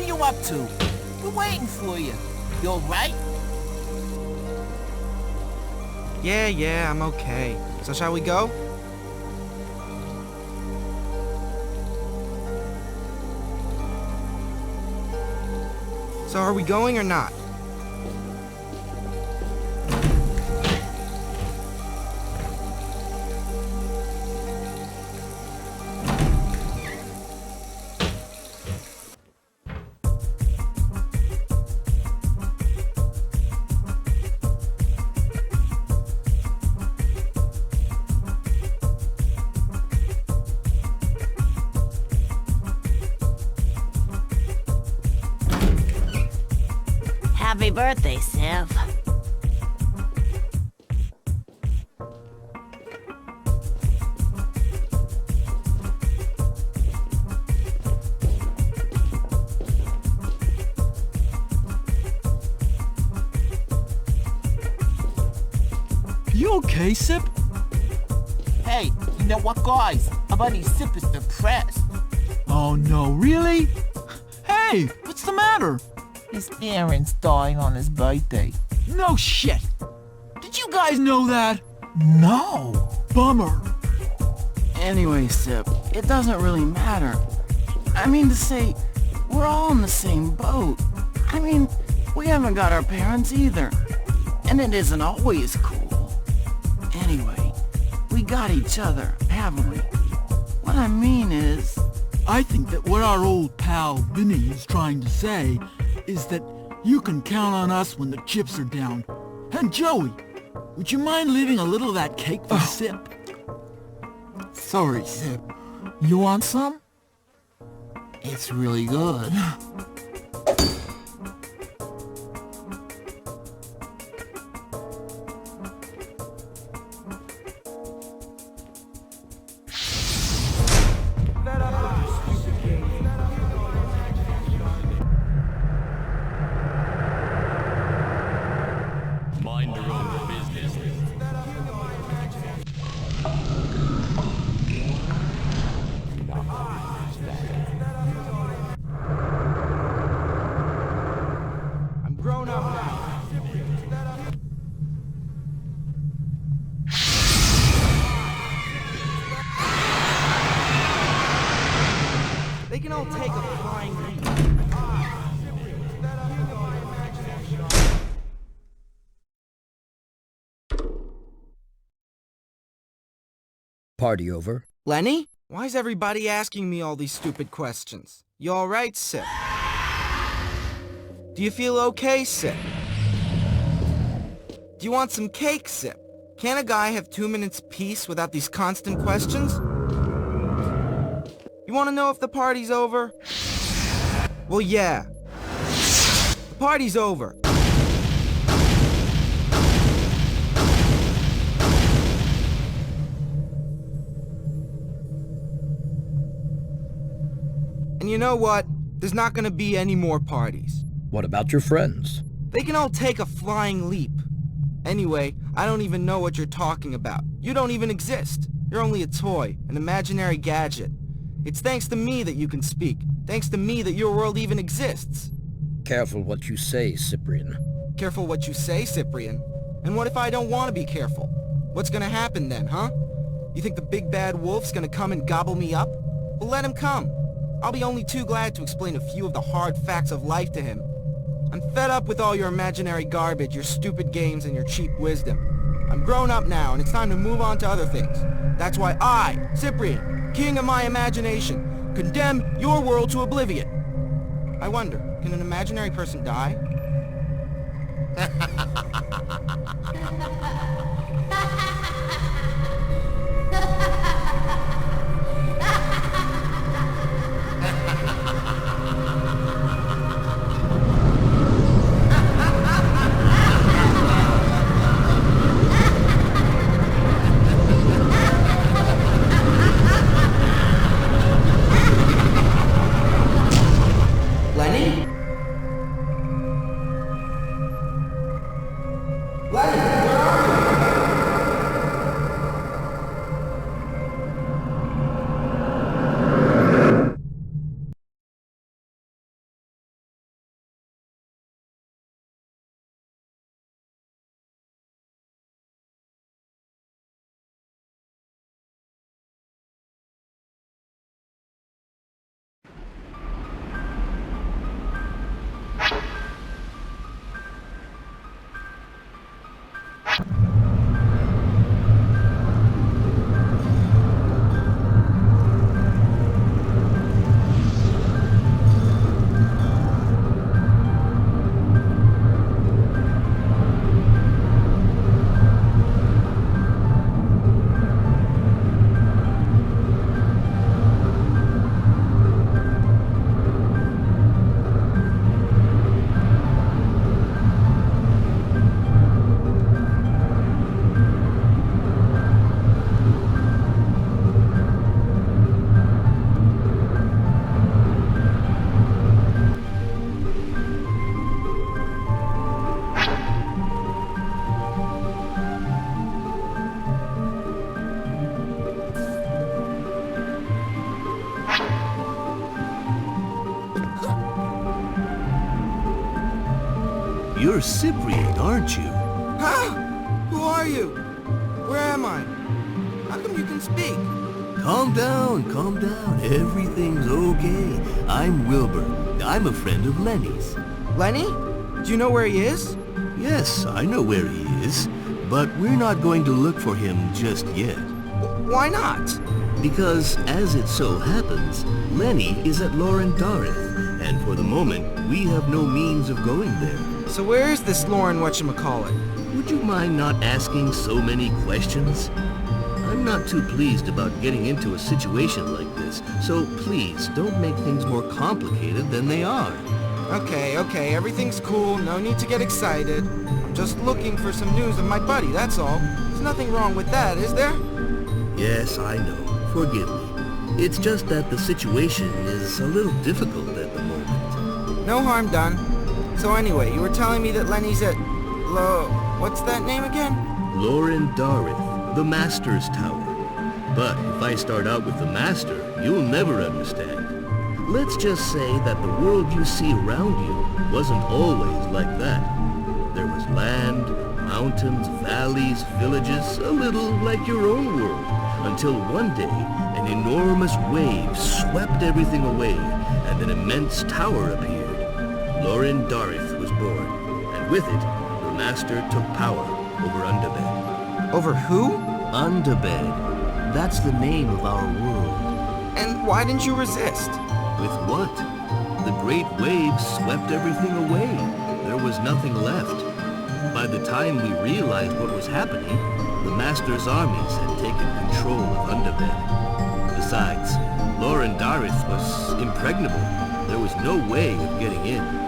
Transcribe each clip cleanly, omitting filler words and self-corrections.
you up to? We're waiting for you. You alright? Yeah, I'm okay. So shall we go? So are we going or not? Happy birthday, Sif. You okay, Sip? Hey, you know what, guys? Our buddy Sip is depressed. Oh no, really? Hey, what's the matter? His parents died on his birthday. No shit! Did you guys know that? No. Bummer. Anyway, Sip, it doesn't really matter. I mean to say, we're all in the same boat. I mean, we haven't got our parents either. And it isn't always cool. Anyway, we got each other, haven't we? What I mean is... I think that what our old pal Vinny is trying to say is that you can count on us when the chips are down. And Joey, would you mind leaving a little of that cake for Sip? Sorry, Sip. You want some? It's really good. Mind your own business. I'm grown up now. They can all take a flying leap. Party over? Lenny? Why's everybody asking me all these stupid questions? You alright, Sip? Do you feel okay, Sip? Do you want some cake, Sip? Can't a guy have 2 minutes peace without these constant questions? You want to know if the party's over? Well, yeah. The party's over. And you know what? There's not gonna be any more parties. What about your friends? They can all take a flying leap. Anyway, I don't even know what you're talking about. You don't even exist. You're only a toy, an imaginary gadget. It's thanks to me that you can speak. Thanks to me that your world even exists. Careful what you say, Cyprien. Careful what you say, Cyprien. And what if I don't want to be careful? What's gonna happen then, huh? You think the big bad wolf's gonna come and gobble me up? Well, let him come. I'll be only too glad to explain a few of the hard facts of life to him. I'm fed up with all your imaginary garbage, your stupid games, and your cheap wisdom. I'm grown up now, and it's time to move on to other things. That's why I, Cyprien, king of my imagination, condemn your world to oblivion. I wonder, can an imaginary person die? Lenny? Lenny, where are you? You're Cyprien, aren't you? Huh? Who are you? Where am I? How come you can speak? Calm down, calm down. Everything's okay. I'm Wilbur. I'm a friend of Lenny's. Lenny? Do you know where he is? Yes, I know where he is, but we're not going to look for him just yet. Why not? Because, as it so happens, Lenny is at Loren Darith, and for the moment, we have no means of going there. So where is this Loren whatchamacallit? Would you mind not asking so many questions? I'm not too pleased about getting into a situation like this, so please don't make things more complicated than they are. Okay, everything's cool. No need to get excited. I'm just looking for some news of my buddy, that's all. There's nothing wrong with that, is there? Yes, I know. Forgive me. It's just that the situation is a little difficult at the moment. No harm done. So anyway, you were telling me that Lenny's at... what's that name again? Loren Darith, the Master's Tower. But if I start out with the Master, you'll never understand. Let's just say that the world you see around you wasn't always like that. There was land, mountains, valleys, villages, a little like your own world, until one day an enormous wave swept everything away and an immense tower appeared. Loren Darith was born, and with it, the Master took power over Underbed. Over who? Underbed. That's the name of our world. And why didn't you resist? With what? The great waves swept everything away. There was nothing left. By the time we realized what was happening, the Master's armies had taken control of Underbed. Besides, Loren Darith was impregnable. There was no way of getting in.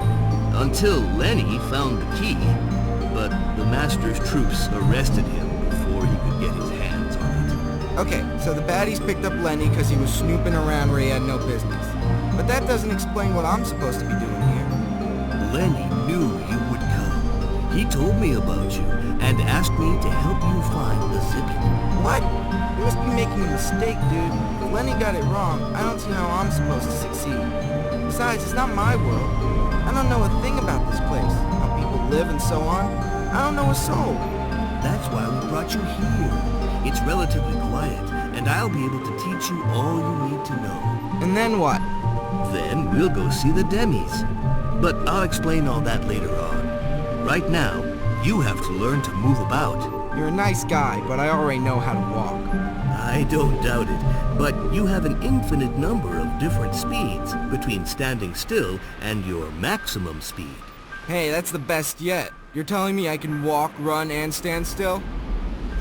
Until Lenny found the key, but the Master's troops arrested him before he could get his hands on it. Okay, so the baddies picked up Lenny because he was snooping around where he had no business. But that doesn't explain what I'm supposed to be doing here. Lenny knew you would come. He told me about you and asked me to help you find the Cyprien. What? You must be making a mistake, dude. If Lenny got it wrong, I don't see how I'm supposed to succeed. Besides, it's not my world. I don't know a thing about this place, how people live and so on. I don't know a soul. That's why we brought you here. It's relatively quiet, and I'll be able to teach you all you need to know. And then what? Then we'll go see the Demis. But I'll explain all that later on. Right now, you have to learn to move about. You're a nice guy, but I already know how to walk. I don't doubt it, but you have an infinite number of different speeds between standing still and your maximum speed. Hey, that's the best yet. You're telling me I can walk, run, and stand still?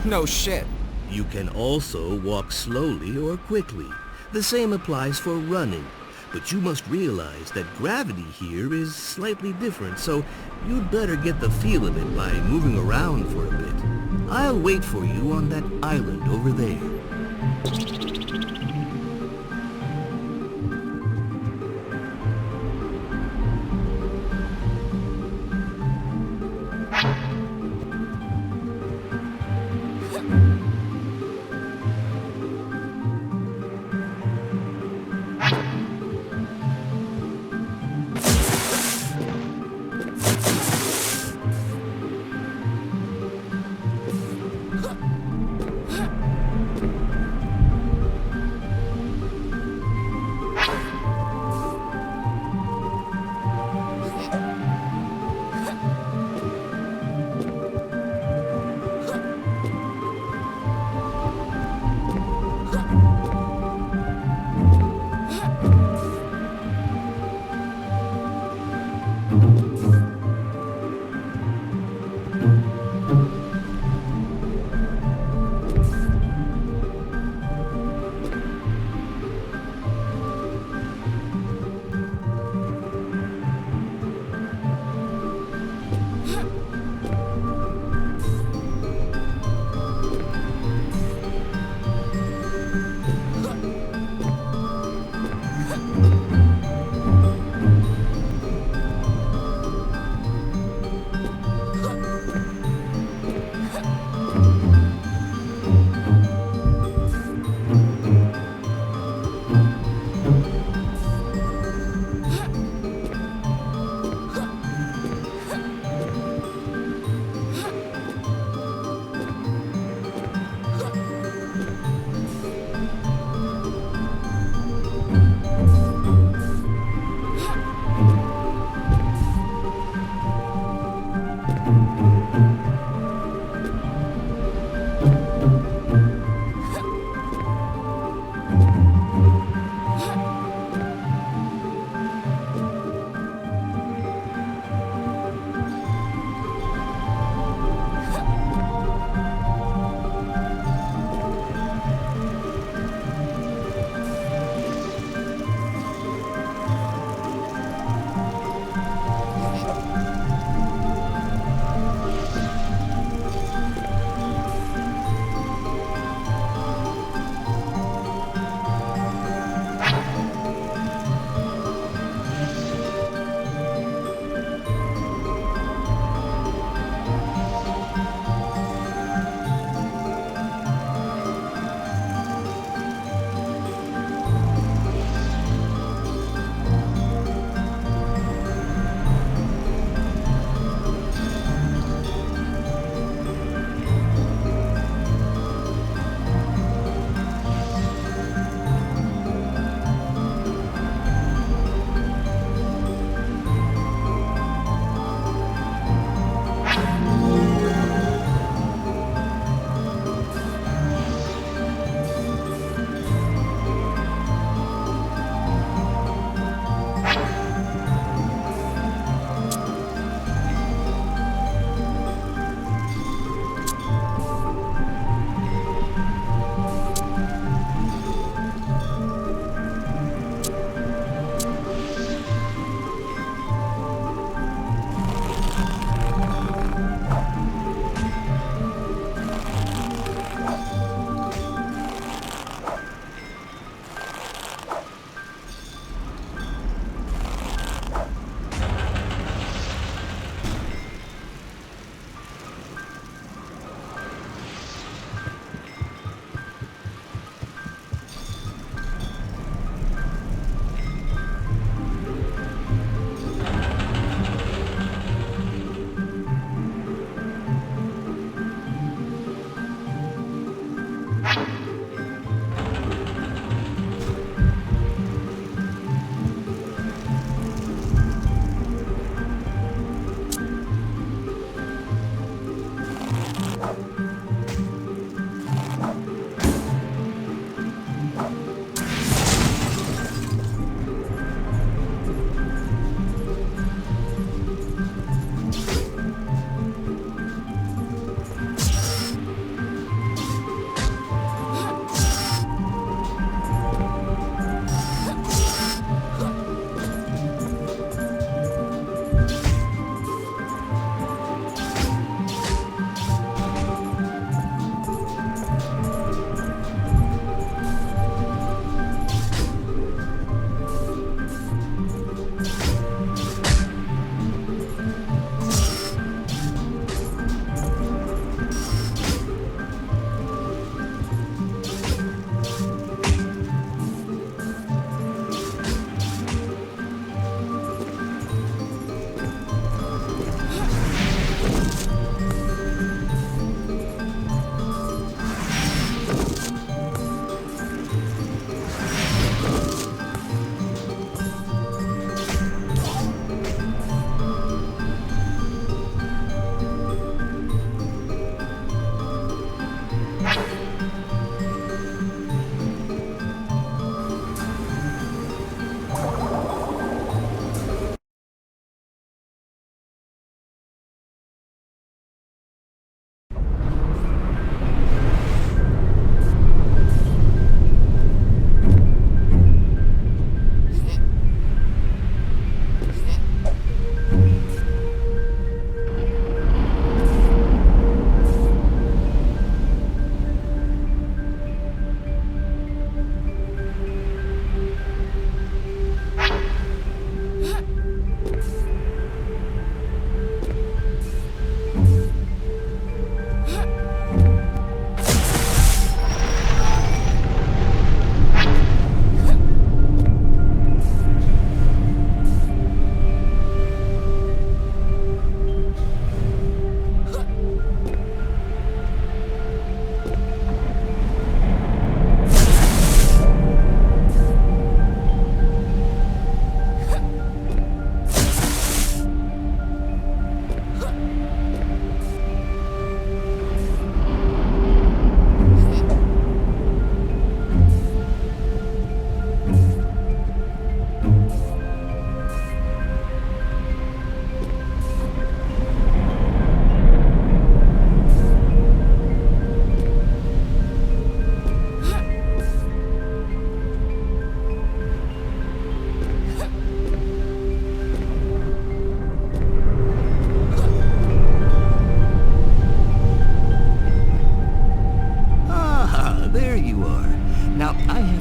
No shit. You can also walk slowly or quickly. The same applies for running. But you must realize that gravity here is slightly different, so you'd better get the feel of it by moving around for a bit. I'll wait for you on that island over there.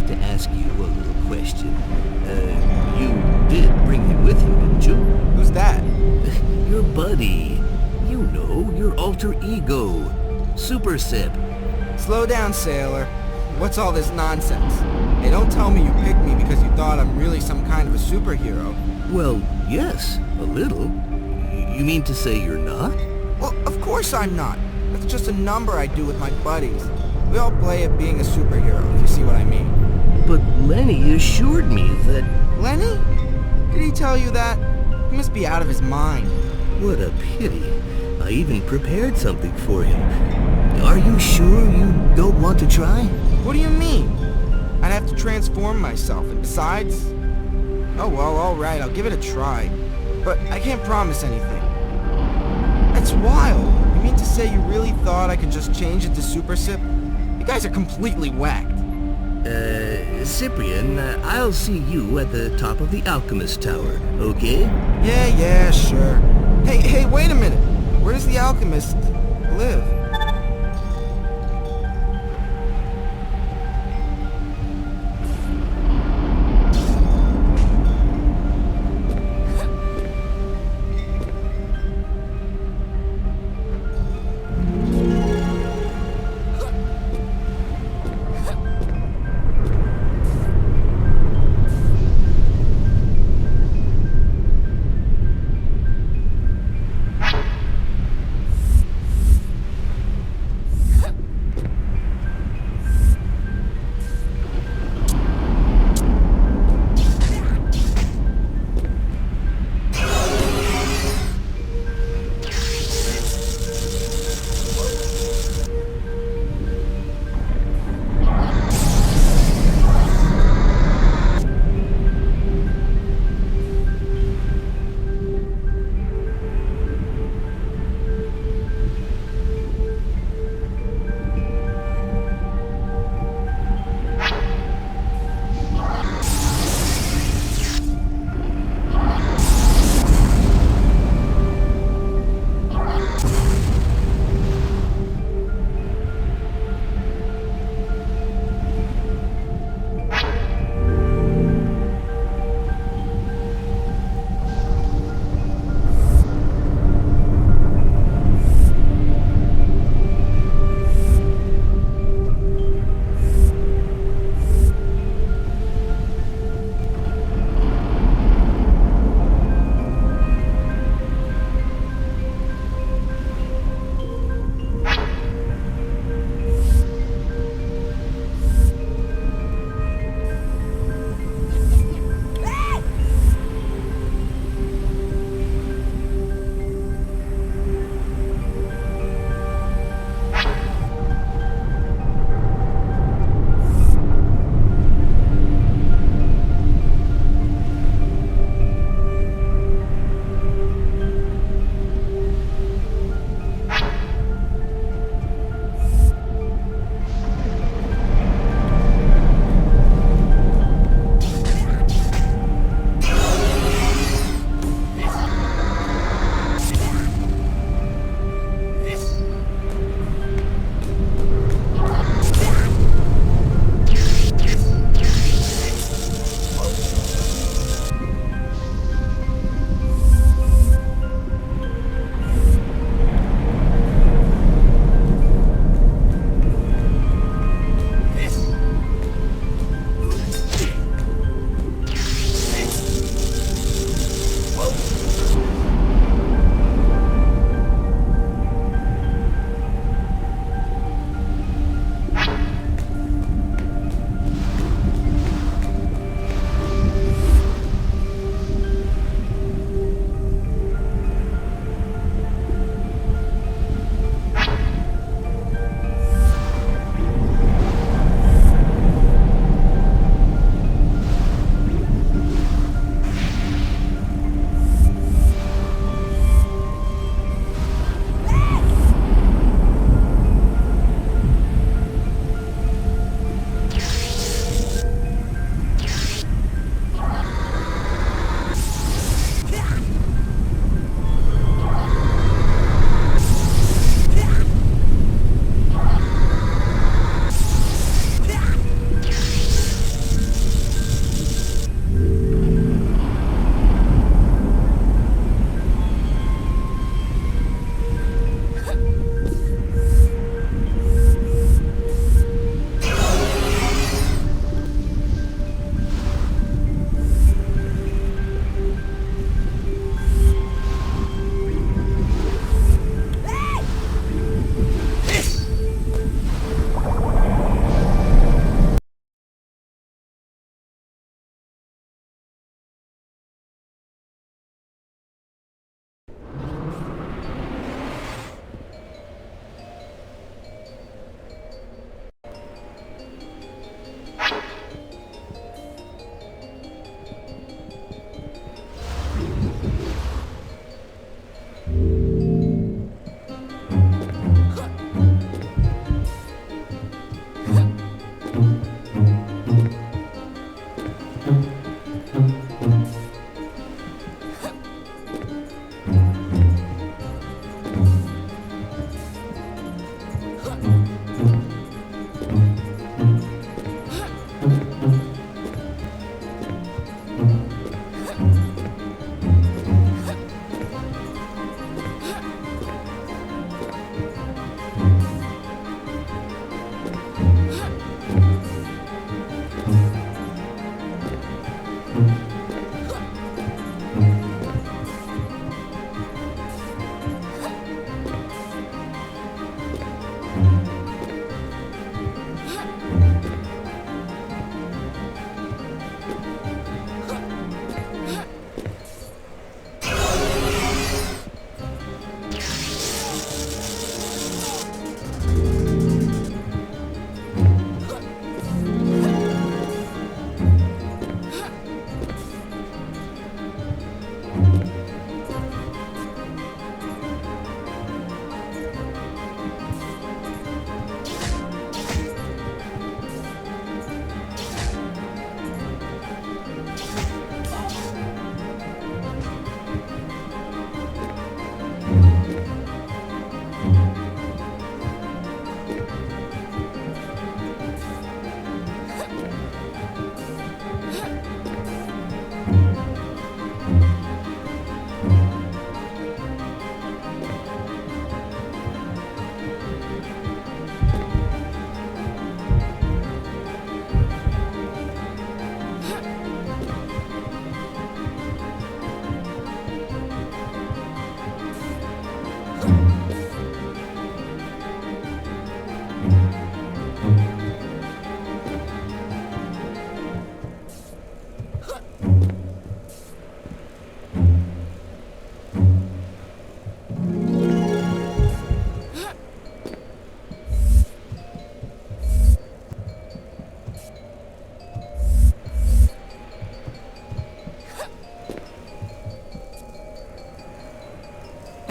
to ask you a little question. You did bring him with you, didn't you? Who's that? Your buddy. You know, your alter ego. Super Sip. Slow down, sailor. What's all this nonsense? Hey, don't tell me you picked me because you thought I'm really some kind of a superhero. Well, yes, a little. You mean to say you're not? Well, of course I'm not. That's just a number I do with my buddies. We all play at being a superhero, if you see what I mean. But Lenny assured me that... Lenny? Did he tell you that? He must be out of his mind. What a pity. I even prepared something for him. Are you sure you don't want to try? What do you mean? I'd have to transform myself, and besides... Oh well, alright, I'll give it a try. But I can't promise anything. That's wild. You mean to say you really thought I could just change into Super Sip? You guys are completely whacked. Cyprien, I'll see you at the top of the Alchemist Tower, okay? Yeah, sure. Hey, wait a minute. Where does the Alchemist live?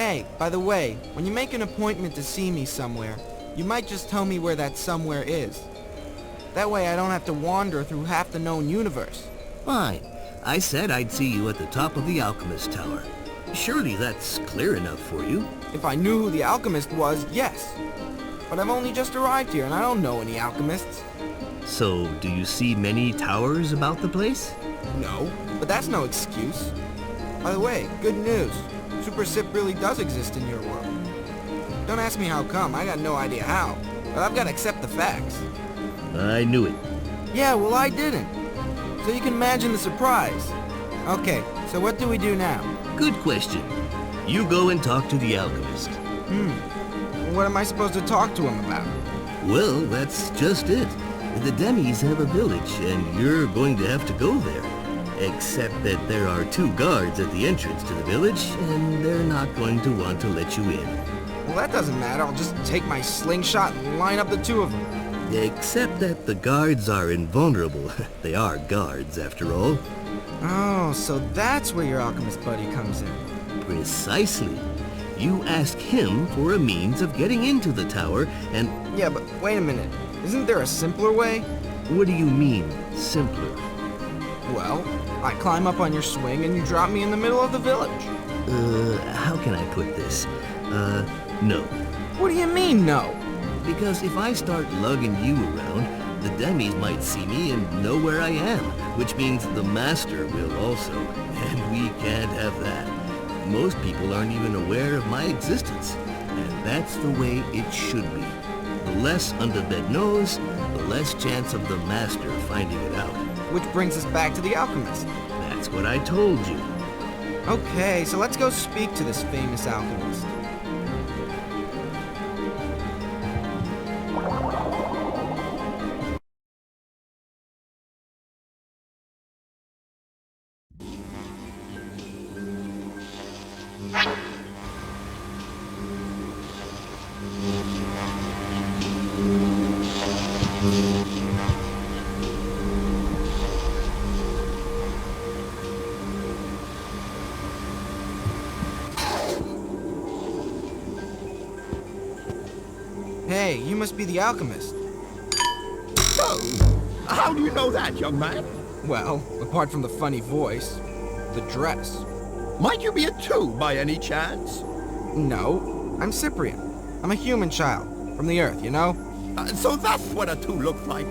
Hey, by the way, when you make an appointment to see me somewhere, you might just tell me where that somewhere is. That way I don't have to wander through half the known universe. Fine. I said I'd see you at the top of the Alchemist Tower. Surely that's clear enough for you. If I knew who the alchemist was, yes. But I've only just arrived here and I don't know any alchemists. So, do you see many towers about the place? No, but that's no excuse. By the way, good news. Super Sip really does exist in your world. Don't ask me how come, I got no idea how. But I've got to accept the facts. I knew it. Yeah, well I didn't. So you can imagine the surprise. Okay, so what do we do now? Good question. You go and talk to the alchemist. What am I supposed to talk to him about? Well, that's just it. The Demis have a village, and you're going to have to go there. Except that there are 2 guards at the entrance to the village, and they're not going to want to let you in. Well, that doesn't matter. I'll just take my slingshot and line up the 2 of them. Except that the guards are invulnerable. They are guards, after all. Oh, so that's where your alchemist buddy comes in. Precisely. You ask him for a means of getting into the tower, and... Yeah, but wait a minute. Isn't there a simpler way? What do you mean, simpler? Well, I climb up on your swing and you drop me in the middle of the village. How can I put this? No. What do you mean, no? Because if I start lugging you around, the Demis might see me and know where I am, which means the Master will also, and we can't have that. Most people aren't even aware of my existence, and that's the way it should be. The less Underbed knows, the less chance of the Master finding it out. Which brings us back to the alchemist. That's what I told you. Okay, so let's go speak to this famous alchemist. Hey, you must be the alchemist. So, how do you know that, young man? Well, apart from the funny voice, the dress. Might you be a 2 by any chance? No, I'm Cyprien. I'm a human child, from the Earth, you know? So that's what a 2 looks like.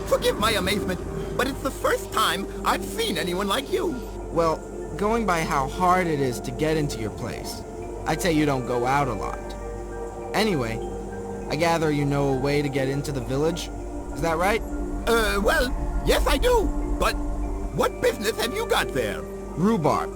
Forgive my amazement, but it's the first time I've seen anyone like you. Well, going by how hard it is to get into your place, I'd say you don't go out a lot. Anyway, I gather you know a way to get into the village? Is that right? Well, yes I do. But what business have you got there? Rhubarb.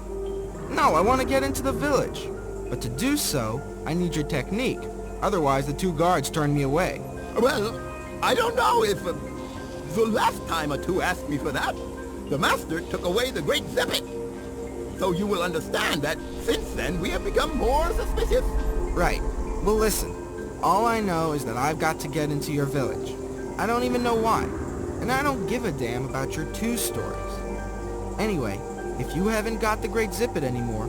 No, I want to get into the village. But to do so, I need your technique. Otherwise, the 2 guards turn me away. Well, I don't know if... the last time a 2 asked me for that, the Master took away the great Zeppet. So you will understand that since then we have become more suspicious. Right. Well, listen. All I know is that I've got to get into your village. I don't even know why. And I don't give a damn about your 2 stories. Anyway, if you haven't got the Great Zippet anymore,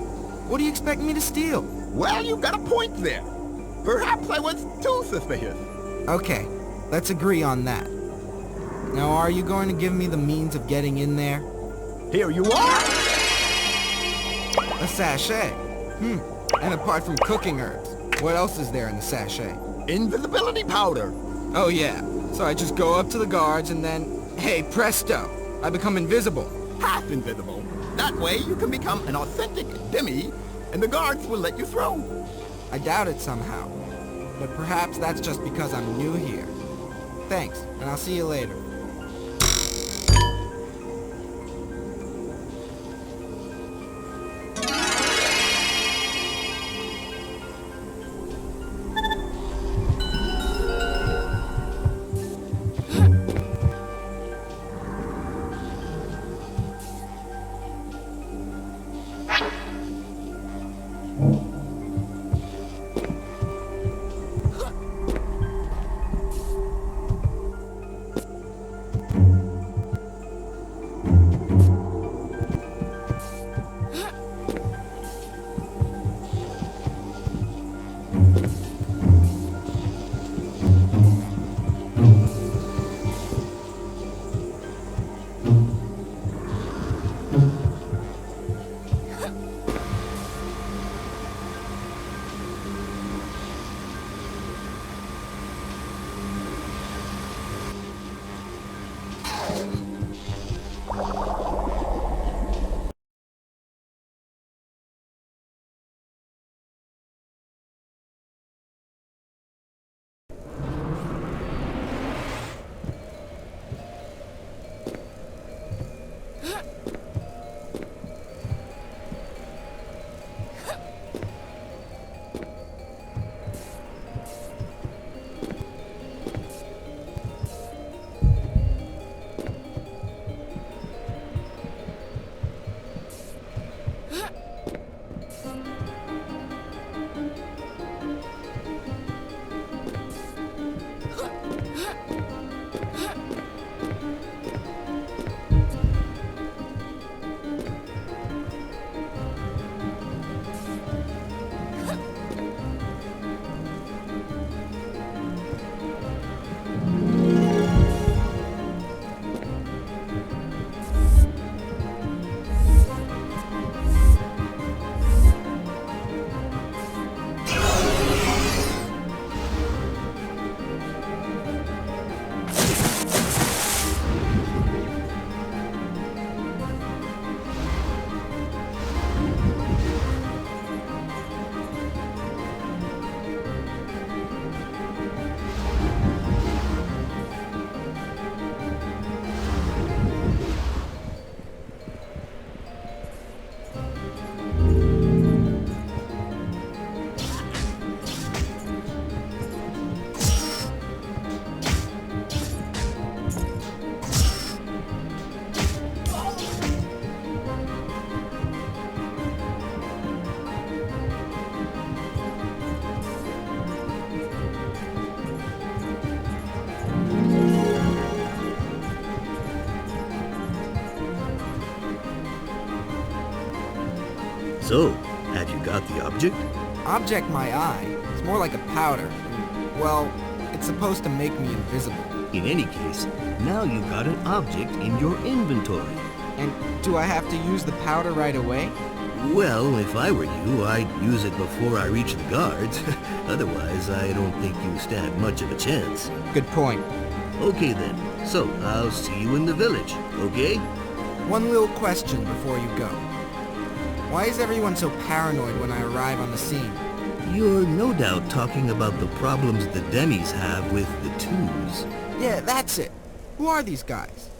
what do you expect me to steal? Well, you've got a point there. Perhaps I was too suspicious. Okay, let's agree on that. Now, are you going to give me the means of getting in there? Here you are! A sachet. And apart from cooking herbs, what else is there in the sachet? Invisibility powder. Oh yeah, so I just go up to the guards and then, hey, presto, I become invisible. Half invisible. That way you can become an authentic Demi, and the guards will let you through. I doubt it somehow, but perhaps that's just because I'm new here. Thanks, and I'll see you later. So, have you got the object? Object my eye. It's more like a powder. Well, it's supposed to make me invisible. In any case, now you've got an object in your inventory. And do I have to use the powder right away? Well, if I were you, I'd use it before I reach the guards. Otherwise, I don't think you stand much of a chance. Good point. Okay then, so I'll see you in the village, okay? One little question before you go. Why is everyone so paranoid when I arrive on the scene? You're no doubt talking about the problems the Demis have with the twos. Yeah, that's it. Who are these guys?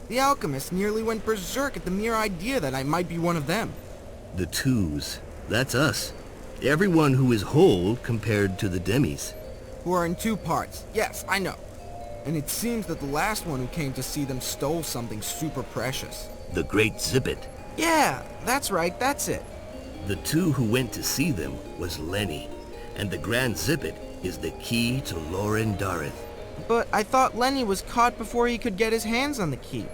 The alchemist nearly went berserk at the mere idea that I might be one of them. The twos, that's us. Everyone who is whole compared to the Demis. Who are in two parts. Yes, I know. And it seems that the last one who came to see them stole something super precious. The Great Zippet. Yeah, that's right, that's it. The two who went to see them was Lenny, and the Grand Zippet is the key to Loren Darith. But I thought Lenny was caught before he could get his hands on the key.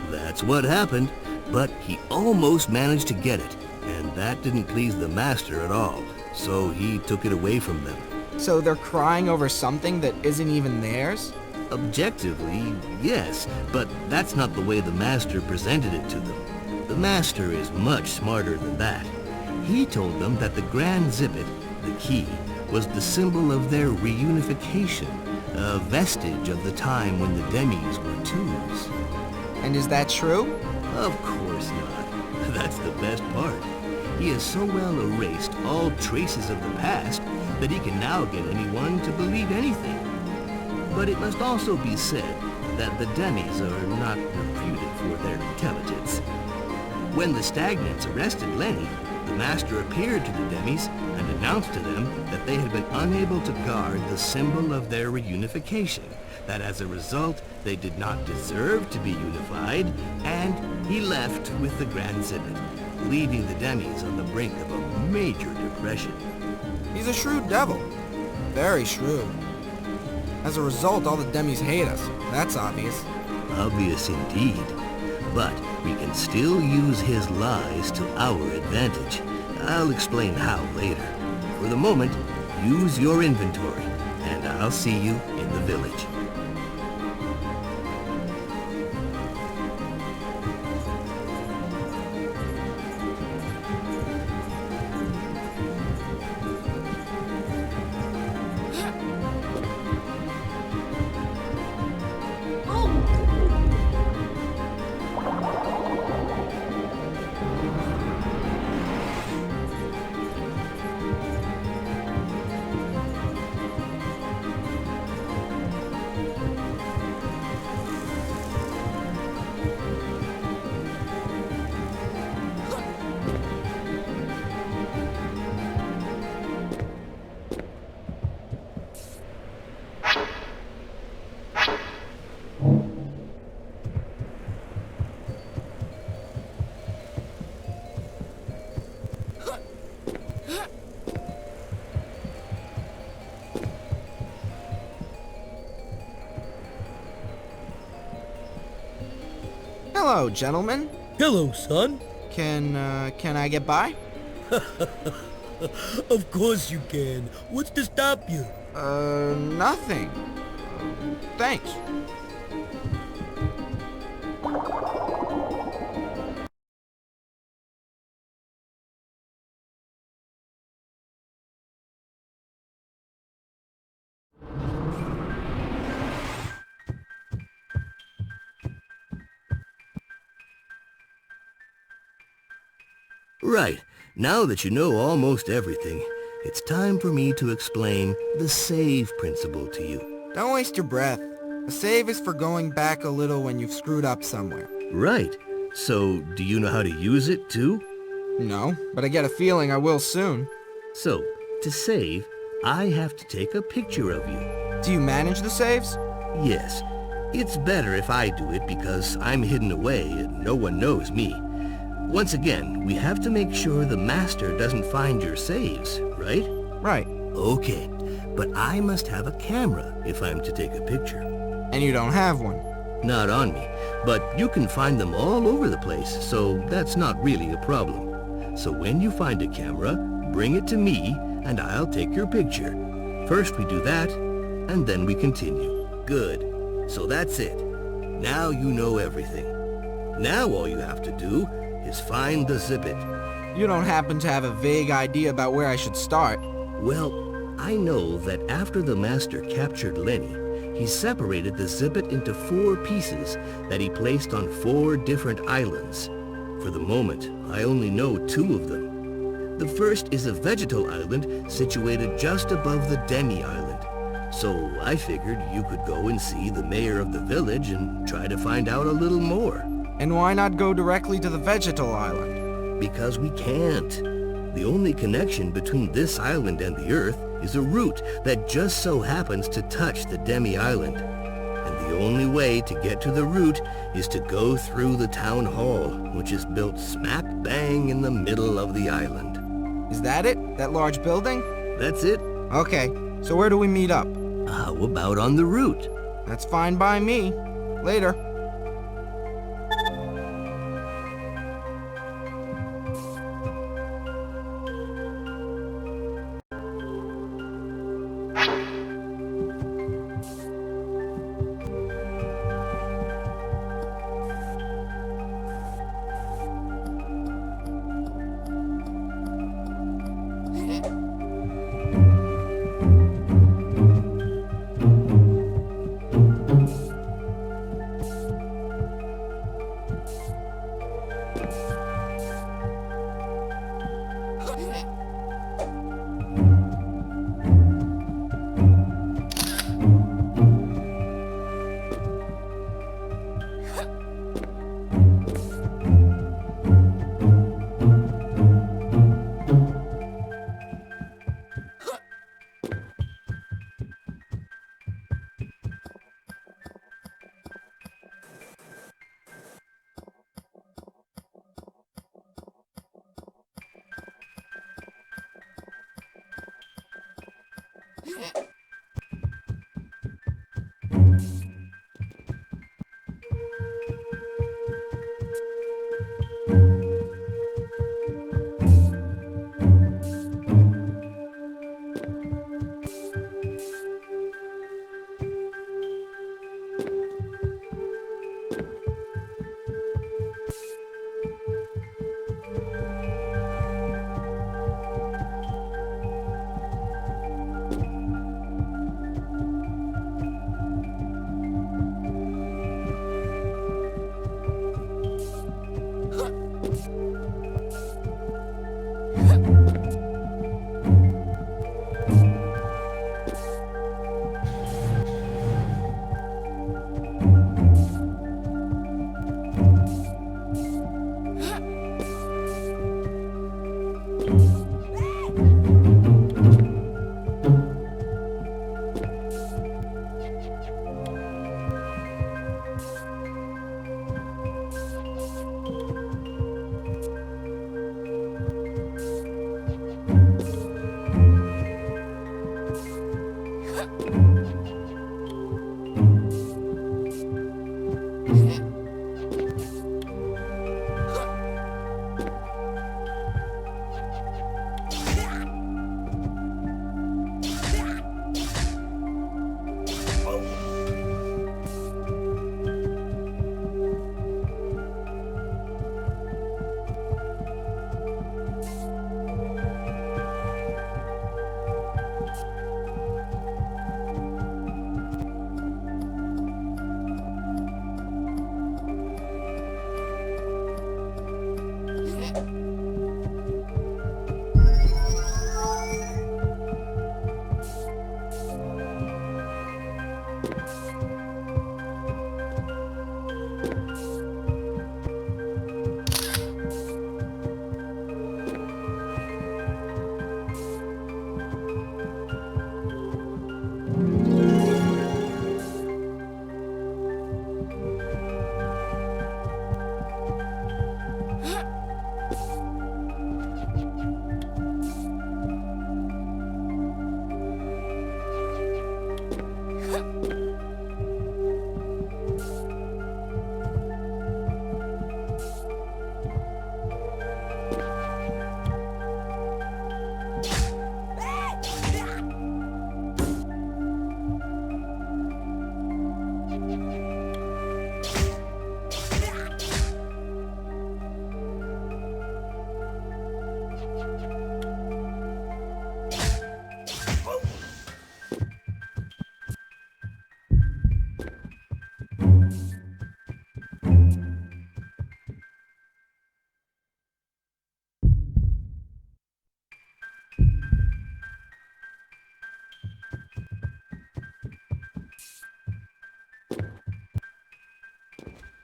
That's what happened, but he almost managed to get it, and that didn't please the Master at all, so he took it away from them. So they're crying over something that isn't even theirs? Objectively, yes, but that's not the way the Master presented it to them. The Master is much smarter than that. He told them that the Grand Zippet, the key, was the symbol of their reunification, a vestige of the time when the Demis were twos. And is that true? Of course not. That's the best part. He has so well erased all traces of the past that he can now get anyone to believe anything. But it must also be said that the Demis are not reputed for their intelligence. When the Stagnants arrested Lenny, the Master appeared to the Demis and announced to them that they had been unable to guard the symbol of their reunification, that as a result they did not deserve to be unified, and he left with the Grand Zippet, leaving the Demis on the brink of a major depression. He's a shrewd devil. Very shrewd. As a result, all the Demis hate us. That's obvious. Obvious indeed. But we can still use his lies to our advantage. I'll explain how later. For the moment, use your inventory, and I'll see you in the village. Hello, gentlemen. Hello, son. Can I get by? Of course you can. What's to stop you? Nothing. Thanks. Right. Now that you know almost everything, it's time for me to explain the save principle to you. Don't waste your breath. A save is for going back a little when you've screwed up somewhere. Right. So, do you know how to use it, too? No, but I get a feeling I will soon. So, to save, I have to take a picture of you. Do you manage the saves? Yes. It's better if I do it because I'm hidden away and no one knows me. Once again, we have to make sure the Master doesn't find your saves, right? Right. Okay, but I must have a camera if I'm to take a picture. And you don't have one. Not on me, but you can find them all over the place, so that's not really a problem. So when you find a camera, bring it to me, and I'll take your picture. First we do that, and then we continue. Good. So that's it. Now you know everything. Now all you have to do is find the Zippet. You don't happen to have a vague idea about where I should start? Well, I know that after the Master captured Lenny, he separated the Zippet into 4 pieces that he placed on 4 different islands. For the moment, I only know 2 of them. The first is a vegetal island situated just above the Demi Island. So I figured you could go and see the mayor of the village and try to find out a little more. And why not go directly to the vegetal island? Because we can't. The only connection between this island and the Earth is a route that just so happens to touch the Demi Island. And the only way to get to the route is to go through the town hall, which is built smack bang in the middle of the island. Is that it? That large building? That's it. Okay, so where do we meet up? How about on the route? That's fine by me. Later.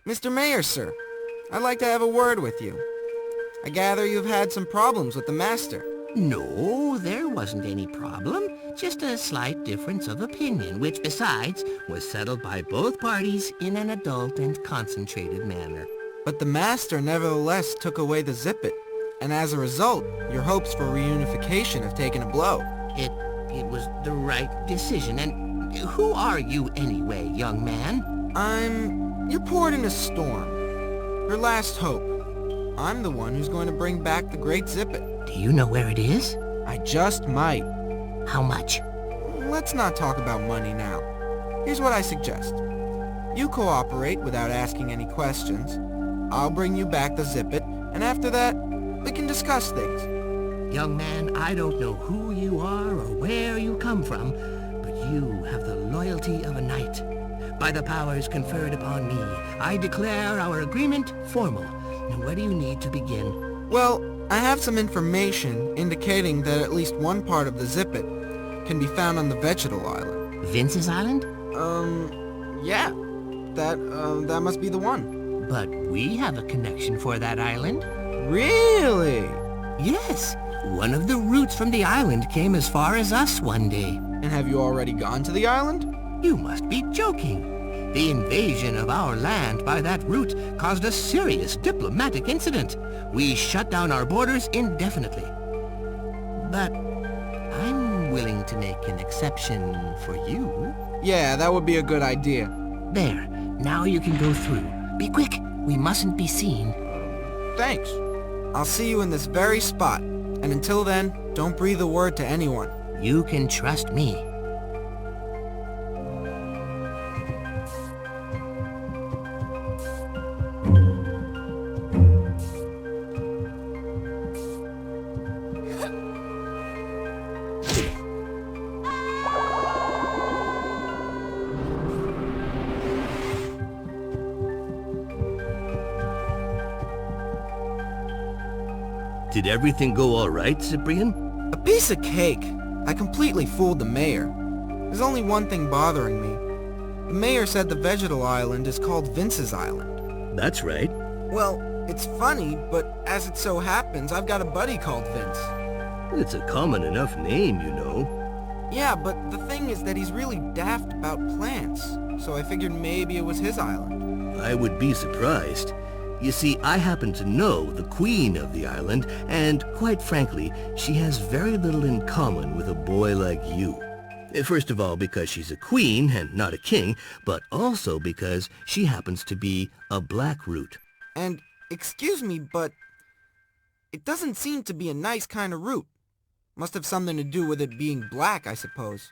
Mr. Mayor, sir. I'd like to have a word with you. I gather you've had some problems with the Master. No, there wasn't any problem. Just a slight difference of opinion, which, besides, was settled by both parties in an adult and concentrated manner. But the Master nevertheless took away the Zippet, and as a result, your hopes for reunification have taken a blow. It was the right decision, and who are you anyway, young man? You're poured in a storm. Your last hope. I'm the one who's going to bring back the Great Zippet. Do you know where it is? I just might. How much? Let's not talk about money now. Here's what I suggest. You cooperate without asking any questions. I'll bring you back the Zippet, and after that, we can discuss things. Young man, I don't know who you are or where you come from, but you have the loyalty of a knight. By the powers conferred upon me, I declare our agreement formal. Now, where do you need to begin? Well, I have some information indicating that at least one part of the Zippet can be found on the Vegetal Island. Vince's Island? Yeah. That must be the one. But we have a connection for that island. Really? Yes. One of the routes from the island came as far as us one day. And have you already gone to the island? You must be joking. The invasion of our land by that route caused a serious diplomatic incident. We shut down our borders indefinitely. But I'm willing to make an exception for you. Yeah, that would be a good idea. There. Now you can go through. Be quick. We mustn't be seen. Thanks. I'll see you in this very spot. And until then, don't breathe a word to anyone. You can trust me. Did everything go all right, Cyprien? A piece of cake. I completely fooled the mayor. There's only one thing bothering me. The mayor said the Vegetal Island is called Vince's Island. That's right. Well, it's funny, but as it so happens, I've got a buddy called Vince. It's a common enough name, you know. Yeah, but the thing is that he's really daft about plants, so I figured maybe it was his island. I would be surprised. You see, I happen to know the queen of the island, and quite frankly, she has very little in common with a boy like you. First of all, because she's a queen and not a king, but also because she happens to be a blackroot. And, excuse me, but it doesn't seem to be a nice kind of root. Must have something to do with it being black, I suppose.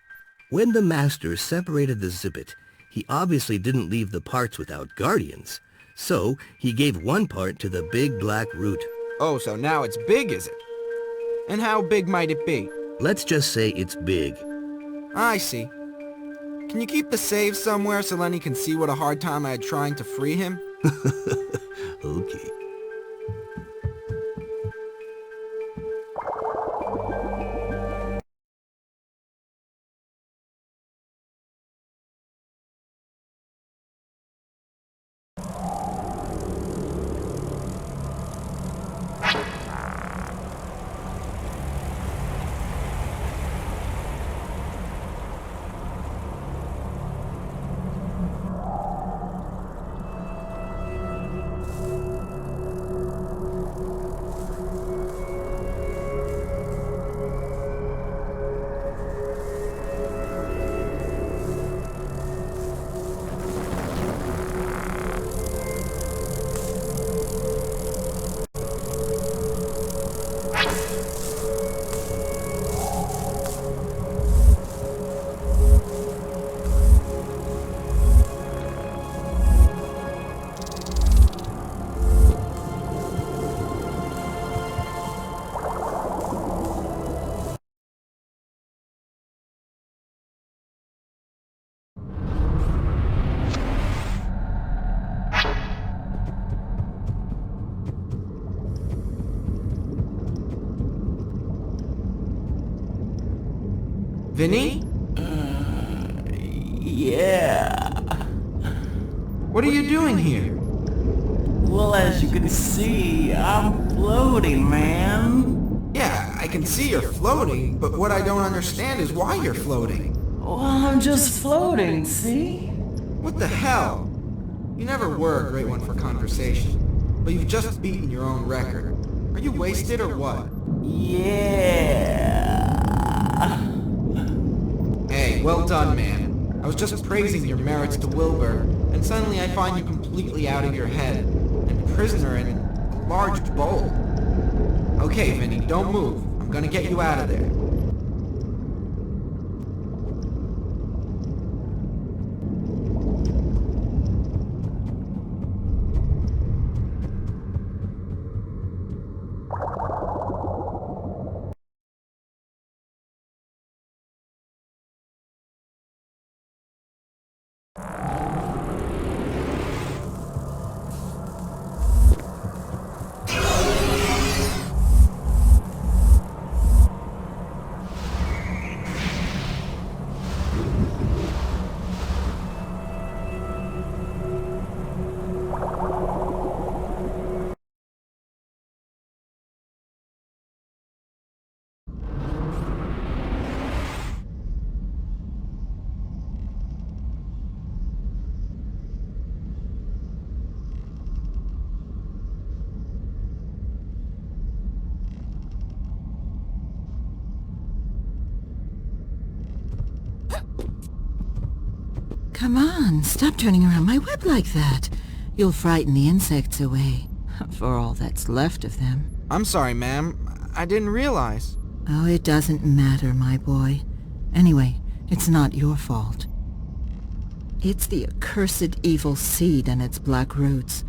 When the master separated the Zippet, he obviously didn't leave the parts without guardians. So, he gave one part to the big black root. Oh, so now it's big, is it? And how big might it be? Let's just say it's big. I see. Can you keep the save somewhere so Lenny can see what a hard time I had trying to free him? Okay. Vinny? Yeah. What are you doing here? Well, as you can see, I'm floating, man. Yeah, I can see you're floating, but what I don't understand is why you're floating. Well, I'm just floating, see? What the hell? You never were a great one for conversation, but you've just beaten your own record. Are you wasted or what? Yeah. Hey, well done, man. I was just praising your merits to Wilbur, and suddenly I find you completely out of your head, and prisoner in a large bowl. Okay, Vinny, don't move. I'm gonna get you out of there. Come on, stop turning around my web like that. You'll frighten the insects away, for all that's left of them. I'm sorry, ma'am. I didn't realize. Oh, it doesn't matter, my boy. Anyway, it's not your fault. It's the accursed evil seed and its black roots.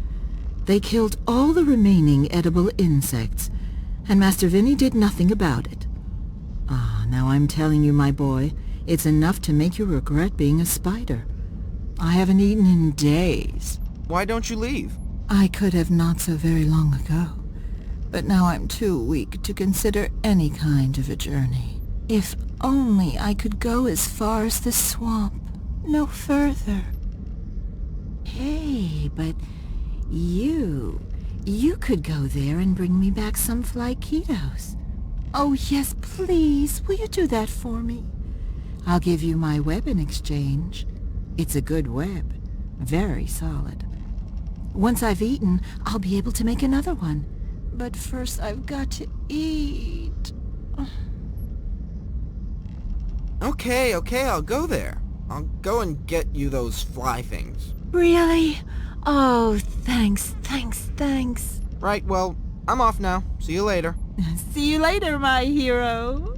They killed all the remaining edible insects, and Master Vinny did nothing about it. Ah, now I'm telling you, my boy, it's enough to make you regret being a spider. I haven't eaten in days. Why don't you leave? I could have not so very long ago, but now I'm too weak to consider any kind of a journey. If only I could go as far as the swamp, no further. Hey, but you could go there and bring me back some flyketos. Oh yes, please, will you do that for me? I'll give you my web in exchange. It's a good web, very solid. Once I've eaten, I'll be able to make another one. But first I've got to eat. Okay, I'll go there. I'll go and get you those fly things. Really? Oh, thanks. Right, well, I'm off now. See you later. See you later, my hero.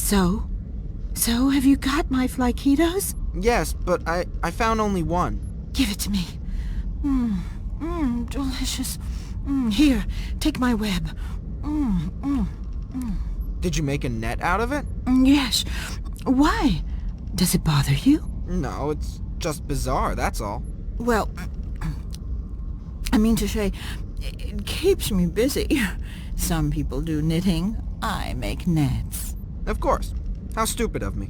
So? So, have you got my flyquitos? Yes, but I found only one. Give it to me. Delicious. Here, take my web. Did you make a net out of it? Yes. Why? Does it bother you? No, it's just bizarre, that's all. Well, I mean to say, it keeps me busy. Some people do knitting. I make nets. Of course. How stupid of me.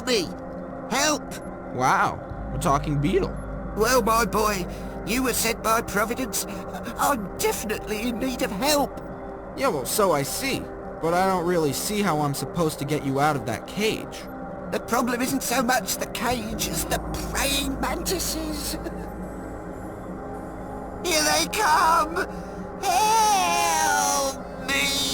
me! Help! Wow, a talking beetle. Well, my boy, you were sent by Providence. I'm definitely in need of help. Yeah, well, so I see. But I don't really see how I'm supposed to get you out of that cage. The problem isn't so much the cage as the praying mantises. Here they come! Help me!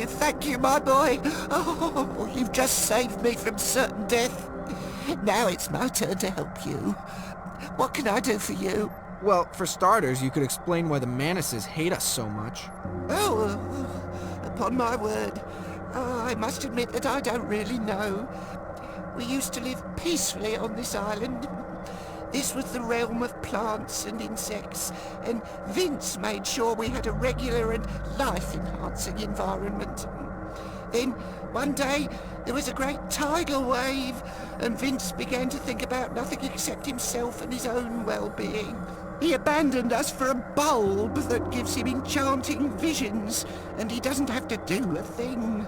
Thank you, my boy. Oh, you've just saved me from certain death. Now it's my turn to help you. What can I do for you? Well, for starters, you could explain why the Manises hate us so much. Oh, upon my word, I must admit that I don't really know. We used to live peacefully on this island. This was the realm of plants and insects, and Vince made sure we had a regular and life-enhancing environment. Then, one day, there was a great tidal wave, and Vince began to think about nothing except himself and his own well-being. He abandoned us for a bulb that gives him enchanting visions, and he doesn't have to do a thing.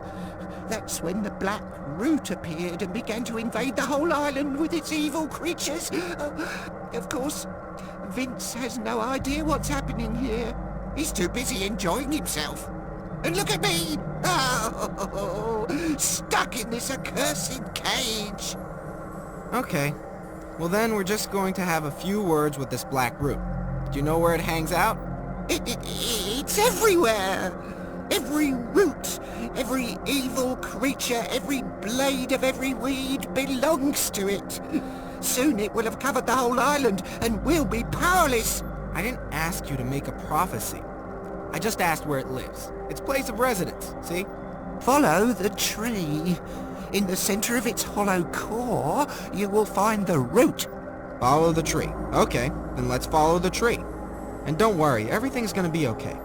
That's when the Black Root appeared and began to invade the whole island with its evil creatures. Of course, Vince has no idea what's happening here. He's too busy enjoying himself. And look at me! Oh, stuck in this accursed cage. Okay. Well then, we're just going to have a few words with this Black Root. Do you know where it hangs out? It's everywhere. Every root, every evil creature, every blade of every weed belongs to it. Soon it will have covered the whole island, and we'll be powerless. I didn't ask you to make a prophecy. I just asked where it lives. Its place of residence, see? Follow the tree. In the center of its hollow core, you will find the root. Follow the tree. Okay, then let's follow the tree. And don't worry, everything's gonna be okay.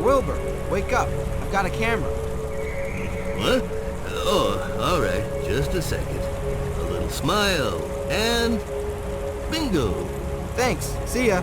Wilbur, wake up. I've got a camera. What? Oh, alright, just a second. A little smile, and bingo! Thanks, see ya.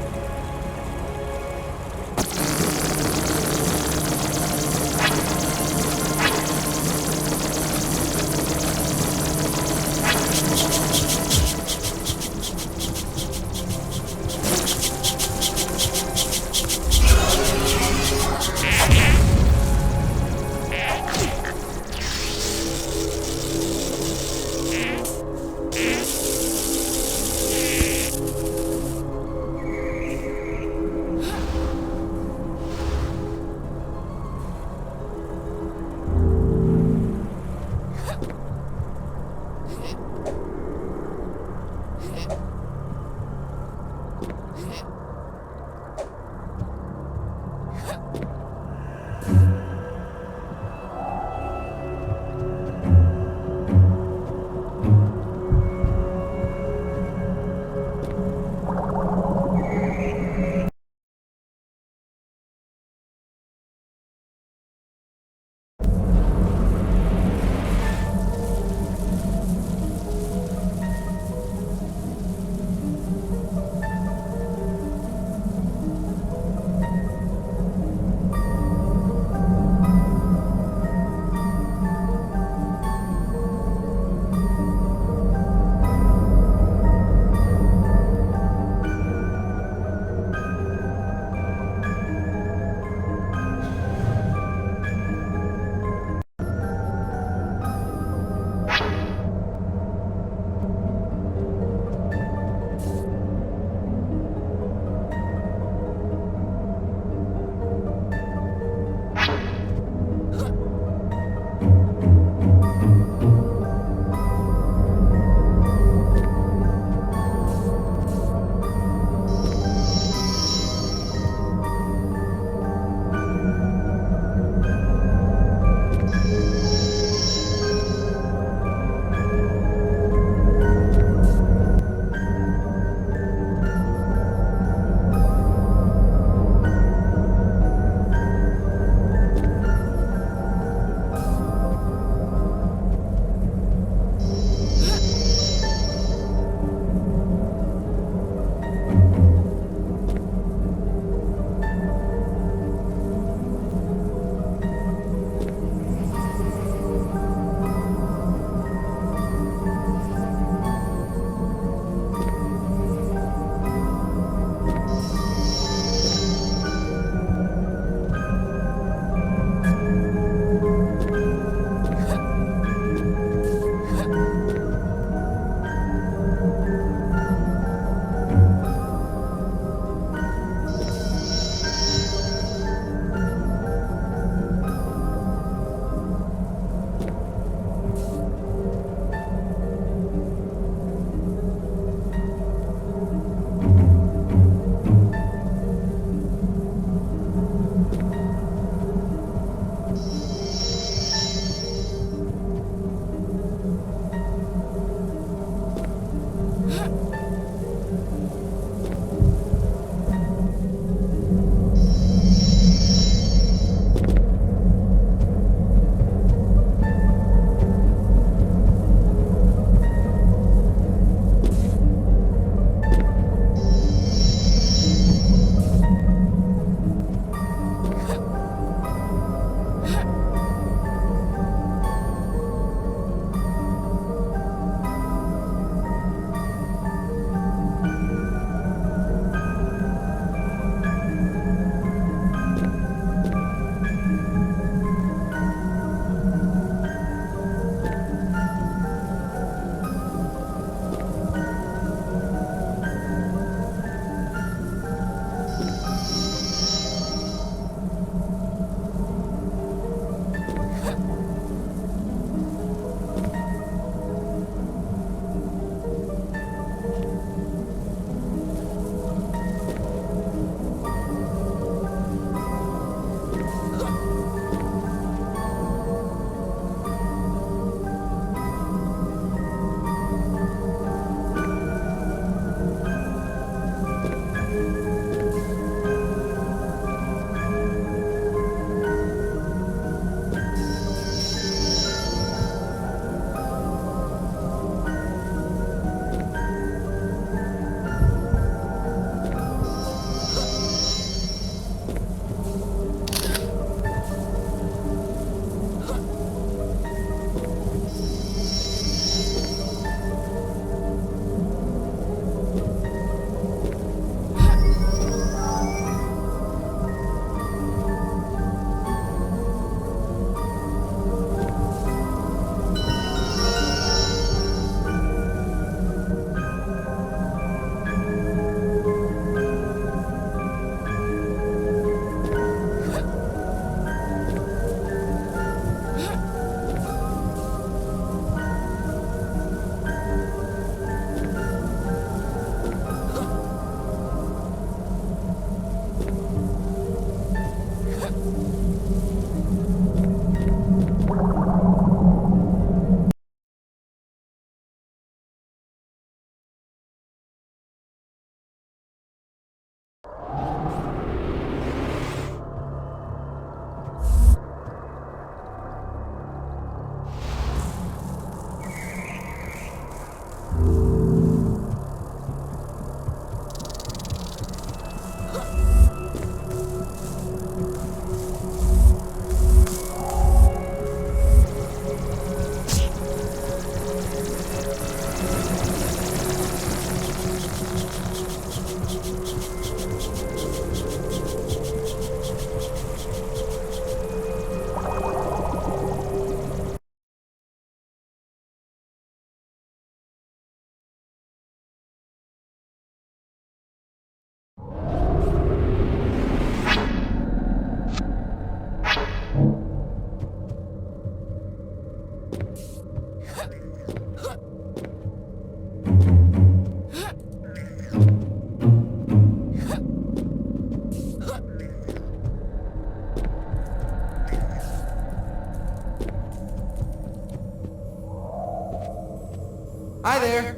Hi there.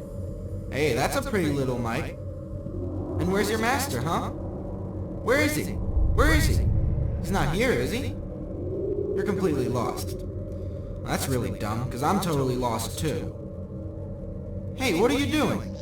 Hey, that's a pretty little Mike. And where's your master, huh? Where is he? Where is he? He's not here, is he? You're completely lost. That's really dumb, because I'm totally lost too. Hey, what are you doing?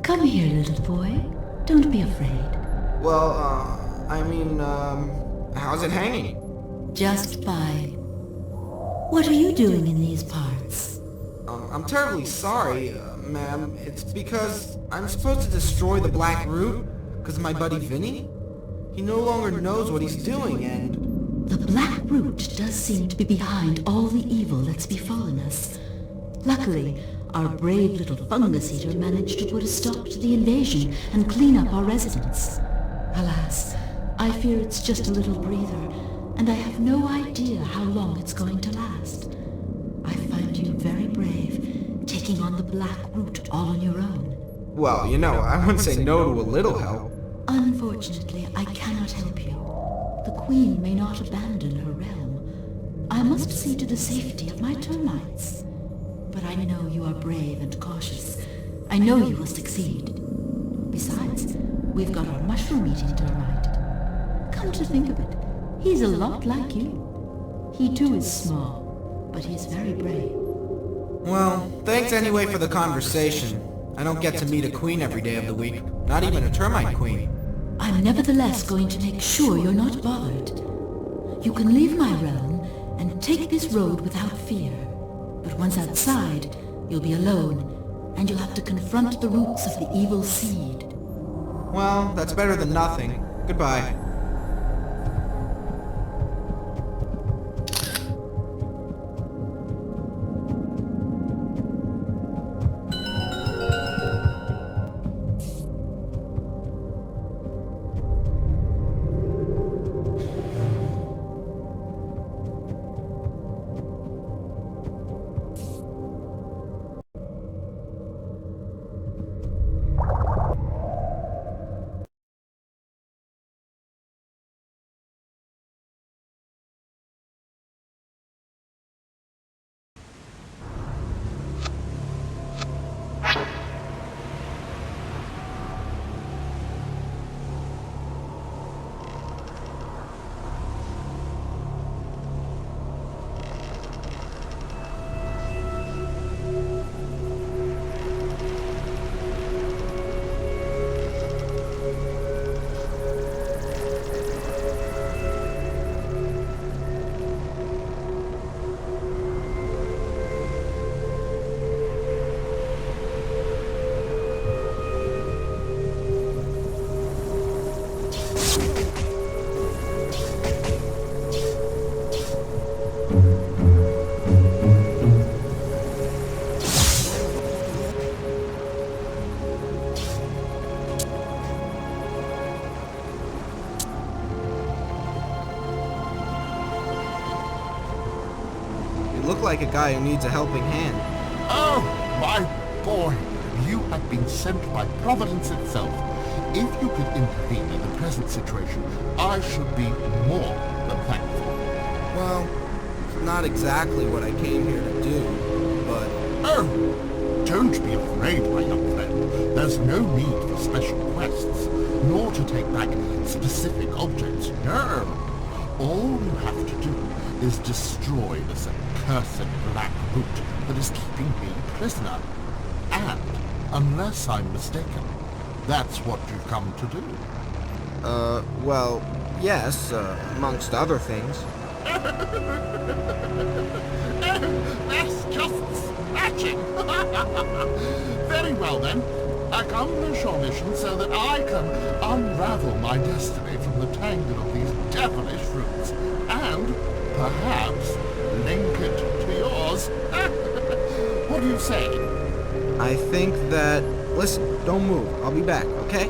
Come here, little boy. Don't be afraid. Well, how's it hanging? Just fine. What are you doing in these parts? I'm terribly sorry, ma'am. It's because I'm supposed to destroy the Black Root because of my buddy Vinny. He no longer knows what he's doing, and... The Black Root does seem to be behind all the evil that's befallen us. Luckily, our brave little fungus eater managed to put a stop to the invasion and clean up our residence. Alas, I fear it's just a little breather, and I have no idea how long it's going to last. I find you very brave, taking on the Black Root all on your own. Well, you know, I wouldn't say no to a little help. Unfortunately, I cannot help you. The Queen may not abandon her realm. I must see to the safety of my termites. But I know you are brave and cautious. I know you will succeed. Besides, we've got our mushroom-eating termite. Come to think of it, he's a lot like you. He too is small, but he's very brave. Well, thanks anyway for the conversation. I don't get to meet a queen every day of the week, not even a termite queen. I'm nevertheless going to make sure you're not bothered. You can leave my realm and take this road without fear. But once outside, you'll be alone, and you'll have to confront the roots of the evil seed. Well, that's better than nothing. Goodbye. Like a guy who needs a helping hand. Oh, my boy, you have been sent by Providence itself. If you could intervene in the present situation, I should be more than thankful. Well, it's not exactly what I came here to do, but... Oh, don't be afraid, my young friend. There's no need for special quests, nor to take back specific objects, no. All you have to do is destroy this accursed black root that is keeping me prisoner. And, unless I'm mistaken, that's what you've come to do. Well, yes, amongst other things. That's just smashing! Very well then. Accomplish your mission so that I can unravel my destiny from the tangle of these devilish roots, and perhaps link it to yours. What do you say? I think that... Listen, don't move. I'll be back, okay?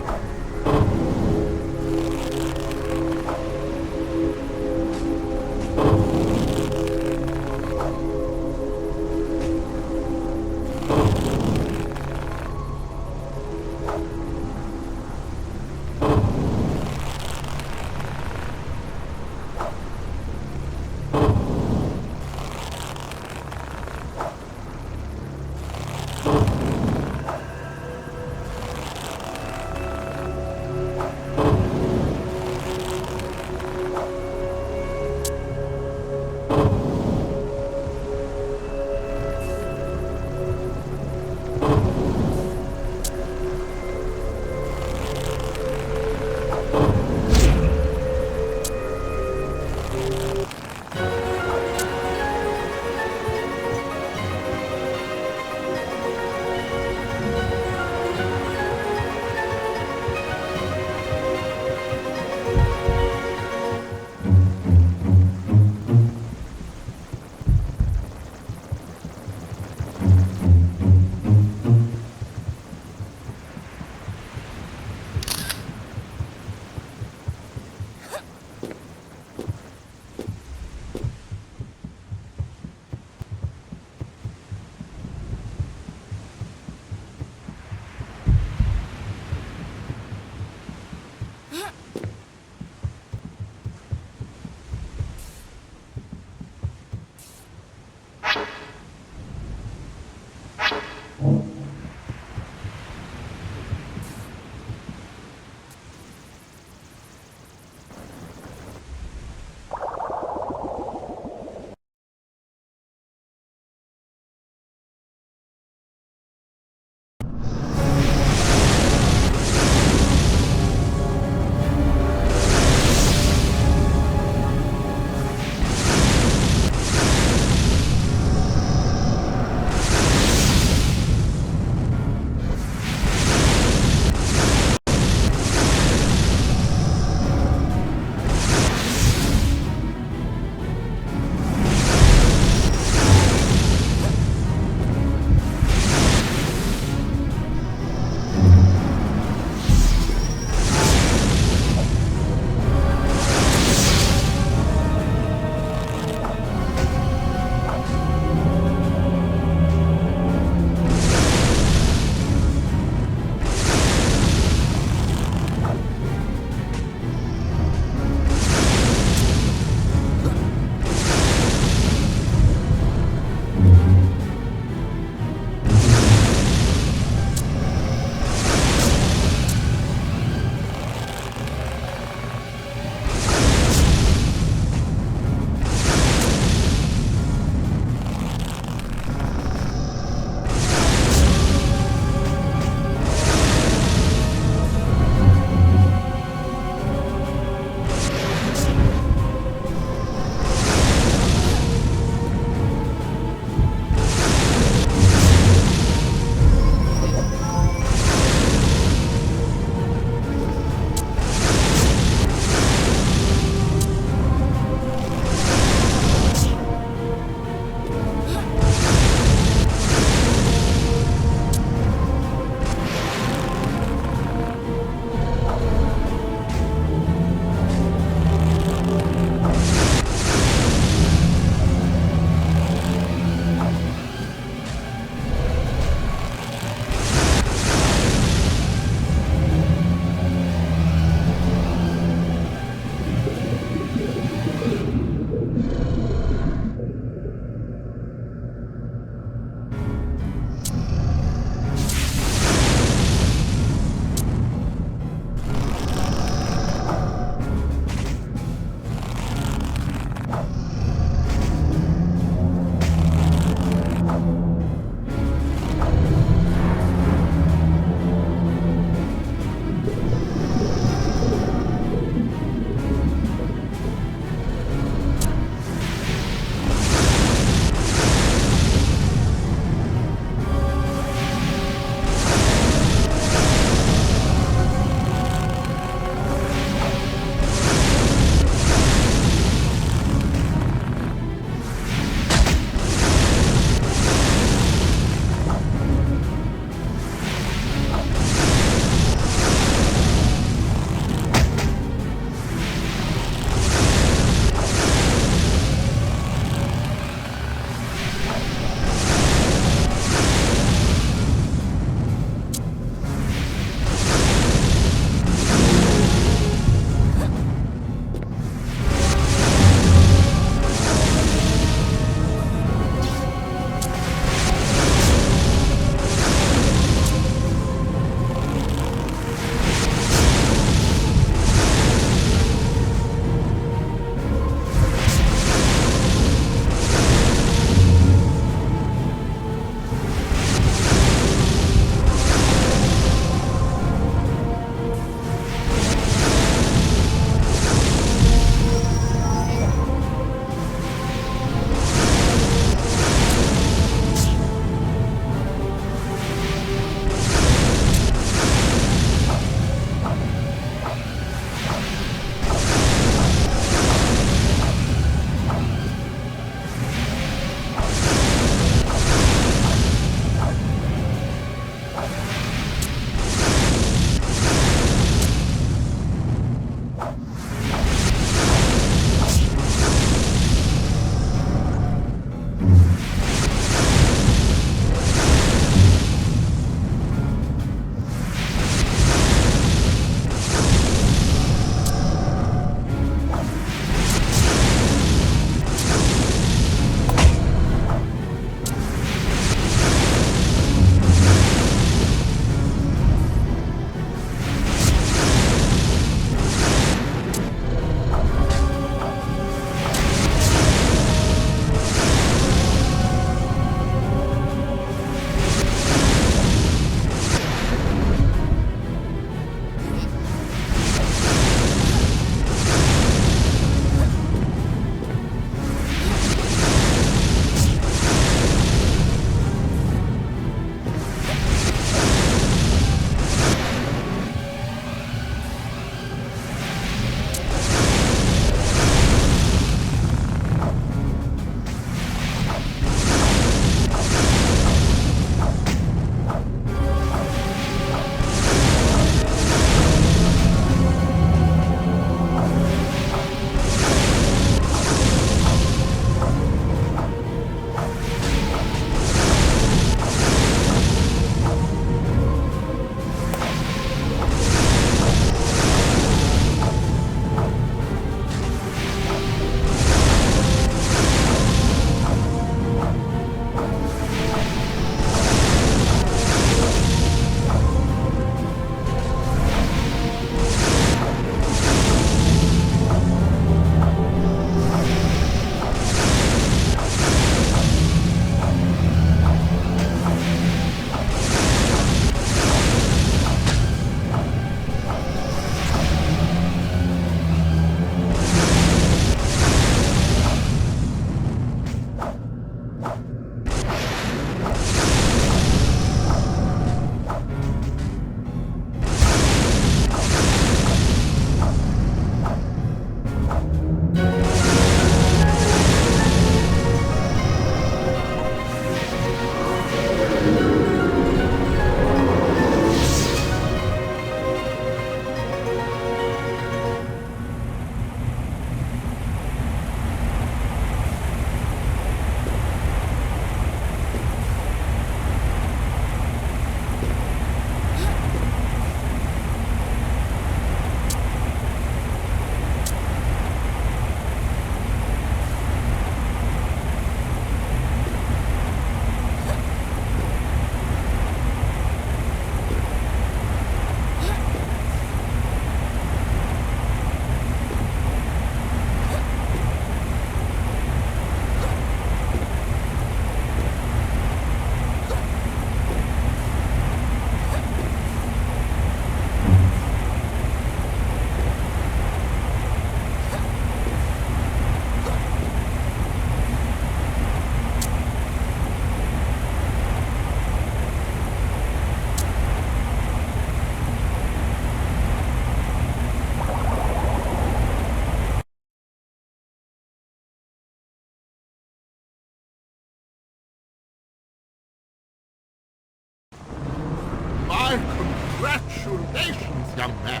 Congratulations, young man.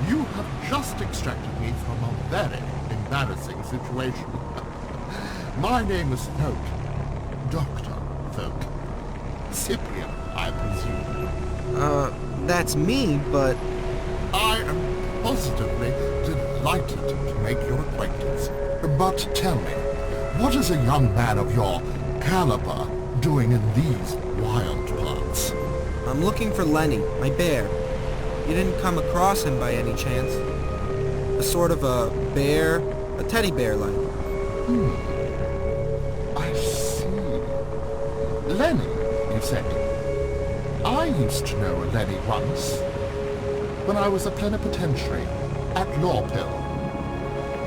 You have just extracted me from a very embarrassing situation. My name is Folk. Dr. Folk. Cyprien, I presume. That's me, but... I am positively delighted to make your acquaintance. But tell me, what is a young man of your caliber doing in these wild parts? I'm looking for Lenny, my bear. You didn't come across him by any chance? A sort of a bear, a teddy bear like. I see. Lenny, you said. I used to know a Lenny once, when I was a plenipotentiary at Longplay.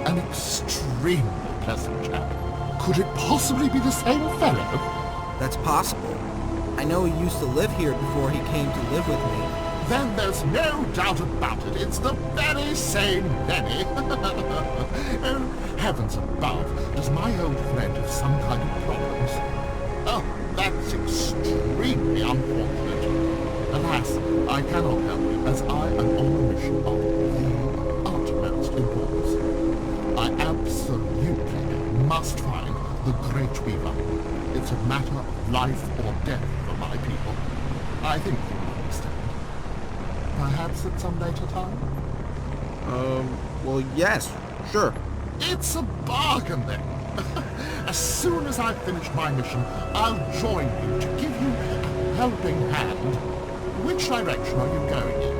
An extremely pleasant chap. Could it possibly be the same fellow? That's possible. I know he used to live here before he came to live with me. Then there's no doubt about it. It's the very same Lenny. Oh, heavens above, does my old friend have some kind of problems? Oh, that's extremely unfortunate. Alas, I cannot help you, as I am on a mission of the utmost importance. I absolutely must find the Great Weaver. It's a matter of life or death for my people. I think you will understand. Perhaps at some later time? Well, yes, sure. It's a bargain then. As soon as I've finished my mission, I'll join you to give you a helping hand. Which direction are you going in?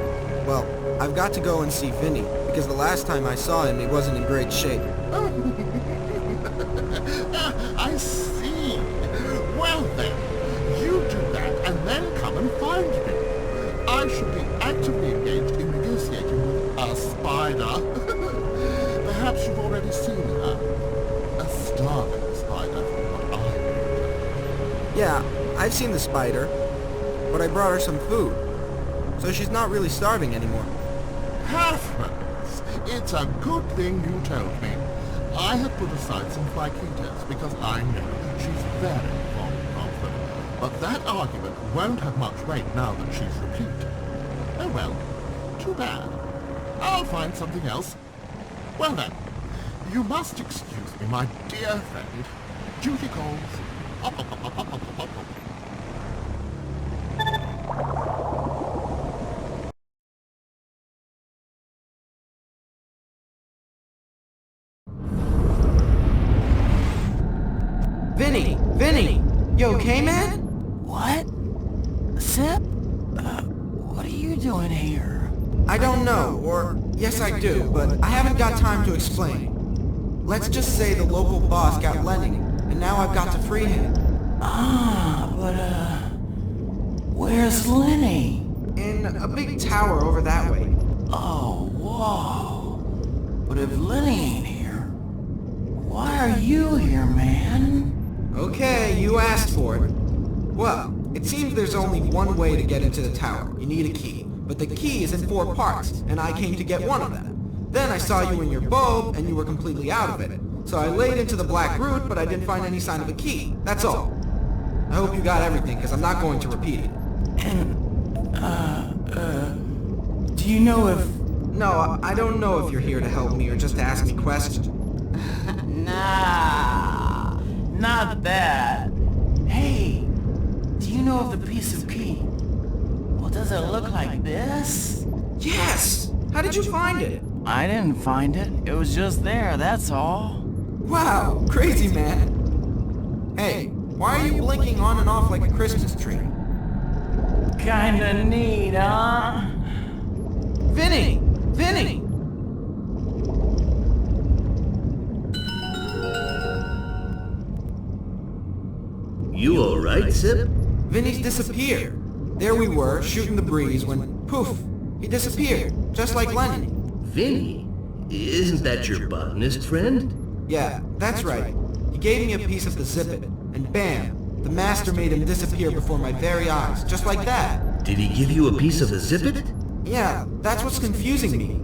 Well, I've got to go and see Vinny, because the last time I saw him, he wasn't in great shape. I see. Well then, you do that and then come and find me. I should be actively engaged in negotiating with a spider. Perhaps you've already seen her. A starving spider, from what I remember. Yeah, I've seen the spider, but I brought her some food. So she's not really starving anymore. Heavens! It's a good thing you told me. I had put aside some flaquitas because I know she's very fond of them. But that argument won't have much weight now that she's replete. Oh well, too bad. I'll find something else. Well then, you must excuse me, my dear friend. Duty calls. Hop, hop, hop, hop, hop, hop, hop, hop. Vinny! Vinny! You okay, man? What? Sip? What are you doing here? I don't know, or yes I do, but I haven't got time to explain. Let's just say the local boss got Lenny, and now I've got to free him. Where's Lenny? In a big tower over that way. Oh, whoa. But if Lenny ain't here, why are you here, man? Okay, you asked for it. Well, it seems there's only one way to get into the tower. You need a key. But the key is in 4 parts, and I came to get one of them. Then I saw you in your bulb, and you were completely out of it. So I laid into the black root, but I didn't find any sign of a key. That's all. I hope you got everything, because I'm not going to repeat it. And, do you know if... No, I don't know if you're here to help me or just to ask me questions. Nah, not that. Hey, do you know of the piece of key? Well, does it look like this? Yes! How did you find it? I didn't find it. It was just there, that's all. Wow, crazy man. Hey, why are you blinking on and off like a Christmas tree? Kinda neat, huh? Vinny! Vinny! You alright, Sip? Vinny's disappeared. There we were, shooting the breeze, when, poof, he disappeared, just like Lenny. Vinny? Isn't that your botanist friend? Yeah, that's right. He gave me a piece of the zippet, and bam, the master made him disappear before my very eyes, just like that. Did he give you a piece of the zippet? Yeah, that's what's confusing me.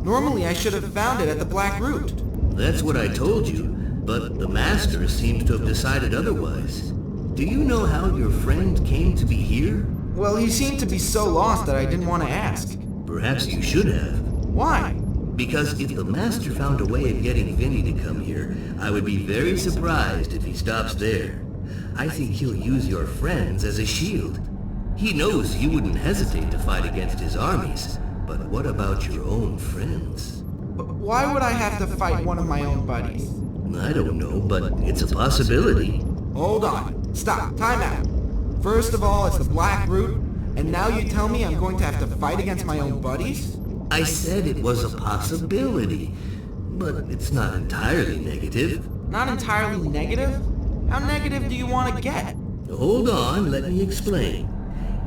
Normally I should have found it at the Black Root. That's what I told you, but the master seems to have decided otherwise. Do you know how your friend came to be here? Well, he seemed to be so lost that I didn't want to ask. Perhaps you should have. Why? Because if the Master found a way of getting Vinny to come here, I would be very surprised if he stops there. I think he'll use your friends as a shield. He knows you wouldn't hesitate to fight against his armies, but what about your own friends? Why would I have to fight one of my own buddies? I don't know, but it's a possibility. Hold on. Stop. Time out. First of all, it's the Black Root, and now you tell me I'm going to have to fight against my own buddies? I said it was a possibility, but it's not entirely negative. Not entirely negative? How negative do you want to get? Hold on, let me explain.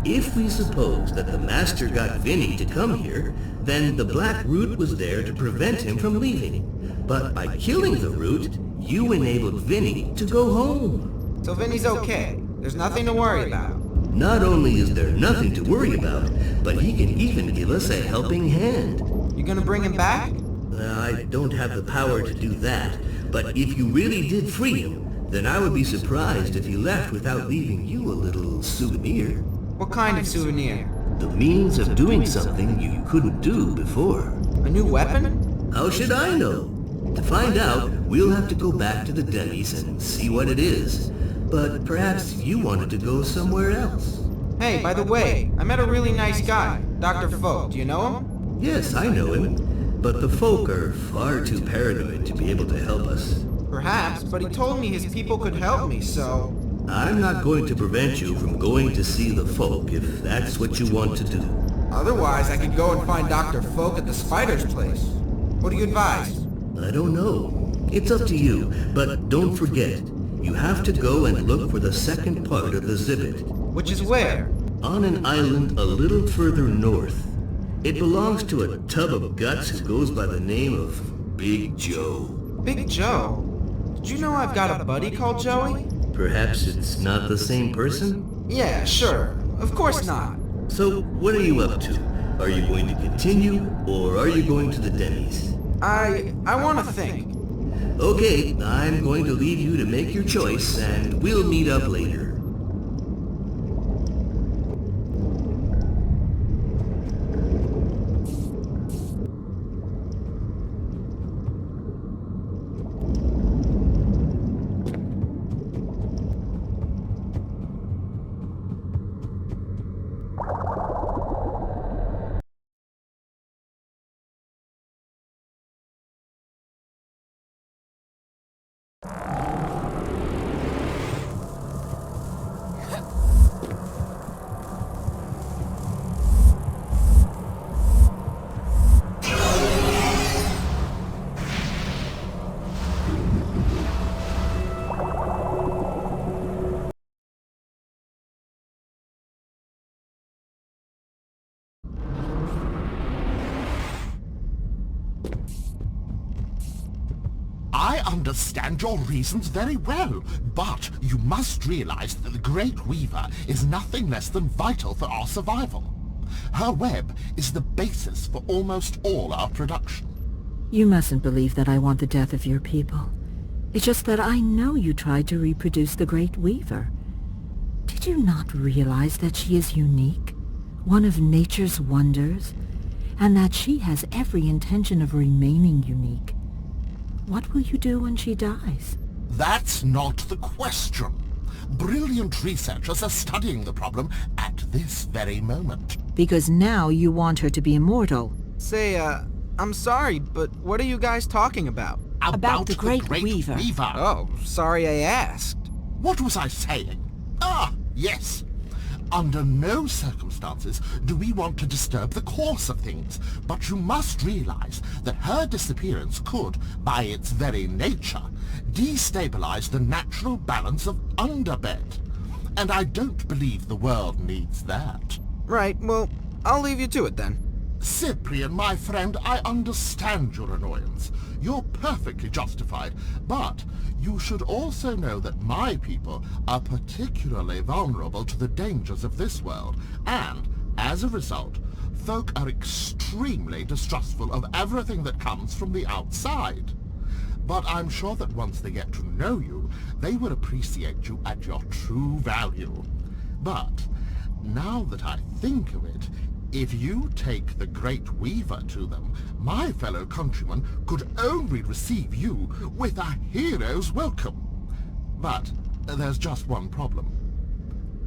If we suppose that the Master got Vinny to come here, then the Black Root was there to prevent him from leaving. But by killing the Root, you enabled Vinny to go home. So Vinny's okay. There's nothing to worry about. Not only is there nothing to worry about, but he can even give us a helping hand. You gonna bring him back? I don't have the power to do that, but if you really did free him, then I would be surprised if he left without leaving you a little souvenir. What kind of souvenir? The means of doing something you couldn't do before. A new weapon? How should I know? To find out, we'll have to go back to the Demis and see what it is. But perhaps you wanted to go somewhere else. Hey, by the way, I met a really nice guy, Dr. Folk. Do you know him? Yes, I know him. But the folk are far too paranoid to be able to help us. Perhaps, but he told me his people could help me, so... I'm not going to prevent you from going to see the folk if that's what you want to do. Otherwise, I could go and find Dr. Folk at the spider's place. What do you advise? I don't know. It's up to you, but don't forget, you have to go and look for the second part of the Zibbet. Which is where? On an island a little further north. It belongs to a tub of guts who goes by the name of Big Joe. Big Joe? Did you know I've got a buddy called Joey? Perhaps it's not the same person? Yeah, sure. Of course not. So, what are you up to? Are you going to continue, or are you going to the Demis? I want to think. Okay, I'm going to leave you to make your choice, and we'll meet up later. I understand your reasons very well, but you must realize that the Great Weaver is nothing less than vital for our survival. Her web is the basis for almost all our production. You mustn't believe that I want the death of your people. It's just that I know you tried to reproduce the Great Weaver. Did you not realize that she is unique, one of nature's wonders, and that she has every intention of remaining unique? What will you do when she dies? That's not the question. Brilliant researchers are studying the problem at this very moment. Because now you want her to be immortal. Say, I'm sorry, but what are you guys talking about? About the Great Weaver. Oh, sorry I asked. What was I saying? Ah, yes. Under no circumstances do we want to disturb the course of things, but you must realize that her disappearance could, by its very nature, destabilize the natural balance of Underbed. And I don't believe the world needs that. Right, well, I'll leave you to it then. Cyprien, my friend, I understand your annoyance. You're perfectly justified, but you should also know that my people are particularly vulnerable to the dangers of this world, and, as a result, folk are extremely distrustful of everything that comes from the outside. But I'm sure that once they get to know you, they will appreciate you at your true value. But Now that I think of it, if you take the Great Weaver to them, my fellow countrymen could only receive you with a hero's welcome. But there's just one problem.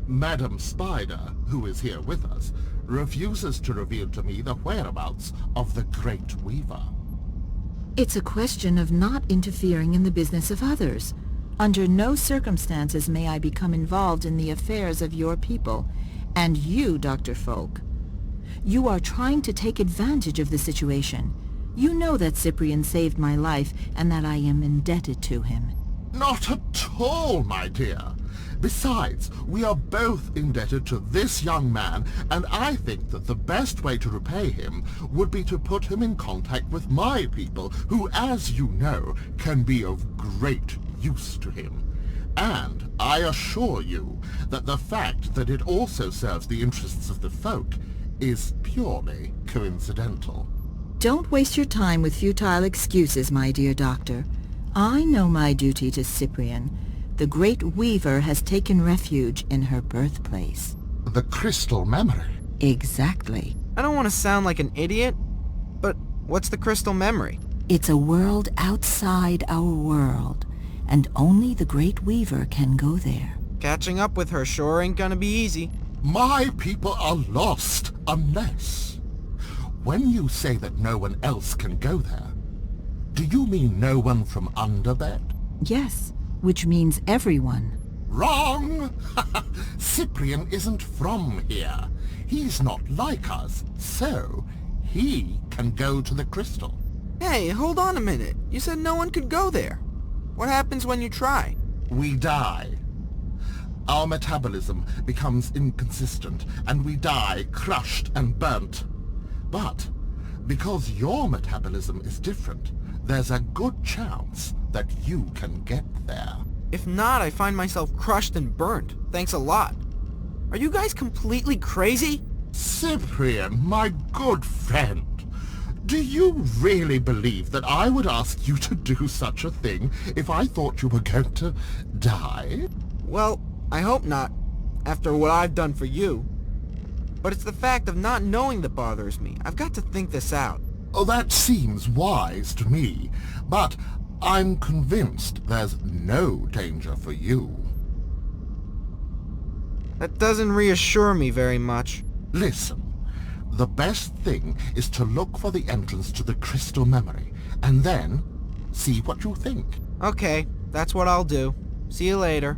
Madam Spider, who is here with us, refuses to reveal to me the whereabouts of the Great Weaver. It's a question of not interfering in the business of others. Under no circumstances may I become involved in the affairs of your people, and you, Dr. Folk. You are trying to take advantage of the situation. You know that Cyprien saved my life, and that I am indebted to him. Not at all, my dear. Besides, we are both indebted to this young man, and I think that the best way to repay him would be to put him in contact with my people, who, as you know, can be of great use to him. And I assure you that the fact that it also serves the interests of the folk is purely coincidental. Don't waste your time with futile excuses, my dear doctor. I know my duty to Cyprien. The Great Weaver has taken refuge in her birthplace. The crystal memory? Exactly. I don't want to sound like an idiot, but what's the crystal memory? It's a world outside our world, and only the Great Weaver can go there. Catching up with her sure ain't gonna be easy. My people are lost unless... When you say that no one else can go there, do you mean no one from Underbed? Yes, which means everyone. Wrong! Cyprien isn't from here. He's not like us, so he can go to the crystal. Hey, hold on a minute. You said no one could go there. What happens when you try? We die. Our metabolism becomes inconsistent, and we die crushed and burnt. But because your metabolism is different, there's a good chance that you can get there. If not, I find myself crushed and burnt. Thanks a lot. Are you guys completely crazy? Cyprien, my good friend, do you really believe that I would ask you to do such a thing if I thought you were going to die? Well, I hope not, after what I've done for you. But it's the fact of not knowing that bothers me. I've got to think this out. Oh, that seems wise to me, but I'm convinced there's no danger for you. That doesn't reassure me very much. Listen, the best thing is to look for the entrance to the crystal memory, and then see what you think. Okay, that's what I'll do. See you later.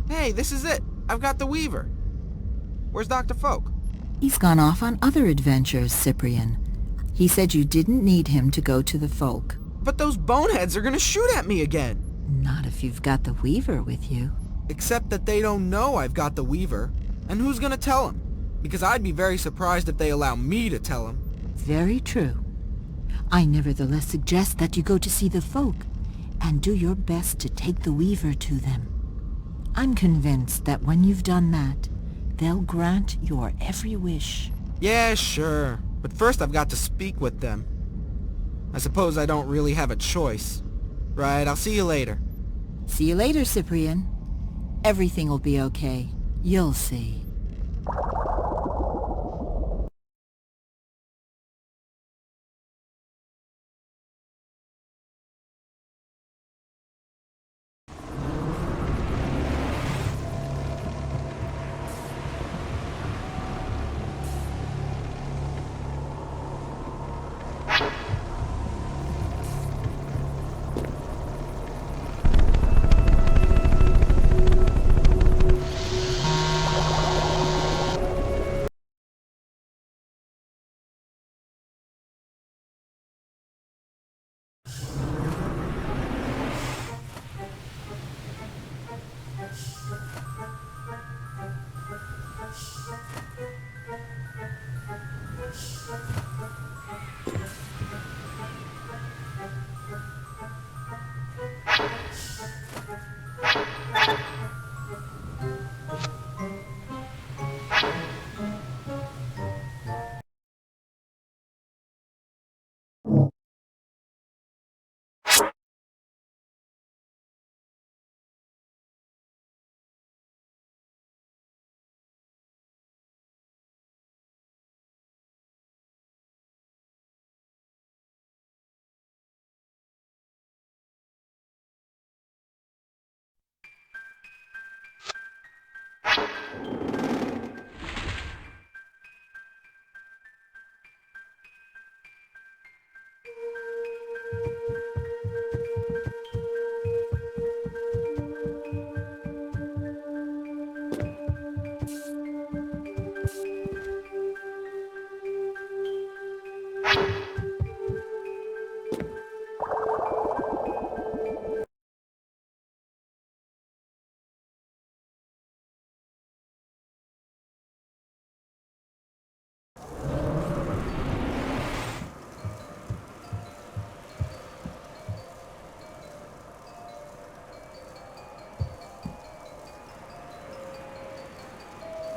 Hey, this is it. I've got the Weaver. Where's Dr. Folk? He's gone off on other adventures, Cyprien. He said you didn't need him to go to the Folk. But those boneheads are gonna shoot at me again. Not if you've got the Weaver with you. Except that they don't know I've got the Weaver. And who's gonna tell them? Because I'd be very surprised if they allow me to tell them. Very true. I nevertheless suggest that you go to see the Folk, and do your best to take the Weaver to them. I'm convinced that when you've done that, they'll grant your every wish. Yeah, sure. But first I've got to speak with them. I suppose I don't really have a choice. Right, I'll see you later. See you later, Cyprien. Everything will be okay. You'll see.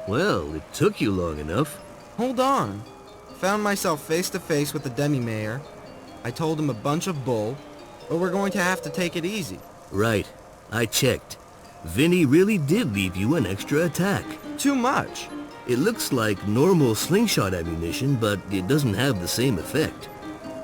Well, it took you long enough. Hold on. Found myself face to face with the Demi-Mayor. I told him a bunch of bull, but we're going to have to take it easy. Right. I checked. Vinny really did leave you an extra attack. Too much. It looks like normal slingshot ammunition, but it doesn't have the same effect.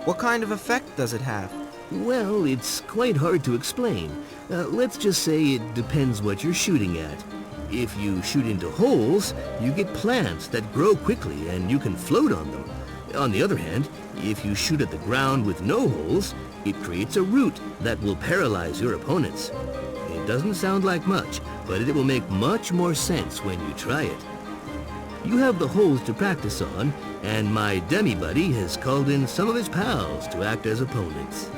What kind of effect does it have? Well, it's quite hard to explain. Let's just say it depends what you're shooting at. If you shoot into holes, you get plants that grow quickly and you can float on them. On the other hand, if you shoot at the ground with no holes, it creates a root that will paralyze your opponents. It doesn't sound like much, but it will make much more sense when you try it. You have the holes to practice on, and my demi-buddy has called in some of his pals to act as opponents.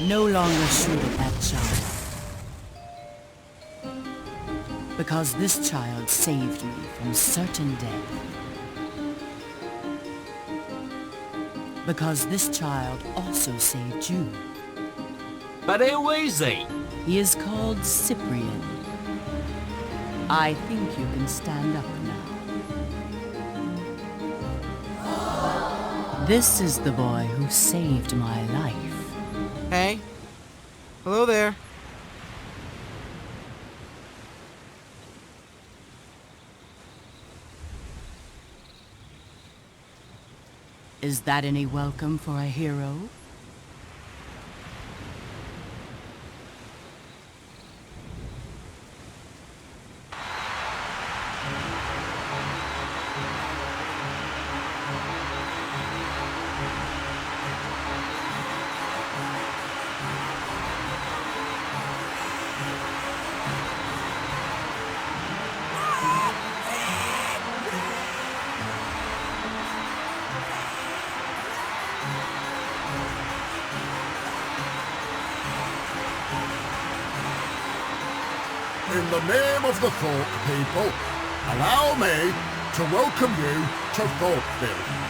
No longer shoot at that child. Because this child saved me from certain death. Because this child also saved you. But who is he? He is called Cyprien. I think you can stand up now. This is the boy who saved my life. Hey. Hello there. Is that any welcome for a hero? the name of the folk people, allow me to welcome you to Folkville.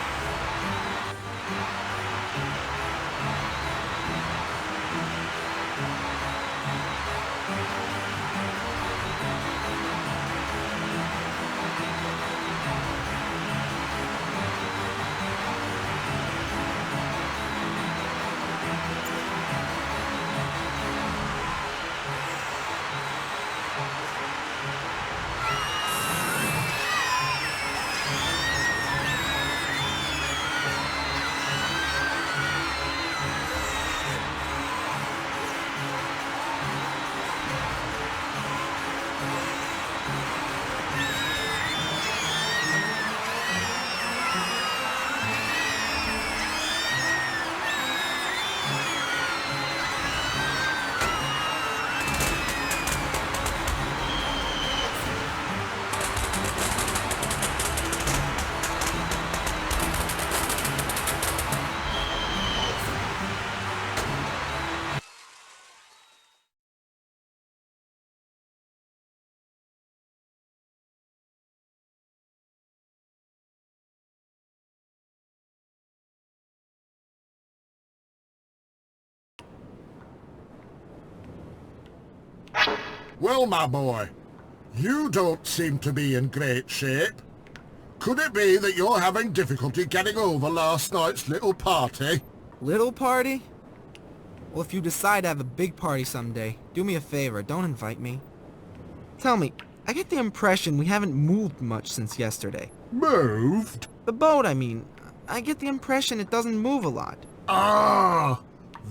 Well, my boy, you don't seem to be in great shape. Could it be that you're having difficulty getting over last night's little party? Little party? Well, if you decide to have a big party someday, do me a favor, don't invite me. Tell me, I get the impression we haven't moved much since yesterday. Moved? The boat, I mean. I get the impression it doesn't move a lot. Ah,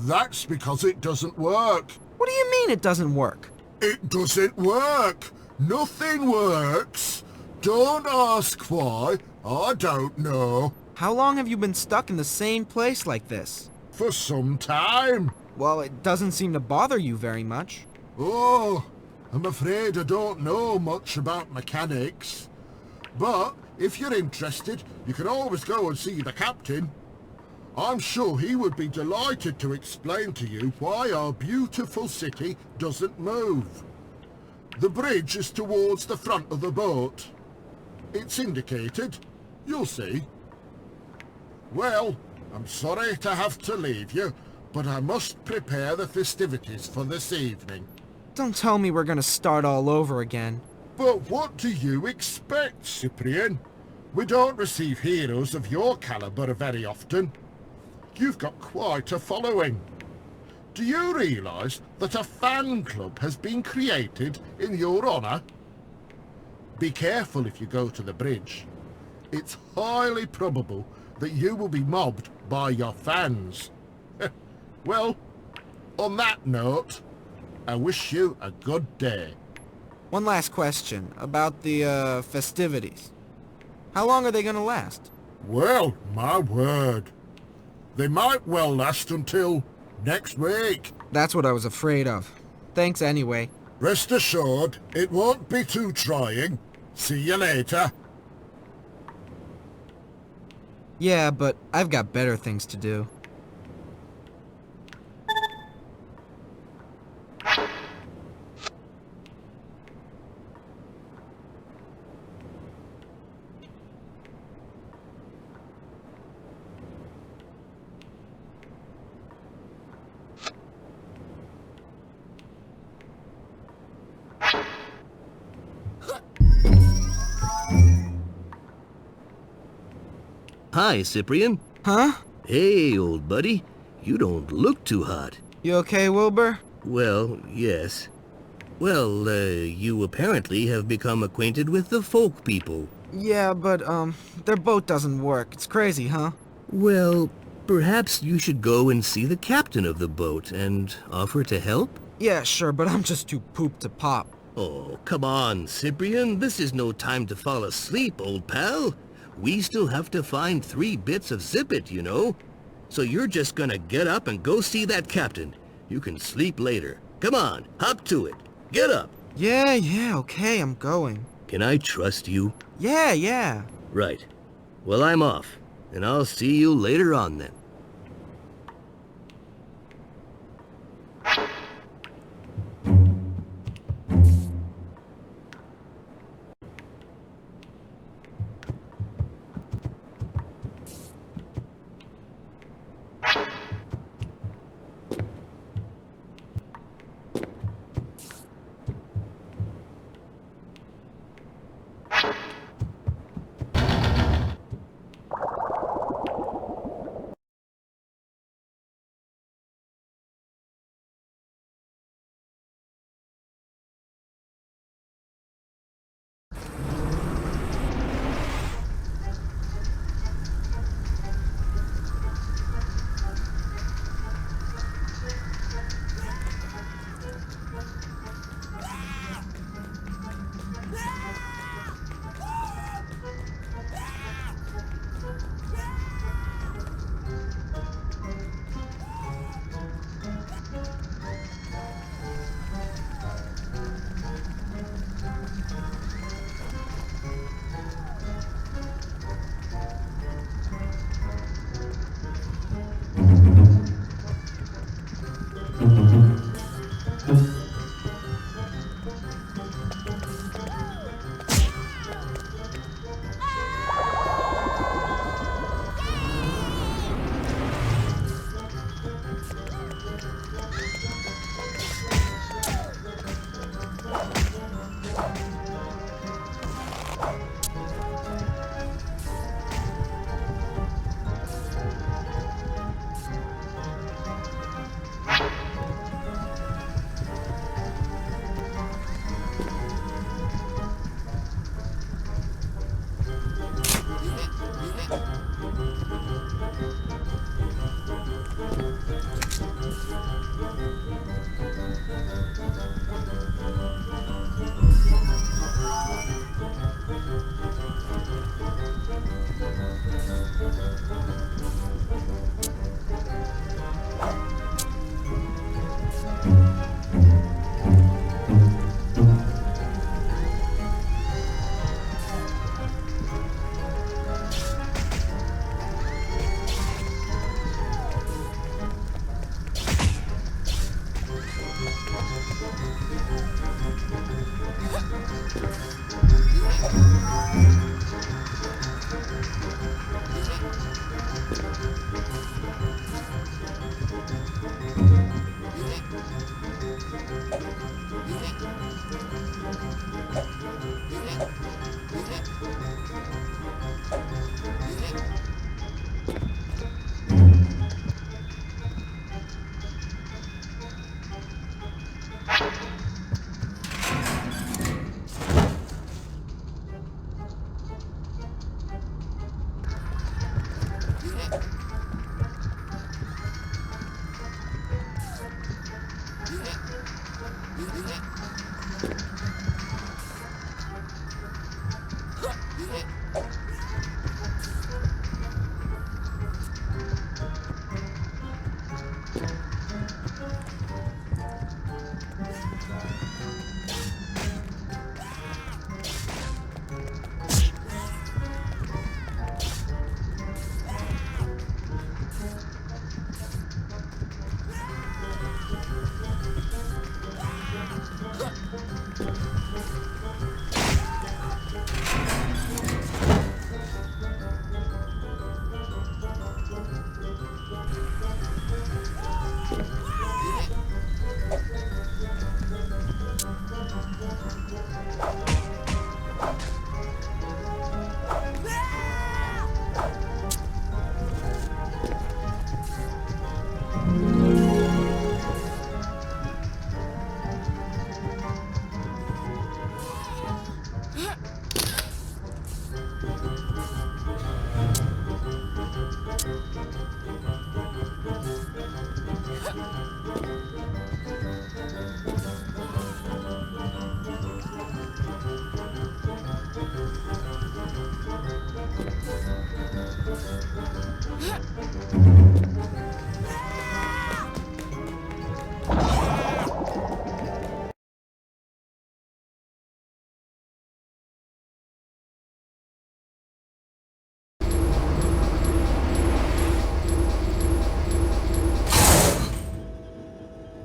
that's because it doesn't work. What do you mean it doesn't work? It doesn't work. Nothing works. Don't ask why. I don't know. How long have you been stuck in the same place like this? For some time. Well, it doesn't seem to bother you very much. Oh, I'm afraid I don't know much about mechanics. But if you're interested, you can always go and see the captain. I'm sure he would be delighted to explain to you why our beautiful city doesn't move. The bridge is towards the front of the boat. It's indicated. You'll see. Well, I'm sorry to have to leave you, but I must prepare the festivities for this evening. Don't tell me we're gonna start all over again. But what do you expect, Cyprien? We don't receive heroes of your caliber very often. You've got quite a following. Do you realise that a fan club has been created in your honour? Be careful if you go to the bridge. It's highly probable that you will be mobbed by your fans. Well, on that note, I wish you a good day. One last question about the festivities. How long are they gonna last? Well, my word. They might well last until next week. That's what I was afraid of. Thanks anyway. Rest assured, it won't be too trying. See you later. Yeah, but I've got better things to do. Hi, Cyprien. Huh? Hey, old buddy. You don't look too hot. You okay, Wilbur? Well, yes. Well, you apparently have become acquainted with the folk people. Yeah, but, their boat doesn't work. It's crazy, huh? Well, perhaps you should go and see the captain of the boat and offer to help? Yeah, sure, but I'm just too pooped to pop. Oh, come on, Cyprien. This is no time to fall asleep, old pal. We still have to find 3 bits of zippet, you know. So you're just gonna get up and go see that captain. You can sleep later. Come on, hop to it. Get up. Yeah, okay, I'm going. Can I trust you? Yeah. Right. Well, I'm off, and I'll see you later on then.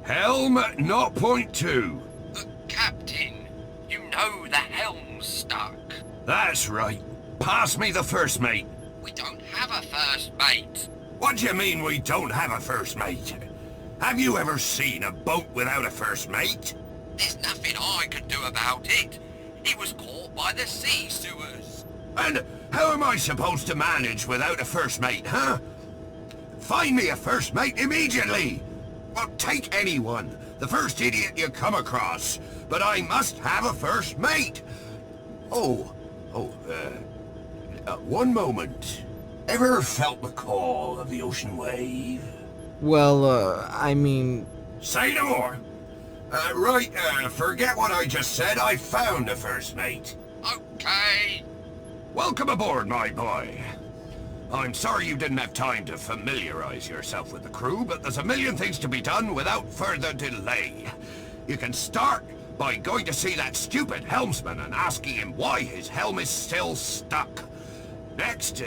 Helm at 0.2. Captain, you know the helm's stuck. That's right. Pass me the first mate. We don't have a first mate. What do you mean we don't have a first mate? Have you ever seen a boat without a first mate? There's nothing I can do about it. He was caught by the sea sewers. And how am I supposed to manage without a first mate, huh? Find me a first mate immediately! Well, take anyone, the first idiot you come across, but I must have a first mate! One moment. Ever felt the call of the ocean wave? Well, I mean... Say no more! Forget what I just said. I found a first mate. Okay. Welcome aboard, my boy. I'm sorry you didn't have time to familiarize yourself with the crew, but there's a million things to be done without further delay. You can start by going to see that stupid helmsman and asking him why his helm is still stuck. Next,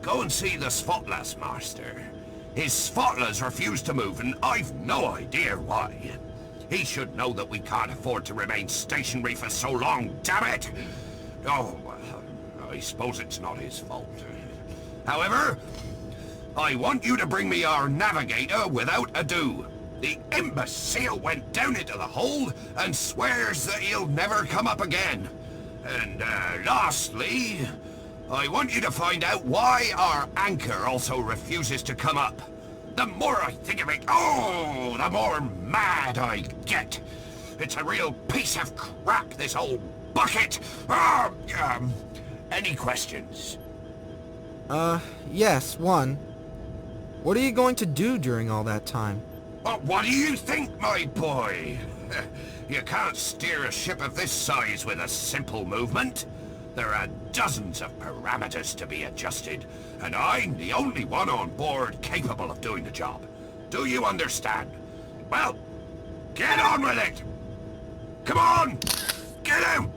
go and see the Spotless Master. His Spotless refuse to move, and I've no idea why. He should know that we can't afford to remain stationary for so long, damn it! Oh, I suppose it's not his fault. However, I want you to bring me our navigator without ado. The imbecile went down into the hold and swears that he'll never come up again. And lastly, I want you to find out why our anchor also refuses to come up. The more I think of it, the more mad I get. It's a real piece of crap, this old bucket. Any questions? Yes, one. What are you going to do during all that time? Well, what do you think, my boy? You can't steer a ship of this size with a simple movement. There are dozens of parameters to be adjusted, and I'm the only one on board capable of doing the job. Do you understand? Well, get on with it! Come on! Get out!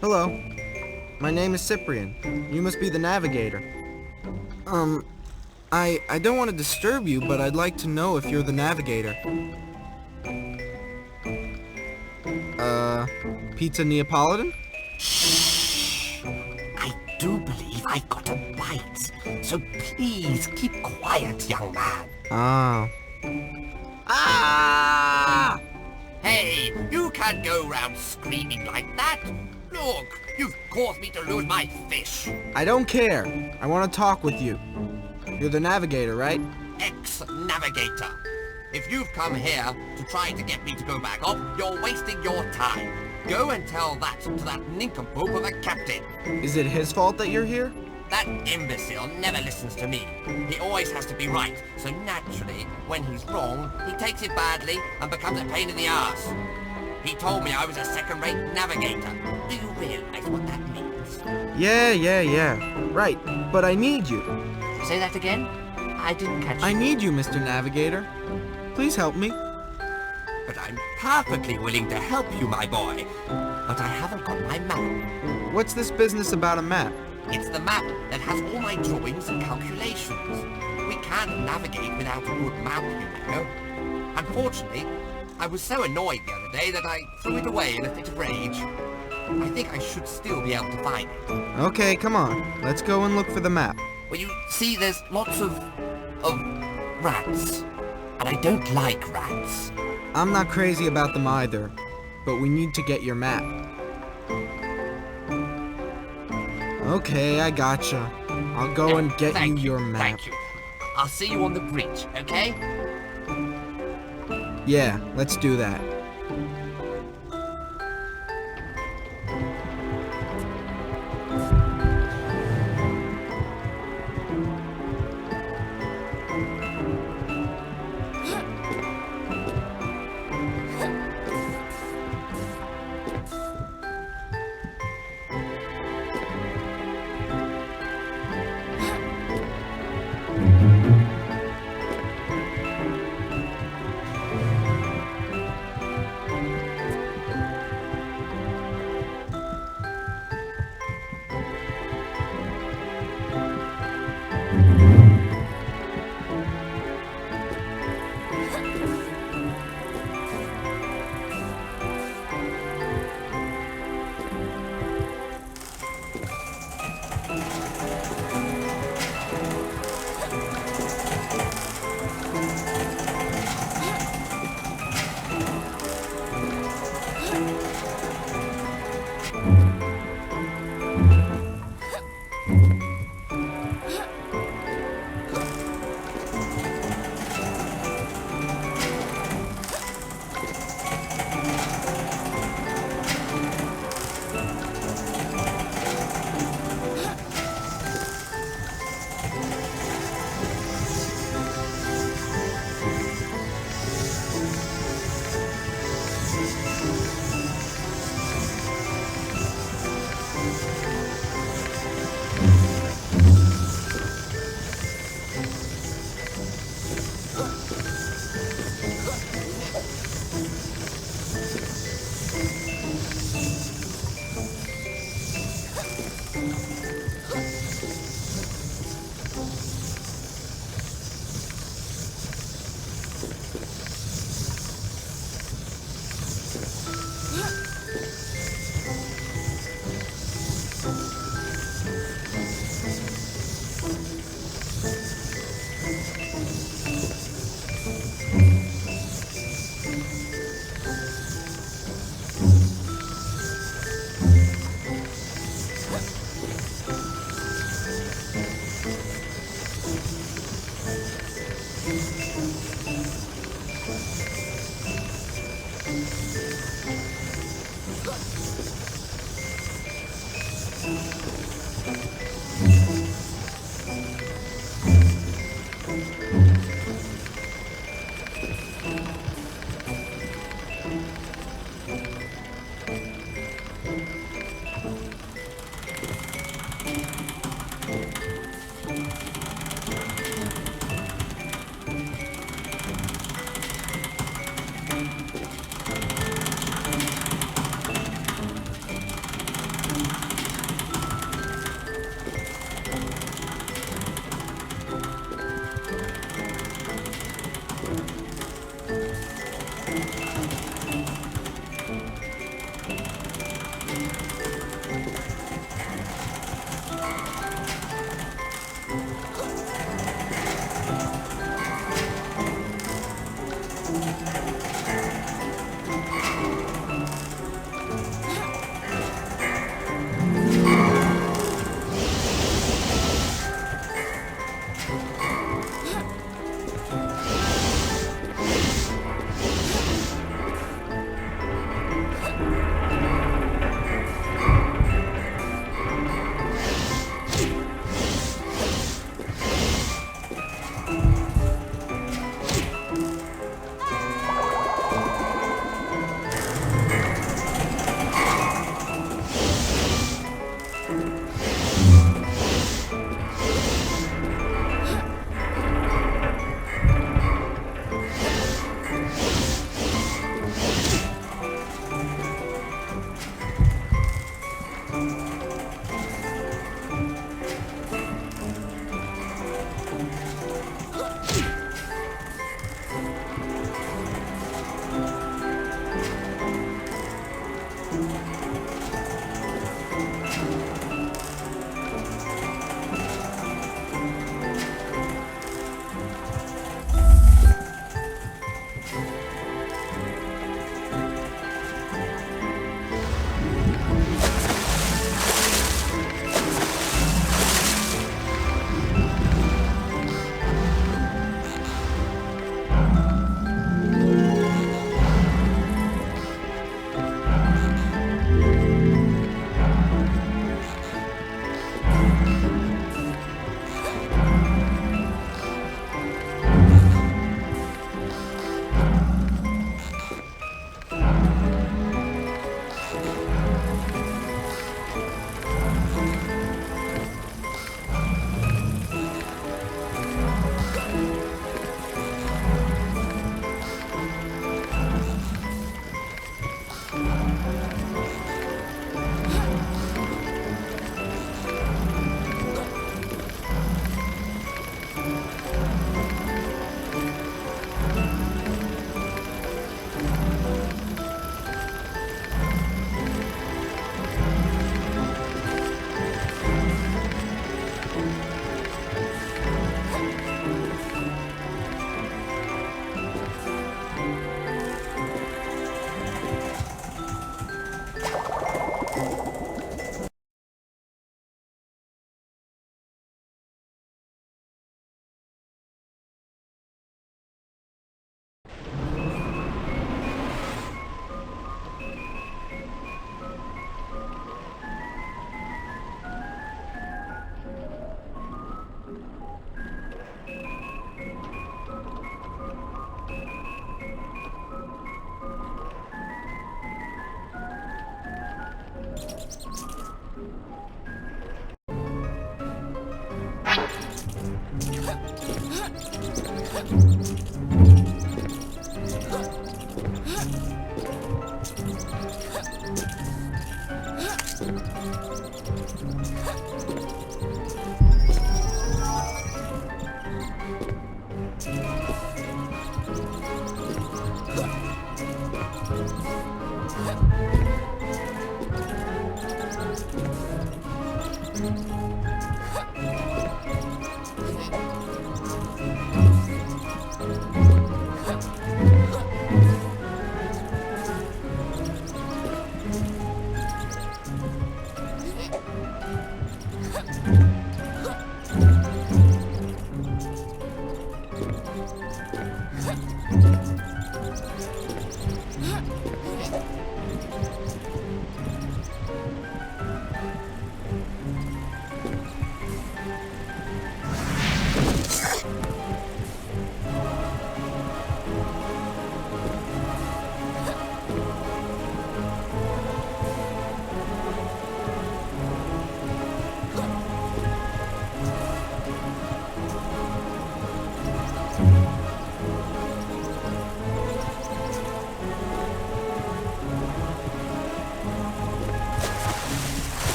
Hello. My name is Cyprien. You must be the navigator. I don't want to disturb you, but I'd like to know if you're the navigator. Pizza Neapolitan? Shh! I do believe I got a bite, so please keep quiet, young man. Ah. Ah! Hey, you can't go round screaming like that. Look, you've caused me to lose my fish. I don't care. I want to talk with you. You're the navigator, right? Ex-navigator. If you've come here to try to get me to go back up, you're wasting your time. Go and tell that to that nincompoop of a captain. Is it his fault that you're here? That imbecile never listens to me. He always has to be right, so naturally, when he's wrong, he takes it badly and becomes a pain in the ass. He told me I was a second-rate navigator. Do you realize what that means? Yeah. Right, but I need you. Say that again? I didn't catch I need you, Mr. Navigator. Please help me. But I'm perfectly willing to help you, my boy. But I haven't got my map. What's this business about a map? It's the map that has all my drawings and calculations. We can't navigate without a good map, you know. Unfortunately, I was so annoyed the other day that I threw it away in a fit of rage. I think I should still be able to find it. Okay, come on. Let's go and look for the map. Well, you see, there's lots of rats. And I don't like rats. I'm not crazy about them either, but we need to get your map. Okay, I gotcha. I'll go and get you your map. Thank you. I'll see you on the bridge, okay? Yeah, let's do that.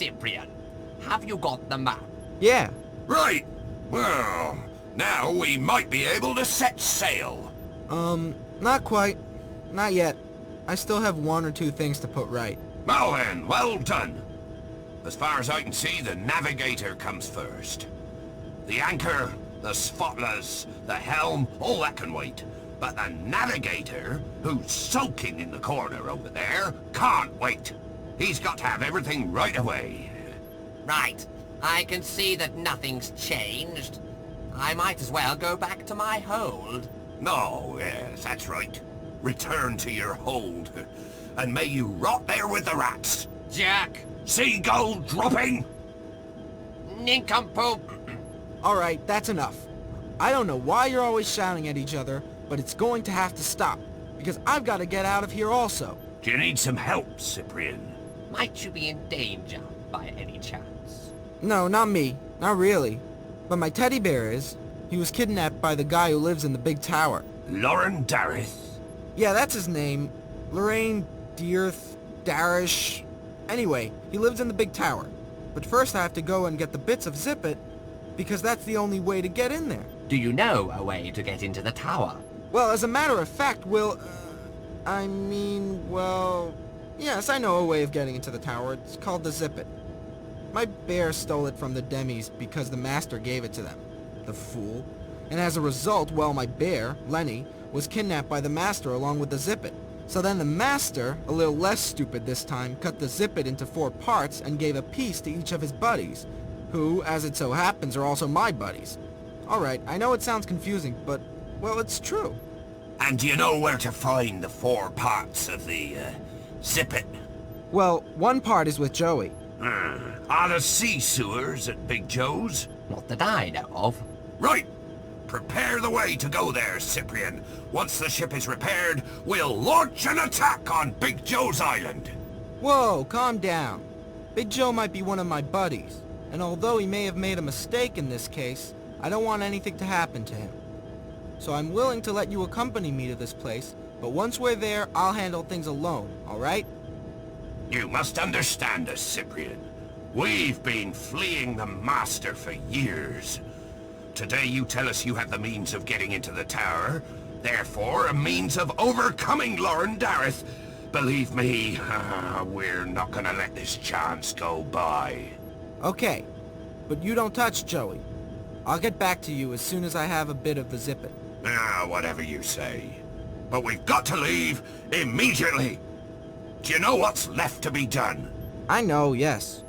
Cyprien, have you got the map? Yeah. Right. Well, now we might be able to set sail. Not quite. Not yet. I still have one or two things to put right. Well then, well done. As far as I can see, the navigator comes first. The anchor, the spotless, the helm, all that can wait. But the navigator, who's sulking in the corner over there, can't wait. He's got to have everything right away. Right. I can see that nothing's changed. I might as well go back to my hold. No, yes, that's right. Return to your hold. And may you rot there with the rats. Jack! Seagull dropping! Nincompoop! Alright, that's enough. I don't know why you're always shouting at each other, but it's going to have to stop, because I've got to get out of here also. Do you need some help, Cyprien? Might you be in danger, by any chance? No, not me. Not really. But my teddy bear is. He was kidnapped by the guy who lives in the big tower. Loren Darith? Yeah, that's his name. Loren Darith. Anyway, he lives in the big tower. But first I have to go and get the bits of Zippet, because that's the only way to get in there. Do you know a way to get into the tower? Well, as a matter of fact, yes, I know a way of getting into the tower. It's called the Zippet. My bear stole it from the Demis because the master gave it to them. The fool. And as a result, well, my bear, Lenny, was kidnapped by the master along with the Zippet. So then the master, a little less stupid this time, cut the Zippet into 4 parts and gave a piece to each of his buddies, who, as it so happens, are also my buddies. Alright, I know it sounds confusing, but, well, it's true. And do you know where to find the 4 parts of the, Zippet? Well, one part is with Joey. Are the sea sewers at Big Joe's? Not that I know of. Right. Prepare the way to go there, Cyprien. Once the ship is repaired, we'll launch an attack on Big Joe's island. Whoa, calm down. Big Joe might be one of my buddies, and although he may have made a mistake in this case, I don't want anything to happen to him. So I'm willing to let you accompany me to this place, but once we're there, I'll handle things alone, alright? You must understand us, Cyprien. We've been fleeing the Master for years. Today you tell us you have the means of getting into the tower, therefore a means of overcoming Loren Darith. Believe me, we're not gonna let this chance go by. Okay, but you don't touch Joey. I'll get back to you as soon as I have a bit of the Zippet. Whatever you say. But we've got to leave immediately. Do you know what's left to be done? I know, yes.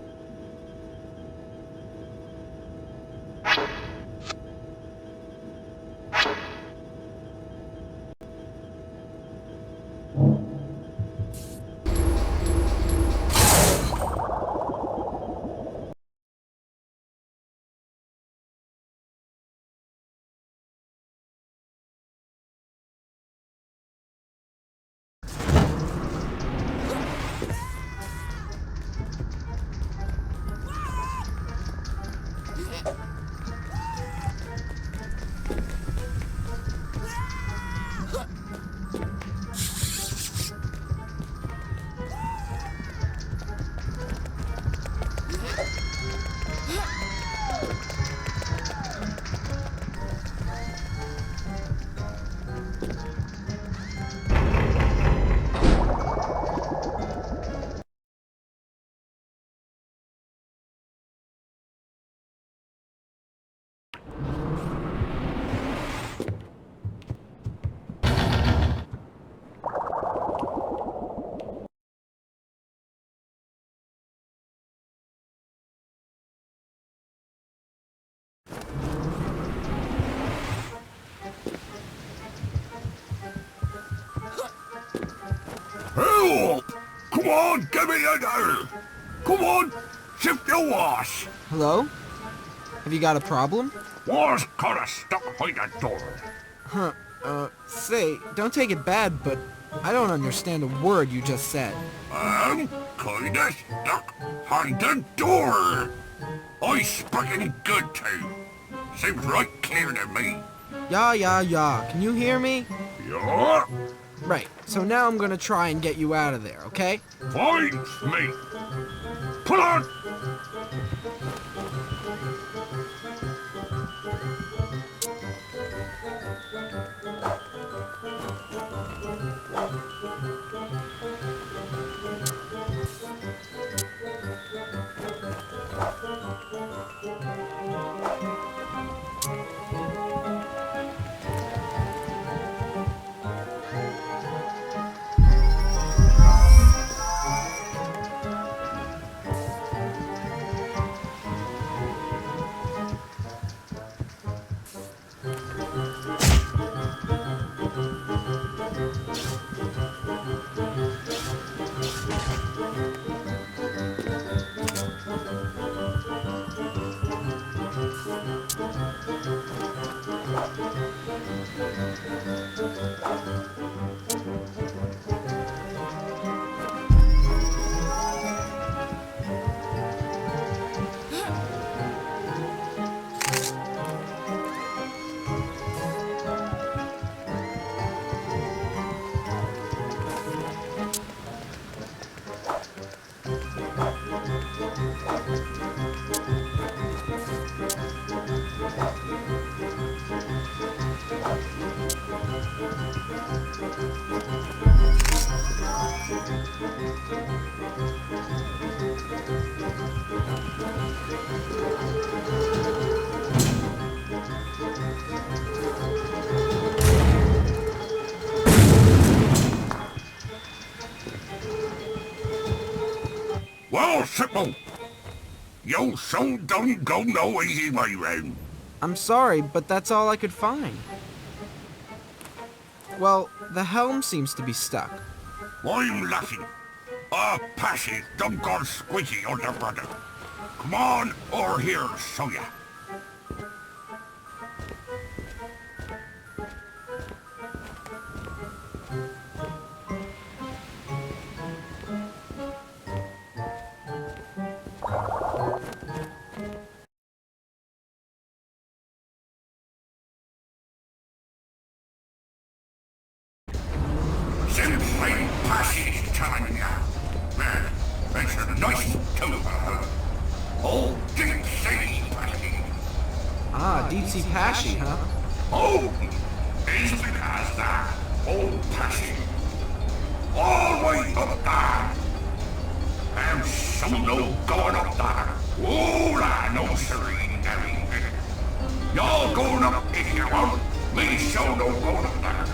Help! Come on, give me a dollar! Come on, shift your wash! Hello? Have you got a problem? Wash kinda stuck behind that door. Say, don't take it bad, but I don't understand a word you just said. I'm kinda stuck behind the door. I speaking good too. Seems right clear to me. Yeah. Can you hear me? Yeah? Right, so now I'm gonna try and get you out of there, okay? Fine, me. Pull on! Well, Simple, your son don't go no easy way round. I'm sorry, but that's all I could find. Well, the helm seems to be stuck. I'm laughing. Our passage done gone squeaky on their brother. Come on, over here, show ya. Simply passage telling ya. Man, that's a nice tower. Oh, deep sea passage. Ah, deep sea passage, huh? Oh, it's because that old passage. All the way up there. There's some no going up there. Oh, I know, serene Gary. Y'all going up if you want. Me so no going up there.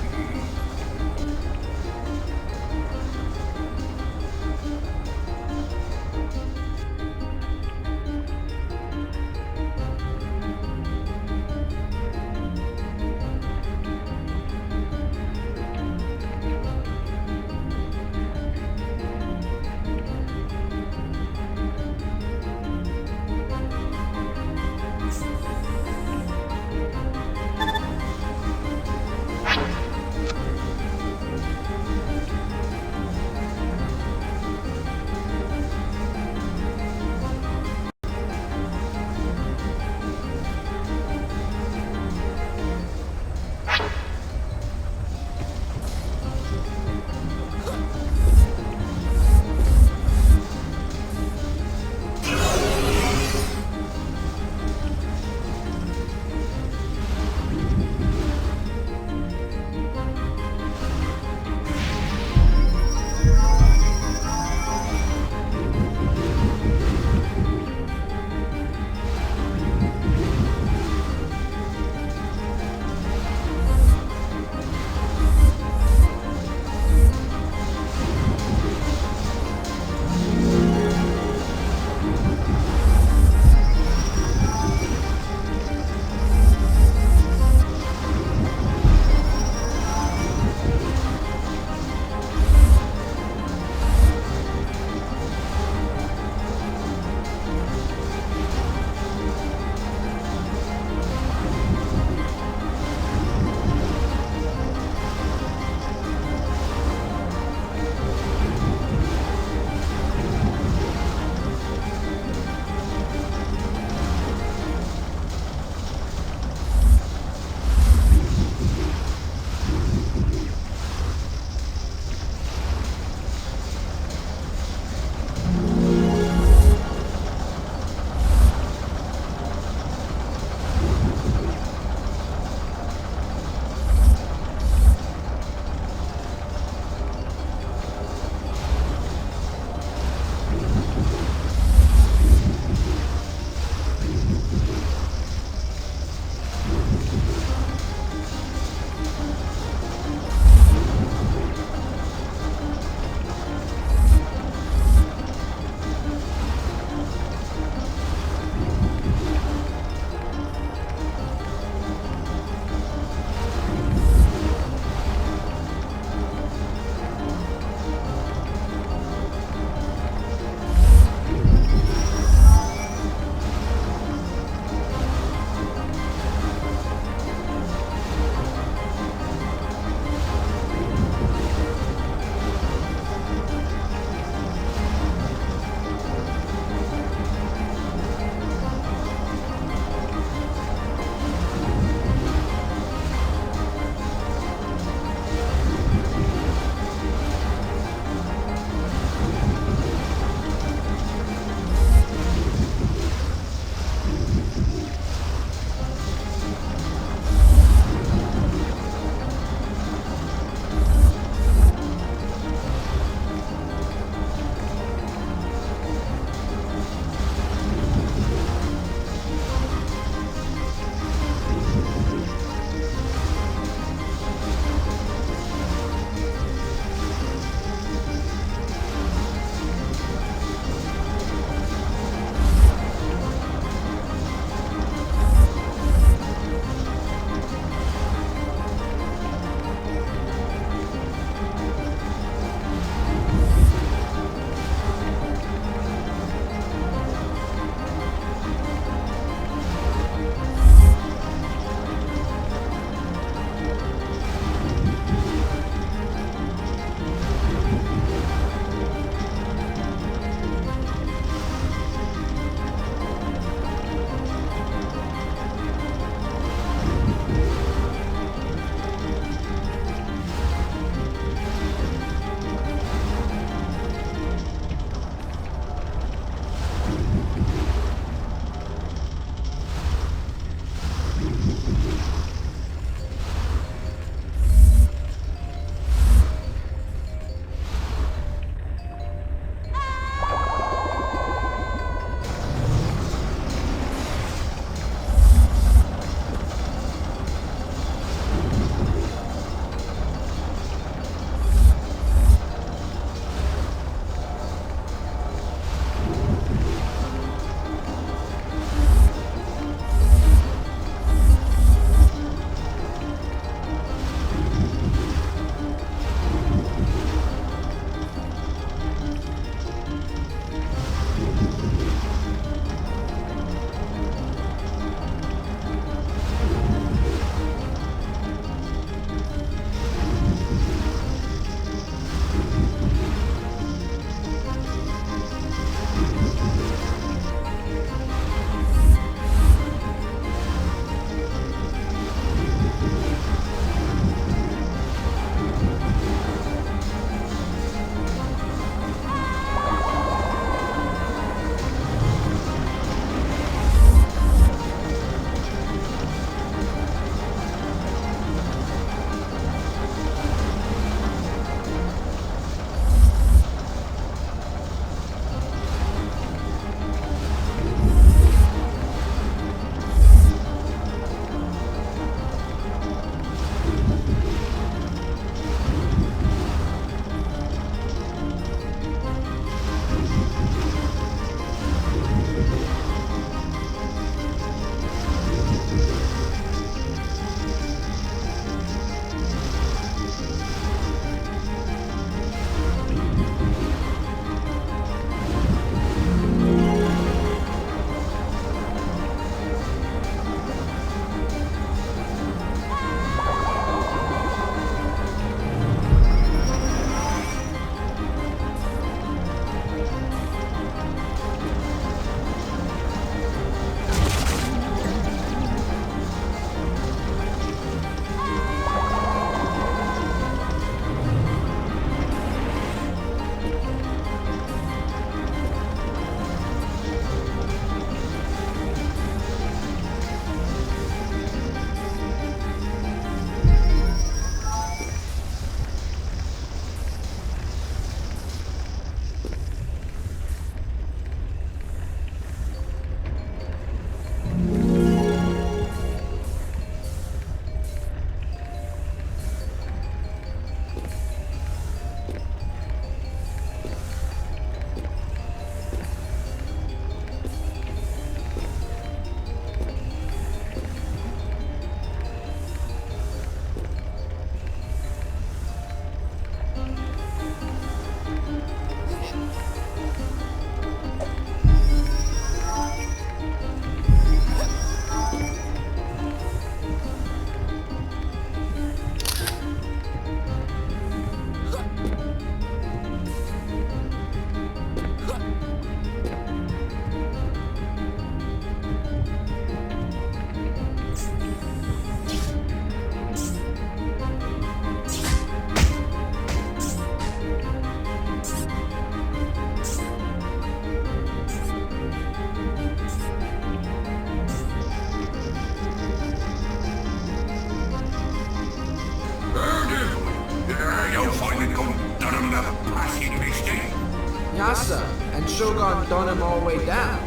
Shogun done him all the way down.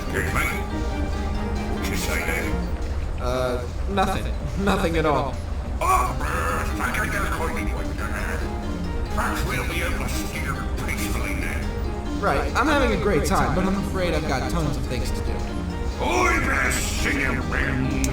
Excuse me? What you say there? Nothing. Nothing at all. Oh, thank you kindly. Perhaps we'll be able to steer peacefully now. Right, I'm having a great time, but I'm afraid I've got tons of things to do. Oi there, Cyprien!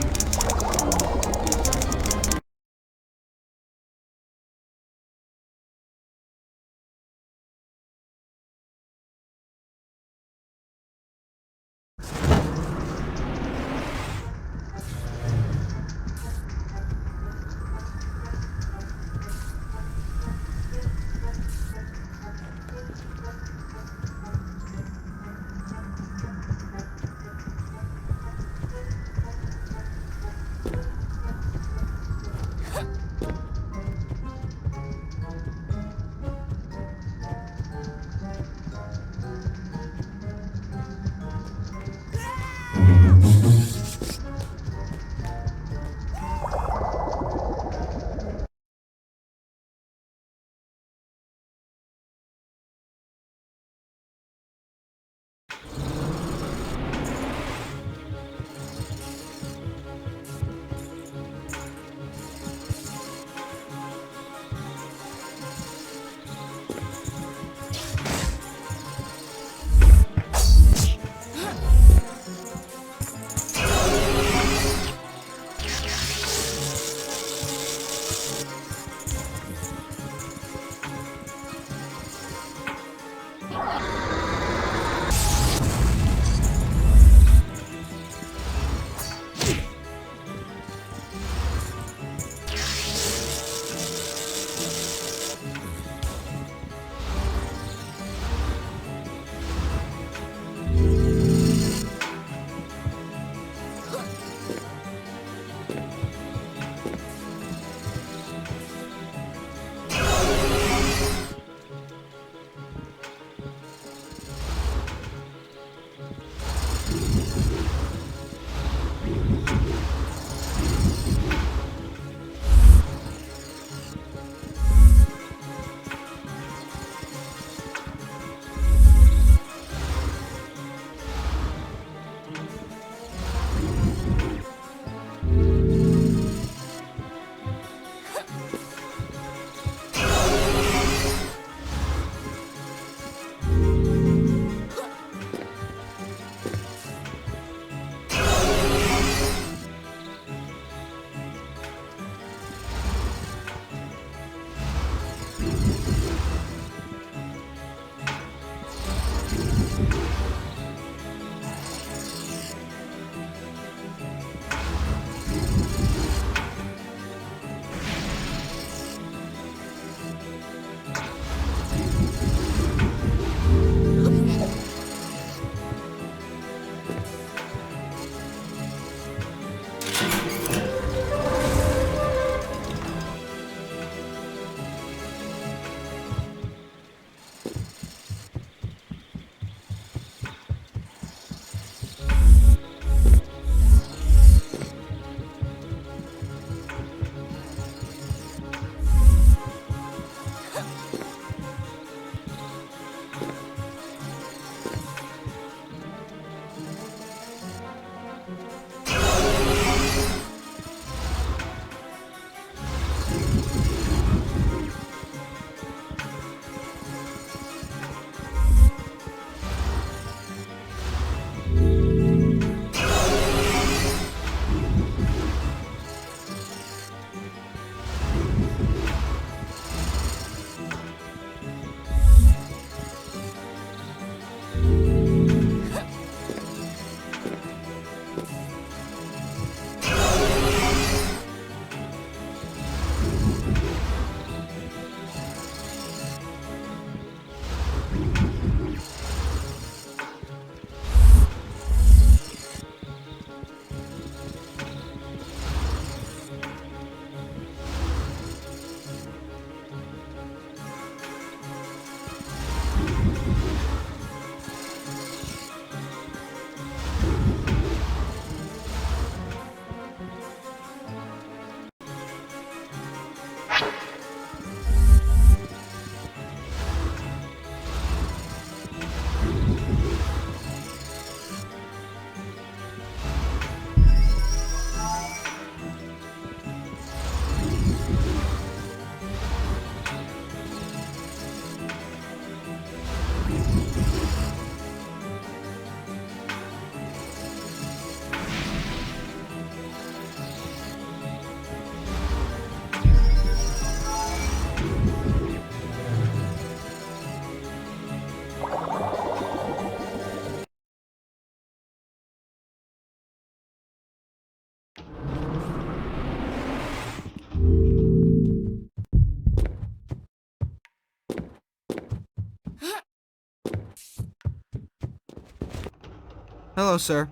Hello, sir.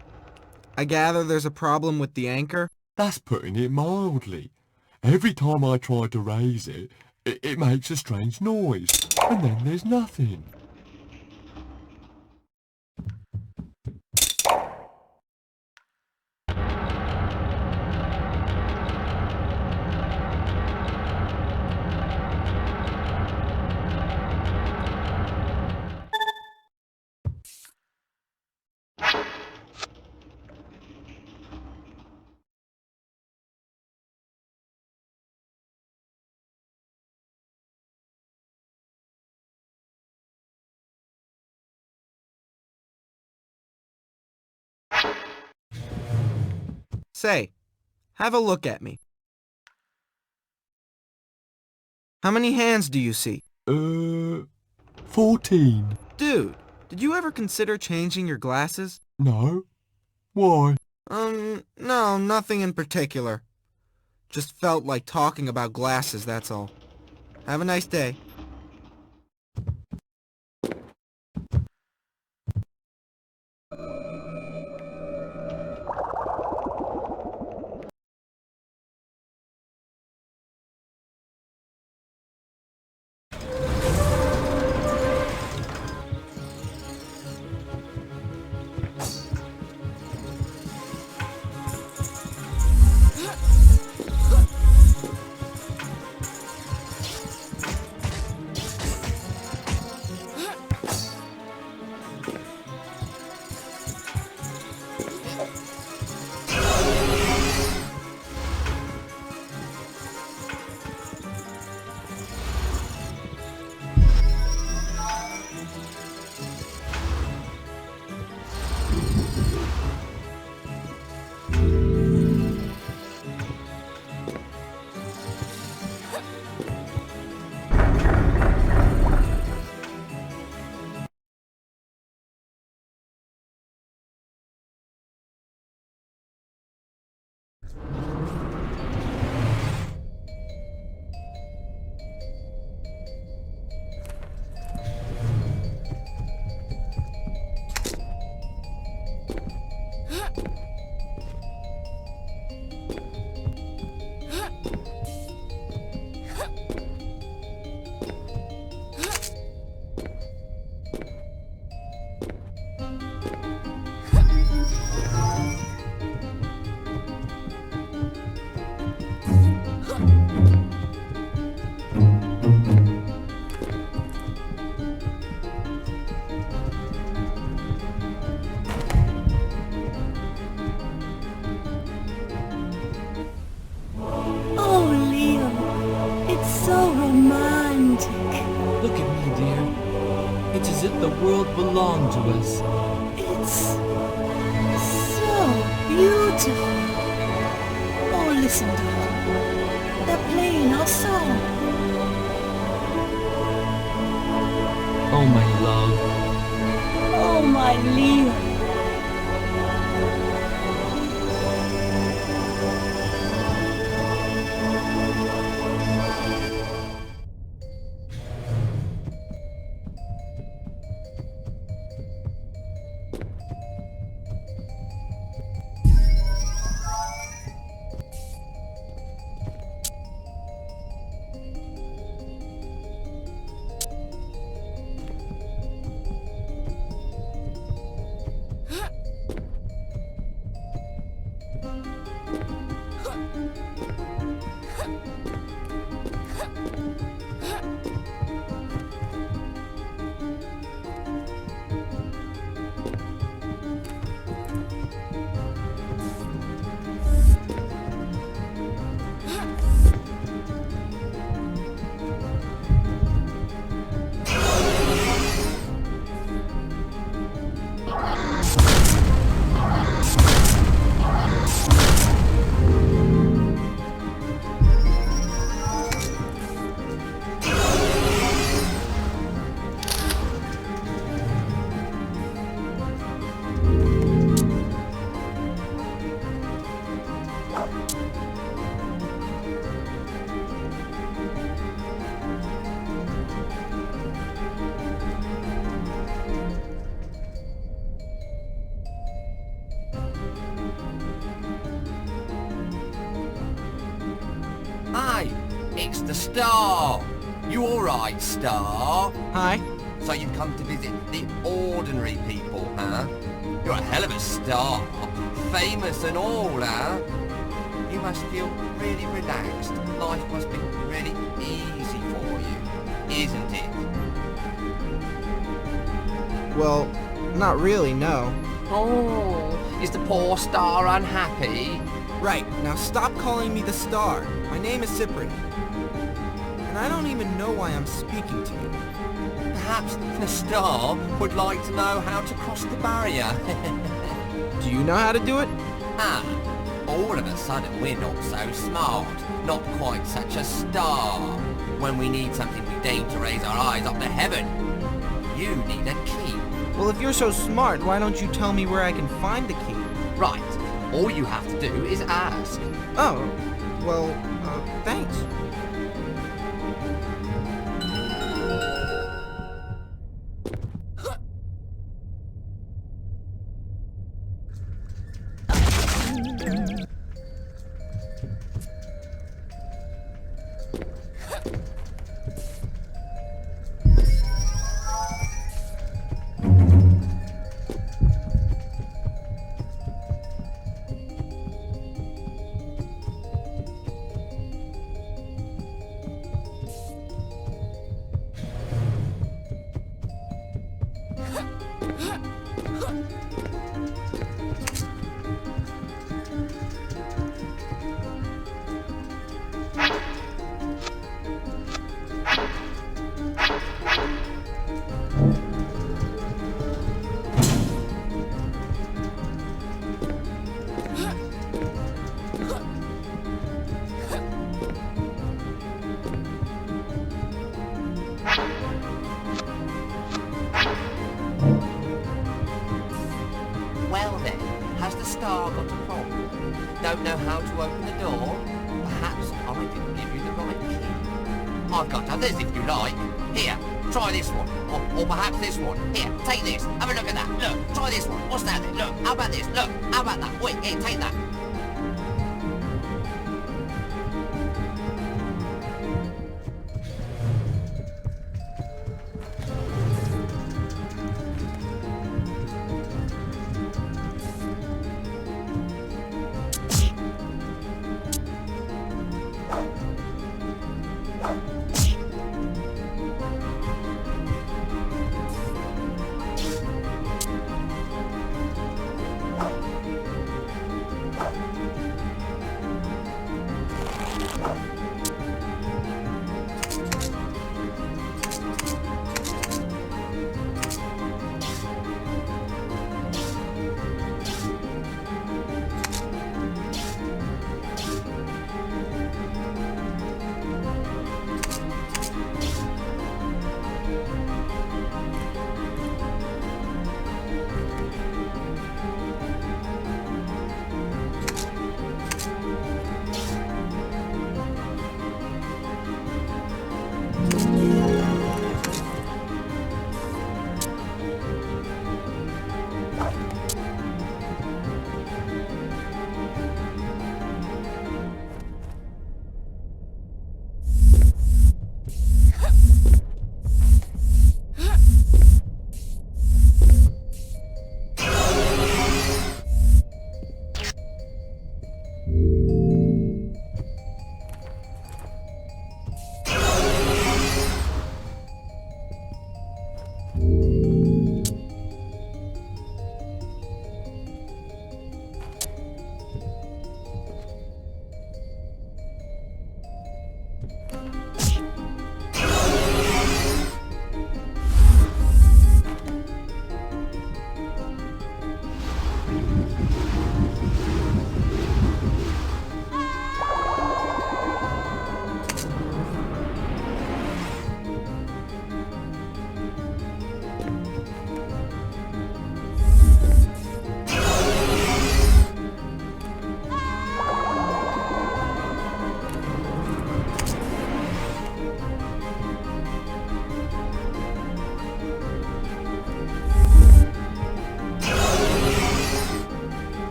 I gather there's a problem with the anchor? That's putting it mildly. Every time I try to raise it, it makes a strange noise, and then there's nothing. Say, have a look at me. How many hands do you see? 14. Dude, did you ever consider changing your glasses? No? Why? No, nothing in particular. Just felt like talking about glasses, that's all. Have a nice day. It's as if the world belonged to us. It's so beautiful. Oh, listen to them. They're playing our song. Oh, my love. Oh, my Leo. It's the Star. You alright, Star? Hi. So you've come to visit the ordinary people, huh? You're a hell of a star. Famous and all, huh? You must feel really relaxed. Life must be really easy for you, isn't it? Well, not really, no. Oh, is the poor Star unhappy? Right, now stop calling me the Star. My name is Cyprien. And I don't even know why I'm speaking to you. Perhaps the Star would like to know how to cross the barrier. Do you know how to do it? Ah, all of a sudden we're not so smart, not quite such a star. When we need something we deign to raise our eyes up to heaven. You need a key. Well, if you're so smart, why don't you tell me where I can find the key? Right, all you have to do is ask. Oh, well, thanks. Well then, has the Star got a problem? Don't know how to open the door? Perhaps I didn't give you the right key. I've got others if you like. Here, try this one. Or perhaps this one. Here, take this. Have a look at that. Look, try this one. What's that then? Look, how about this? Look, how about that? Wait, here, take that.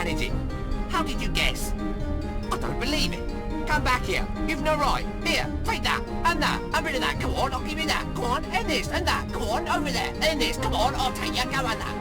manage it. How did you guess? I don't believe it. Come back here. You've no right. Here, take that, and a bit of that. Come on, I'll give you that. Go on, and this, and that. Go on, over there, and this. Come on, I'll take you. Go on, that.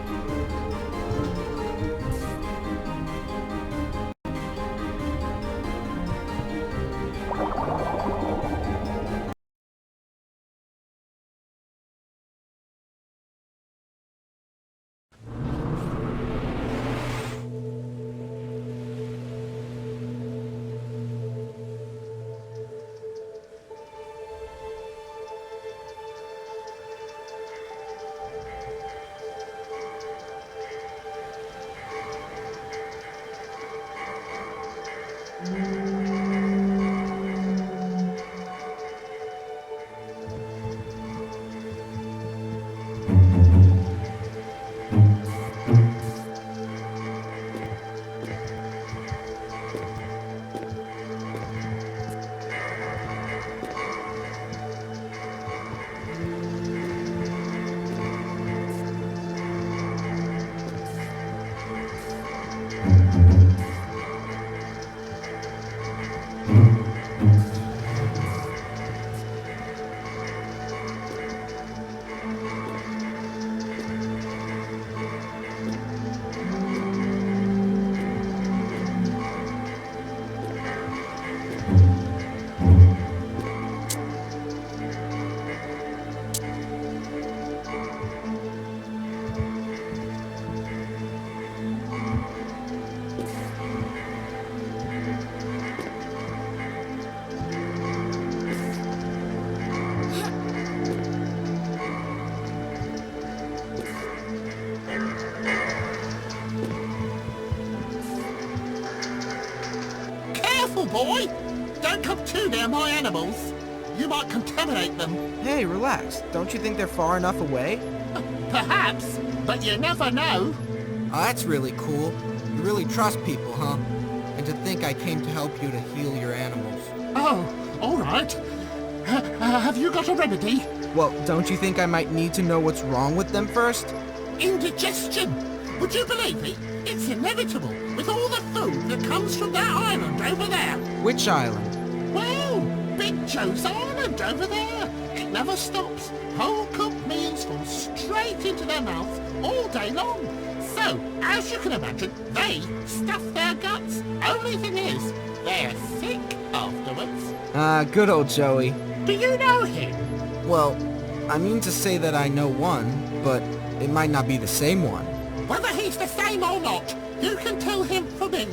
Boy, don't come too near my animals. You might contaminate them. Hey, relax. Don't you think they're far enough away? Perhaps, but you never know. Oh, that's really cool. You really trust people, huh? And to think I came to help you to heal your animals. Oh, all right. Have you got a remedy? Well, don't you think I might need to know what's wrong with them first? Indigestion. Would you believe me? It's inevitable with all the food that comes from that island over there. Which island? Well, Big Joe's Island over there. It never stops. Whole cooked meals fall straight into their mouths all day long. So, as you can imagine, they stuff their guts. Only thing is, they're sick afterwards. Good old Joey. Do you know him? Well, I mean to say that I know one, but it might not be the same one. Whether he's the same or not, you can tell him for me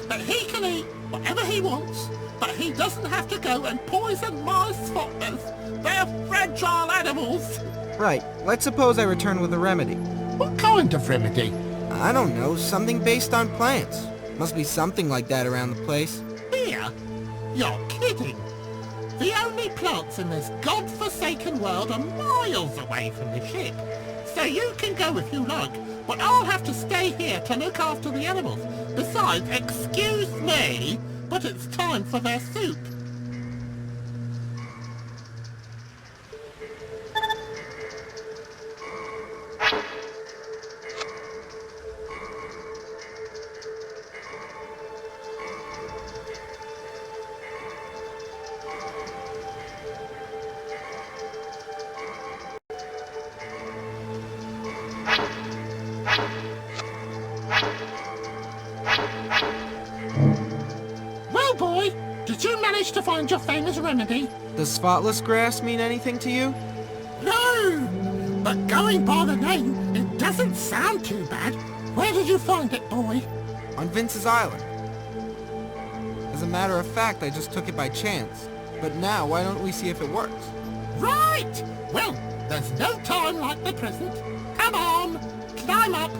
that he can eat whatever he wants, but he doesn't have to go and poison my spotters. They're fragile animals. Right. Let's suppose I return with a remedy. What kind of remedy? I don't know. Something based on plants. Must be something like that around the place. Here? You're kidding. The only plants in this god-forsaken world are miles away from the ship. So you can go if you like, but I'll have to stay here to look after the animals. Besides, excuse me, but it's time for their soup. Well, boy, did you manage to find your famous remedy? Does spotless grass mean anything to you? No, but going by the name, it doesn't sound too bad. Where did you find it, boy? On Vince's Island. As a matter of fact, I just took it by chance. But now, why don't we see if it works? Right! Well, there's no time like the present. Come on, climb up.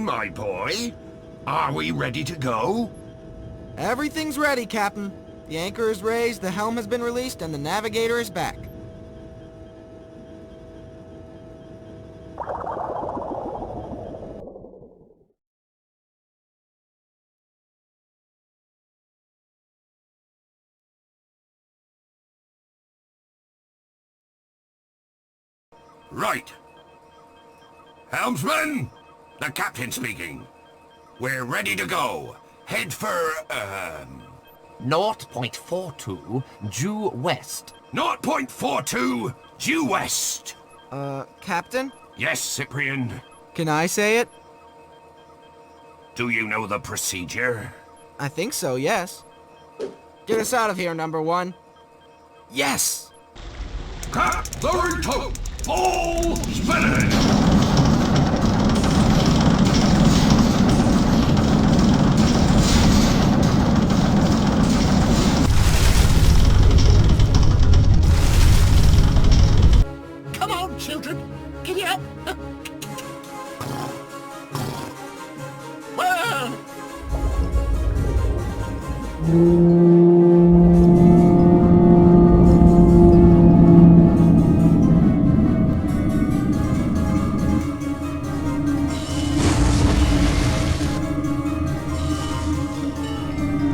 my boy. Are we ready to go? Everything's ready, Captain. The anchor is raised, the helm has been released, and the navigator is back. Right. Helmsman, the captain speaking. We're ready to go. Head for, 0.42 due west. 0.42 due west. Captain? Yes, Cyprien. Can I say it? Do you know the procedure? I think so, yes. Get us out of here, number one. Yes! Cap the return! Full spinning! Come on, children. Giddy up. Whoa!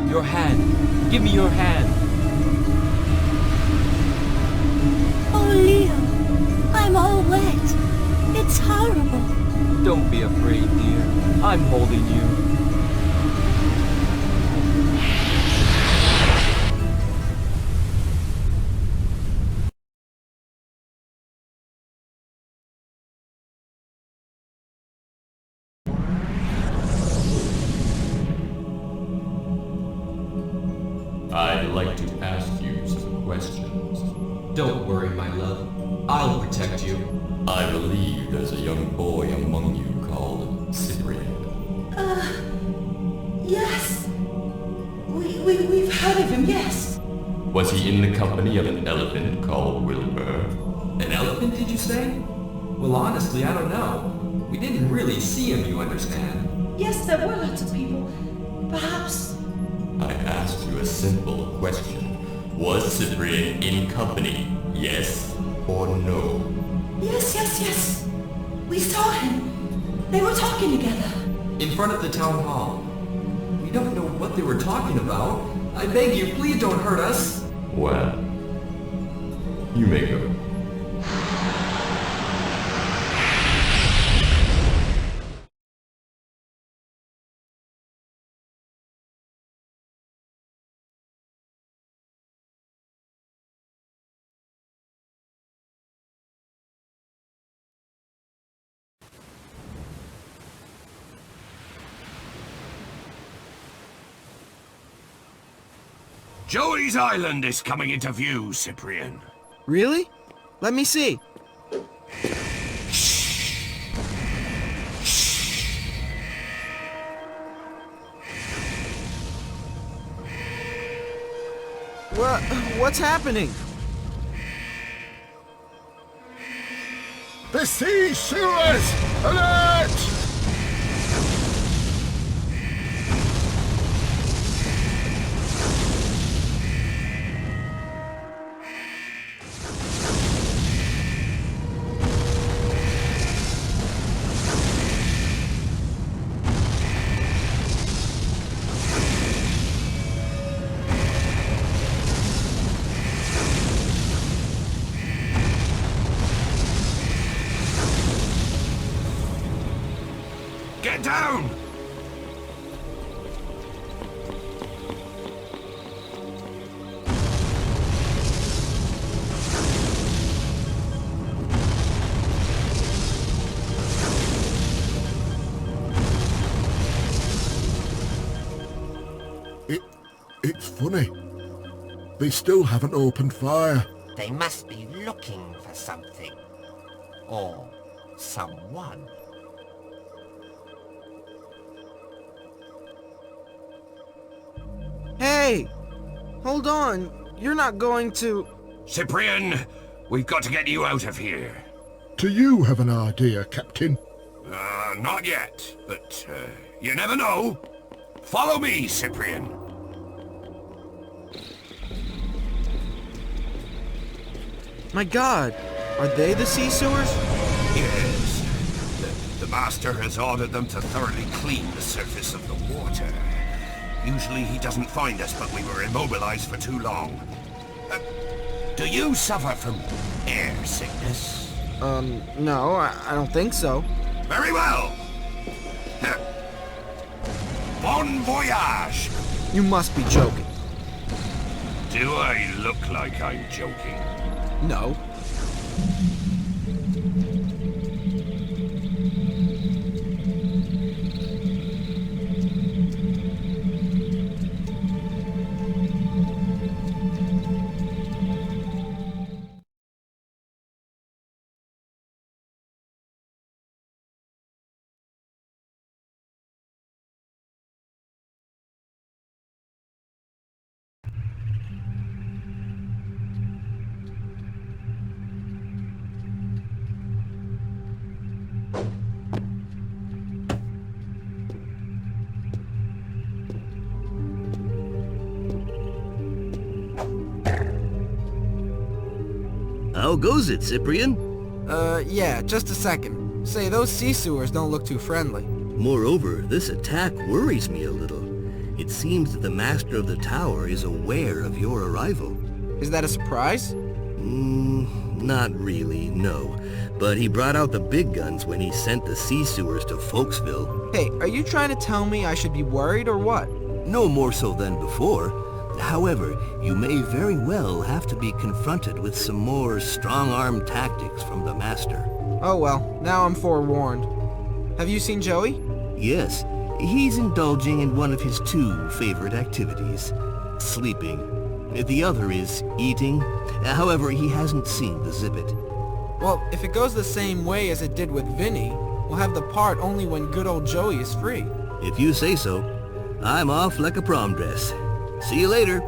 Your hand. Give me your hand. Oh, Leo, I'm all wet. It's horrible. Don't be afraid, dear. I'm holding you. I'd like to ask you some questions. Don't worry, my love. I'll protect you. I believe there's a young boy among you called Cyprien. Yes. We've heard of him, yes. Was he in the company of an elephant called Wilbur? An elephant, did you say? Well, honestly, I don't know. We didn't really see him, you understand. Yes, there were lots of people. Perhaps... I asked you a simple question. Was Cyprien in company? Yes or no? Yes. We saw him. They were talking together. In front of the town hall. We don't know what they were talking about. I beg you, please don't hurt us. Well, you may go. Joey's Island is coming into view, Cyprien. Really? Let me see. What's happening? The sea sewers! Alert! Get down! It's funny. They still haven't opened fire. They must be looking for something. Or someone. Hey! Hold on. You're not going to... Cyprien, we've got to get you out of here. Do you have an idea, Captain? Not yet, but you never know. Follow me, Cyprien. My god, are they the sea sewers? Yes. The Master has ordered them to thoroughly clean the surface of the water. Usually he doesn't find us, but we were immobilized for too long. Do you suffer from air sickness? No, I don't think so. Very well. Bon voyage! You must be joking. Do I look like I'm joking? No. How goes it, Cyprien? Yeah, just a second. Say, those sea sewers don't look too friendly. Moreover, this attack worries me a little. It seems that the Master of the Tower is aware of your arrival. Is that a surprise? Not really, no. But he brought out the big guns when he sent the sea sewers to Folksville. Hey, are you trying to tell me I should be worried or what? No more so than before. However, you may very well have to be confronted with some more strong-arm tactics from the Master. Oh well, now I'm forewarned. Have you seen Joey? Yes, he's indulging in one of his two favorite activities, sleeping. The other is eating. However, he hasn't seen the Zibbet. Well, if it goes the same way as it did with Vinny, we'll have the part only when good old Joey is free. If you say so. I'm off like a prom dress. See you later.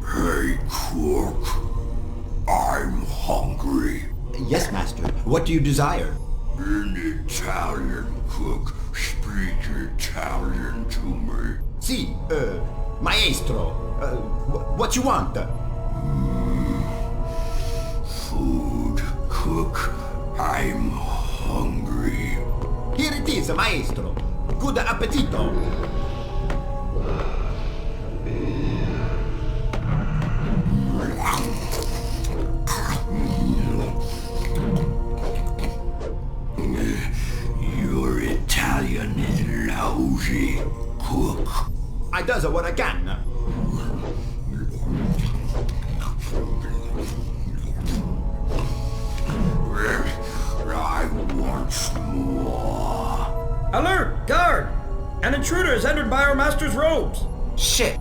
Hey, cook. I'm hungry. Yes, master. What do you desire? An Italian cook. Speak Italian to me. Si, maestro. What you want? Food, cook. I'm hungry. Here it is, maestro. Good appetito. Your Italian is lousy, cook. I does what I can. I want more. Alert! Guard! An intruder has entered by our master's robes. Shit!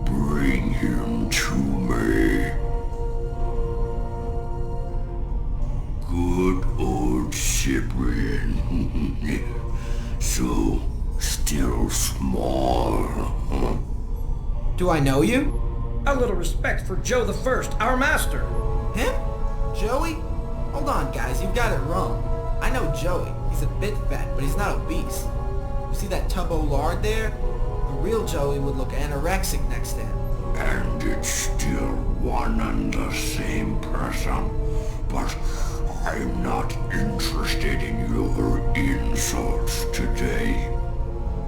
Bring him to me. Good old Cyprien. So, still small. Do I know you? A little respect for Joe the First, our master. Him? Joey? Hold on, guys, you've got it wrong. I know Joey. He's a bit fat, but he's not obese. You see that tub of lard there? The real Joey would look anorexic next to him. And it's still one and the same person. But I'm not interested in your insults today.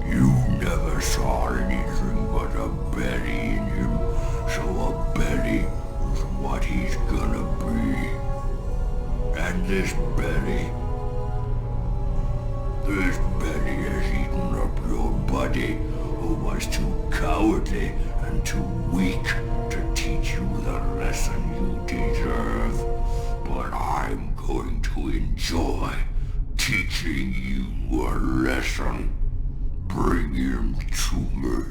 You never saw anything but a belly in him, so a belly is what he's gonna be. And this belly has eaten up your buddy, who was too cowardly and too weak to teach you the lesson you deserve. But I'm going to enjoy teaching you a lesson. Bring him to me.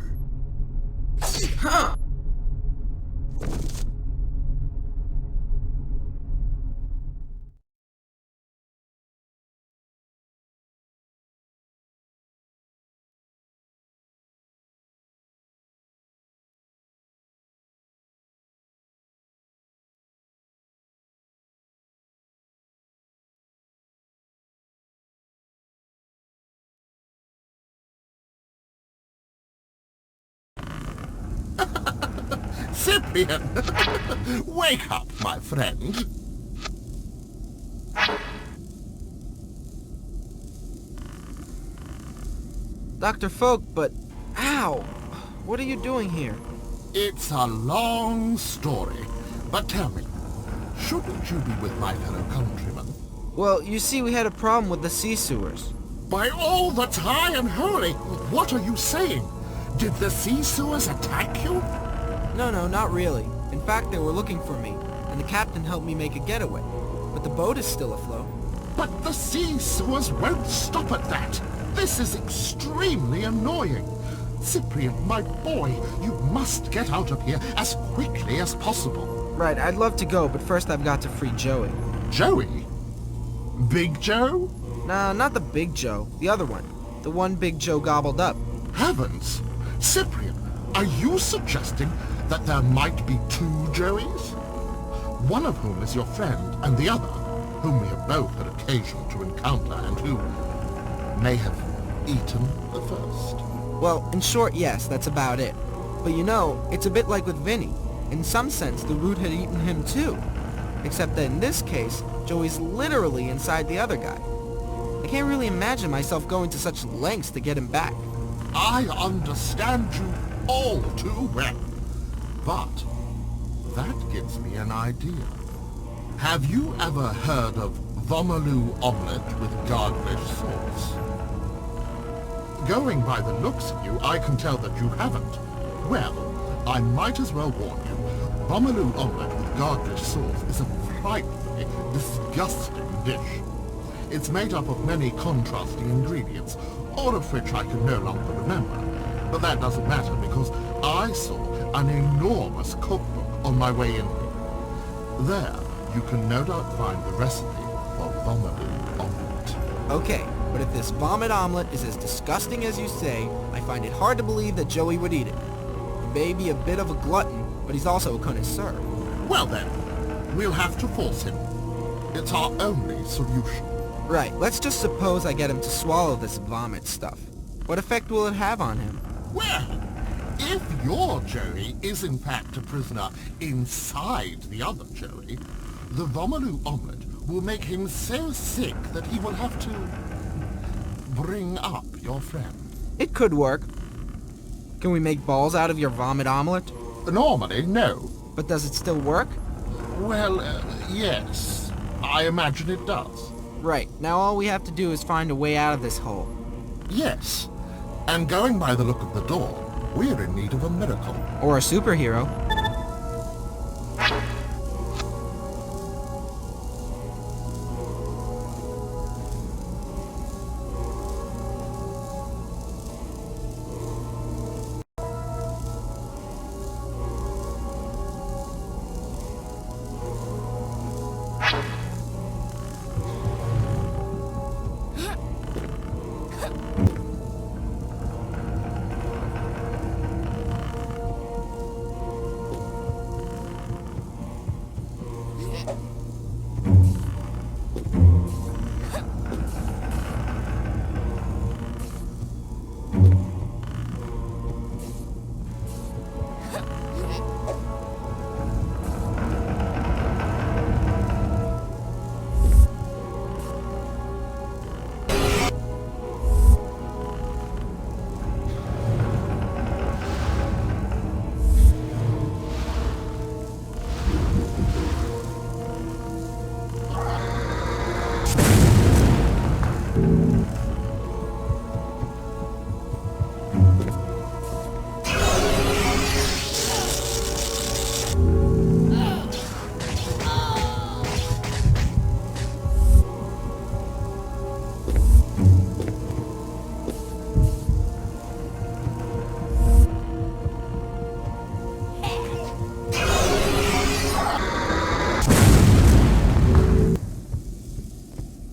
Cyprien! Wake up, my friend. Dr. Folk, but... Ow! What are you doing here? It's a long story, but tell me, shouldn't you be with my fellow countrymen? Well, you see, we had a problem with the sea sewers. By all that's high and holy, what are you saying? Did the sea sewers attack you? No, not really. In fact, they were looking for me, and the captain helped me make a getaway. But the boat is still afloat. But the sea sewers won't stop at that. This is extremely annoying. Cyprien, my boy, you must get out of here as quickly as possible. Right, I'd love to go, but first I've got to free Joey. Joey? Big Joe? Nah, not the Big Joe. The other one. The one Big Joe gobbled up. Heavens! Cyprien, are you suggesting that there might be two Joeys? One of whom is your friend, and the other, whom we have both had occasion to encounter, and who may have eaten the first? Well, in short, yes, that's about it. But you know, it's a bit like with Vinny. In some sense, the root had eaten him too. Except that in this case, Joey's literally inside the other guy. I can't really imagine myself going to such lengths to get him back. I understand you all too well. But that gives me an idea. Have you ever heard of Vomaloo omelette with garlic sauce? Going by the looks of you, I can tell that you haven't. Well, I might as well warn you. Vomaloo omelette with garlic sauce is a frightfully disgusting dish. It's made up of many contrasting ingredients, all of which I can no longer remember. But that doesn't matter because I saw an enormous cookbook on my way in here. There, you can no doubt find the recipe for Vomaloo omelette. Okay, but if this vomit omelet is as disgusting as you say, I find it hard to believe that Joey would eat it. He may be a bit of a glutton, but he's also a connoisseur. Well then, we'll have to force him. It's our only solution. Right, let's just suppose I get him to swallow this vomit stuff. What effect will it have on him? Well, if your Joey is in fact a prisoner inside the other Joey, the Vomaloo omelette will make him so sick that he will have to bring up your friend. It could work. Can we make balls out of your vomit omelet? Normally, no. But does it still work? Well, yes. I imagine it does. Right. Now all we have to do is find a way out of this hole. Yes. And going by the look of the door, we're in need of a miracle. Or a superhero.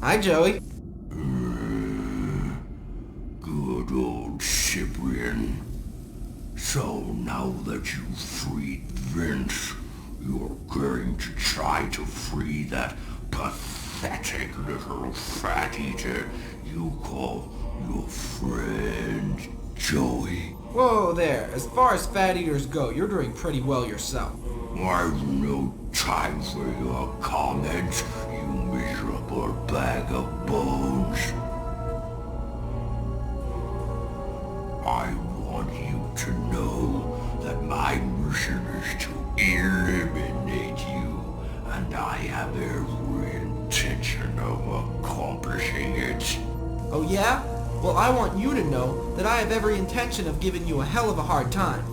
Hi, Joey. Good old Cyprien. So now that you've freed Vince, you're going to try to free that pathetic little fat eater you call your friend Joey. Whoa there, as far as fat eaters go, you're doing pretty well yourself. I've no time for your comments, you miserable bag of bones. I want you to know that my mission is to eliminate you, and I have every intention of accomplishing it. Oh yeah? Well, I want you to know that I have every intention of giving you a hell of a hard time.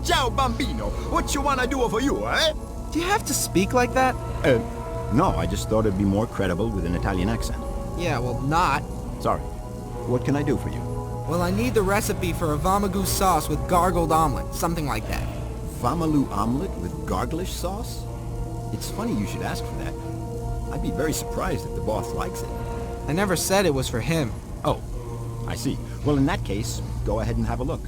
Ciao, bambino. What you wanna do for you, eh? Do you have to speak like that? No, I just thought it'd be more credible with an Italian accent. Yeah, well, not. Sorry. What can I do for you? Well, I need the recipe for a vamagoose sauce with gargled omelet, something like that. Vamalu omelet with garglish sauce? It's funny you should ask for that. I'd be very surprised if the boss likes it. I never said it was for him. Oh, I see. Well, in that case, go ahead and have a look.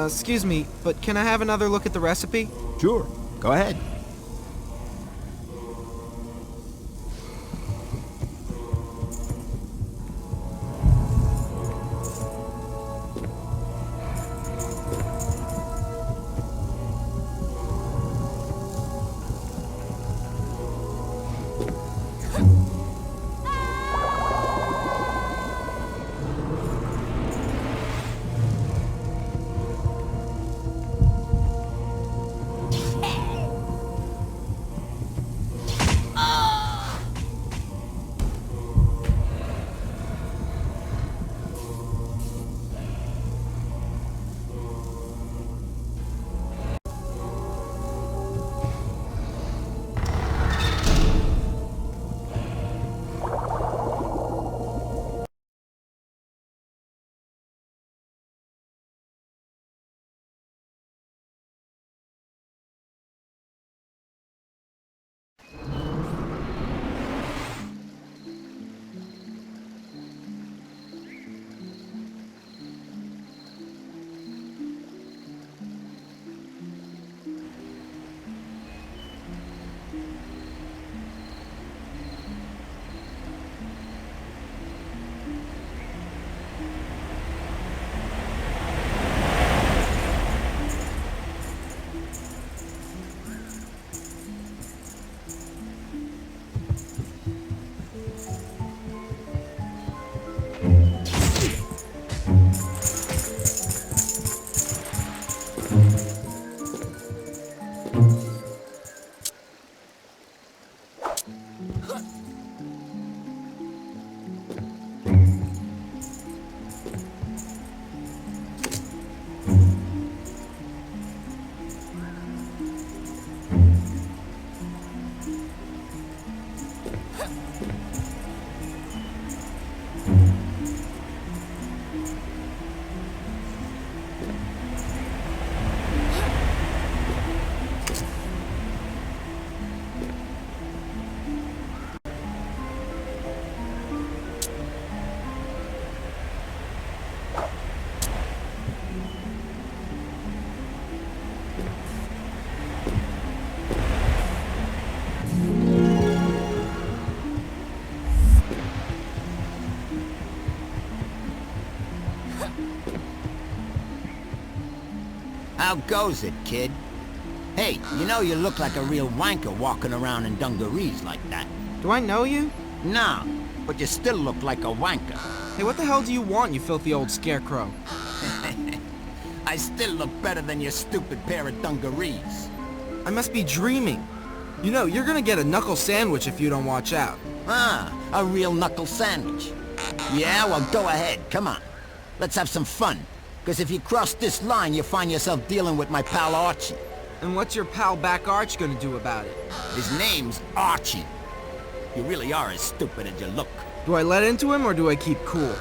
Excuse me, but can I have another look at the recipe? Sure, go ahead. How goes it, kid? Hey, you know you look like a real wanker walking around in dungarees like that. Do I know you? Nah, but you still look like a wanker. Hey, what the hell do you want, you filthy old scarecrow? I still look better than your stupid pair of dungarees. I must be dreaming. You know, you're gonna get a knuckle sandwich if you don't watch out. Ah, a real knuckle sandwich. Yeah, well, go ahead, come on. Let's have some fun. Because if you cross this line, you find yourself dealing with my pal Archie. And what's your pal Back Arch gonna do about it? His name's Archie. You really are as stupid as you look. Do I let into him or do I keep cool?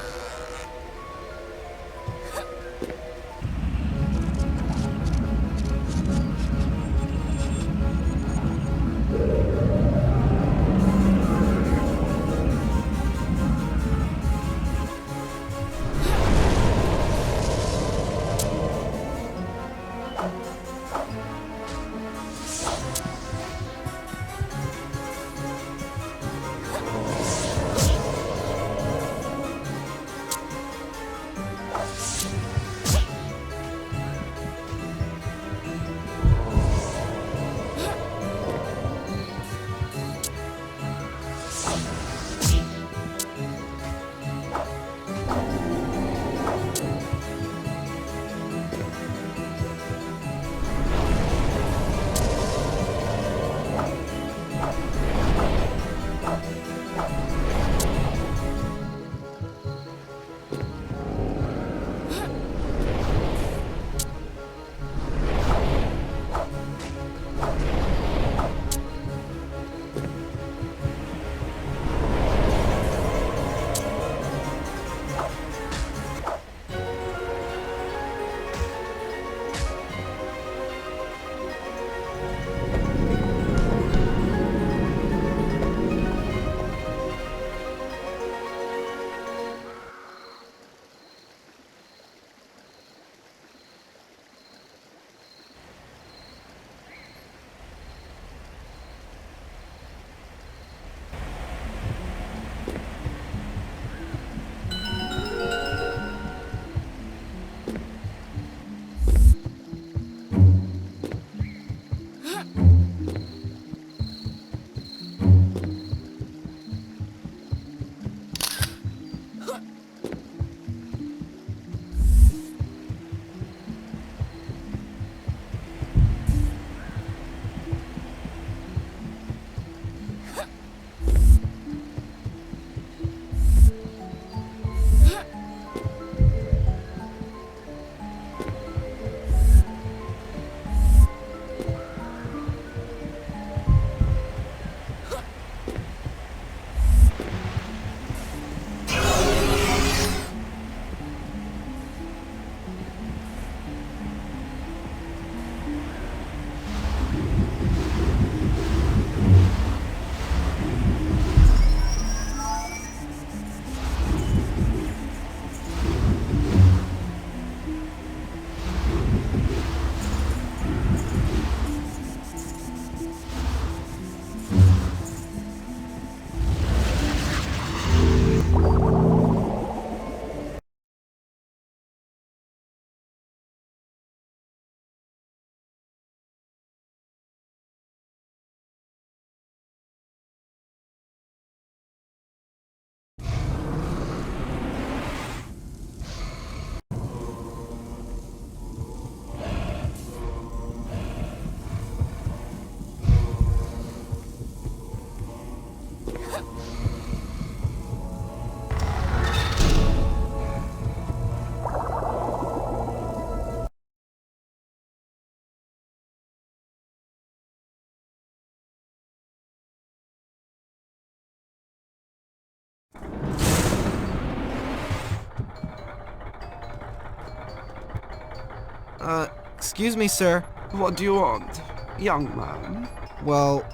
Excuse me, sir. What do you want, young man? Well,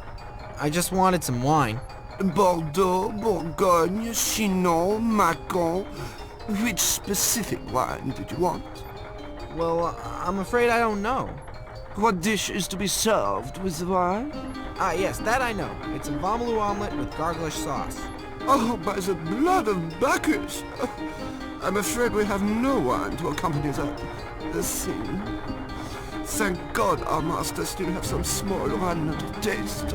I just wanted some wine. Bordeaux, Bourgogne, Chinon, Macon. Which specific wine did you want? Well, I'm afraid I don't know. What dish is to be served with the wine? Ah, yes, that I know. It's a vomaloo omelet with garglish sauce. Oh, by the blood of Bacchus! I'm afraid we have no wine to accompany the scene. Thank God our masters still have some small remnant of taste.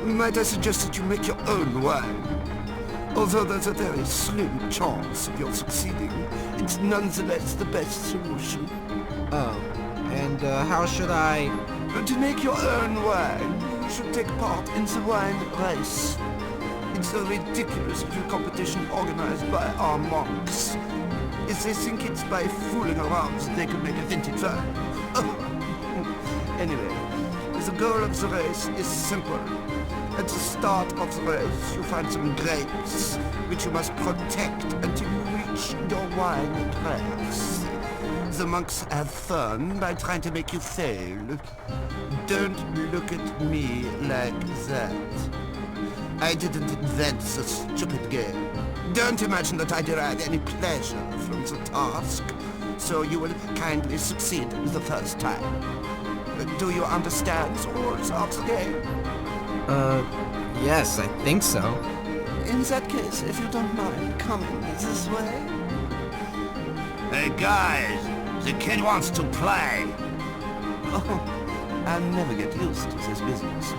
Might I suggest that you make your own wine? Although there's a very slim chance of your succeeding, it's nonetheless the best solution. Oh, and how should I... To make your own wine, you should take part in the wine race. It's a ridiculous little competition organized by our monks. If they think it's by fooling around that they can make a vintage wine. Anyway, the goal of the race is simple. At the start of the race, you find some grapes, which you must protect until you reach your wine press. The monks have fun by trying to make you fail. Don't look at me like that. I didn't invent the stupid game. Don't imagine that I derive any pleasure from the task, so you will kindly succeed the first time. Do you understand the rules of the game? Yes, I think so. In that case, if you don't mind coming this way. Hey guys, the kid wants to play. Oh, I'll never get used to this business.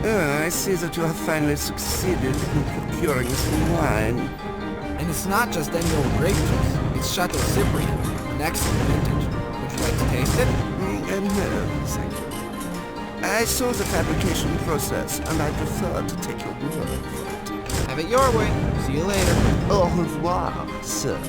I see that you have finally succeeded in procuring some wine. And it's not just any old grape juice. It's Chateau Cyprien, an excellent vintage. Would you like to taste it? No, thank you. I saw the fabrication process, and I prefer to take your word for it. Have it your way. See you later. Au revoir, sir.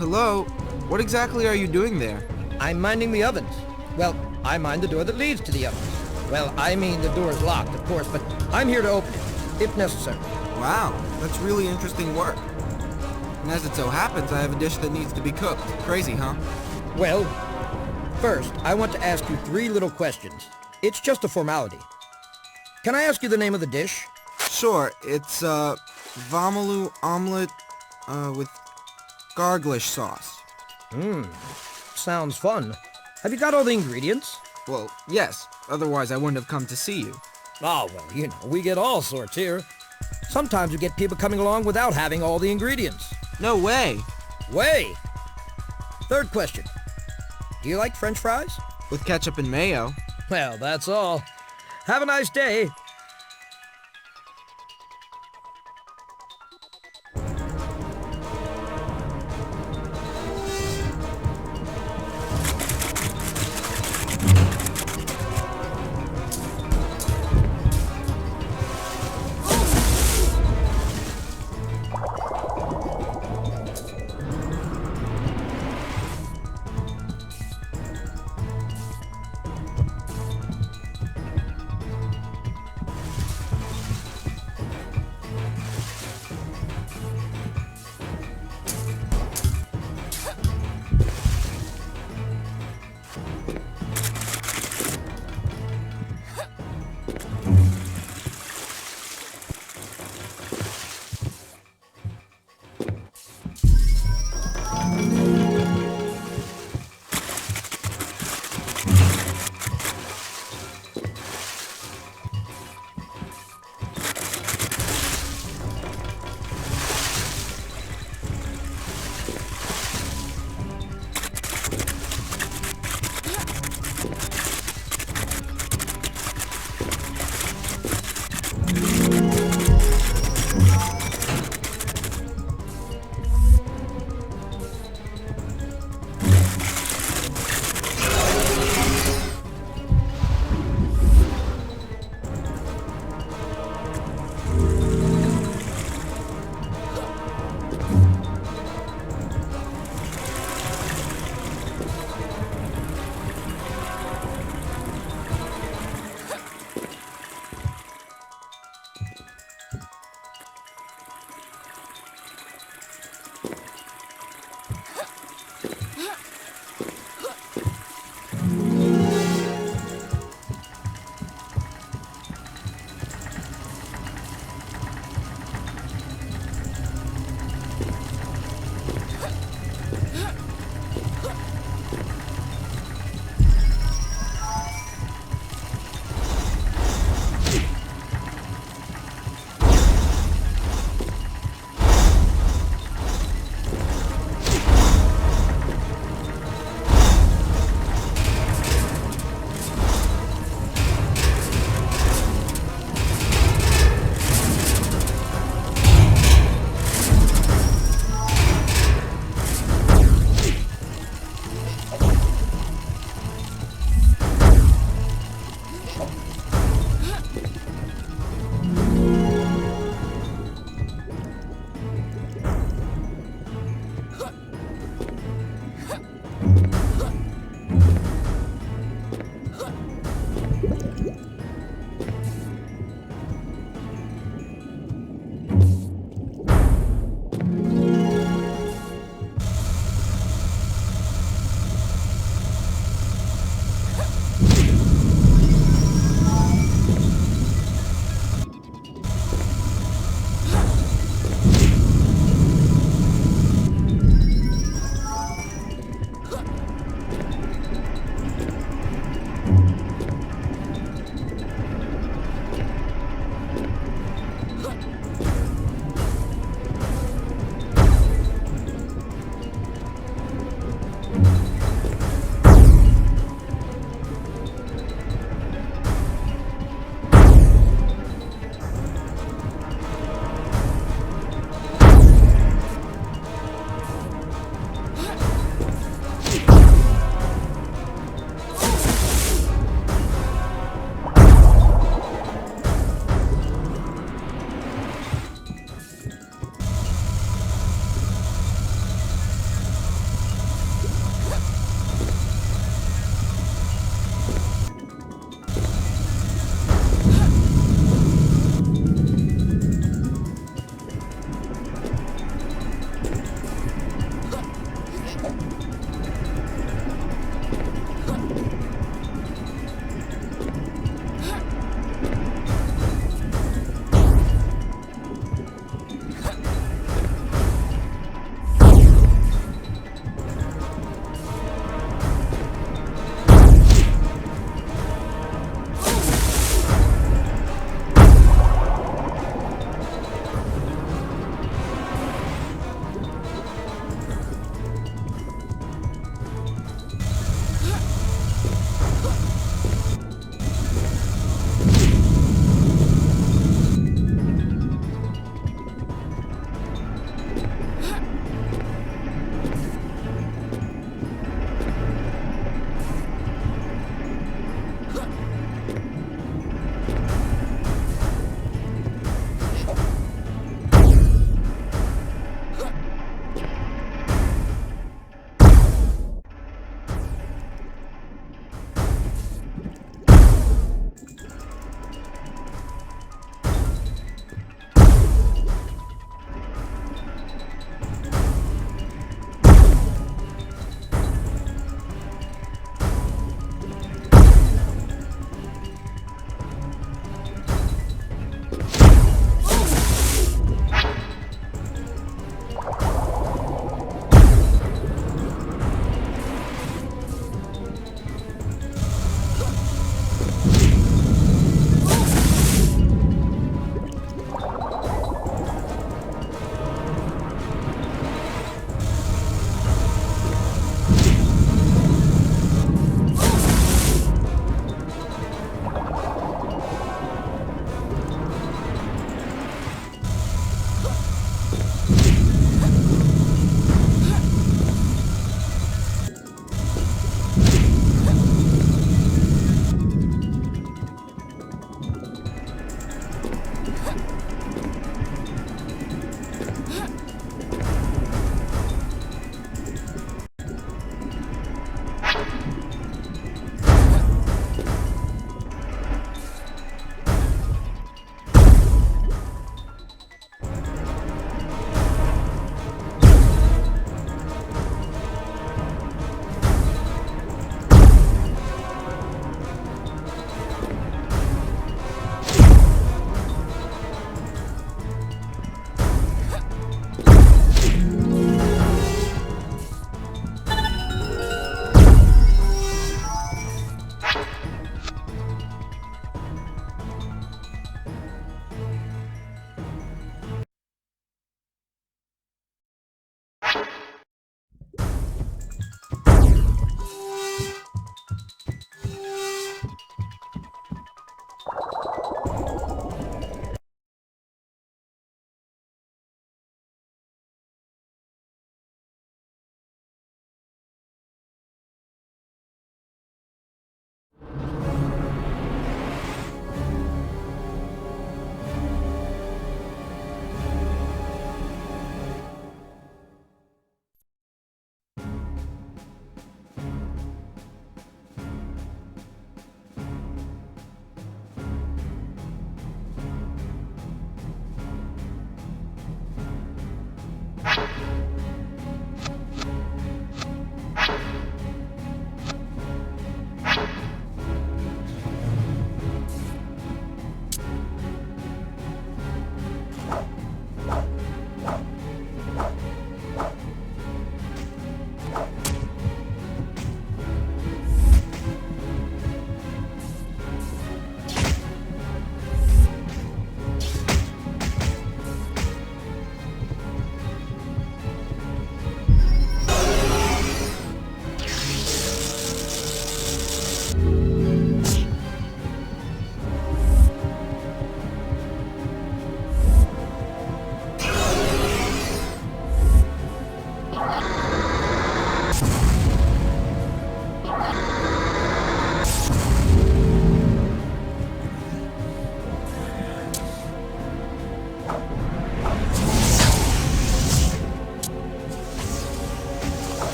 Hello? What exactly are you doing there? I'm minding the ovens. Well, I mind the door that leads to the ovens. Well, I mean the door is locked, of course, but I'm here to open it, if necessary. Wow, that's really interesting work. And as it so happens, I have a dish that needs to be cooked. Crazy, huh? Well, first, I want to ask you 3 little questions. It's just a formality. Can I ask you the name of the dish? Sure, it's, Vomaloo omelet, with garglish sauce. Sounds fun. Have you got all the ingredients? Well, yes. Otherwise, I wouldn't have come to see you. Oh, well, you know, we get all sorts here. Sometimes we get people coming along without having all the ingredients. No way. Way! 3rd question. Do you like French fries? With ketchup and mayo. Well, that's all. Have a nice day.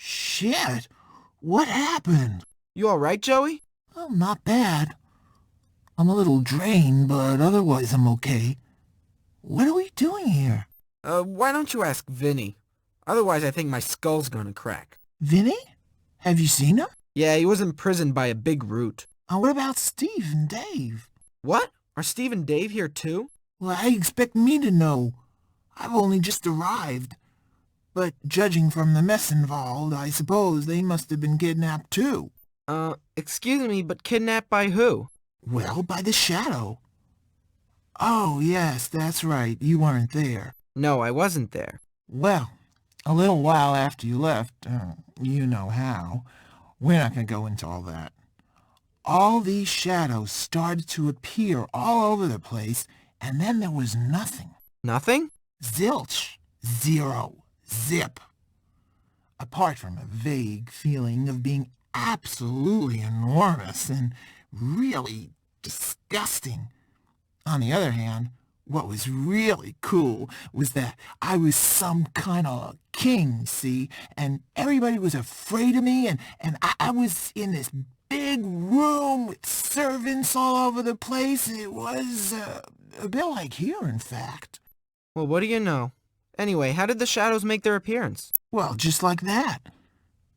Shit! What happened? You alright, Joey? Oh, not bad. I'm a little drained, but otherwise I'm okay. What are we doing here? Why don't you ask Vinny? Otherwise I think my skull's gonna crack. Vinny? Have you seen him? Yeah, he was imprisoned by a big root. What about Steve and Dave? What? Are Steve and Dave here too? Well, I expect me to know. I've only just arrived. But judging from the mess involved, I suppose they must have been kidnapped too. Excuse me, but kidnapped by who? Well, by the Shadow. Oh, yes, that's right. You weren't there. No, I wasn't there. Well, a little while after you left, you know how. We're not going to go into all that. All these shadows started to appear all over the place, and then there was nothing. Nothing? Zilch. Zero. Zip. Apart from a vague feeling of being absolutely enormous and really disgusting. On the other hand, what was really cool was that I was some kind of king, see, and everybody was afraid of me, and I was in this big room with servants all over the place. It was a bit like here, in fact. Well, what do you know? Anyway, how did the shadows make their appearance? Well, just like that.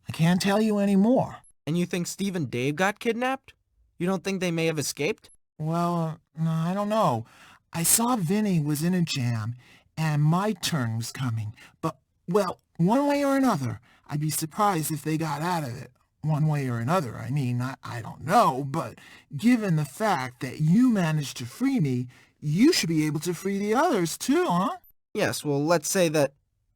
I can't tell you any more. And you think Steve and Dave got kidnapped? You don't think they may have escaped? Well, no, I don't know. I saw Vinny was in a jam, and my turn was coming. But, well, one way or another, I'd be surprised if they got out of it. One way or another, I mean, I don't know, but given the fact that you managed to free me, you should be able to free the others too, huh? Yes, well, let's say that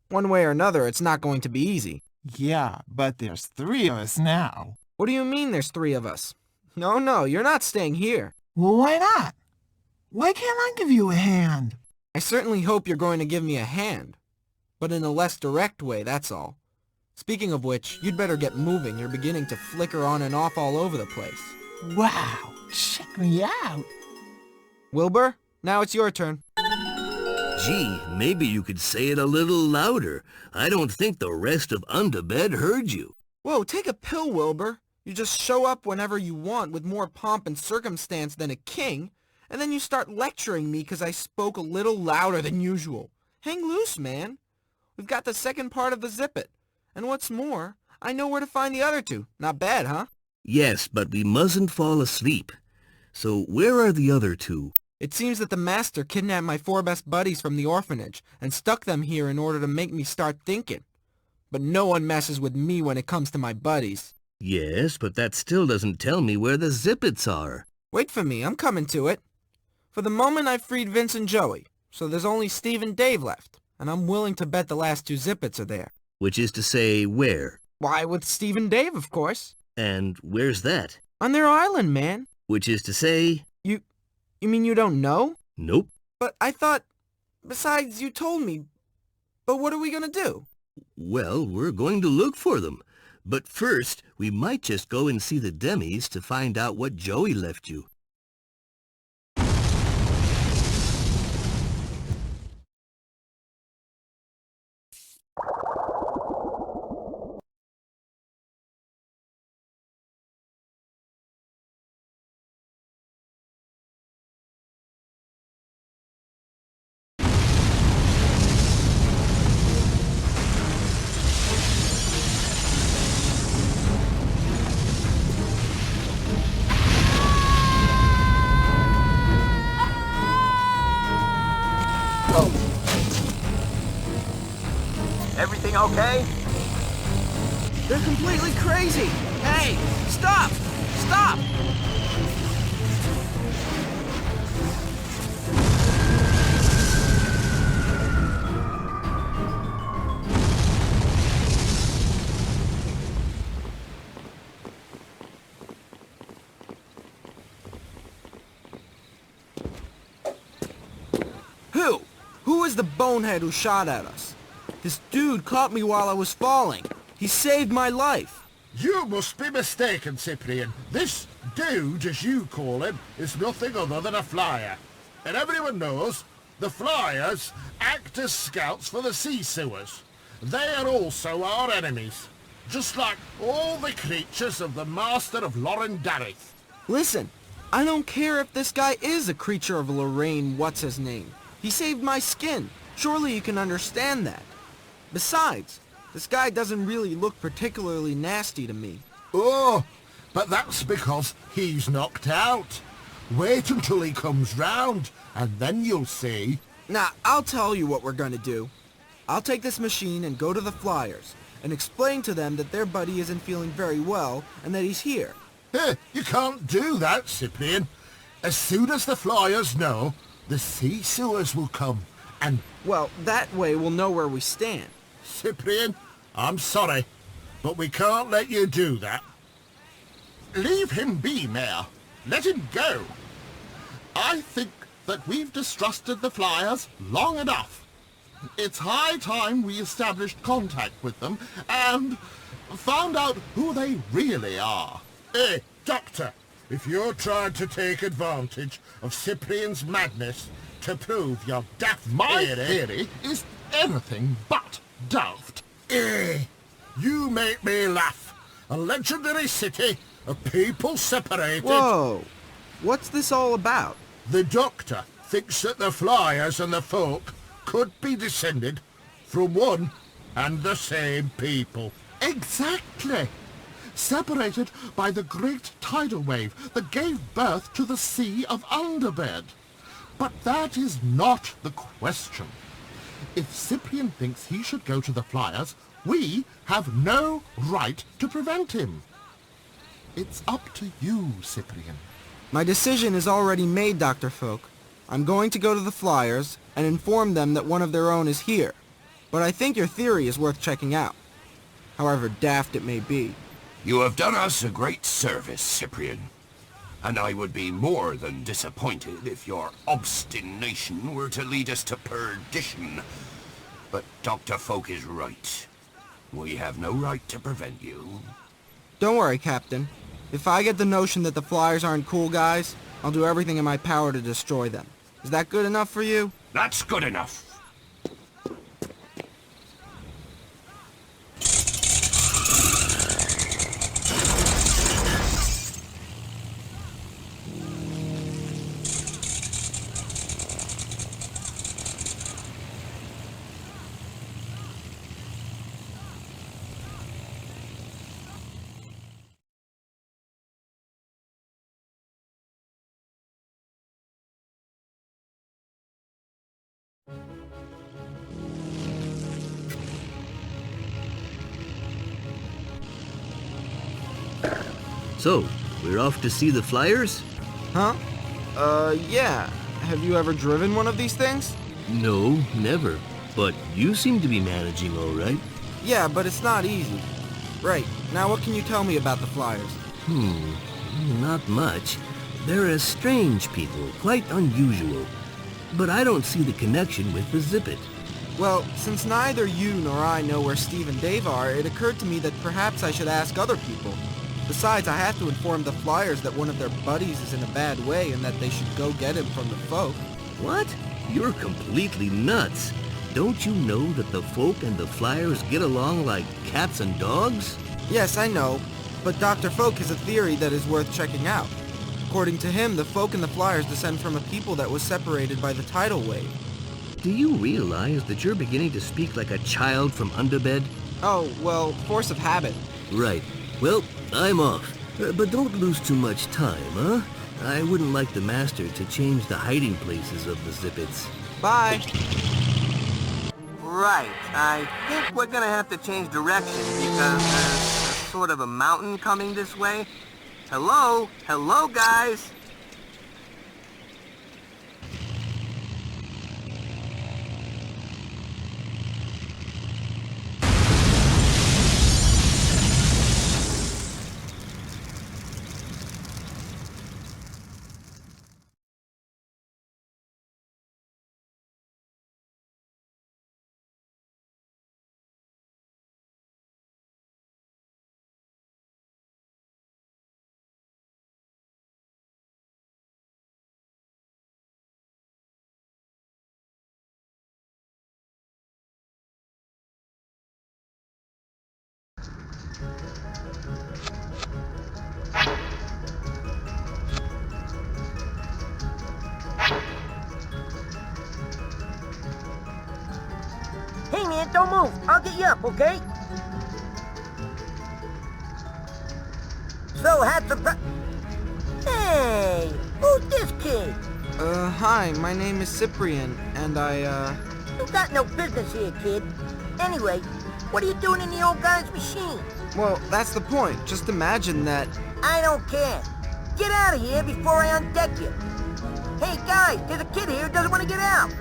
one way or another, it's not going to be easy. Yeah, but there's 3 of us now. What do you mean there's 3 of us? No, you're not staying here. Well, why not? Why can't I give you a hand? I certainly hope you're going to give me a hand. But in a less direct way, that's all. Speaking of which, you'd better get moving. You're beginning to flicker on and off all over the place. Wow, check me out. Wilbur, now it's your turn. Gee, maybe you could say it a little louder. I don't think the rest of Underbed heard you. Whoa, take a pill, Wilbur. You just show up whenever you want with more pomp and circumstance than a king, and then you start lecturing me because I spoke a little louder than usual. Hang loose, man. We've got the second part of the Zip It. And what's more, I know where to find the other 2. Not bad, huh? Yes, but we mustn't fall asleep. So where are the other 2? It seems that the master kidnapped my 4 best buddies from the orphanage and stuck them here in order to make me start thinking. But no one messes with me when it comes to my buddies. Yes, but that still doesn't tell me where the Zippets are. Wait for me, I'm coming to it. For the moment I've freed Vince and Joey, so there's only Steve and Dave left, and I'm willing to bet the last two Zippets are there. Which is to say, where? Why, with Steve and Dave, of course. And where's that? On their island, man. Which is to say... You mean you don't know? Nope. But I thought... Besides, you told me. But what are we gonna do? Well, we're going to look for them. But first, we might just go and see the Demis to find out what Joey left you. Everything okay? They're completely crazy! Hey, stop! Stop! Who? Who is the bonehead who shot at us? This dude caught me while I was falling. He saved my life. You must be mistaken, Cyprien. This dude, as you call him, is nothing other than a flyer. And everyone knows the flyers act as scouts for the sea sewers. They are also our enemies, just like all the creatures of the Master of Loren Darith. Listen, I don't care if this guy is a creature of Lorraine what's-his-name. He saved my skin. Surely you can understand that. Besides, this guy doesn't really look particularly nasty to me. Oh, but that's because he's knocked out. Wait until he comes round, and then you'll see. Nah, I'll tell you what we're gonna do. I'll take this machine and go to the flyers, and explain to them that their buddy isn't feeling very well, and that he's here. You can't do that, Cyprien. As soon as the flyers know, the sea sewers will come, and... Well, that way we'll know where we stand. Cyprien, I'm sorry, but we can't let you do that. Leave him be, Mayor. Let him go. I think that we've distrusted the flyers long enough. It's high time we established contact with them and found out who they really are. Hey, Doctor, if you're trying to take advantage of Cyprien's madness to prove your daft theory is anything but daft. You make me laugh. A legendary city of people separated. Whoa! What's this all about? The Doctor thinks that the flyers and the folk could be descended from one and the same people. Exactly. Separated by the great tidal wave that gave birth to the Sea of Underbed. But that is not the question. If Cyprien thinks he should go to the flyers, we have no right to prevent him. It's up to you, Cyprien. My decision is already made, Dr. Folk. I'm going to go to the flyers and inform them that one of their own is here. But I think your theory is worth checking out, however daft it may be. You have done us a great service, Cyprien. And I would be more than disappointed if your obstination were to lead us to perdition. But Dr. Folk is right. We have no right to prevent you. Don't worry, Captain. If I get the notion that the flyers aren't cool guys, I'll do everything in my power to destroy them. Is that good enough for you? That's good enough. you So, we're off to see the flyers? Huh? Yeah. Have you ever driven one of these things? No, never. But you seem to be managing all right. Yeah, but it's not easy. Right. Now what can you tell me about the flyers? Not much. They're a strange people, quite unusual. But I don't see the connection with the Zippet. Well, since neither you nor I know where Steve and Dave are, it occurred to me that perhaps I should ask other people. Besides, I have to inform the flyers that one of their buddies is in a bad way and that they should go get him from the folk. What? You're completely nuts. Don't you know that the folk and the flyers get along like cats and dogs? Yes, I know. But Dr. Folk has a theory that is worth checking out. According to him, the folk and the flyers descend from a people that was separated by the tidal wave. Do you realize that you're beginning to speak like a child from underbed? Oh, well, force of habit. Right. Well, I'm off. But don't lose too much time, huh? I wouldn't like the Master to change the hiding places of the Zippets. Bye. Right. I think we're gonna have to change direction because there's sort of a mountain coming this way. Hello? Hello, guys? Hey man, don't move. I'll get you up, okay? So, had some Hey! Who's this kid? Hi, my name is Cyprien, and You got no business here, kid. Anyway, what are you doing in the old guy's machine? Well, that's the point. Just imagine that... I don't care. Get out of here before I undeck you. Hey guys, there's a kid here who doesn't want to get out.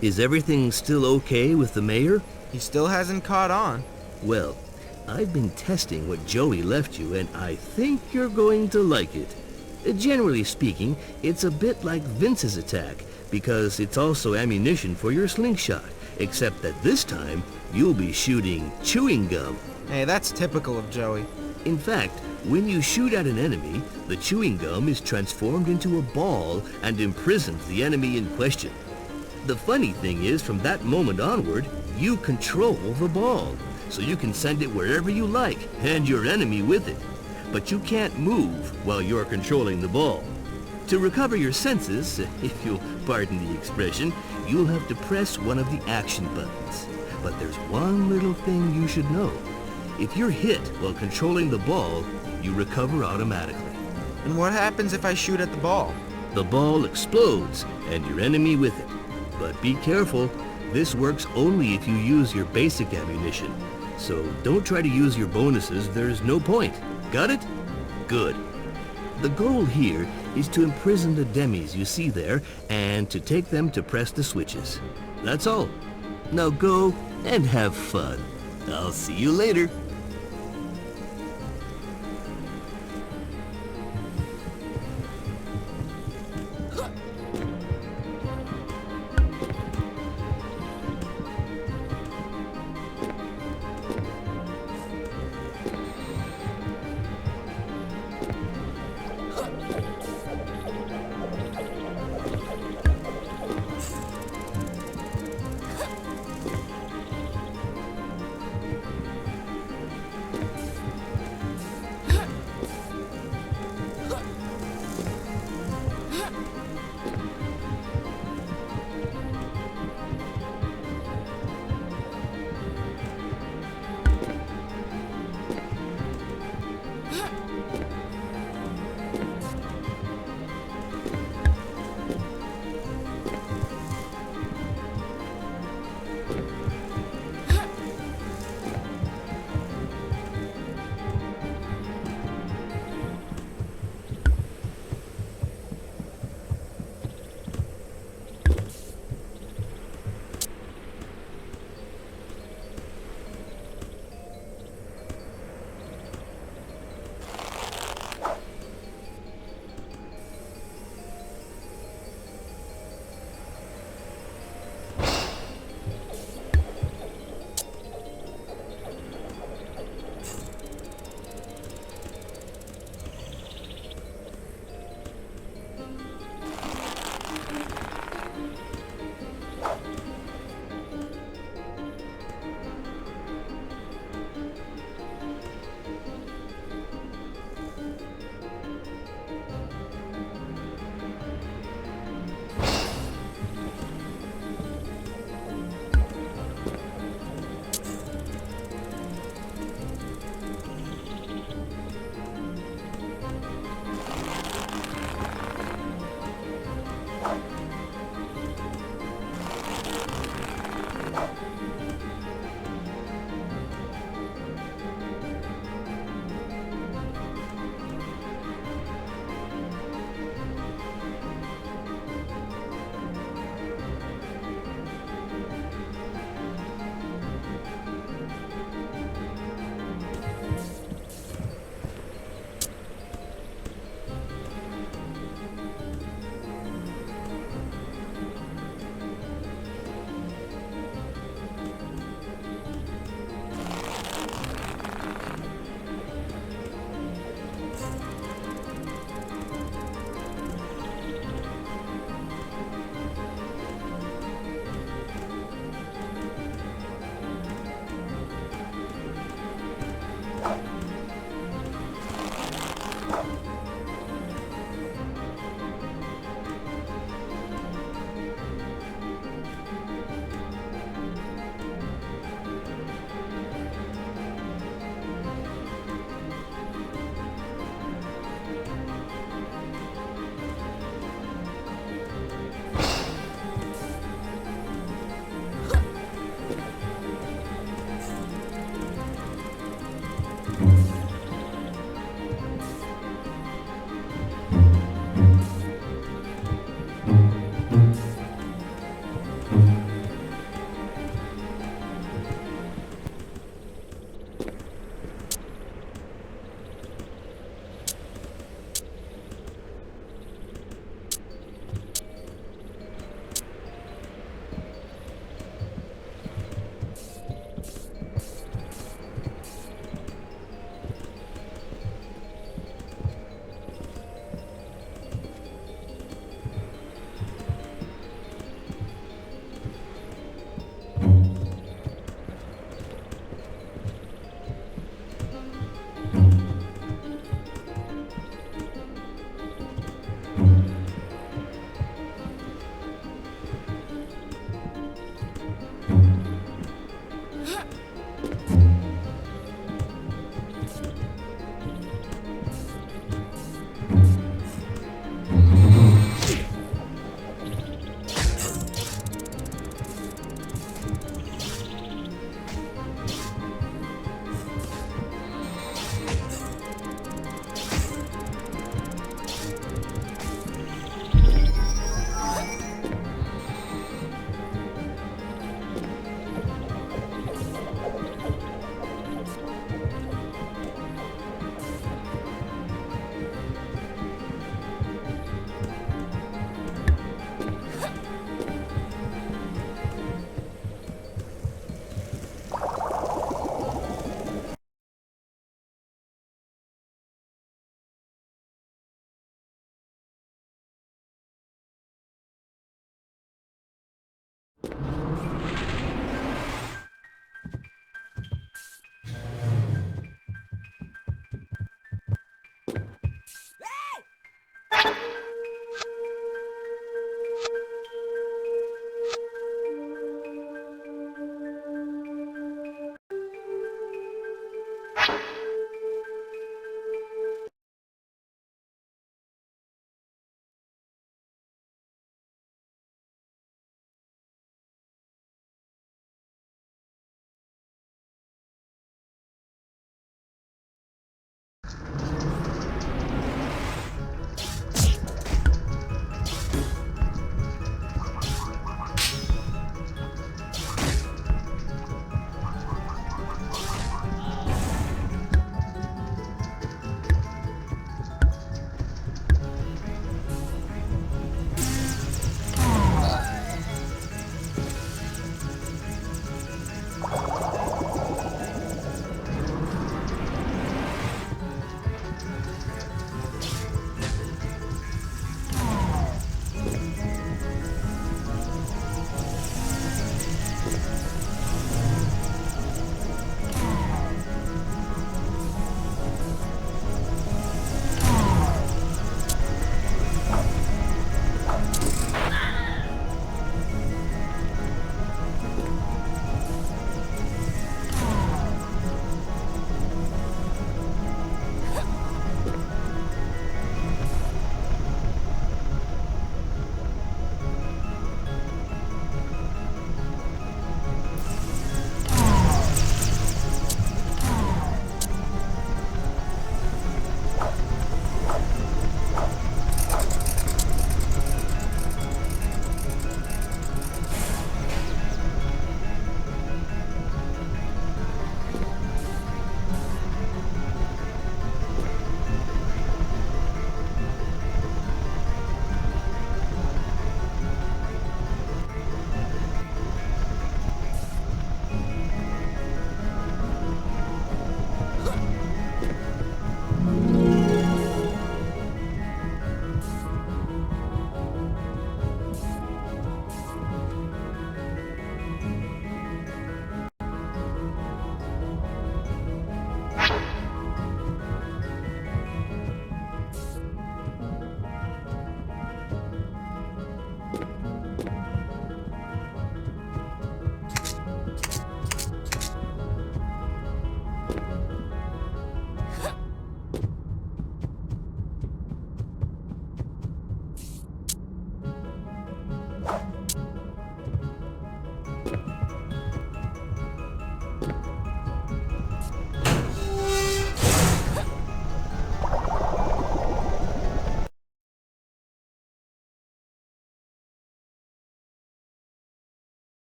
Is everything still okay with the mayor? He still hasn't caught on. Well, I've been testing what Joey left you, and I think you're going to like it. Generally speaking, it's a bit like Vince's attack, because it's also ammunition for your slingshot, Except that this time, you'll be shooting chewing gum. Hey, that's typical of Joey. In fact, when you shoot at an enemy, the chewing gum is transformed into a ball and imprisons the enemy in question. The funny thing is, from that moment onward, you control the ball, so you can send it wherever you like, and your enemy with it. But you can't move while you're controlling the ball. To recover your senses, if you'll pardon the expression, you'll have to press one of the action buttons. But there's one little thing you should know. If you're hit while controlling the ball, you recover automatically. And what happens if I shoot at the ball? The ball explodes, and your enemy with it. But be careful, this works only if you use your basic ammunition. So don't try to use your bonuses, there's no point. Got it? Good. The goal here is to imprison the demis you see there, and to take them to press the switches. That's all. Now go and have fun. I'll see you later.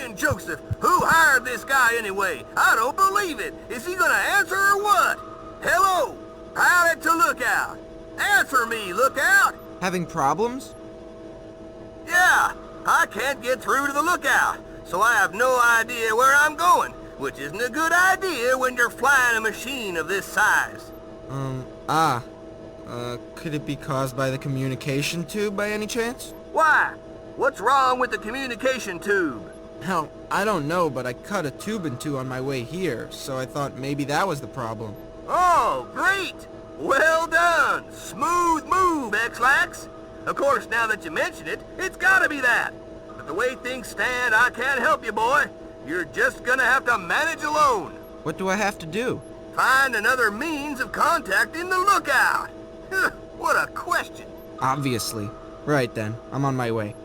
Cyprien Joseph, who hired this guy anyway? I don't believe it. Is he gonna answer or what? Hello? Pilot to Lookout. Answer me, Lookout. Having problems? Yeah, I can't get through to the Lookout, so I have no idea where I'm going, which isn't a good idea when you're flying a machine of this size. Could it be caused by the communication tube by any chance? Why? What's wrong with the communication tube? Hell, I don't know, but I cut a tube in two on my way here, so I thought maybe that was the problem. Oh, great! Well done! Smooth move, X-Lax! Of course, now that you mention it, it's gotta be that. But the way things stand, I can't help you, boy. You're just gonna have to manage alone. What do I have to do? Find another means of contacting the Lookout. What a question. Obviously. Right then, I'm on my way.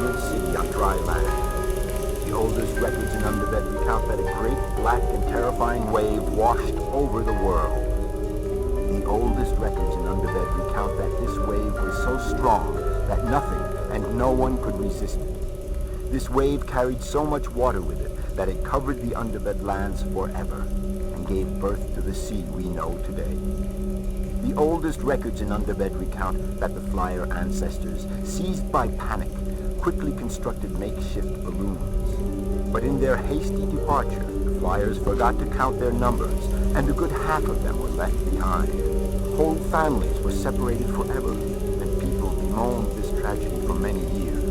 solid city on dry land. The oldest records in Underbed recount that a great, black, and terrifying wave washed over the world. The oldest records in Underbed recount that this wave was so strong that nothing and no one could resist it. This wave carried so much water with it that it covered the Underbed lands forever and gave birth to the sea we know today. The oldest records in Underbed recount that the flyer ancestors, seized by panic, quickly constructed makeshift balloons. But in their hasty departure, the flyers forgot to count their numbers, and a good half of them were left behind. Whole families were separated forever, and people bemoaned this tragedy for many years.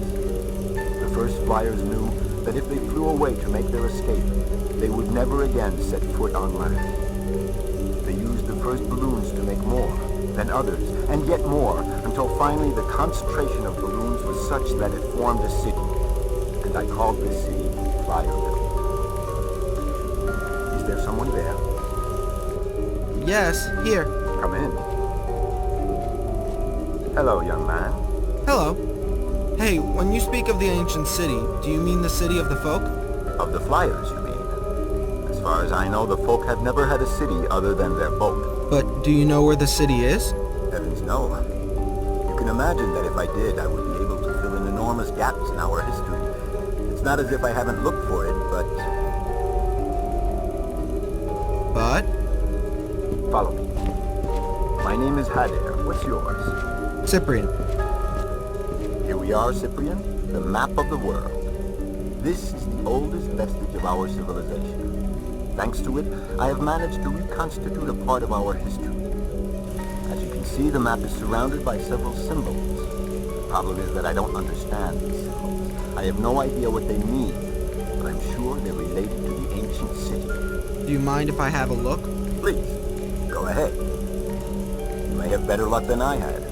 The first flyers knew that if they flew away to make their escape, they would never again set foot on land. They used the first balloons to make more, then others, and yet more, until finally the concentration of balloons was such that it formed a city. And I called this city Flyerville. Is there someone there? Yes, here. Come in. Hello, young man. Hello. Hey, when you speak of the ancient city, do you mean the city of the folk? Of the Flyers, you mean? As far as I know, the folk have never had a city other than their boat. But do you know where the city is? Heavens, no. You can imagine that if I did, I would be able to fill in enormous gaps in our history. It's not as if I haven't looked for it, but... But? Follow me. My name is Hadair. What's yours? Cyprien. Here we are, Cyprien, the map of the world. This is the oldest vestige of our civilization. Thanks to it, I have managed to reconstitute a part of our history. As you can see, the map is surrounded by several symbols. The problem is that I don't understand these symbols. I have no idea what they mean, but I'm sure they're related to the ancient city. Do you mind if I have a look? Please, go ahead. You may have better luck than I had.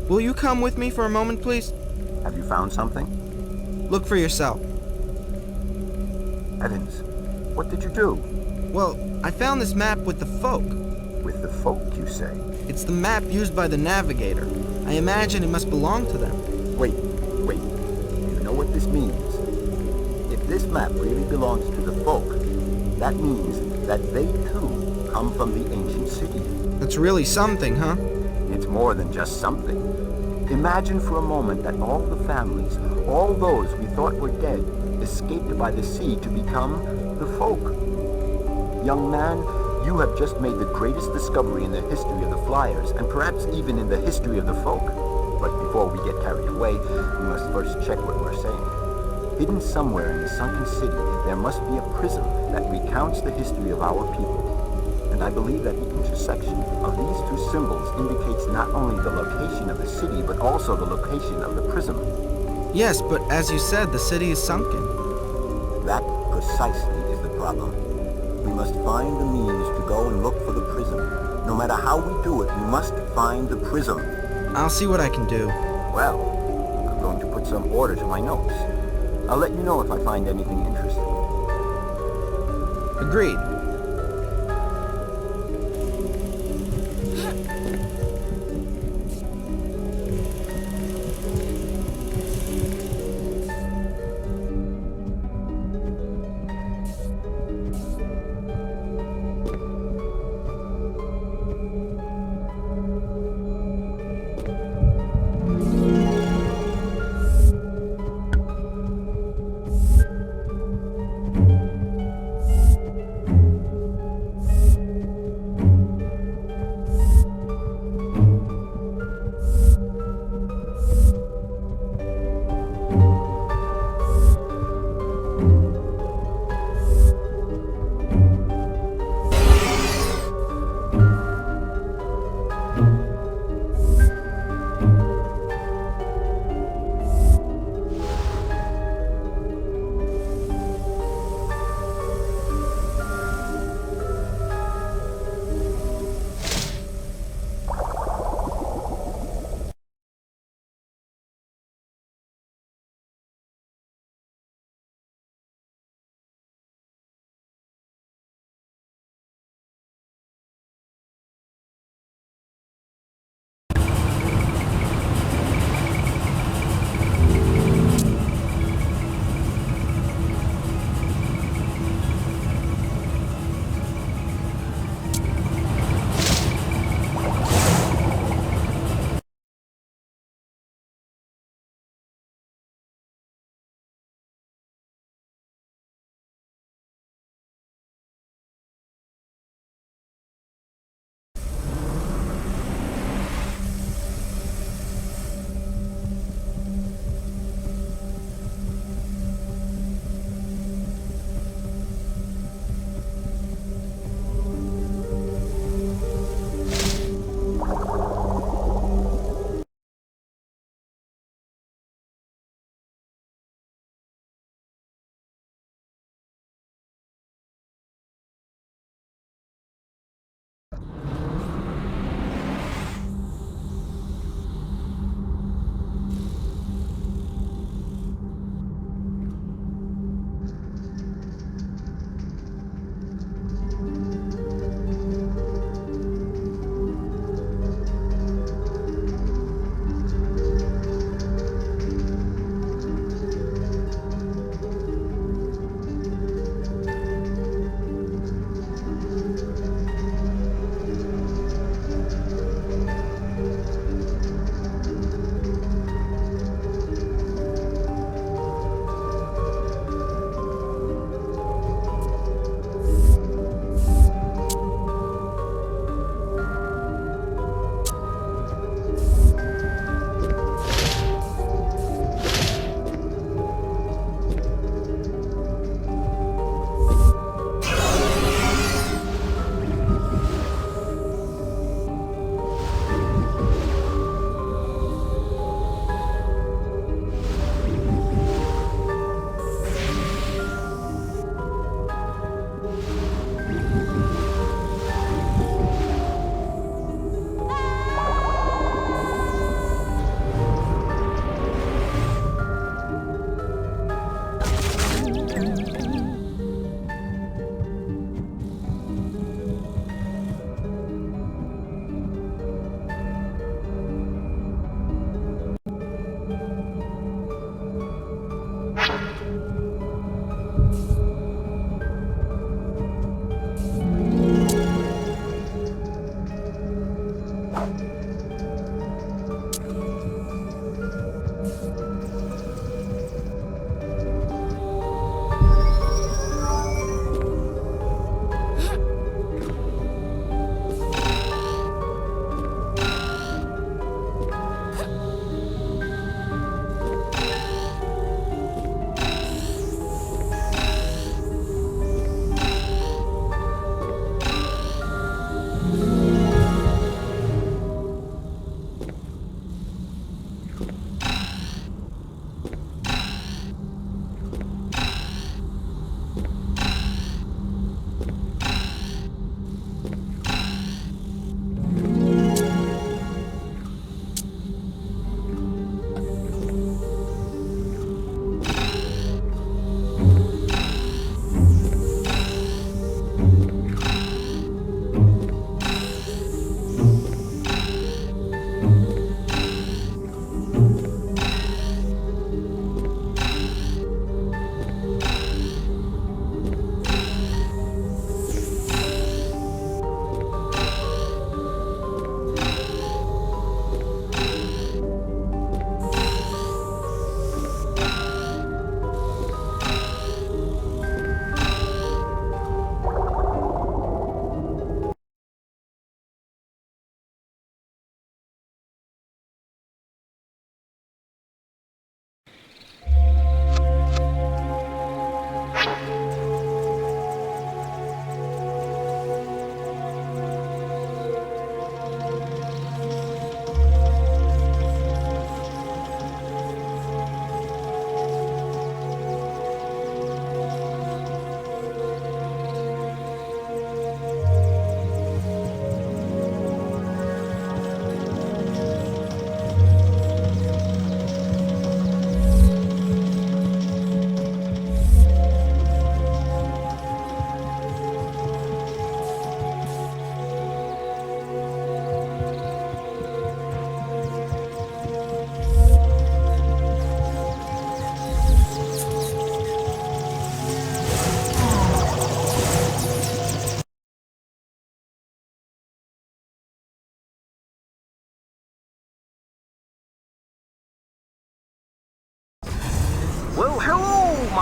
Will you come with me for a moment, please? Have you found something? Look for yourself. Evans, what did you do? Well, I found this map with the folk. With the folk, you say? It's the map used by the navigator. I imagine it must belong to them. Wait. Do you know what this means? If this map really belongs to the folk, that means that they too come from the ancient city. That's really something, huh? It's more than just something. Imagine for a moment that all the families, all those we thought were dead, escaped by the sea to become the folk. Young man, you have just made the greatest discovery in the history of the Flyers, and perhaps even in the history of the folk. But before we get carried away, we must first check what we're saying. Hidden somewhere in the sunken city, there must be a prism that recounts the history of our people. And I believe that the intersection of these two symbols indicates not only the location of the city, but also the location of the prism. Yes, but as you said, the city is sunken. That precisely is the problem. We must find the means to go and look for the prism. No matter how we do it, we must find the prism. I'll see what I can do. Well, I'm going to put some order to my notes. I'll let you know if I find anything interesting. Agreed.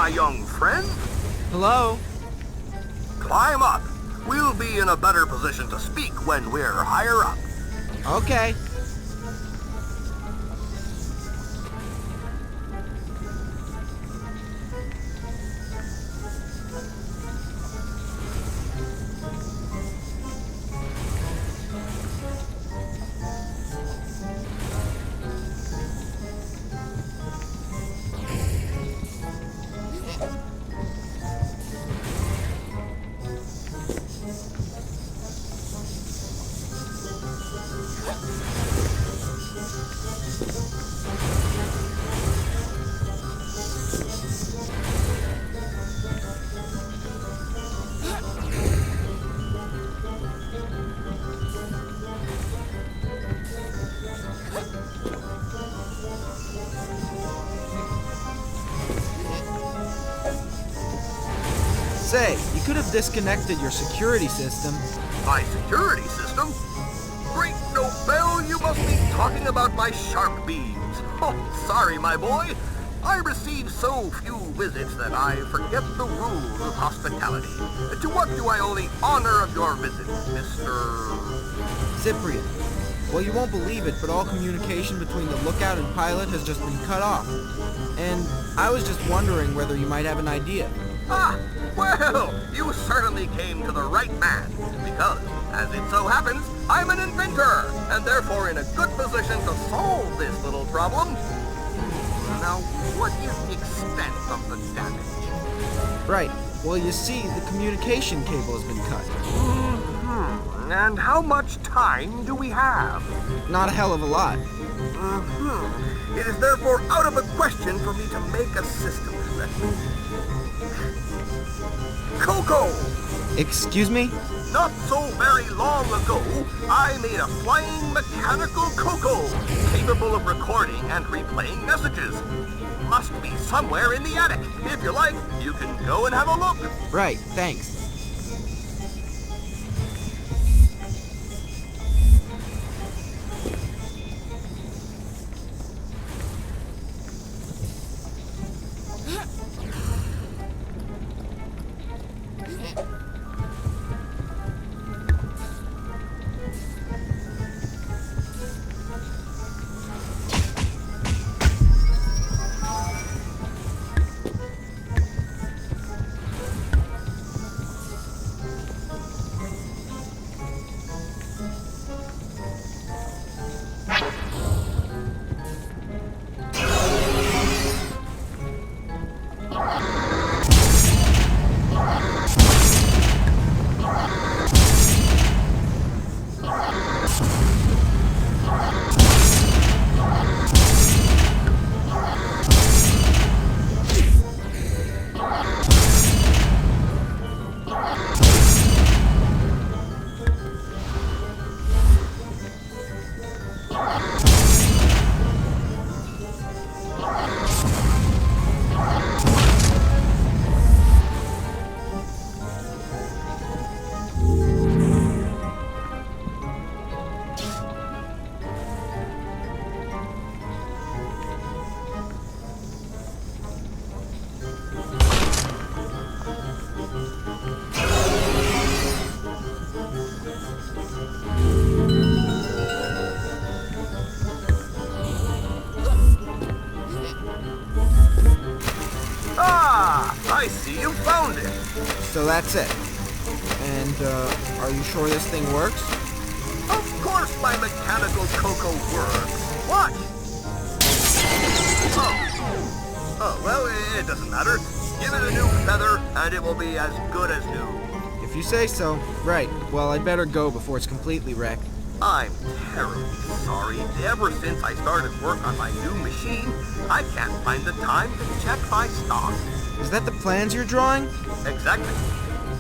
my young friend. Hello? Climb up. We'll be in a better position to speak when we're higher up. Okay. Say, you could have disconnected your security system. My security system? Great Nobel, you must be talking about my shark beams. Oh, sorry, my boy. I receive so few visits that I forget the rules of hospitality. To what do I owe the honor of your visit, Mr. Cyprien. Well, you won't believe it, but all communication between the lookout and pilot has just been cut off. And I was just wondering whether you might have an idea. Ah, well, you certainly came to the right man, because, as it so happens, I'm an inventor, and therefore in a good position to solve this little problem. Now, what is the extent of the damage? Right. Well, you see, the communication cable has been cut. Mm-hmm. And how much time do we have? Not a hell of a lot. Mm-hmm. It is therefore out of the question for me to make a system that... Coco! Excuse me? Not so very long ago, I made a flying mechanical Coco, capable of recording and replaying messages. Must be somewhere in the attic. If you like, you can go and have a look. Right, thanks. I see you found it. So that's it. And, are you sure this thing works? Of course my mechanical Coco works. Watch. Oh, well, it doesn't matter. Give it a new feather, and it will be as good as new. If you say so. Right. Well, I'd better go before it's completely wrecked. I'm terribly sorry. Ever since I started work on my new machine, I can't find the time to check my stock. Is that the plans you're drawing? Exactly.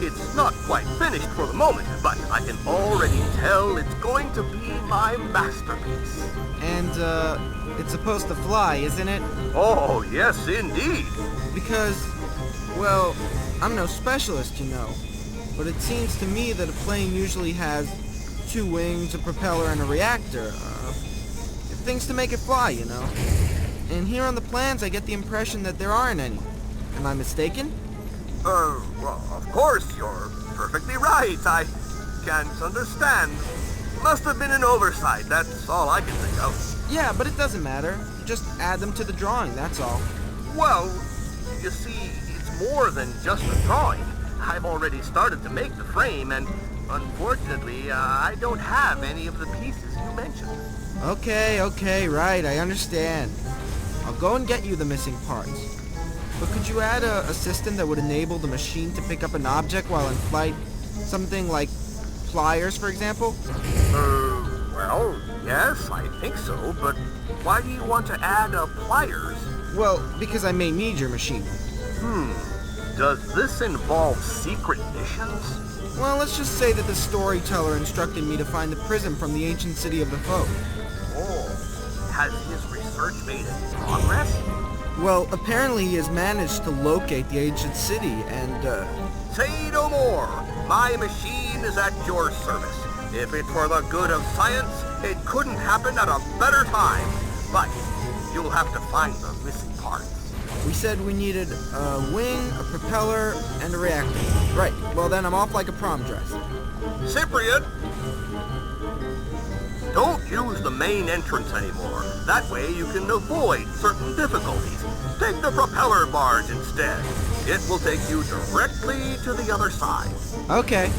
It's not quite finished for the moment, but I can already tell it's going to be my masterpiece. And, it's supposed to fly, isn't it? Oh, yes, indeed. Because, well, I'm no specialist, you know. But it seems to me that a plane usually has 2 wings, a propeller, and a reactor. Things to make it fly, you know. And here on the plans, I get the impression that there aren't any. Am I mistaken? Well, of course, you're perfectly right. I can't understand. Must have been an oversight, that's all I can think of. Yeah, but it doesn't matter. Just add them to the drawing, that's all. Well, you see, it's more than just a drawing. I've already started to make the frame, and unfortunately, I don't have any of the pieces you mentioned. Okay, right, I understand. I'll go and get you the missing parts. But could you add a system that would enable the machine to pick up an object while in flight? Something like pliers, for example? Well, yes, I think so, but why do you want to add pliers? Well, because I may need your machine. Does this involve secret missions? Well, let's just say that the storyteller instructed me to find the prism from the ancient city of the folk. Oh, has his research made any progress? Well, apparently he has managed to locate the ancient city, and, Say no more! My machine is at your service. If it's for the good of science, it couldn't happen at a better time. But you'll have to find the missing parts. We said we needed a wing, a propeller, and a reactor. Right, well then I'm off like a prom dress. Cyprien! Don't use the main entrance anymore. That way you can avoid certain difficulties. Take the propeller barge instead. It will take you directly to the other side. Okay.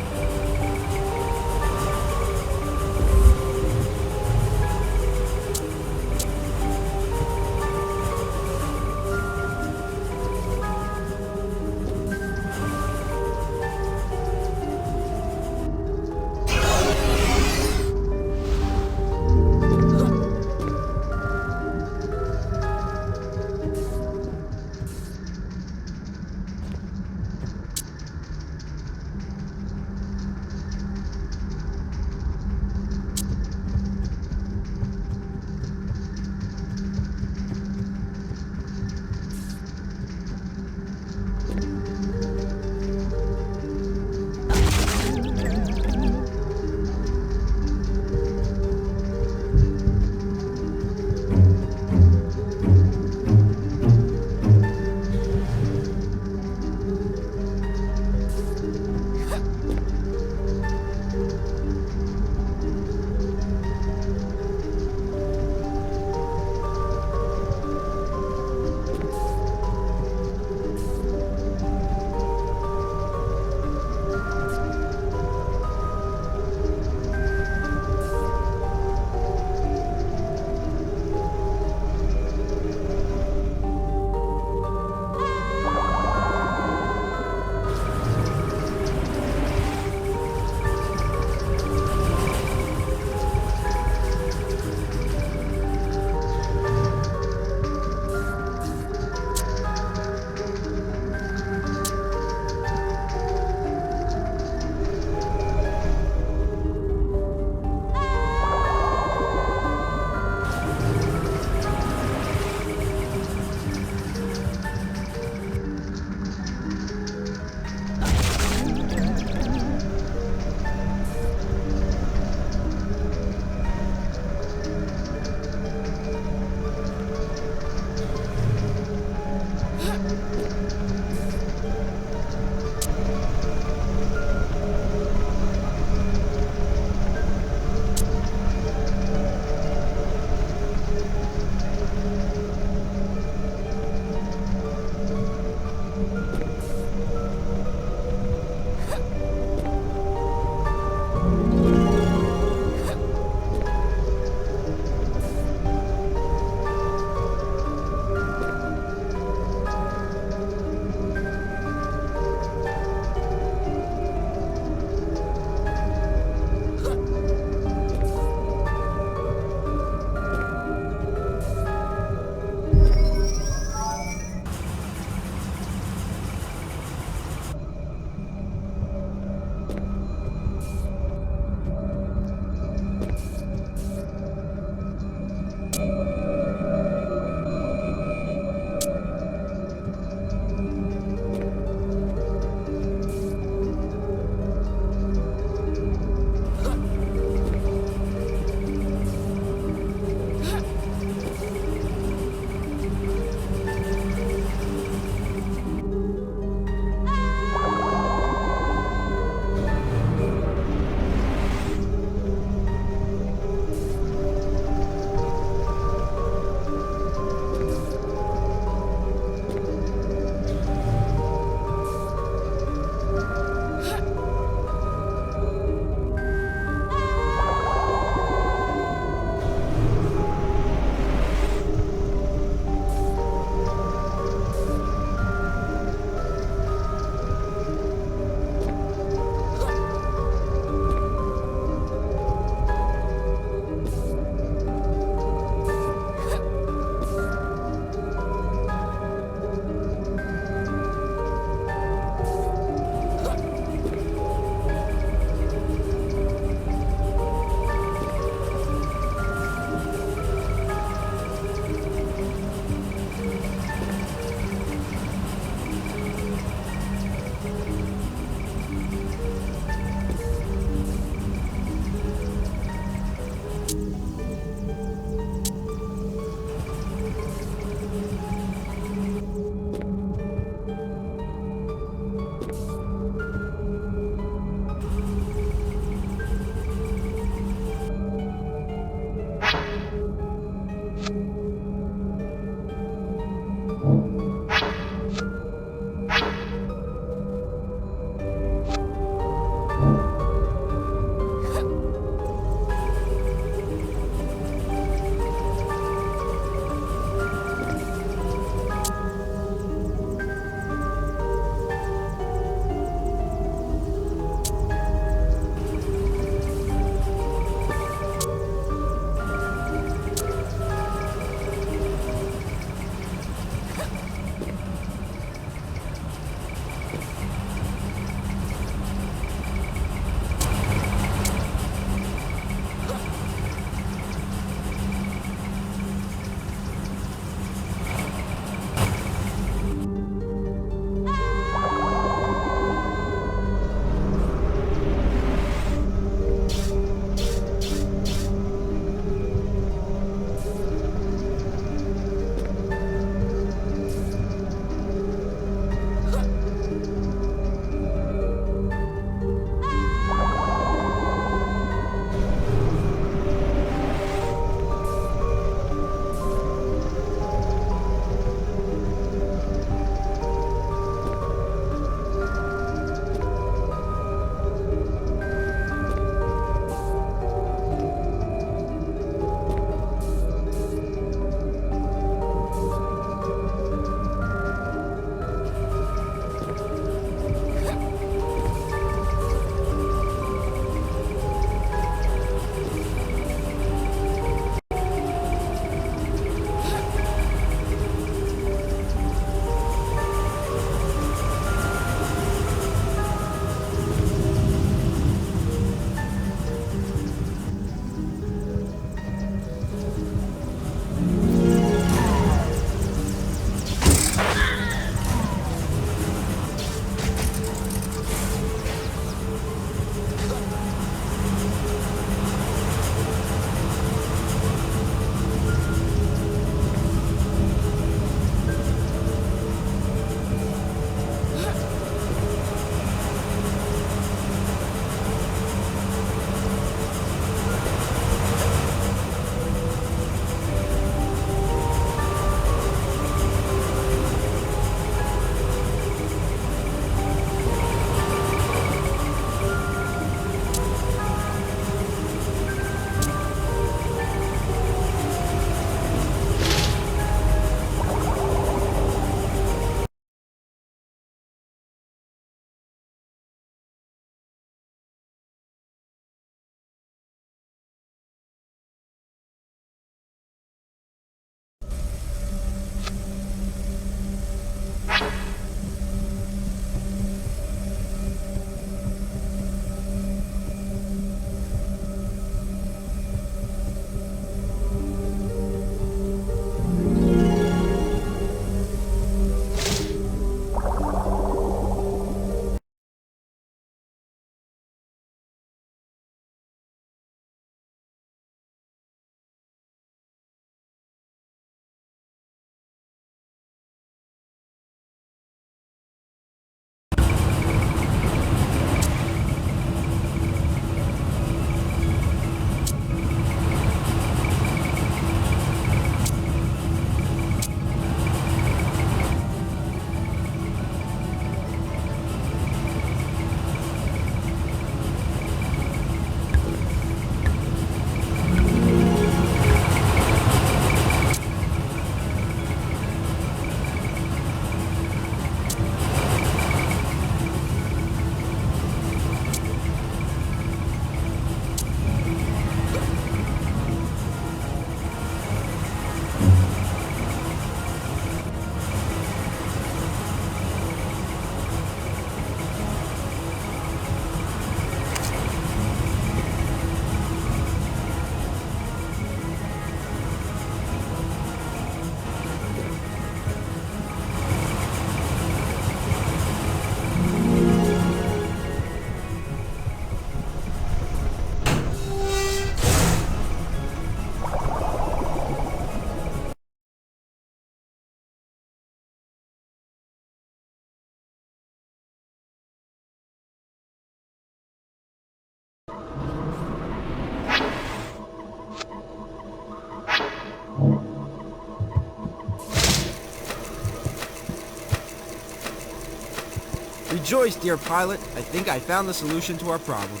Rejoice, dear pilot. I think I found the solution to our problem.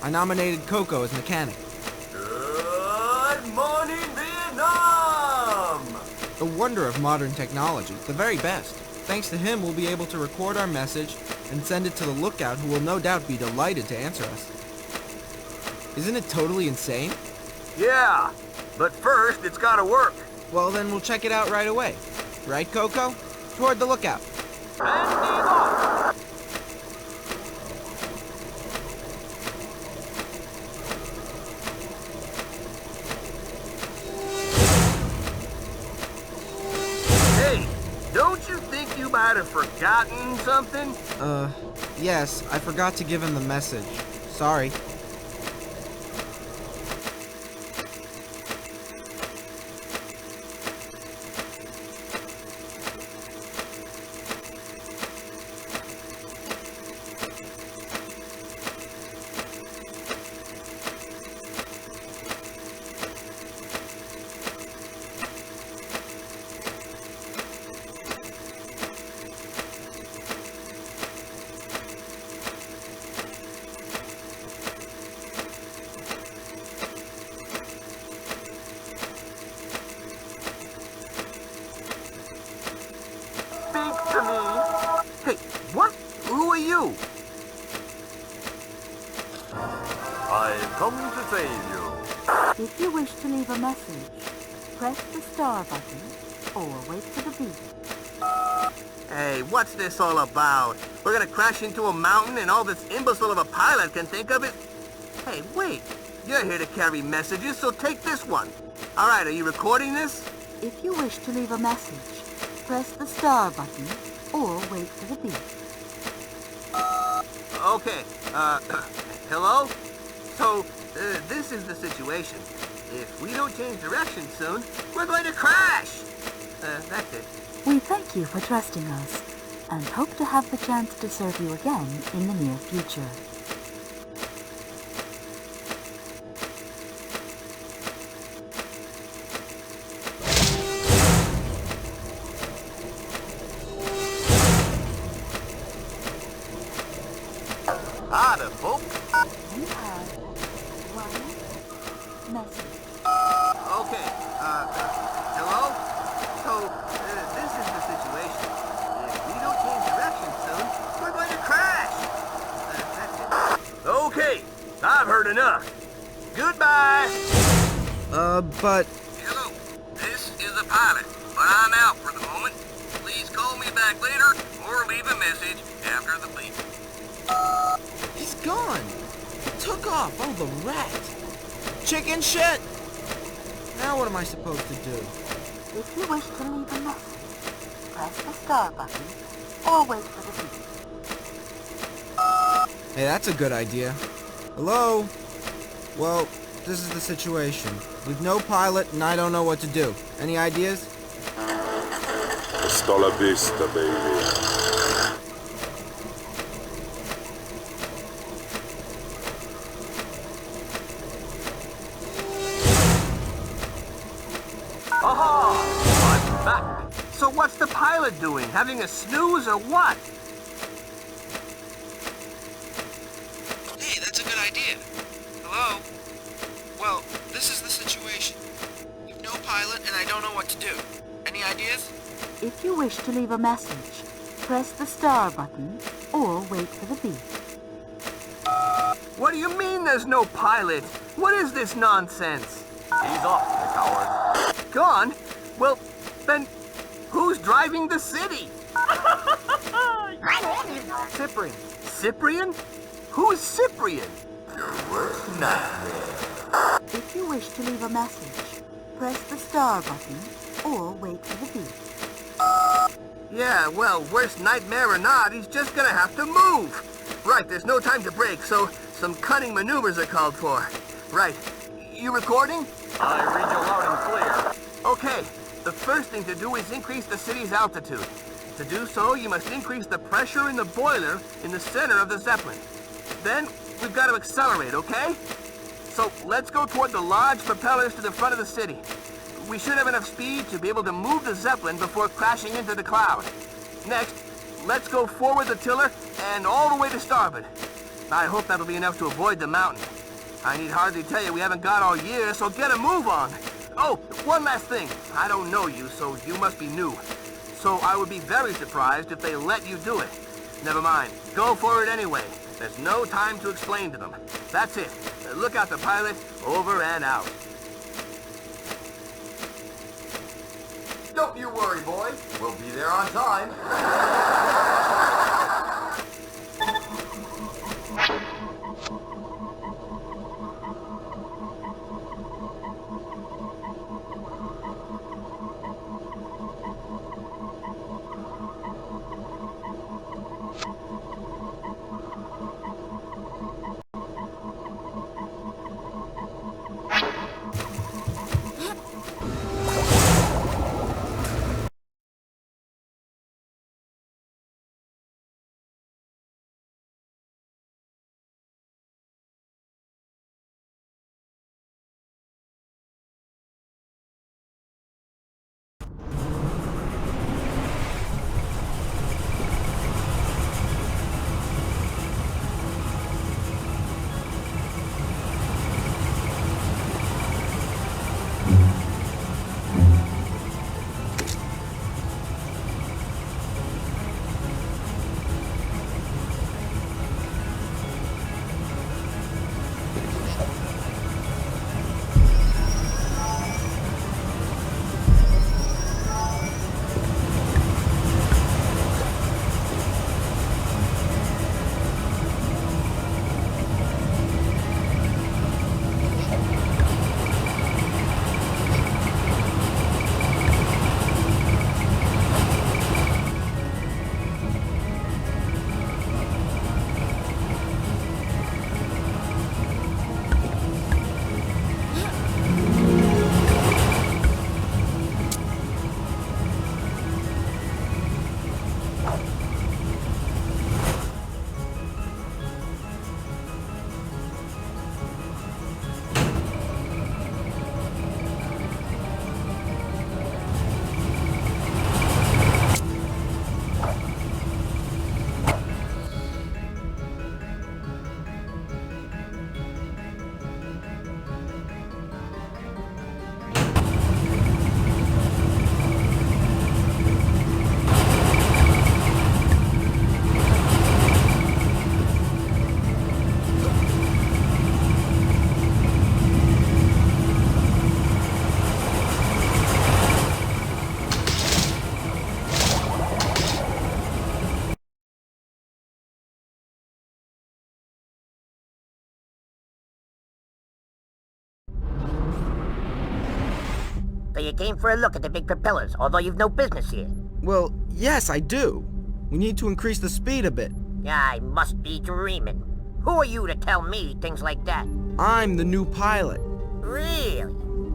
I nominated Coco as mechanic. Good morning, Vietnam! A wonder of modern technology, the very best. Thanks to him, we'll be able to record our message and send it to the lookout, who will no doubt be delighted to answer us. Isn't it totally insane? Yeah, but first it's gotta work. Well, then we'll check it out right away. Right, Coco? Toward the lookout. Hey, don't you think you might have forgotten something? Yes, I forgot to give him the message. Sorry. To me. Hey, what? Who are you? I've come to save you. If you wish to leave a message, press the star button or wait for the beep. Hey, what's this all about? We're gonna crash into a mountain and all this imbecile of a pilot can think of it? Hey, wait. You're here to carry messages, so take this one. All right, are you recording this? If you wish to leave a message, press the star button or wait for the beep. Okay, hello? So, this is the situation. If we don't change direction soon, we're going to crash! That's it. We thank you for trusting us and hope to have the chance to serve you again in the near future. Hi there, folks. You have one message. Okay, hello? So, this is the situation. If we don't change direction soon, we're going to crash! That's it. Okay, I've heard enough. Goodbye! But... Hello, this is the pilot, but I'm out for the moment. Please call me back later, or leave a message after the beep. He's gone! He took off! Oh, the rat! Chicken shit! Now what am I supposed to do? If you wish to leave a message, press the star button or wait for the beep. Hey, that's a good idea. Hello? Well, this is the situation. We've no pilot and I don't know what to do. Any ideas? Hasta la vista, baby. I'm back. So what's the pilot doing? Having a snooze or what? Hey, that's a good idea. Hello? Well, this is the situation. We've no pilot and I don't know what to do. Any ideas? If you wish to leave a message, press the star button or wait for the beep. What do you mean there's no pilot? What is this nonsense? He's off, the coward. Gone? Well, then who's driving the city? Cyprien. Cyprien? Who's Cyprien? Your worst nightmare. If you wish to leave a message, press the star button or wait for the beep. Yeah, well, worst nightmare or not, he's just gonna have to move. Right, there's no time to break, so some cunning maneuvers are called for. Right. You recording? I read you loud and clear. Okay, the first thing to do is increase the city's altitude. To do so, you must increase the pressure in the boiler in the center of the Zeppelin. Then, we've got to accelerate, okay? So, let's go toward the large propellers to the front of the city. We should have enough speed to be able to move the Zeppelin before crashing into the cloud. Next, let's go forward the tiller and all the way to starboard. I hope that'll be enough to avoid the mountain. I need hardly tell you we haven't got all year, so get a move on. Oh, one last thing. I don't know you, so you must be new. So I would be very surprised if they let you do it. Never mind. Go for it anyway. There's no time to explain to them. That's it. Look out the pilot. Over and out. Don't you worry, boy. We'll be there on time. So you came for a look at the big propellers, although you've no business here. Well, yes, I do. We need to increase the speed a bit. I must be dreaming. Who are you to tell me things like that? I'm the new pilot. Really?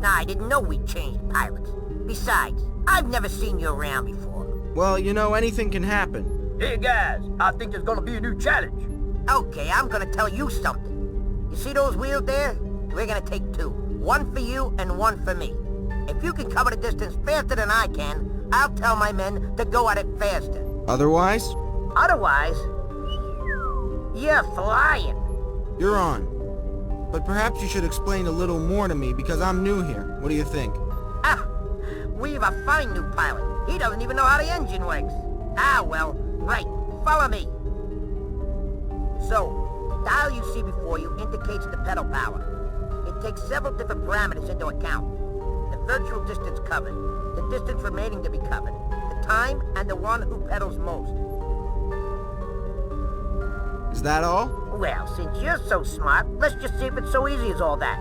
Nah, I didn't know we changed pilots. Besides, I've never seen you around before. Well, you know, anything can happen. Hey guys, I think there's gonna be a new challenge. Okay, I'm gonna tell you something. You see those wheels there? We're gonna take two. One for you and one for me. If you can cover the distance faster than I can, I'll tell my men to go at it faster. Otherwise? Otherwise, you're flying. You're on. But perhaps you should explain a little more to me, because I'm new here. What do you think? Ah, we've a fine new pilot. He doesn't even know how the engine works. Ah, well, right. Follow me. So, the dial you see before you indicates the pedal power. It takes several different parameters into account. The virtual distance covered, the distance remaining to be covered, the time, and the one who pedals most. Is that all? Well, since you're so smart, let's just see if it's so easy as all that.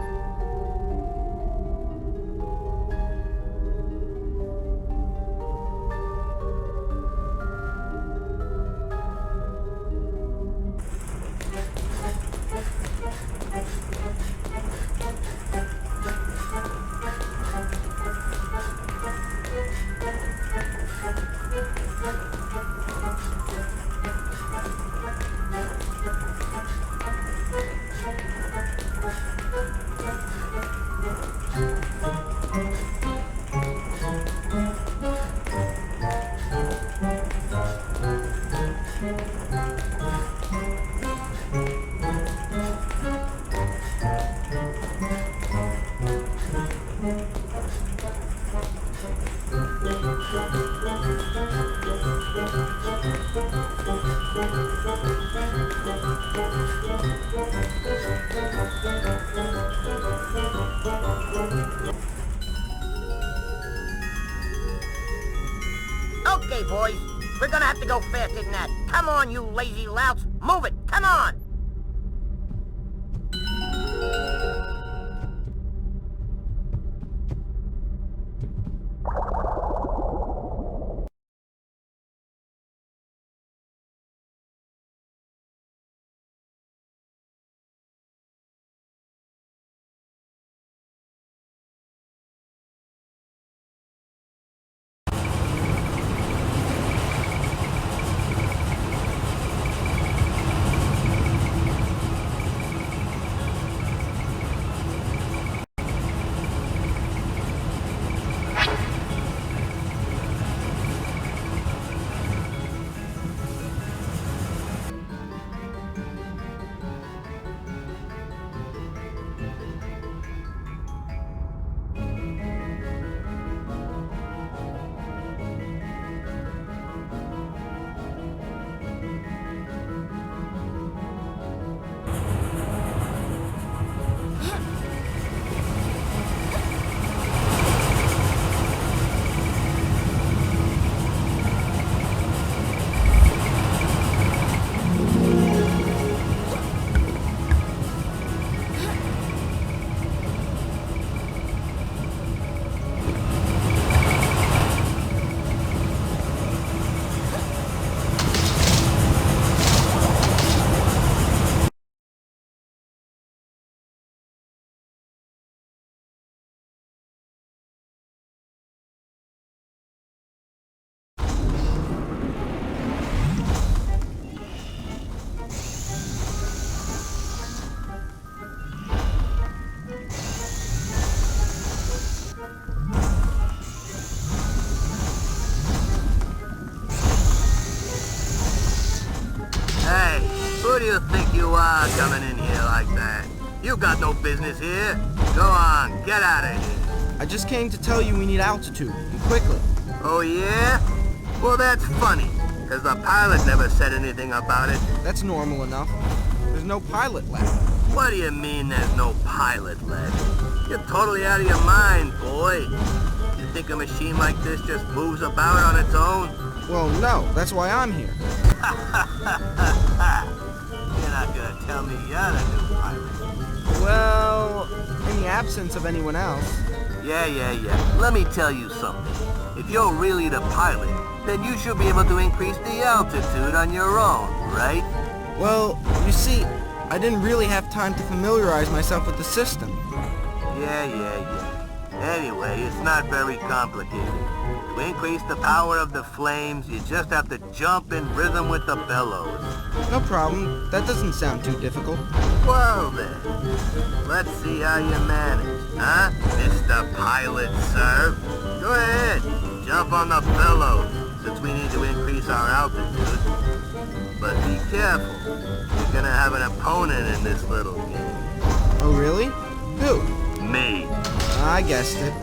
boys. We're gonna have to go faster than that. Come on, you lazy louts. Move it. Come on. Who do you think you are coming in here like that? You got no business here. Go on, get out of here. I just came to tell you we need altitude, and quickly. Oh yeah? Well, that's funny, because the pilot never said anything about it. That's normal enough. There's no pilot left. What do you mean there's no pilot left? You're totally out of your mind, boy. You think a machine like this just moves about on its own? Well, no, that's why I'm here. You're not gonna tell me you're the new pilot. Well, in the absence of anyone else. Yeah. Let me tell you something. If you're really the pilot, then you should be able to increase the altitude on your own, right? Well, you see, I didn't really have time to familiarize myself with the system. Yeah. Anyway, it's not very complicated. To increase the power of the flames, you just have to jump in rhythm with the bellows. No problem. That doesn't sound too difficult. Well then, let's see how you manage, huh, Mr. Pilot, sir? Go ahead, jump on the bellows, since we need to increase our altitude. But be careful, you're gonna have an opponent in this little game. Oh really? Who? Me. I guessed it.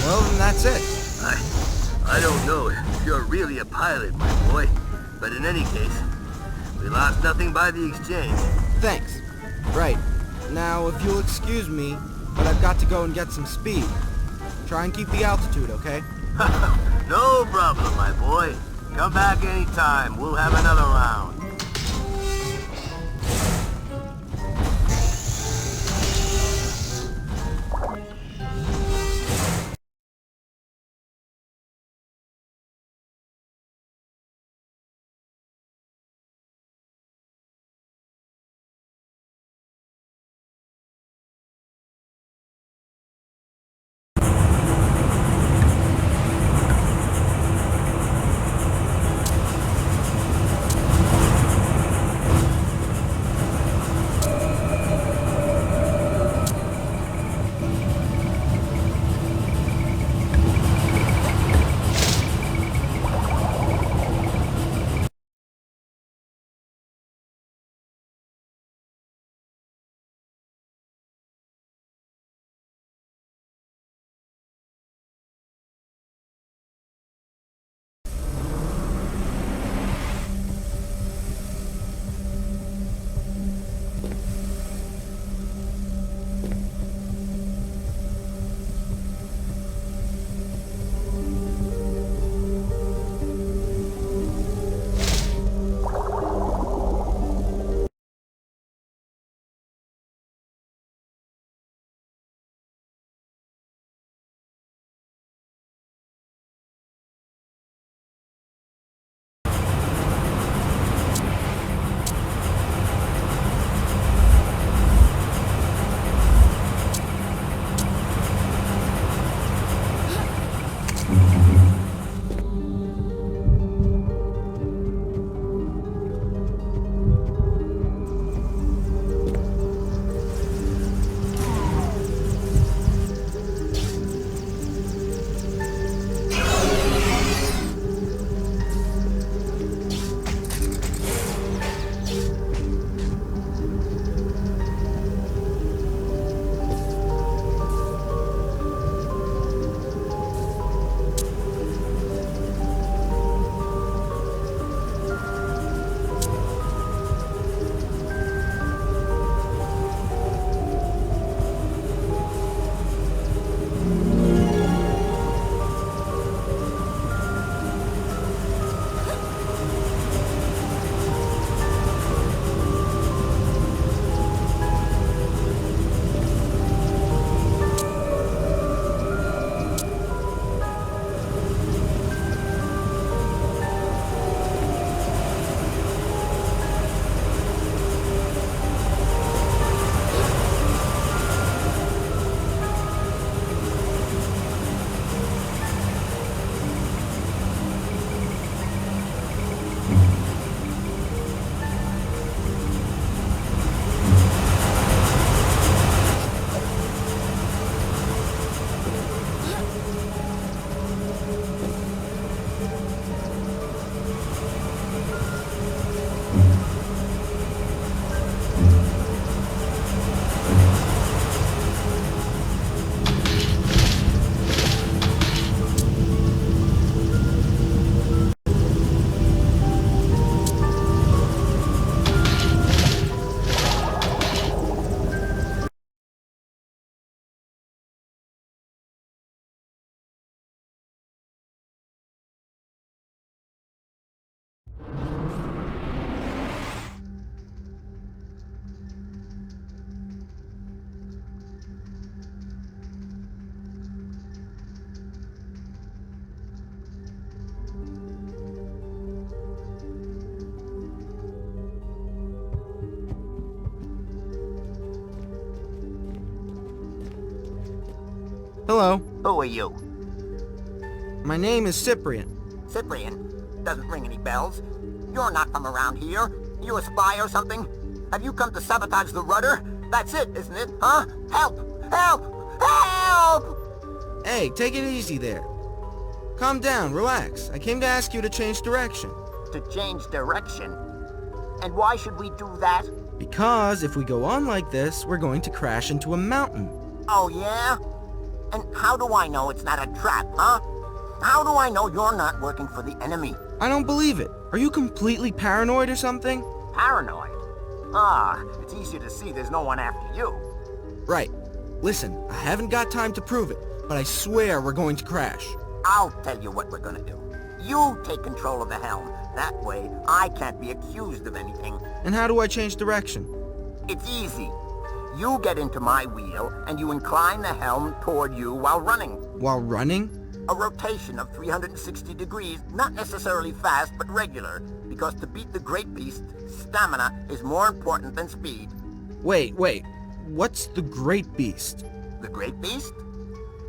Well, then that's it. I don't know if you're really a pilot, my boy. But in any case, we lost nothing by the exchange. Thanks. Right. Now, if you'll excuse me, but I've got to go and get some speed. Try and keep the altitude, okay? No problem, my boy. Come back anytime. We'll have another round. Hello. Who are you? My name is Cyprien. Cyprien? Doesn't ring any bells. You're not from around here. You a spy or something? Have you come to sabotage the rudder? That's it, isn't it? Huh? Help! Help! Help! Hey, take it easy there. Calm down, relax. I came to ask you to change direction. To change direction? And why should we do that? Because if we go on like this, we're going to crash into a mountain. Oh, yeah? And how do I know it's not a trap, huh? How do I know you're not working for the enemy? I don't believe it. Are you completely paranoid or something? Paranoid? Ah, it's easier to see there's no one after you. Right. Listen, I haven't got time to prove it, but I swear we're going to crash. I'll tell you what we're gonna do. You take control of the helm. That way, I can't be accused of anything. And how do I change direction? It's easy. You get into my wheel, and you incline the helm toward you while running. While running? A rotation of 360 degrees, not necessarily fast, but regular, because to beat the Great Beast, stamina is more important than speed. Wait. What's the Great Beast? The Great Beast?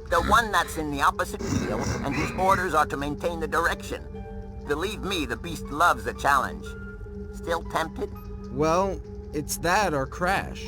The one that's in the opposite wheel, and whose orders are to maintain the direction. Believe me, the Beast loves a challenge. Still tempted? Well, it's that or crash.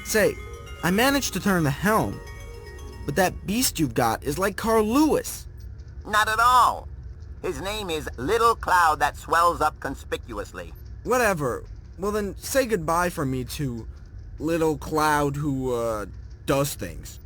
Say, I managed to turn the helm, but that beast you've got is like Carl Lewis. Not at all. His name is Little Cloud that swells up conspicuously. Whatever. Well then, say goodbye for me to Little Cloud who, does things.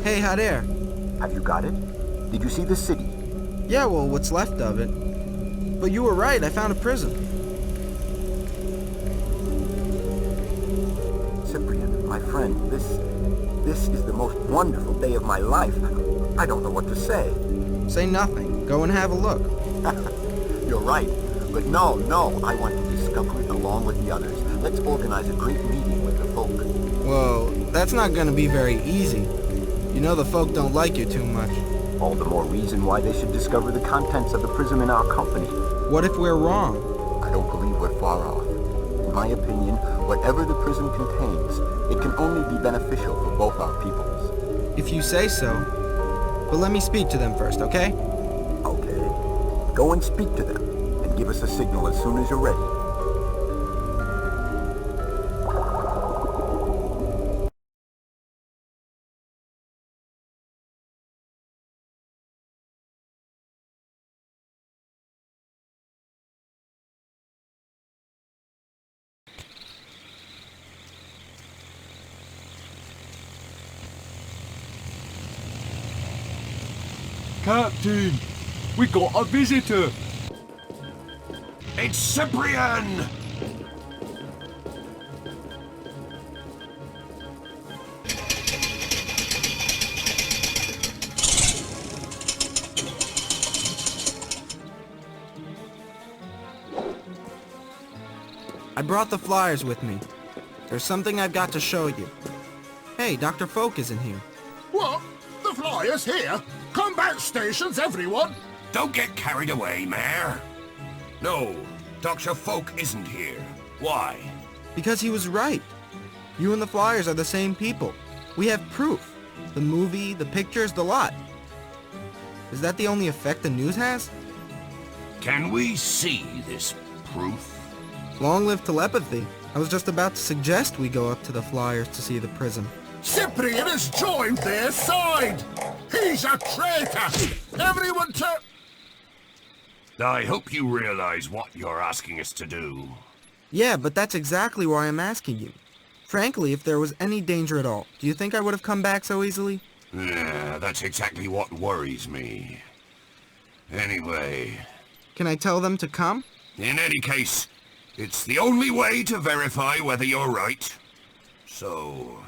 Hey, hot air. Have you got it? Did you see the city? Yeah, well, what's left of it. But you were right, I found a prison. Cyprien, my friend, this is the most wonderful day of my life. I don't know what to say. Say nothing. Go and have a look. You're right. But no, I want to discover it along with the others. Let's organize a great meeting with the folk. Whoa, that's not gonna be very easy. You know the folk don't like you too much. All the more reason why they should discover the contents of the prism in our company. What if we're wrong? I don't believe we're far off. In my opinion, whatever the prism contains, it can only be beneficial for both our peoples. If you say so. But let me speak to them first, okay? Okay. Go and speak to them, and give us a signal as soon as you're ready. Captain, we got a visitor. It's Cyprien! I brought the flyers with me. There's something I've got to show you. Hey, Dr. Folk isn't here. What? The flyer's here? Combat stations, everyone! Don't get carried away, Mayor. No, Dr. Folk isn't here. Why? Because he was right. You and the flyers are the same people. We have proof. The movie, the pictures, the lot. Is that the only effect the news has? Can we see this proof? Long live telepathy. I was just about to suggest we go up to the flyers to see the prism. Cyprien has joined their side! He's a traitor! Everyone I hope you realize what you're asking us to do. Yeah, but that's exactly why I'm asking you. Frankly, if there was any danger at all, do you think I would have come back so easily? Yeah, that's exactly what worries me. Anyway... Can I tell them to come? In any case, it's the only way to verify whether you're right. So...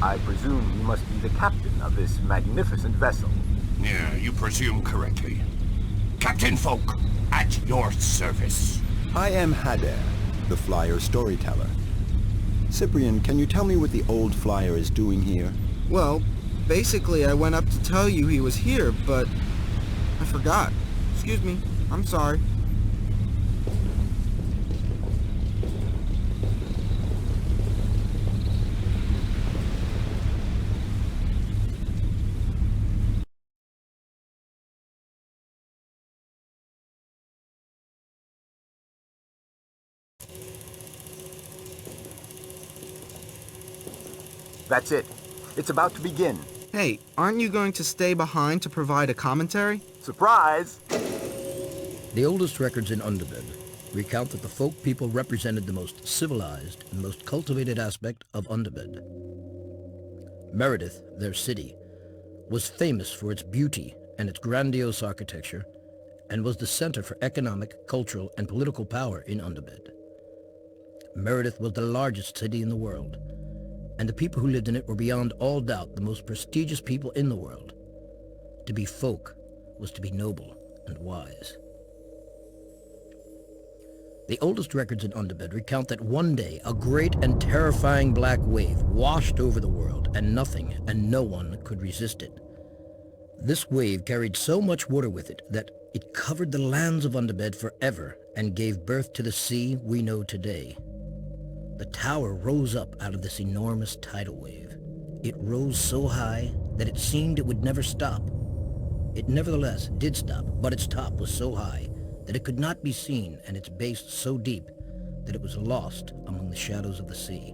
I presume you must be the captain of this magnificent vessel. Yeah, you presume correctly. Captain Folk, At your service. I am Hader, the Flyer storyteller. Cyprien, can you tell me what the old Flyer is doing here? Well, basically I went up to tell you he was here, but I forgot. Excuse me, I'm sorry. That's it. It's about to begin. Hey, aren't you going to stay behind to provide a commentary? Surprise! The oldest records in Underbed recount that the folk people represented the most civilized and most cultivated aspect of Underbed. Meredith, their city, was famous for its beauty and its grandiose architecture, and was the center for economic, cultural, and political power in Underbed. Meredith was the largest city in the world, and the people who lived in it were beyond all doubt the most prestigious people in the world. To be folk was to be noble and wise. The oldest records in Underbed recount that one day a great and terrifying black wave washed over the world, and nothing and no one could resist it. This wave carried so much water with it that it covered the lands of Underbed forever and gave birth to the sea we know today. The tower rose up out of this enormous tidal wave. It rose so high that it seemed it would never stop. It nevertheless did stop, but its top was so high that it could not be seen, and its base so deep that it was lost among the shadows of the sea.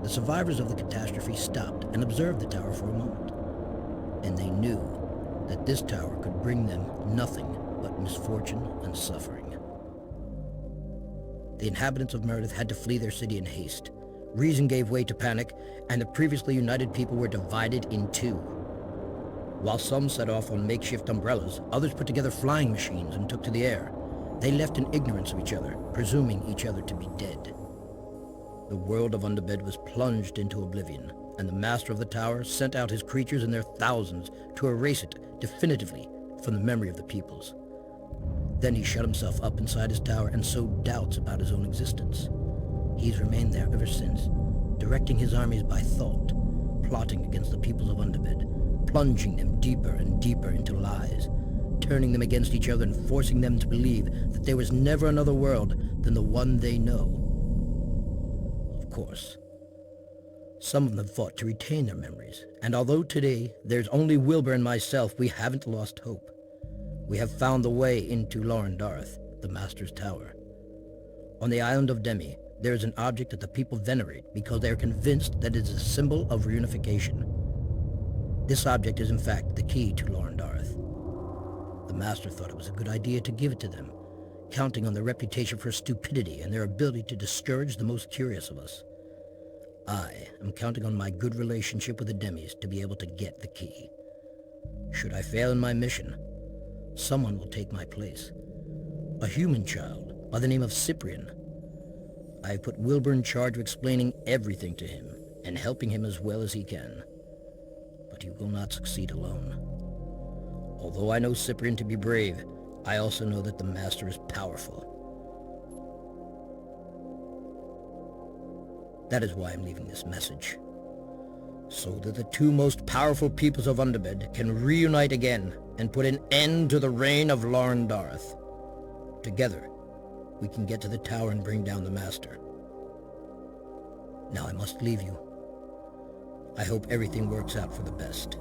The survivors of the catastrophe stopped and observed the tower for a moment, and they knew that this tower could bring them nothing but misfortune and suffering. The inhabitants of Meredith had to flee their city in haste. Reason gave way to panic, and the previously united people were divided in two. While some set off on makeshift umbrellas, others put together flying machines and took to the air. They left in ignorance of each other, presuming each other to be dead. The world of Underbed was plunged into oblivion, and the master of the tower sent out his creatures in their thousands to erase it definitively from the memory of the peoples. Then he shut himself up inside his tower and sowed doubts about his own existence. He's remained there ever since, directing his armies by thought, plotting against the peoples of Underbed, plunging them deeper and deeper into lies, turning them against each other and forcing them to believe that there was never another world than the one they know. Of course, some of them fought to retain their memories, and although today there's only Wilbur and myself, we haven't lost hope. We have found the way into Loren Darith, the Master's Tower. On the island of Demi, there is an object that the people venerate because they are convinced that it is a symbol of reunification. This object is in fact the key to Loren Darith. The Master thought it was a good idea to give it to them, counting on their reputation for stupidity and their ability to discourage the most curious of us. I am counting on my good relationship with the Demis to be able to get the key. Should I fail in my mission, someone will take my place. A human child by the name of Cyprien. I have put Wilbur in charge of explaining everything to him and helping him as well as he can. But he will not succeed alone. Although I know Cyprien to be brave, I also know that the Master is powerful. That is why I'm leaving this message. So that the two most powerful peoples of Underbed can reunite again and put an end to the reign of Loren Darith. Together, we can get to the tower and bring down the Master. Now I must leave you. I hope everything works out for the best.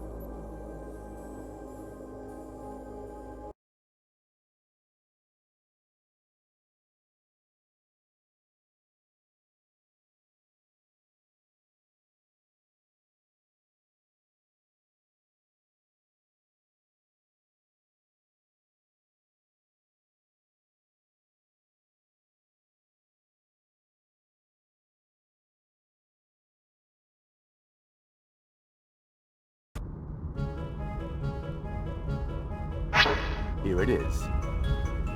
Here it is.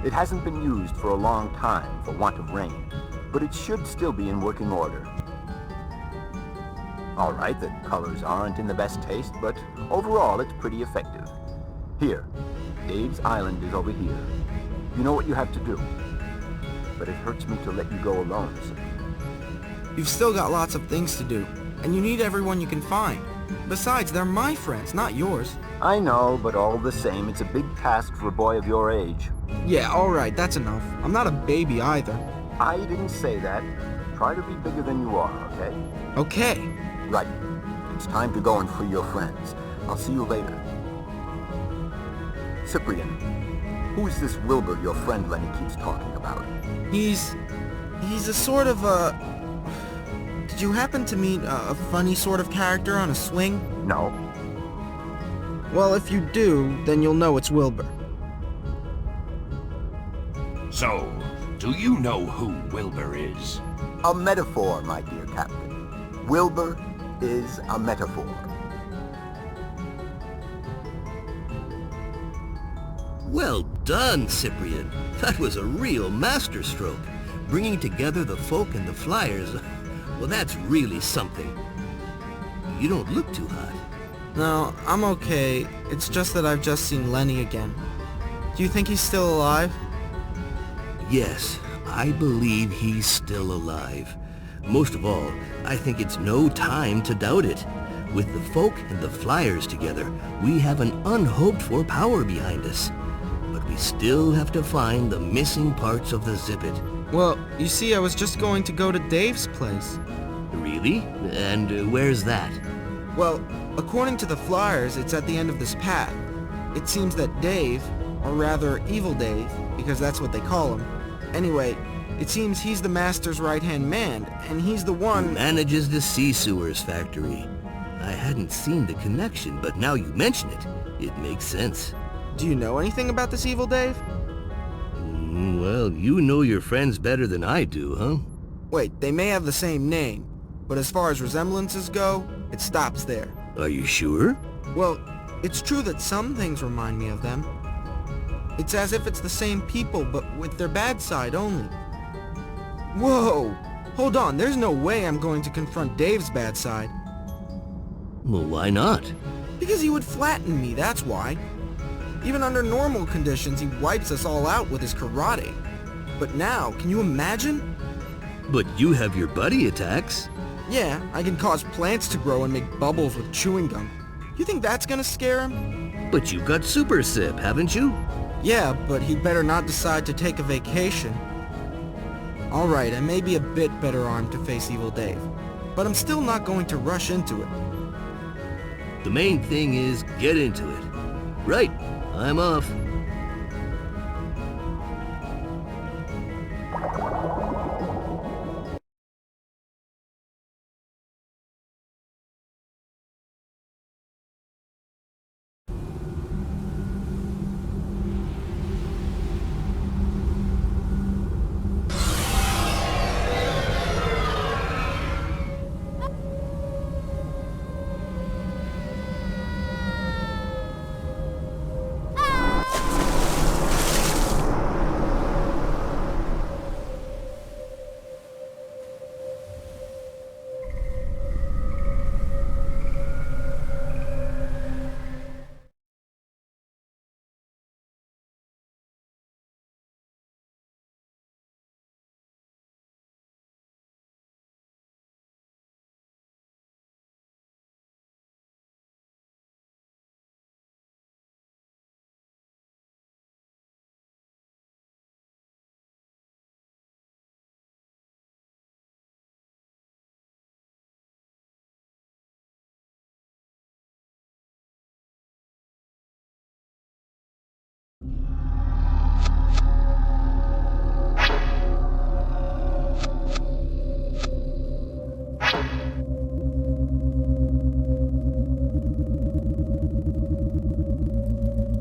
It hasn't been used for a long time for want of rain, but it should still be in working order. All right, the colors aren't in the best taste, but overall it's pretty effective. Here, Dave's Island is over here. You know what you have to do. But it hurts me to let you go alone, Cyprien. You've still got lots of things to do, and you need everyone you can find. Besides, they're my friends, not yours. I know, but all the same, it's a big task for a boy of your age. Yeah, alright, that's enough. I'm not a baby either. I didn't say that. Try to be bigger than you are, okay? Okay. Right. It's time to go and free your friends. I'll see you later. Cyprien, who is this Wilbur your friend Lenny keeps talking about? He's a sort of a... Did you happen to meet a funny sort of character on a swing? No. Well, if you do, then you'll know it's Wilbur. So, do you know who Wilbur is? A metaphor, my dear Captain. Wilbur is a metaphor. Well done, Cyprien. That was a real masterstroke. Bringing together the folk and the flyers, well, that's really something. You don't look too hot. No, I'm okay. It's just that I've just seen Lenny again. Do you think he's still alive? Yes, I believe he's still alive. Most of all, I think it's no time to doubt it. With the folk and the flyers together, we have an unhoped-for power behind us. But we still have to find the missing parts of the Zippet. Well, you see, I was just going to go to Dave's place. Really? And where's that? Well, according to the flyers, it's at the end of this path. It seems that Dave, or rather Evil Dave, because that's what they call him. Anyway, it seems he's the Master's right-hand man, and he's the one... Who manages the Sea Sewers factory. I hadn't seen the connection, but now you mention it, it makes sense. Do you know anything about this Evil Dave? Well, you know your friends better than I do, huh? Wait, they may have the same name, but as far as resemblances go, it stops there. Are you sure? Well, it's true that some things remind me of them. It's as if it's the same people, but with their bad side only. Whoa! Hold on, there's no way I'm going to confront Dave's bad side. Well, why not? Because he would flatten me, that's why. Even under normal conditions, he wipes us all out with his karate. But now, can you imagine? But you have your buddy attacks. Yeah, I can cause plants to grow and make bubbles with chewing gum. You think that's gonna scare him? But you've got Super Sip, haven't you? Yeah, but he'd better not decide to take a vacation. Alright, I may be a bit better armed to face Evil Dave, but I'm still not going to rush into it. The main thing is get into it. Right, I'm off.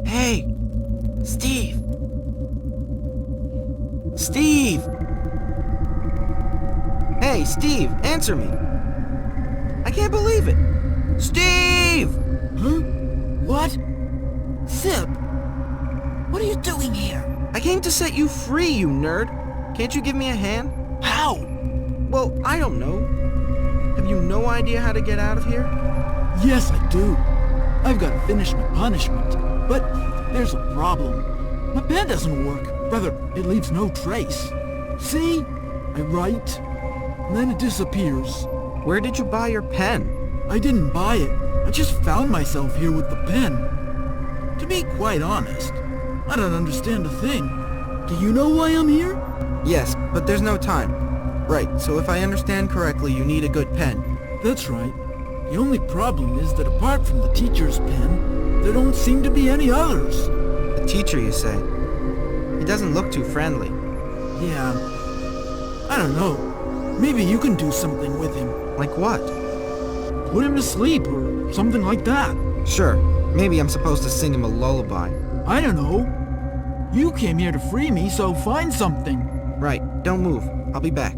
Hey! Steve! Steve! Hey, Steve, answer me! I can't believe it! Steve! Huh? What? Zip! What are you doing here? I came to set you free, you nerd! Can't you give me a hand? How? Well, I don't know. Have you no idea how to get out of here? Yes, I do. I've got to finish my punishment. But there's a problem. My pen doesn't work. Brother, it leaves no trace. See? I write, and then it disappears. Where did you buy your pen? I didn't buy it. I just found myself here with the pen. To be quite honest, I don't understand a thing. Do you know why I'm here? Yes, but there's no time. Right, so if I understand correctly, you need a good pen. That's right. The only problem is that apart from the teacher's pen, there don't seem to be any others. The teacher, you say? He doesn't look too friendly. Yeah. I don't know. Maybe you can do something with him. Like what? Put him to sleep or something like that. Sure. Maybe I'm supposed to sing him a lullaby. I don't know. You came here to free me, so find something. Right. Don't move. I'll be back.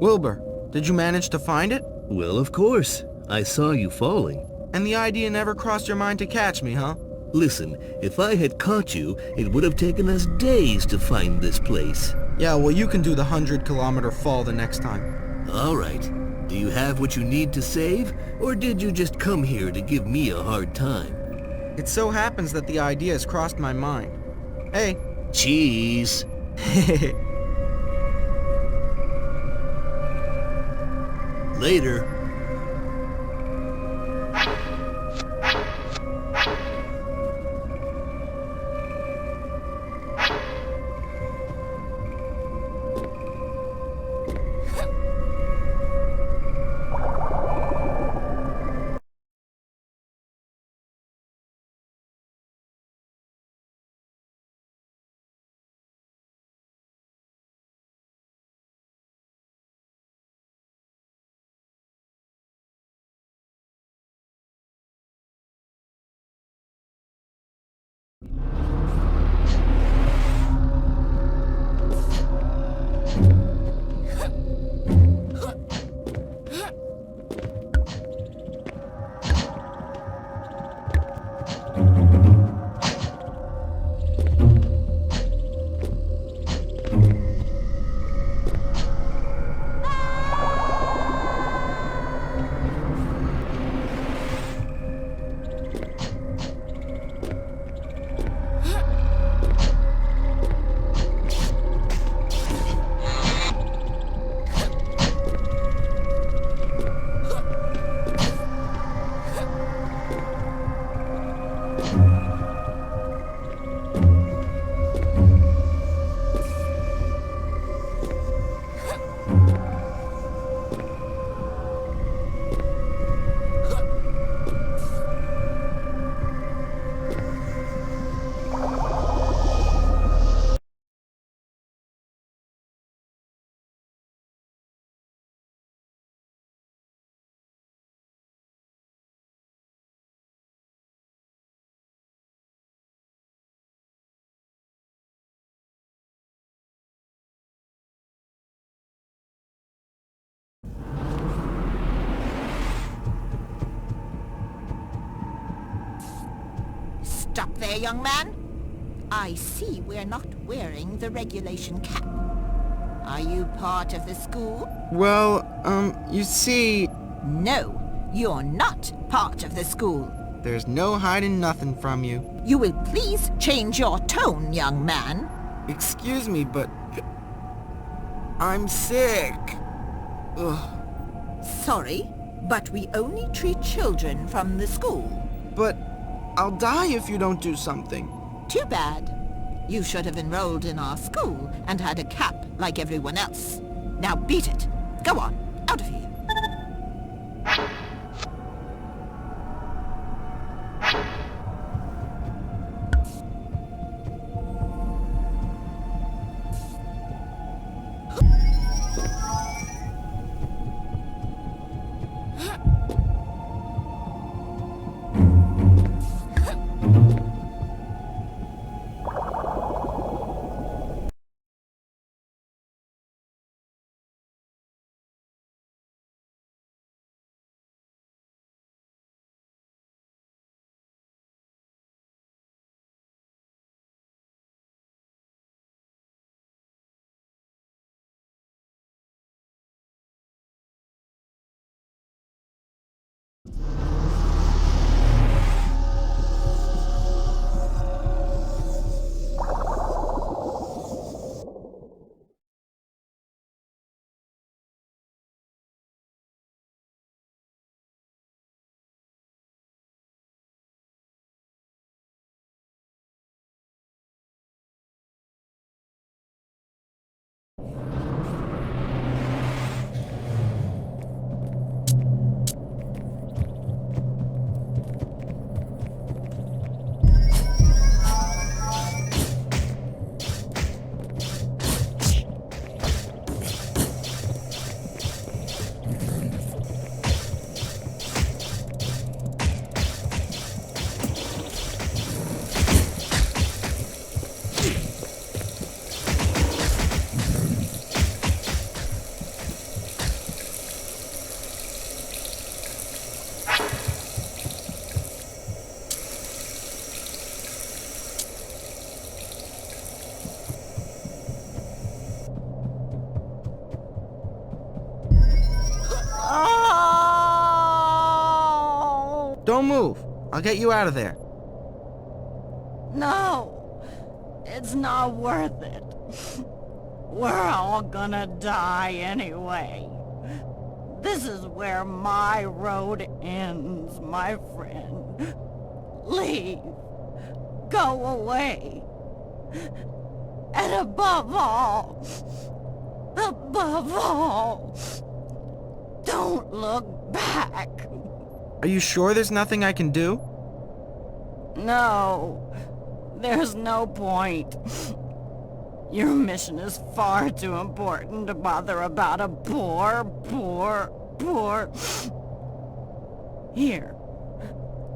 Wilbur, did you manage to find it? Well, of course. I saw you falling. And the idea never crossed your mind to catch me, huh? Listen, if I had caught you, it would have taken us days to find this place. Yeah, well, you can do the 100-kilometer fall the next time. All right. Do you have what you need to save, or did you just come here to give me a hard time? It so happens that the idea has crossed my mind. Hey. Cheese. Later. Stop there, young man. I see we're not wearing the regulation cap. Are you part of the school? Well, you see... No, you're not part of the school. There's no hiding nothing from you. You will please change your tone, young man. Excuse me, but... I'm sick. Ugh. Sorry, but we only treat children from the school. But I'll die if you don't do something. Too bad. You should have enrolled in our school and had a cap like everyone else. Now beat it. Go on, out of here. Don't move. I'll get you out of there. No, it's not worth it. We're all gonna die anyway. This is where my road ends, my friend. Leave. Go away. And above all, don't look back. Are you sure there's nothing I can do? No, there's no point. Your mission is far too important to bother about a poor... Here,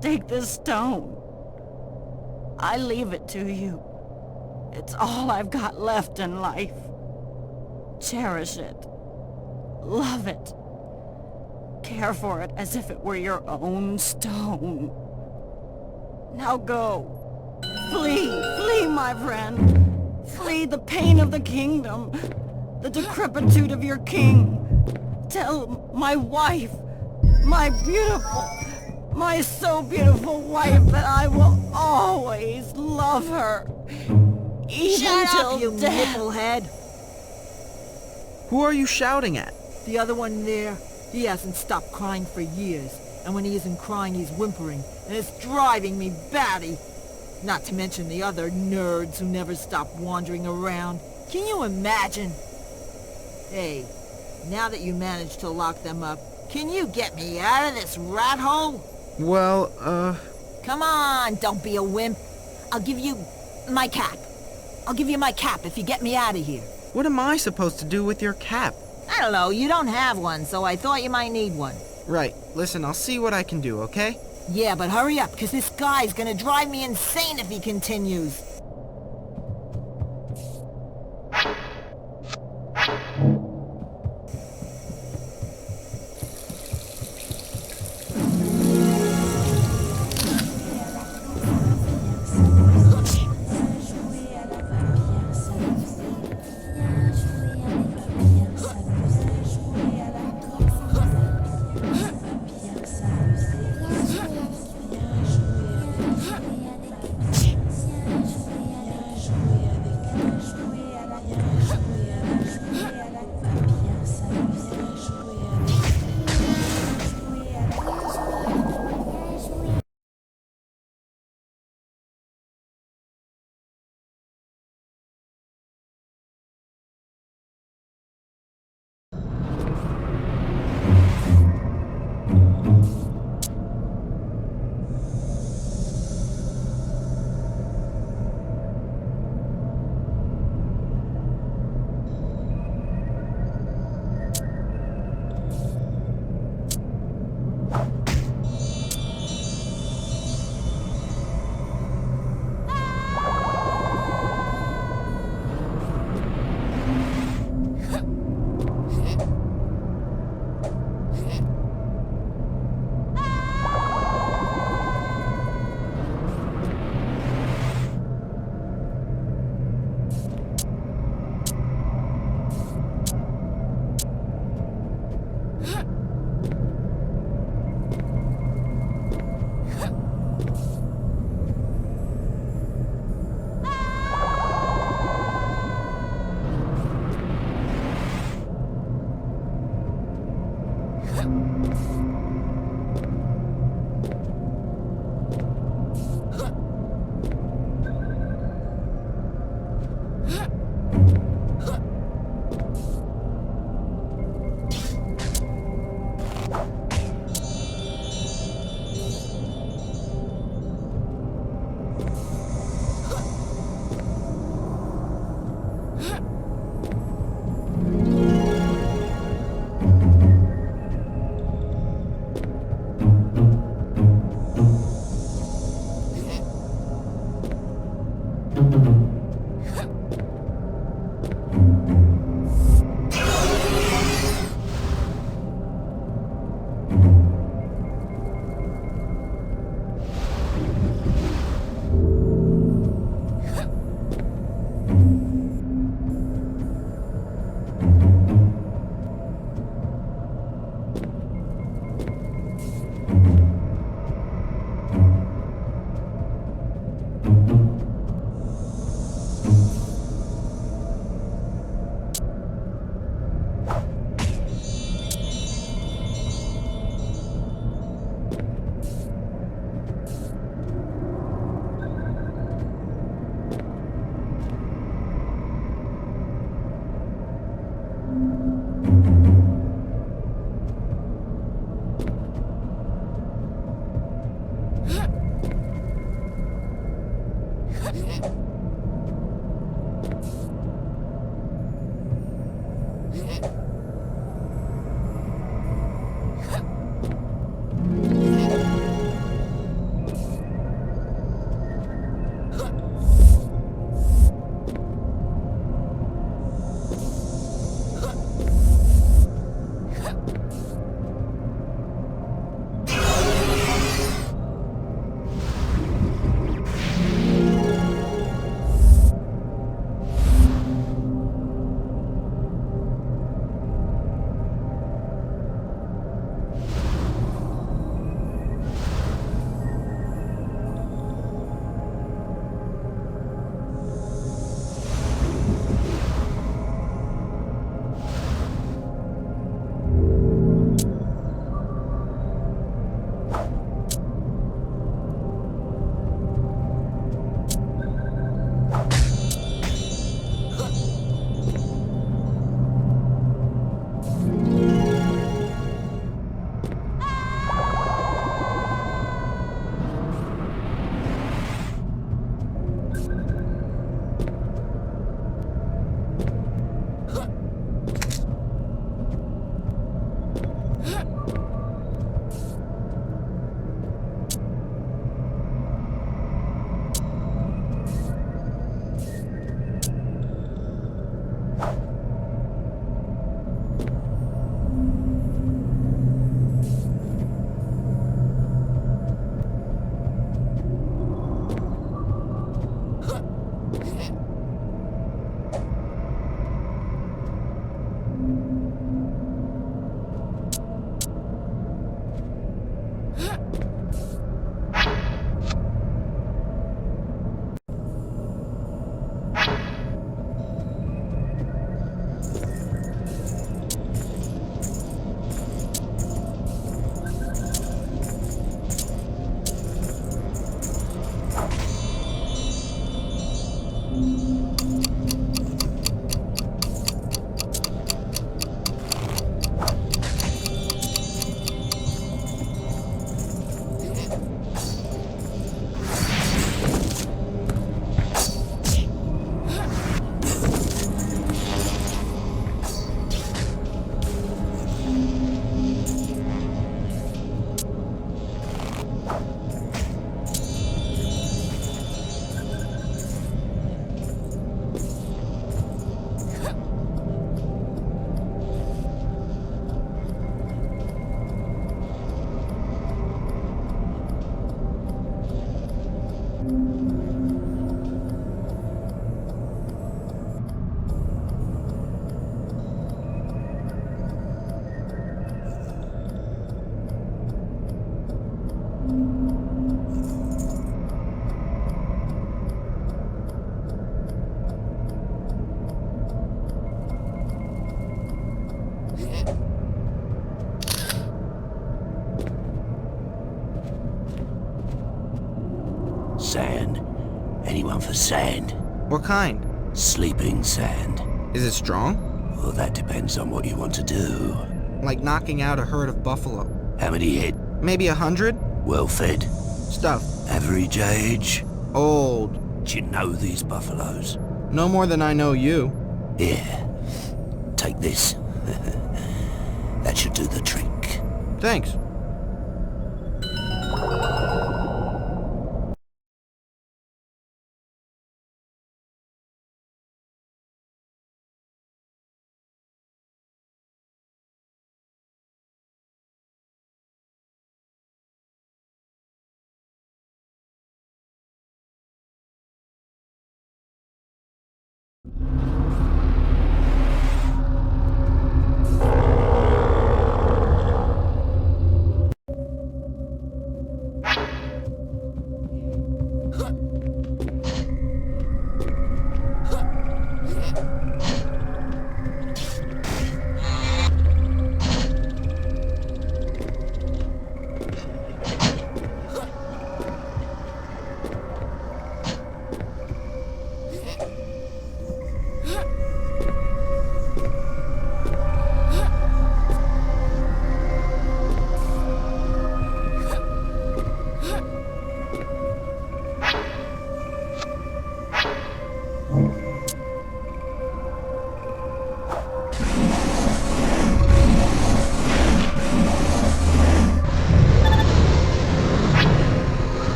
take this stone. I leave it to you. It's all I've got left in life. Cherish it. Love it. Care for it as if it were your own stone. Now go. Flee, my friend. Flee the pain of the kingdom, the decrepitude of your king. Tell my wife, my so beautiful wife, that I will always love her. Even Shut till up, you death. nipplehead. Who are you shouting at? The other one there, he hasn't stopped crying for years. And when he isn't crying, he's whimpering. And it's driving me batty. Not to mention the other nerds who never stop wandering around. Can you imagine? Hey, now that you managed to lock them up, can you get me out of this rat hole? Well, Come on, don't be a wimp. I'll give you my cap. I'll give you my cap if you get me out of here. what am I supposed to do with your cap? I don't know, you don't have one, so I thought you might need one. Right, listen, I'll see what I can do, okay? Yeah, but hurry up, because this guy's gonna drive me insane if he continues. Sand. Anyone for sand? What kind? Sleeping sand. Is it strong? Well, that depends on what you want to do. Like knocking out a herd of buffalo. How many head? Maybe 100? Well fed? Stuff. Average age? Old. Do you know these buffaloes? No more than I know you. Here. Take this. That should do the trick. Thanks.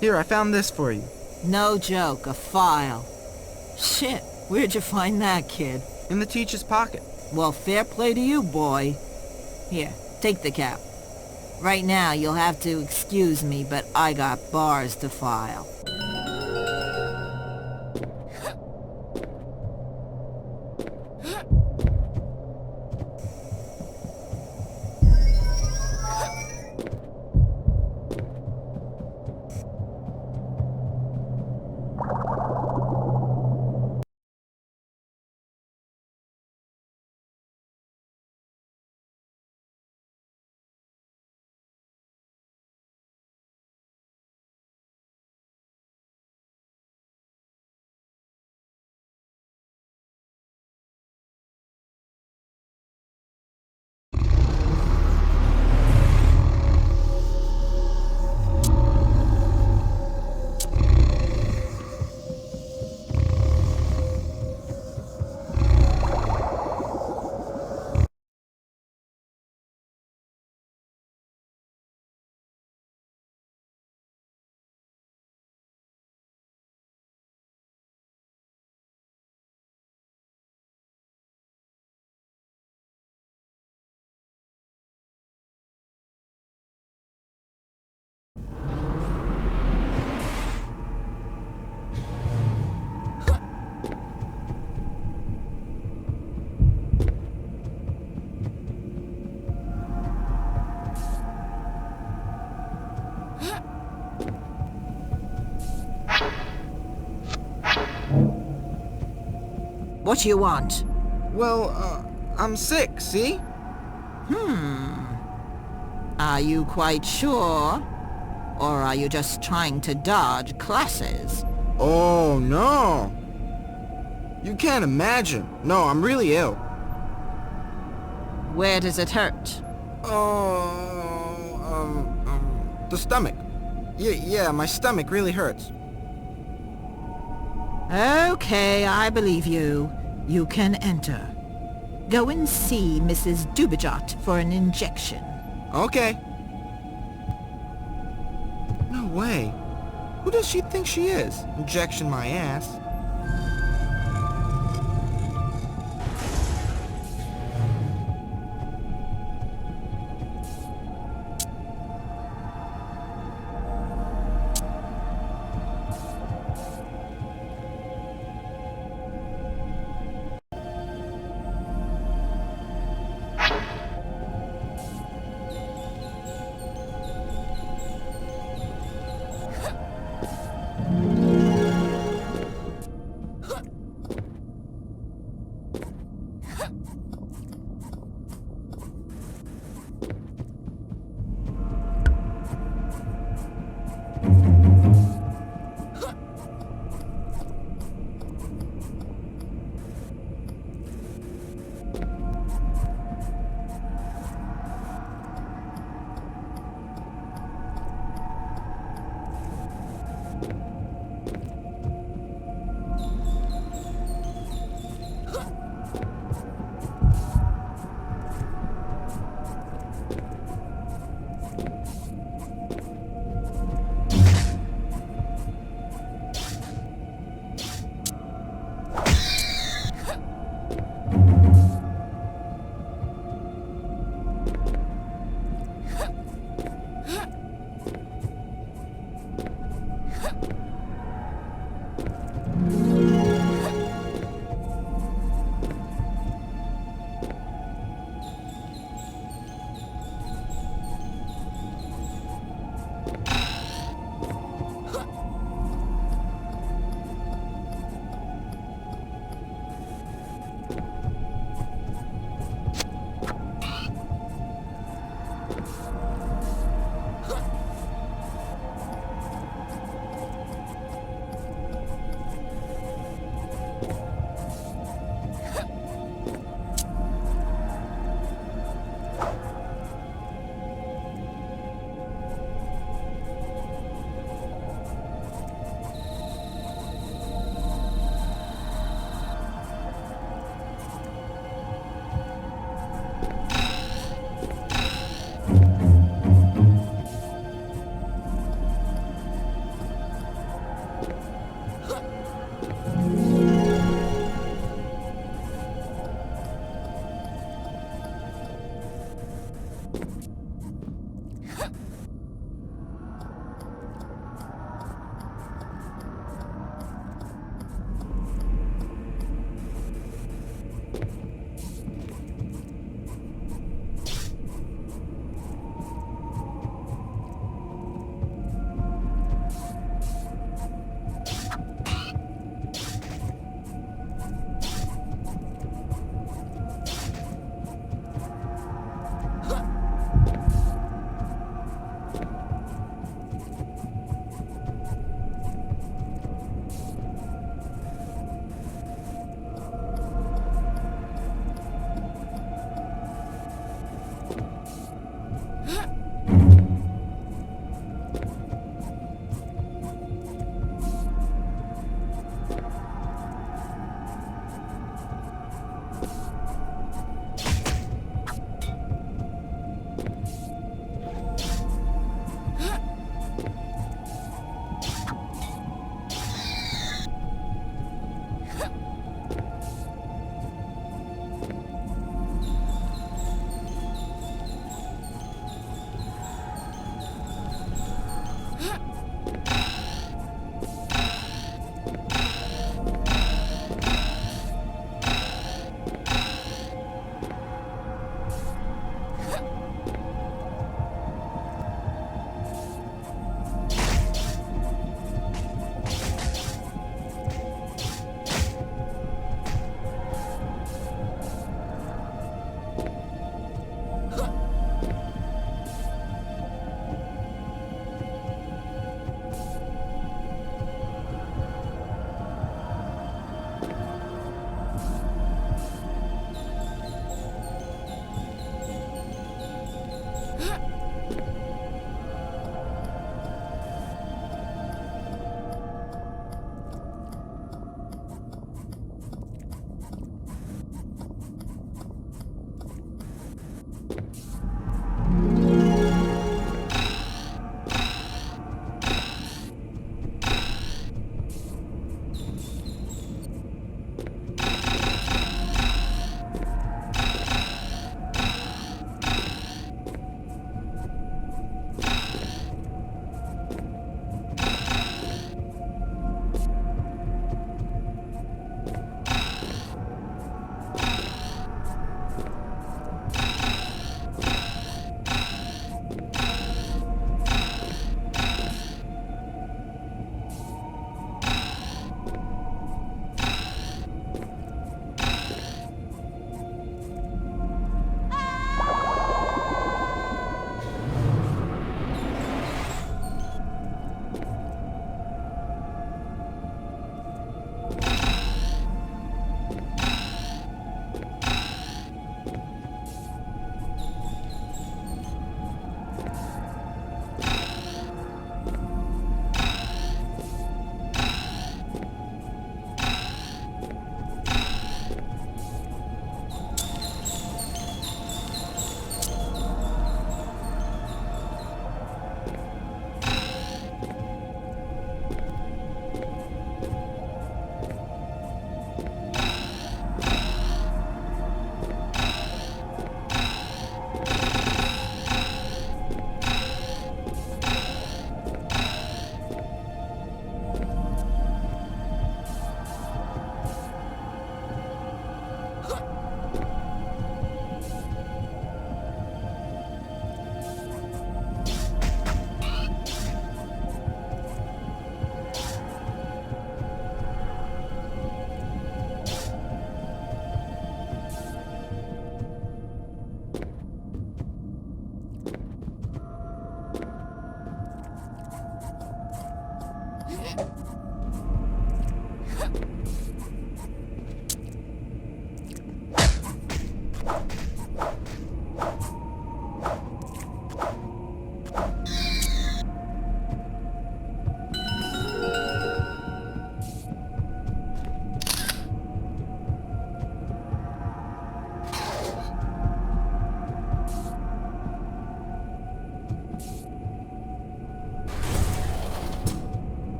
Here, I found this for you. No joke, a file. Shit, where'd you find that, kid? In the teacher's pocket. Well, fair play to you, boy. Here, take the cap. Right now, you'll have to excuse me, but I got bars to file. What do you want? Well, I'm sick, see? Are you quite sure? Or are you just trying to dodge classes? Oh, no. You can't imagine. No, I'm really ill. Where does it hurt? The stomach. Yeah, my stomach really hurts. Okay, I believe you. You can enter. Go and see Mrs. Dubajot for an injection. Okay. No way. Who does she think she is? Injection my ass.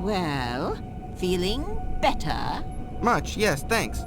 Well, feeling better? Much, yes, thanks.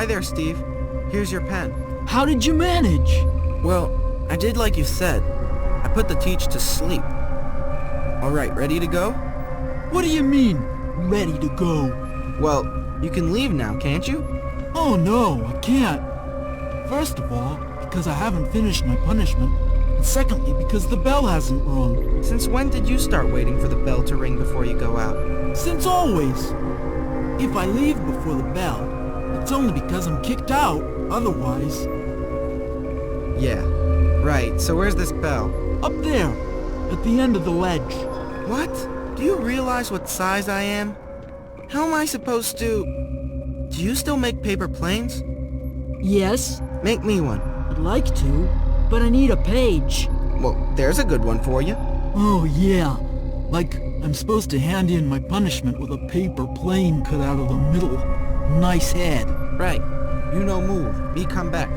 Hi there, Steve. Here's your pen. How did you manage? Well, I did like you said. I put the teach to sleep. Alright, ready to go? What do you mean, ready to go? Well, you can leave now, can't you? Oh no, I can't. First of all, because I haven't finished my punishment. And secondly, because the bell hasn't rung. Since when did you start waiting for the bell to ring before you go out? Since always. If I leave before the bell, it's only because I'm kicked out. Otherwise... Yeah, right. So where's this bell? Up there, at the end of the ledge. What? Do you realize what size I am? How am I supposed to... Do you still make paper planes? Yes. Make me one. I'd like to, but I need a page. Well, there's a good one for you. Oh yeah, like I'm supposed to hand in my punishment with a paper plane cut out of the middle. Nice head. Right. You no move. Me come back.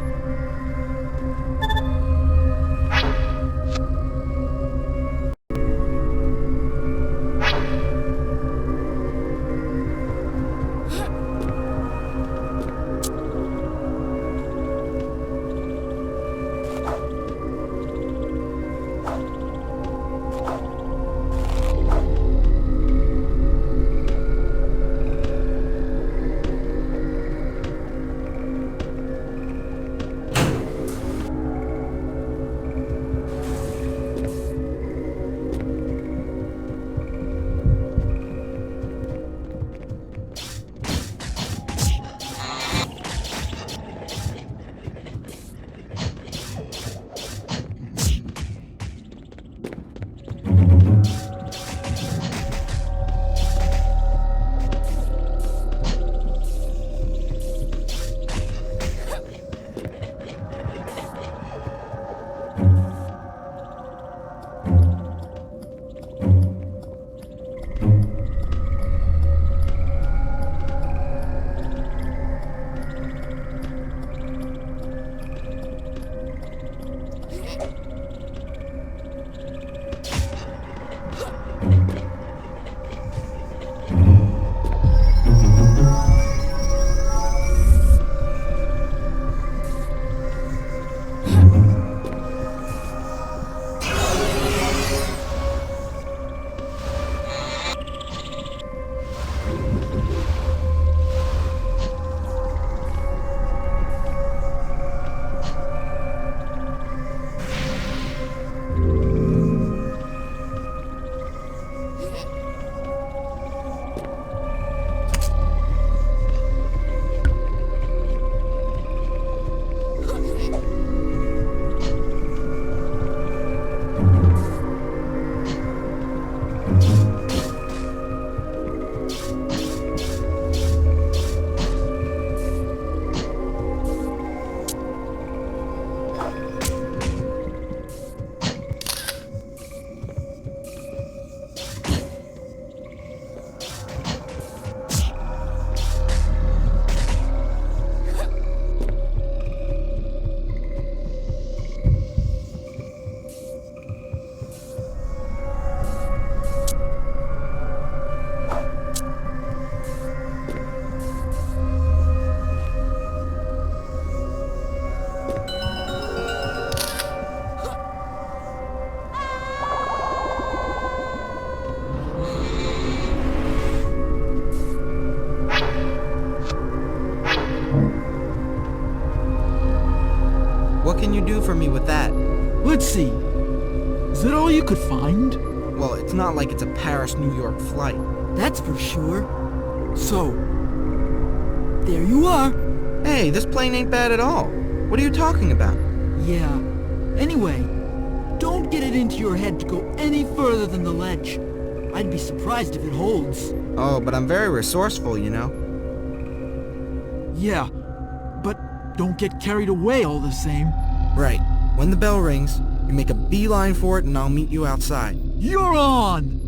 for me with that. Let's see. Is that all you could find? Well, it's not like it's a Paris-New York flight. That's for sure. So, there you are. Hey, this plane ain't bad at all. What are you talking about? Yeah. Anyway, don't get it into your head to go any further than the ledge. I'd be surprised if it holds. Oh, but I'm very resourceful, you know. Yeah, but don't get carried away all the same. Right. When the bell rings, you make a beeline for it and I'll meet you outside. You're on!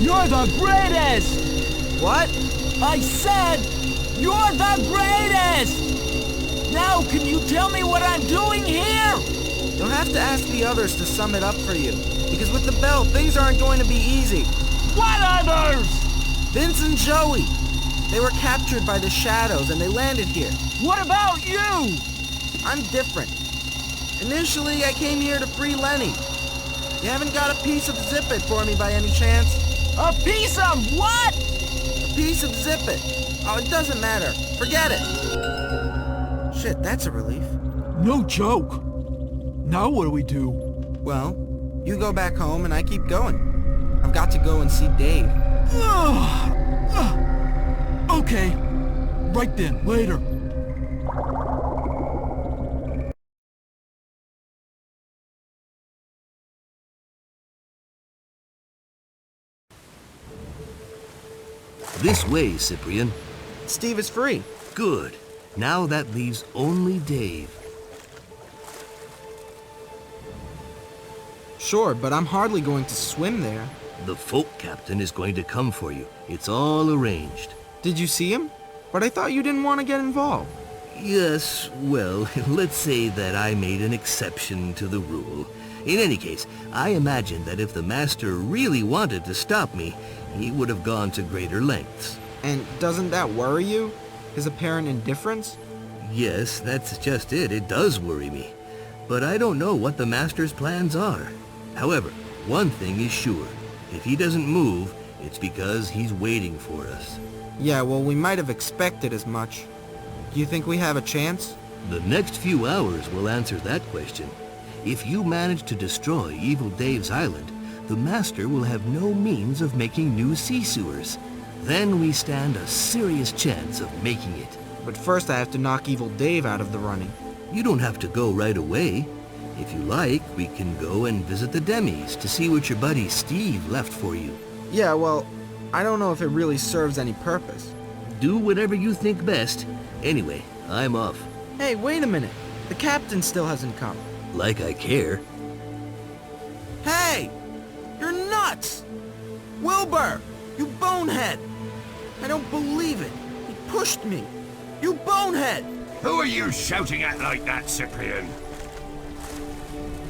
You're the greatest! What? I said, you're the greatest! Now can you tell me what I'm doing here? You'll have to ask the others to sum it up for you. Because with the bell, things aren't going to be easy. What others? Vince and Joey. They were captured by the shadows and they landed here. What about you? I'm different. Initially, I came here to free Lenny. You haven't got a piece of Zip It for me by any chance? A piece of what? A piece of Zip It. Oh, it doesn't matter. Forget it. Shit, that's a relief. No joke. Now what do we do? Well, you go back home and I keep going. I've got to go and see Dave. Okay. Right then, later. This way, Cyprien. Steve is free. Good. Now that leaves only Dave. Sure, but I'm hardly going to swim there. The folk captain is going to come for you. It's all arranged. Did you see him? But I thought you didn't want to get involved. Yes, well, let's say that I made an exception to the rule. In any case, I imagine that if the master really wanted to stop me, he would have gone to greater lengths. And doesn't that worry you? His apparent indifference? Yes, that's just it. It does worry me. But I don't know what the master's plans are. However, one thing is sure. If he doesn't move, it's because he's waiting for us. Yeah, well, we might have expected as much. Do you think we have a chance? The next few hours will answer that question. If you manage to destroy Evil Dave's island, the Master will have no means of making new sea sewers. Then we stand a serious chance of making it. but first I have to knock Evil Dave out of the running. You don't have to go right away. If you like, we can go and visit the Demis to see what your buddy Steve left for you. Yeah, well, I don't know if it really serves any purpose. Do whatever you think best. Anyway, I'm off. Hey, wait a minute. The captain still hasn't come. Like I care. Hey! You're nuts! Wilbur! You bonehead! I don't believe it. He pushed me. You bonehead! Who are you shouting at like that, Cyprien?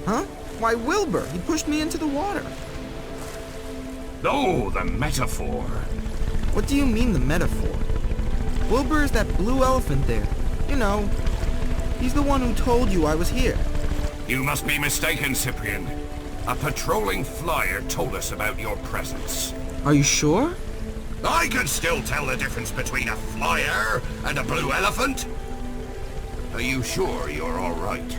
Huh? Why, Wilbur. He pushed me into the water. Oh, the metaphor. What do you mean, the metaphor? Wilbur is that blue elephant there. You know, he's the one who told you I was here. You must be mistaken, Cyprien. A patrolling flyer told us about your presence. Are you sure? I can still tell the difference between a flyer and a blue elephant. Are you sure you're all right?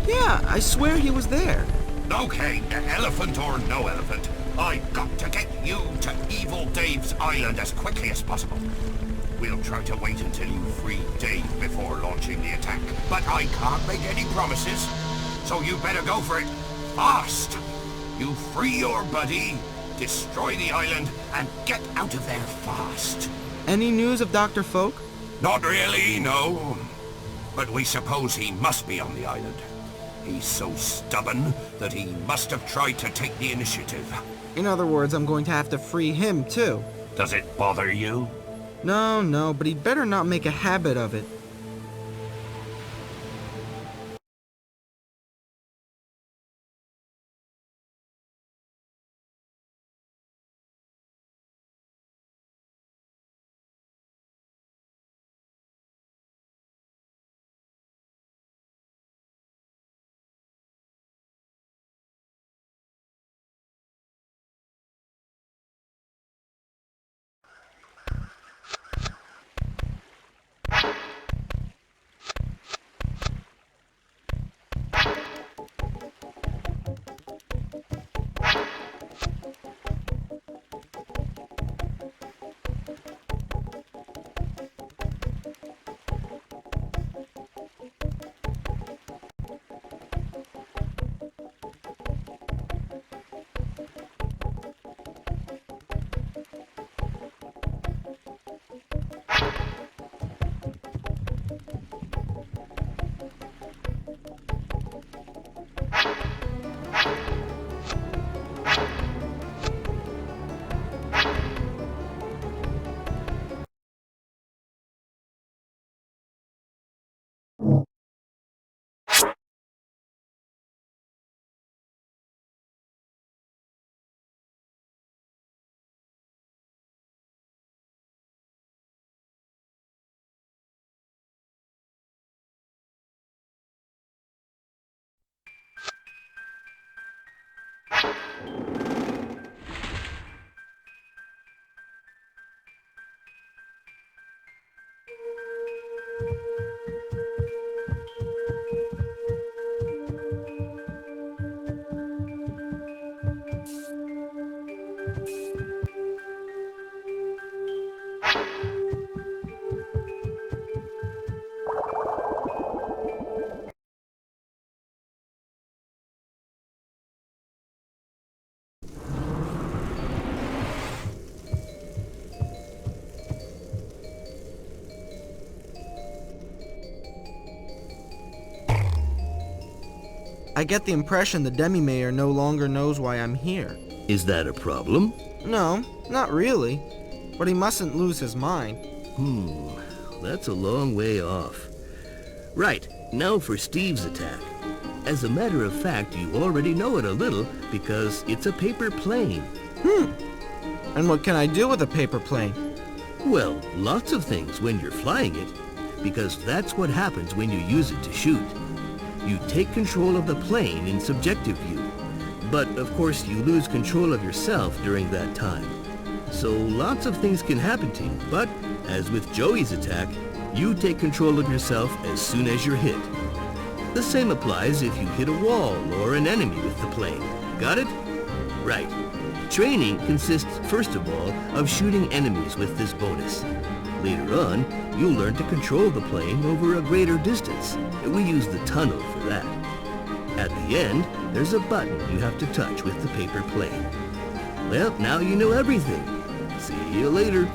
Yeah, I swear he was there. Okay, elephant or no elephant, I've got to get you to Evil Dave's island as quickly as possible. We'll try to wait until you free Dave before launching the attack, but I can't make any promises, so you better go for it fast. You free your buddy, destroy the island, and get out of there fast. Any news of Dr. Folk? Not really, no. But we suppose he must be on the island. He's so stubborn that he must have tried to take the initiative. In other words, I'm going to have to free him, too. Does it bother you? No, but he'd better not make a habit of it. I get the impression the Demi-Mayor no longer knows why I'm here. Is that a problem? No, not really. But he mustn't lose his mind. That's a long way off. Right, now for Steve's attack. As a matter of fact, you already know it a little because it's a paper plane. And what can I do with a paper plane? Well, lots of things when you're flying it, because that's what happens when you use it to shoot. You take control of the plane in subjective view, but of course you lose control of yourself during that time. So lots of things can happen to you, but as with Joey's attack, you take control of yourself as soon as you're hit. The same applies if you hit a wall or an enemy with the plane. Got it? Right. Training consists, first of all, of shooting enemies with this bonus. Later on, you'll learn to control the plane over a greater distance. We use the tunnel for that. At the end, there's a button you have to touch with the paper plane. Well, now you know everything. See you later.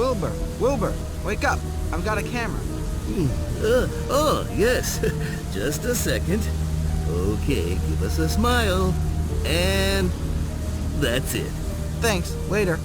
Wilbur, wake up. I've got a camera. Oh, yes. Just a second. Okay, give us a smile. And that's it. Thanks. Later.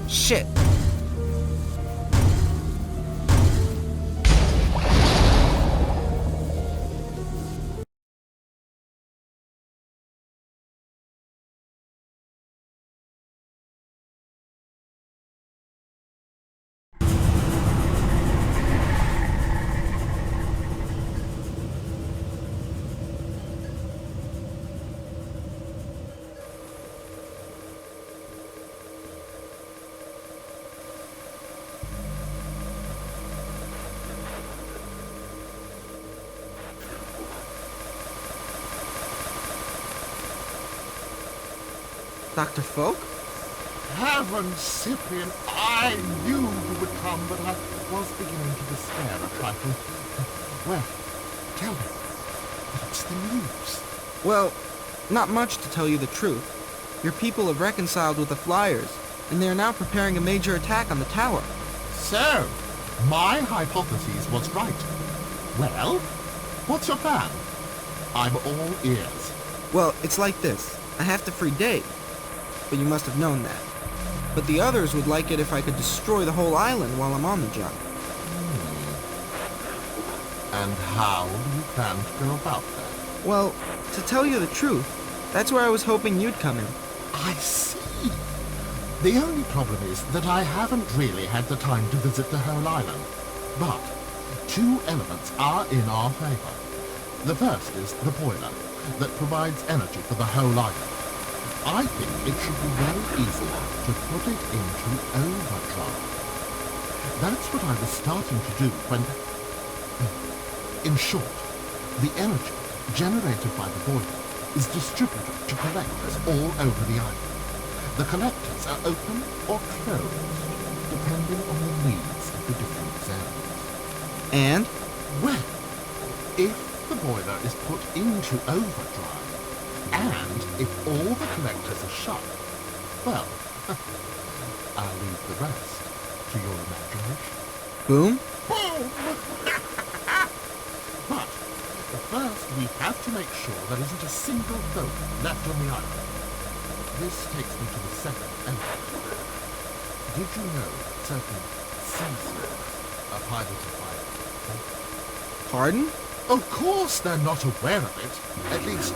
Shit. Dr. Folk? Heavens, Cyprien, I knew you would come, but I was beginning to despair a trifle. Well, tell me, what's the news? Well, not much to tell you the truth. Your people have reconciled with the Flyers, and they are now preparing a major attack on the tower. So, my hypothesis was right. Well, what's your plan? I'm all ears. Well, it's like this. I have to free Dave, but you must have known that. But the others would like it if I could destroy the whole island while I'm on the job. And how do you plan to go about that? Well, to tell you the truth, that's where I was hoping you'd come in. I see. The only problem is that I haven't really had the time to visit the whole island. But two elements are in our favor. The first is the boiler that provides energy for the whole island. I think it should be very easy to put it into overdrive. That's what I was starting to do when... In short, the energy generated by the boiler is distributed to collectors all over the island. The collectors are open or closed, depending on the needs of the different zones. And? Well, if the boiler is put into overdrive, and if all the collectors are shut, well, I'll leave the rest to your imagination. Boom? Boom! But first we have to make sure there isn't a single folk left on the island. This takes me to the second element. Did you know certain sea snails are piloted by folk? Pardon? Of course they're not aware of it. At least,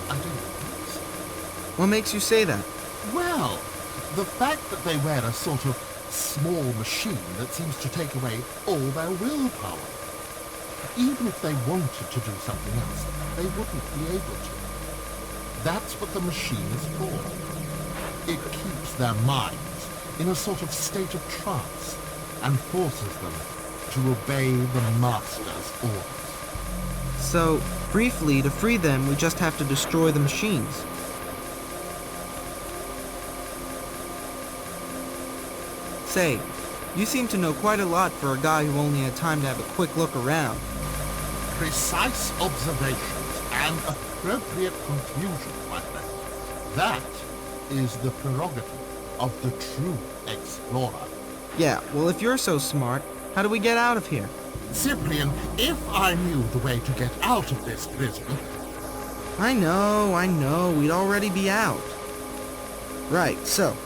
I don't think so. What makes you say that? Well, the fact that they wear a sort of small machine that seems to take away all their willpower. Even if they wanted to do something else, they wouldn't be able to. That's what the machine is for. It keeps their minds in a sort of state of trance and forces them to obey the master's orders. So, briefly, to free them, we just have to destroy the machines. Say, you seem to know quite a lot for a guy who only had time to have a quick look around. Precise observations and appropriate conclusions, my friend. That is the prerogative of the true explorer. Yeah, well, if you're so smart, how do we get out of here? Cyprien, if I knew the way to get out of this prison... I know, we'd already be out. Right, so...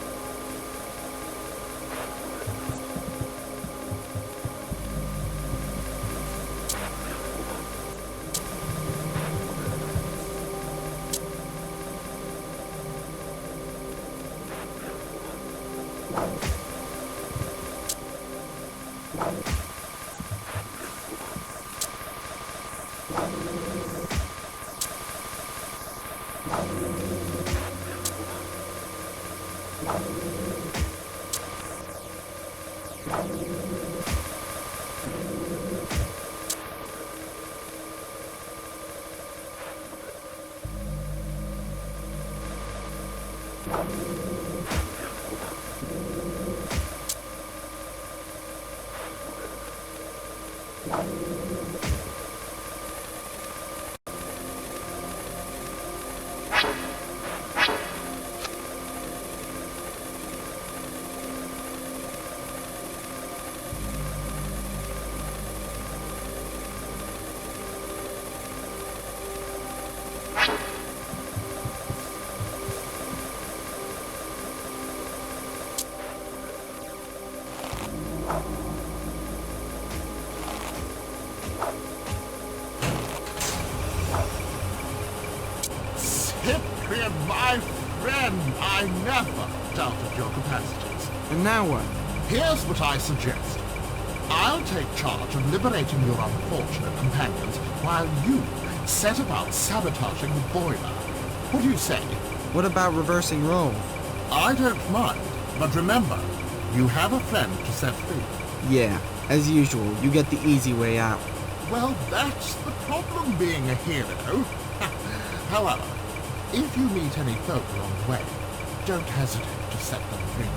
Cyprien, my friend, I never doubted your capacities. And now what? Here's what I suggest. I'll take charge of liberating your unfortunate companions while you set about sabotaging the boiler. What do you say? What about reversing roles? I don't mind, but remember, you have a friend to set free. Yeah, as usual, you get the easy way out. Well, that's the problem being a hero. However, if you meet any folk along the way, don't hesitate to set them free.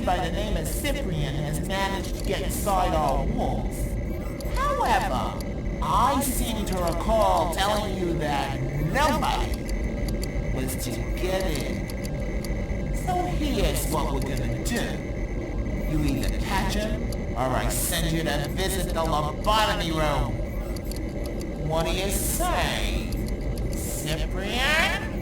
kid by the name of Cyprien has managed to get inside our walls. However, I seem to recall telling you that nobody was to get in. So here's what we're gonna do. You either catch him, or I send you to visit the lobotomy room. What do you say, Cyprien?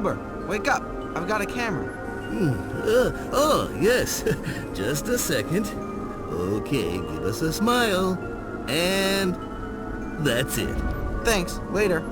Wilbur, wake up. I've got a camera. Oh, yes. Just a second. Okay, give us a smile. And that's it. Thanks. Later.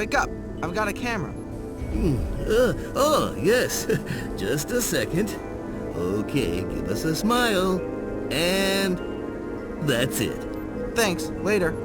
Wake up! I've got a camera. Oh, yes. Just a second. Okay, give us a smile. And that's it. Thanks. Later.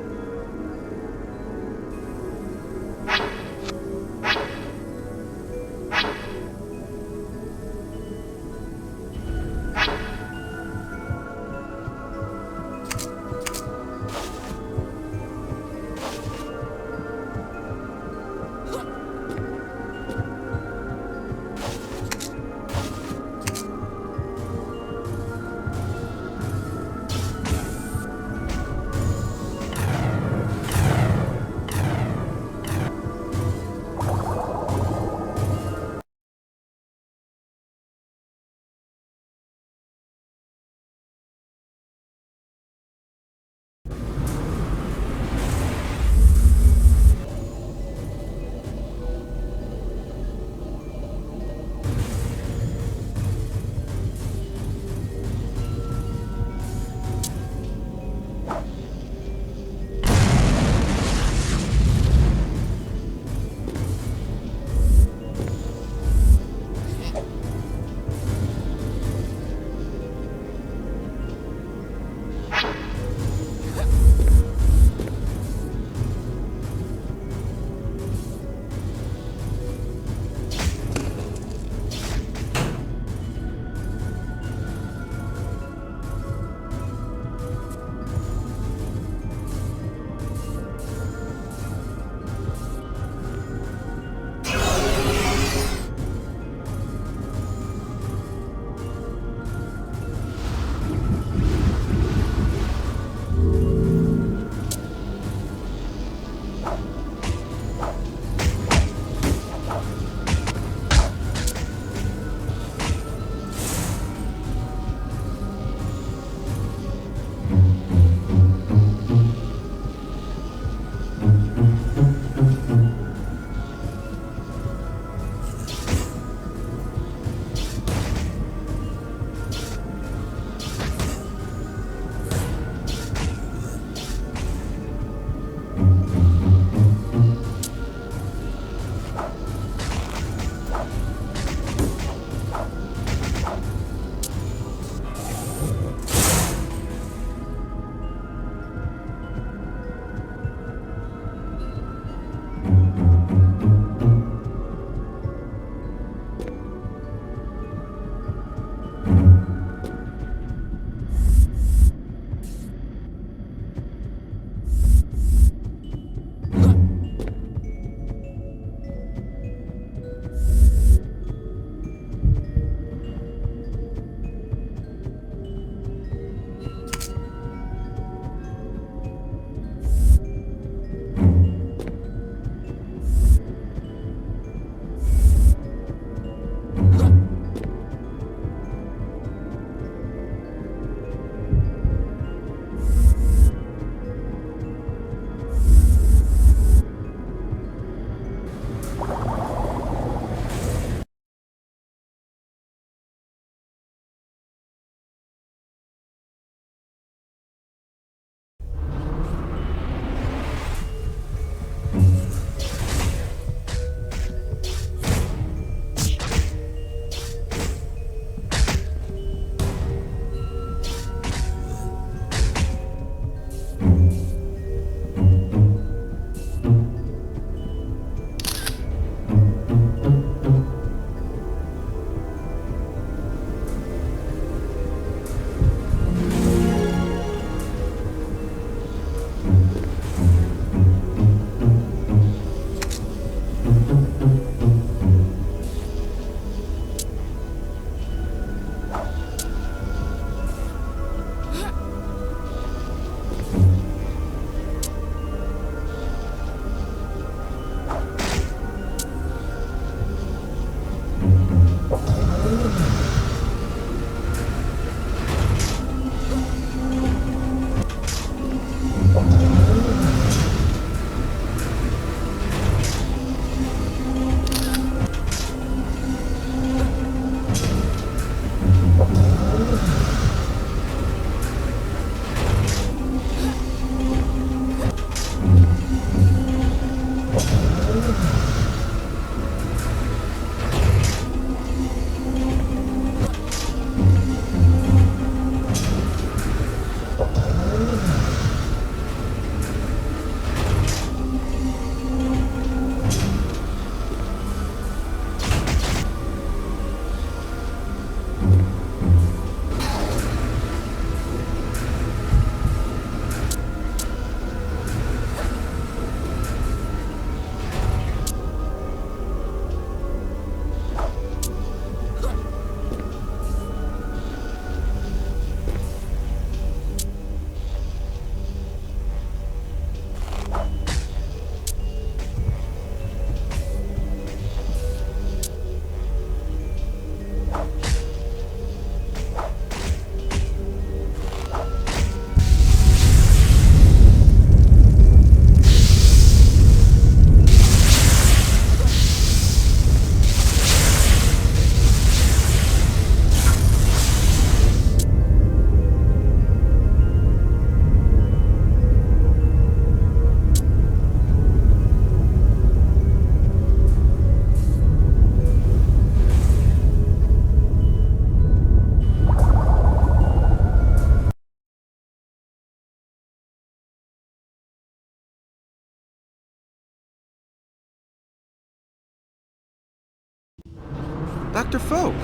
Dr. Folk,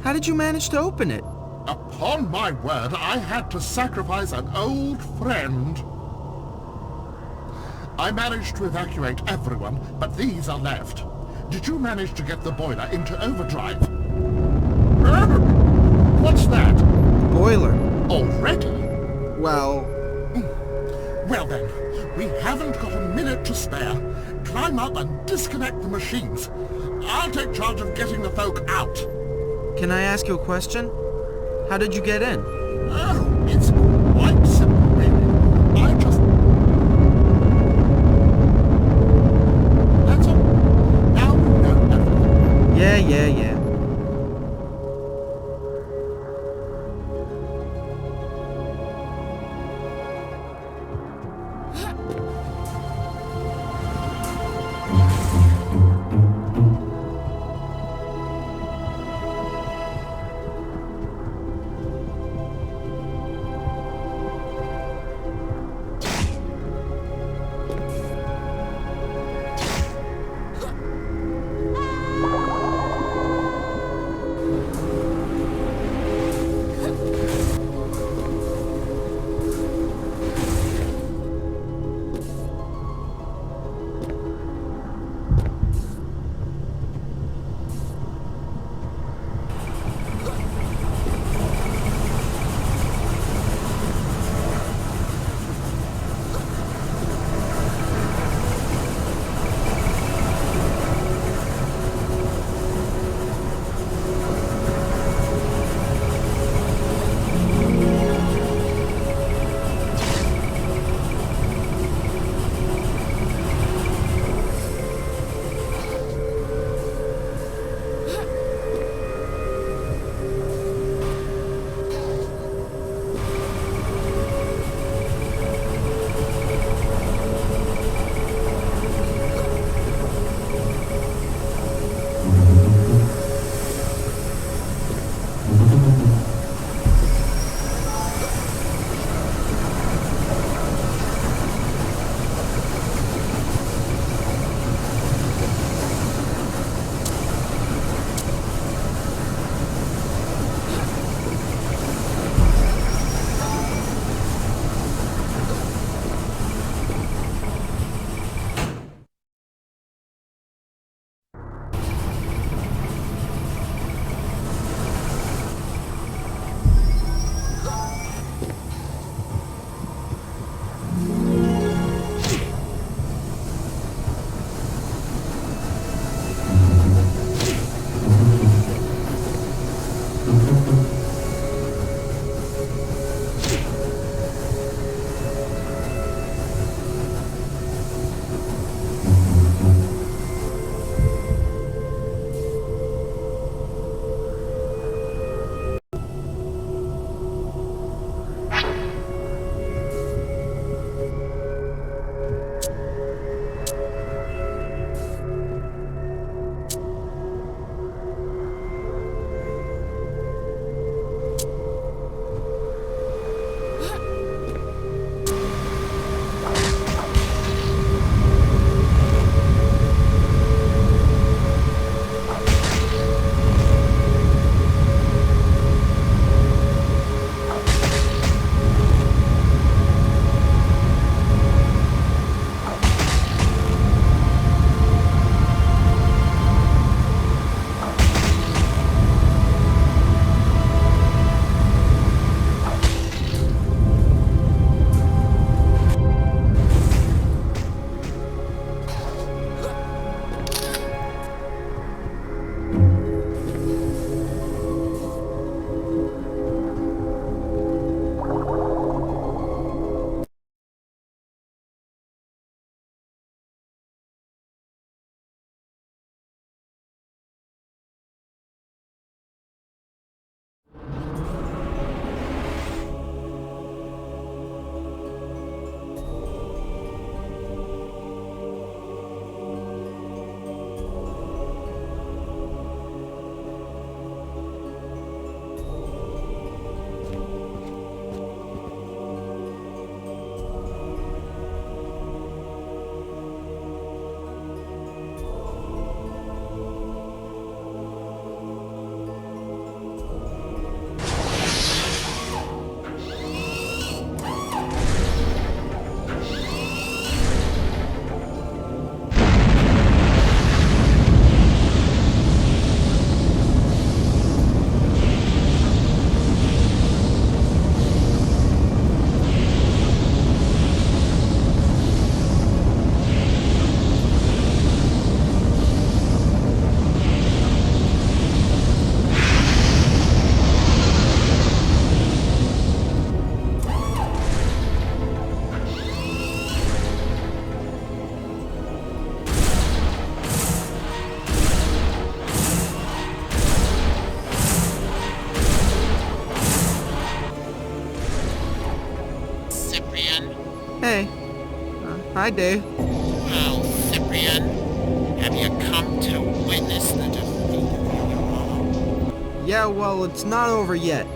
how did you manage to open it? Upon my word, I had to sacrifice an old friend. I managed to evacuate everyone, but these are left. Did you manage to get the boiler into overdrive? What's that? Boiler. Already? Well... Well then, we haven't got a minute to spare. Climb up and disconnect the machines. I'll take charge of getting the folk out. Can I ask you a question? How did you get in? Oh, it's quite simple, really. I just... That's all. Now we know everything. Yeah. I do. Well, Cyprien, have you come to witness the defeat of your mom? Yeah, well, it's not over yet.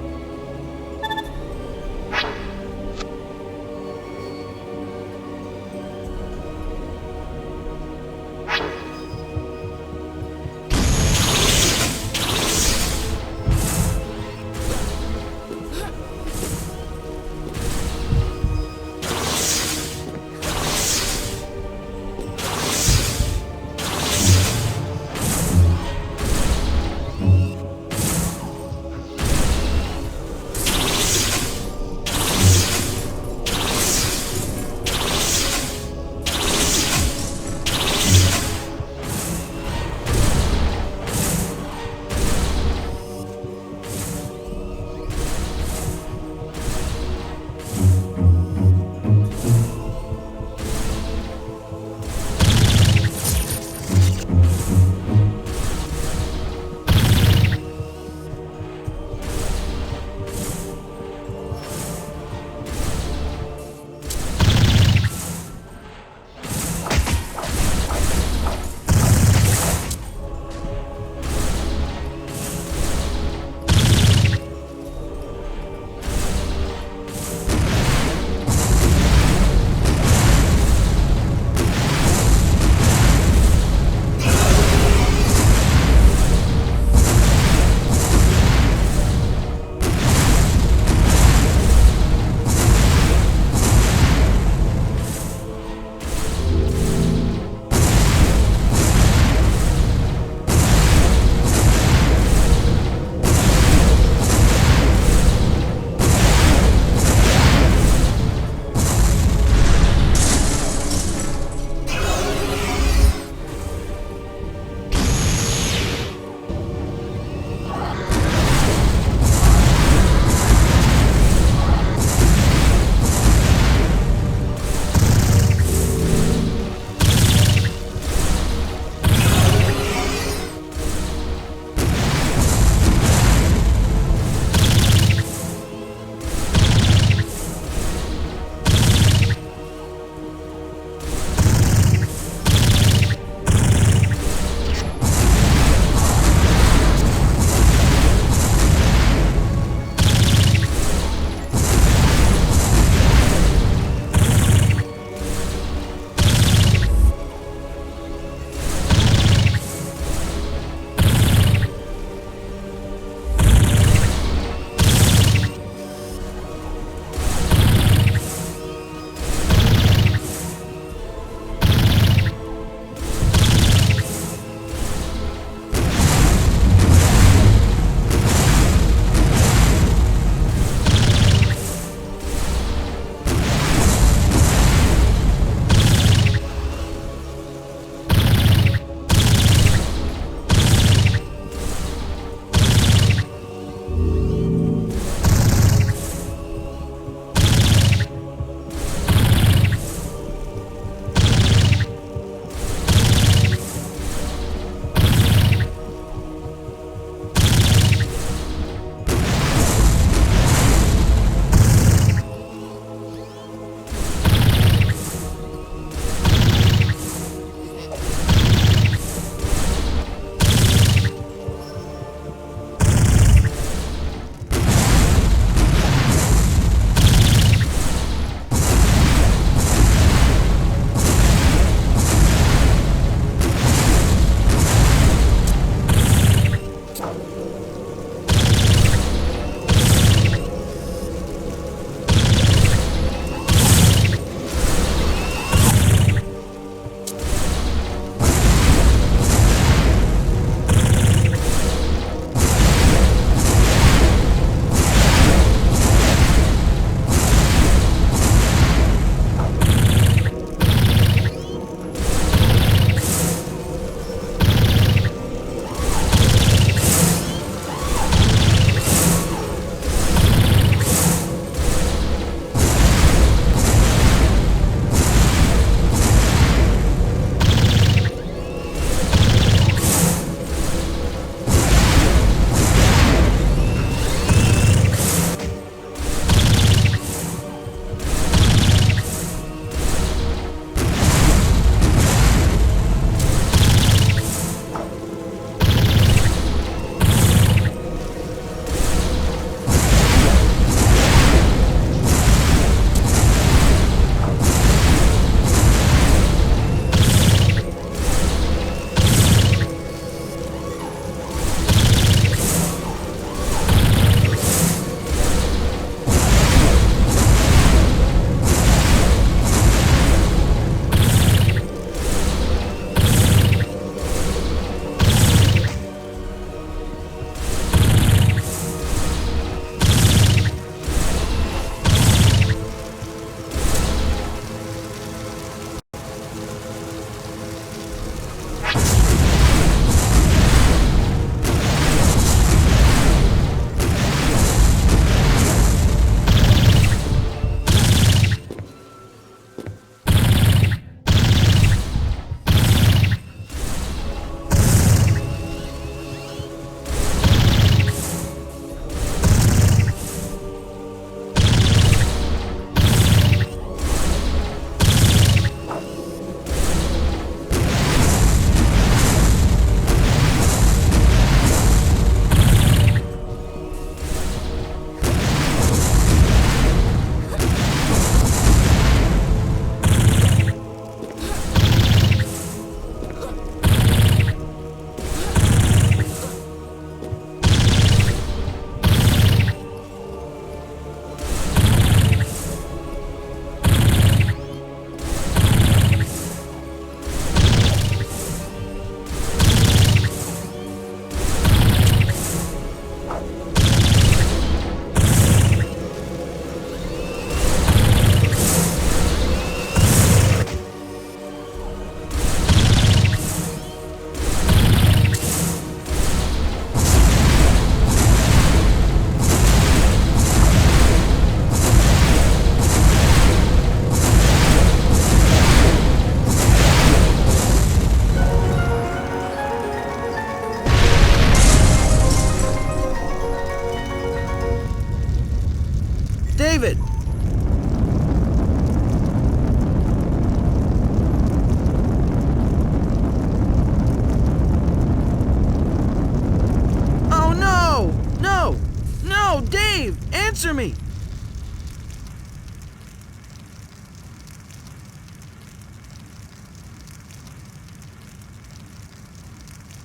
Answer me!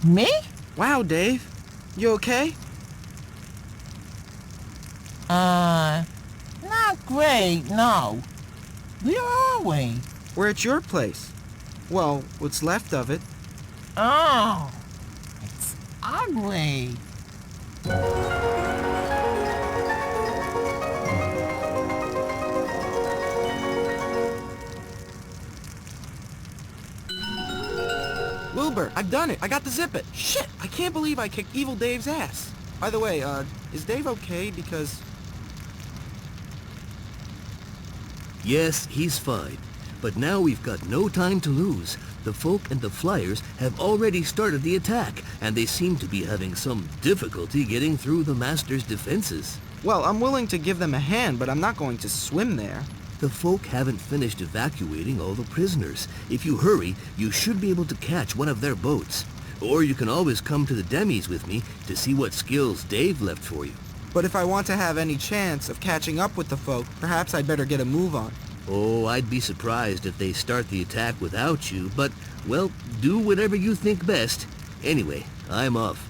Me? Wow, Dave. You okay? Not great, no. Where are we? We're at your place. Well, what's left of it. Oh, it's ugly. Wilbur, I've done it. I got to zip it. Shit, I can't believe I kicked Evil Dave's ass. By the way, is Dave okay? Because... Yes, he's fine. But now we've got no time to lose. The folk and the flyers have already started the attack, and they seem to be having some difficulty getting through the Master's defenses. Well, I'm willing to give them a hand, but I'm not going to swim there. The folk haven't finished evacuating all the prisoners. If you hurry, you should be able to catch one of their boats. Or you can always come to the Demis with me to see what skills Dave left for you. But if I want to have any chance of catching up with the folk, perhaps I'd better get a move on. Oh, I'd be surprised if they start the attack without you, but, well, do whatever you think best. Anyway, I'm off.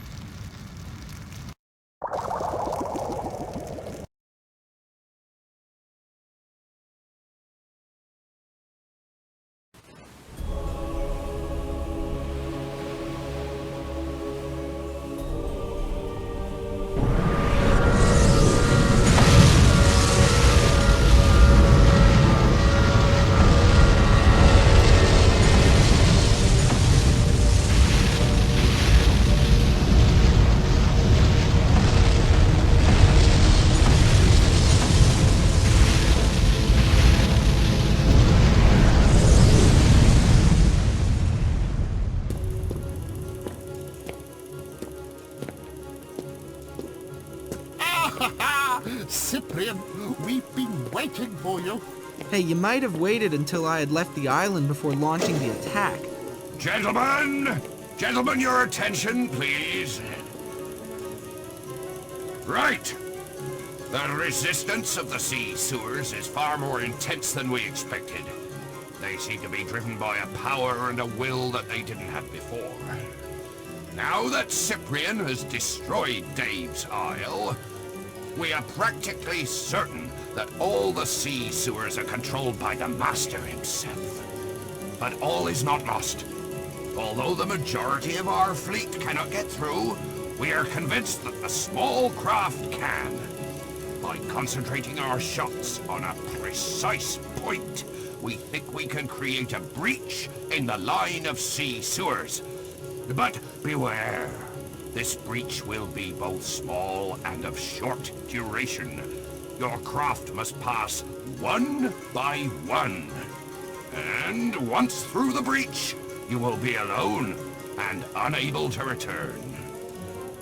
Cyprien, we've been waiting for you. Hey, you might have waited until I had left the island before launching the attack. Gentlemen! Gentlemen, your attention, please. Right. The resistance of the sea sewers is far more intense than we expected. They seem to be driven by a power and a will that they didn't have before. Now that Cyprien has destroyed Dave's Isle, we are practically certain that all the sea sewers are controlled by the Master himself. But all is not lost. Although the majority of our fleet cannot get through, we are convinced that the small craft can. By concentrating our shots on a precise point, we think we can create a breach in the line of sea sewers. But beware. This breach will be both small and of short duration. Your craft must pass one by one. And once through the breach, you will be alone and unable to return.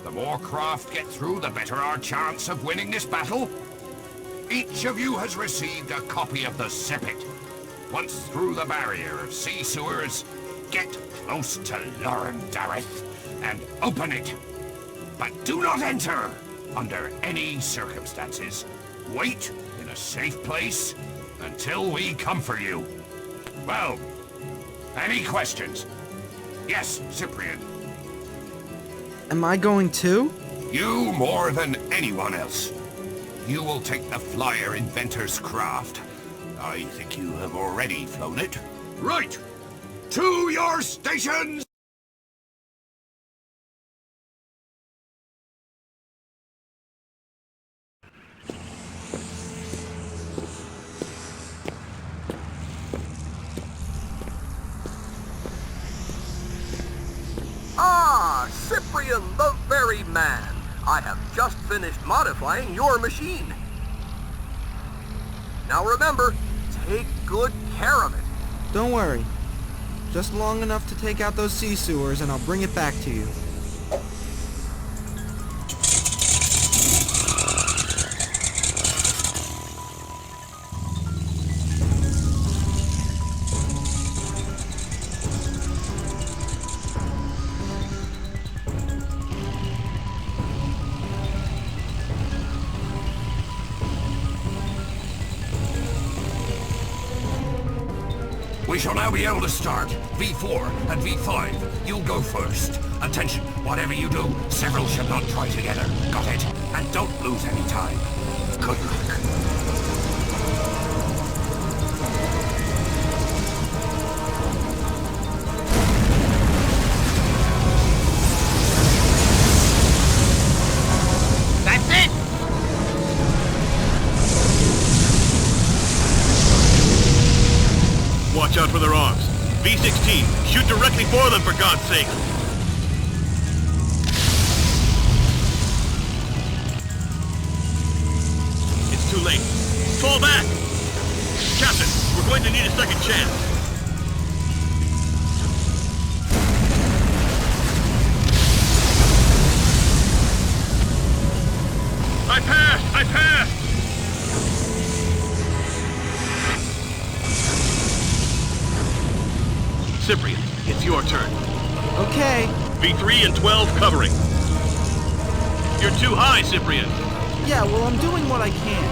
The more craft get through, the better our chance of winning this battle. Each of you has received a copy of the Zippet. Once through the barrier of sea sewers, get close to Loren Darith and open it. But do not enter under any circumstances. Wait in a safe place until we come for you. Well, any questions? Yes, Cyprien. Am I going too? You more than anyone else. You will take the flyer inventor's craft. I think you have already flown it. Right! To your stations! Ah, Cyprien, the very man. I have just finished modifying your machine. Now remember, take good care of it. Don't worry. Just long enough to take out those sea sewers and I'll bring it back to you. We shall now be able to start. V4 and V5, you'll go first. Attention, whatever you do, several should not try together. Got it? And don't lose any time. Good luck. That's it! Watch out for their arms. V-16, shoot directly for them, for God's sake! It's too late. Fall back! Captain, we're going to need a second chance. I passed! I passed! Cyprien, it's your turn. Okay. V3 and 12 covering. You're too high, Cyprien. Yeah, well, I'm doing what I can.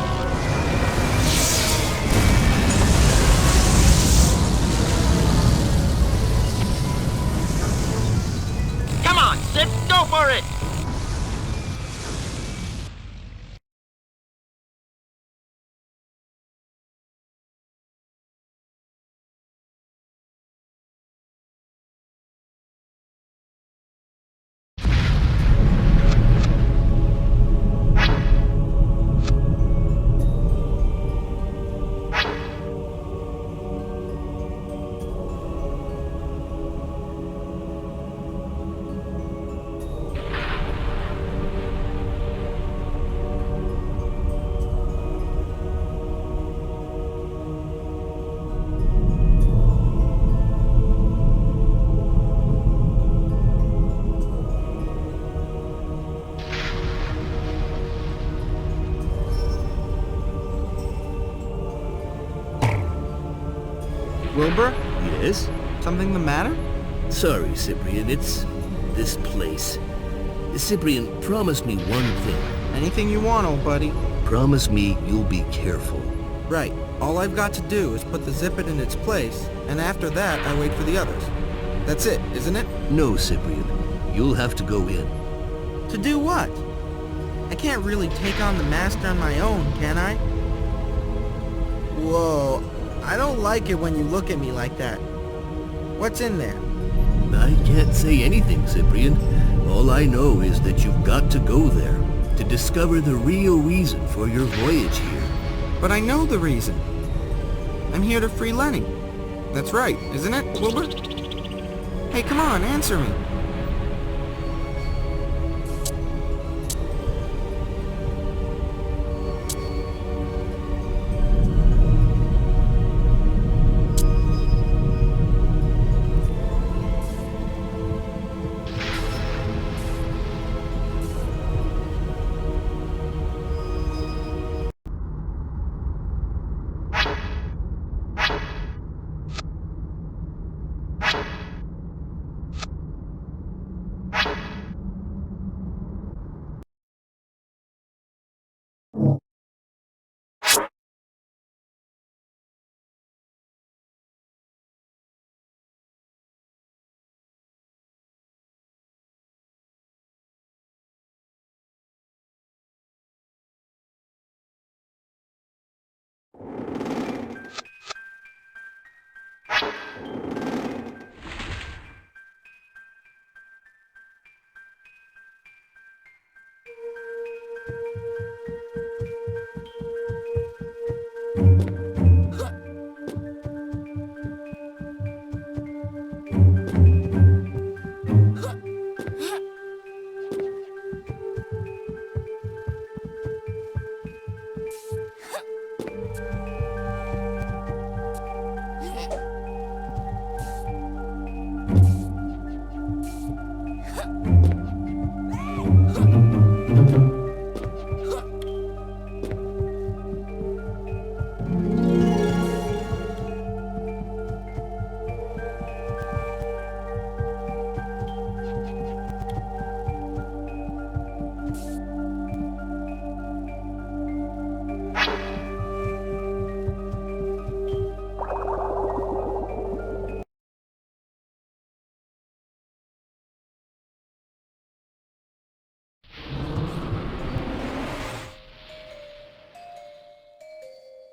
Come on, Sip, go for it! Wilbur? Yes? Something the matter? Sorry, Cyprien, it's this place. Cyprien, promise me one thing. Anything you want, old buddy. Promise me you'll be careful. Right. All I've got to do is put the Zippet in its place, and after that, I wait for the others. That's it, isn't it? No, Cyprien. You'll have to go in. To do what? I can't really take on the Master on my own, can I? Whoa. I don't like it when you look at me like that. What's in there? I can't say anything, Cyprien. All I know is that you've got to go there to discover the real reason for your voyage here. But I know the reason. I'm here to free Lenny. That's right, isn't it, Wilbur? Hey, come on, answer me.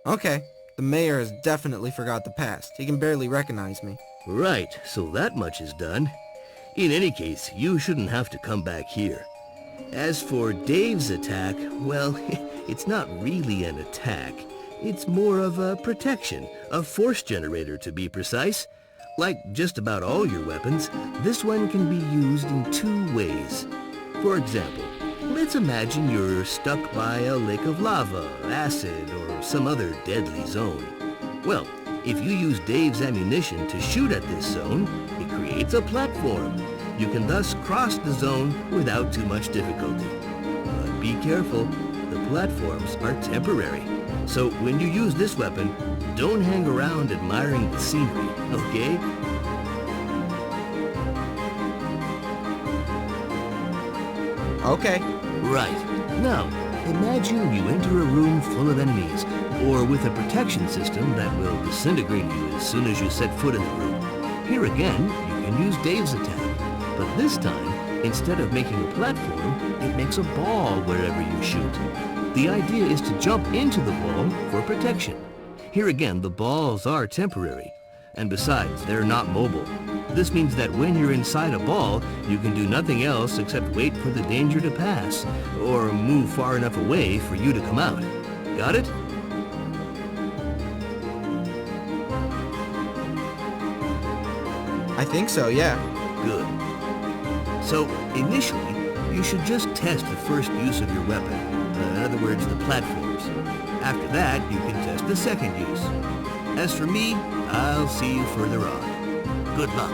Okay, the mayor has definitely forgot the past. He can barely recognize me. Right, so that much is done. In any case, you shouldn't have to come back here. As for Dave's attack, well, it's not really an attack. It's more of a protection, a force generator to be precise. Like just about all your weapons, this one can be used in 2 ways. For example, let's imagine you're stuck by a lake of lava, acid, or some other deadly zone. Well, if you use Dave's ammunition to shoot at this zone, it creates a platform. You can thus cross the zone without too much difficulty. But be careful, the platforms are temporary. So when you use this weapon, don't hang around admiring the scenery, okay? Okay. Right. Now, imagine you enter a room full of enemies, or with a protection system that will disintegrate you as soon as you set foot in the room. Here again, you can use Dave's attack, but this time, instead of making a platform, it makes a ball wherever you shoot. The idea is to jump into the ball for protection. Here again, the balls are temporary, and besides, they're not mobile. This means that when you're inside a ball, you can do nothing else except wait for the danger to pass, or move far enough away for you to come out. Got it? I think so, yeah. Good. So, initially, you should just test the first use of your weapon. In other words, the platforms. After that, you can test the second use. As for me, I'll see you further on. Good luck.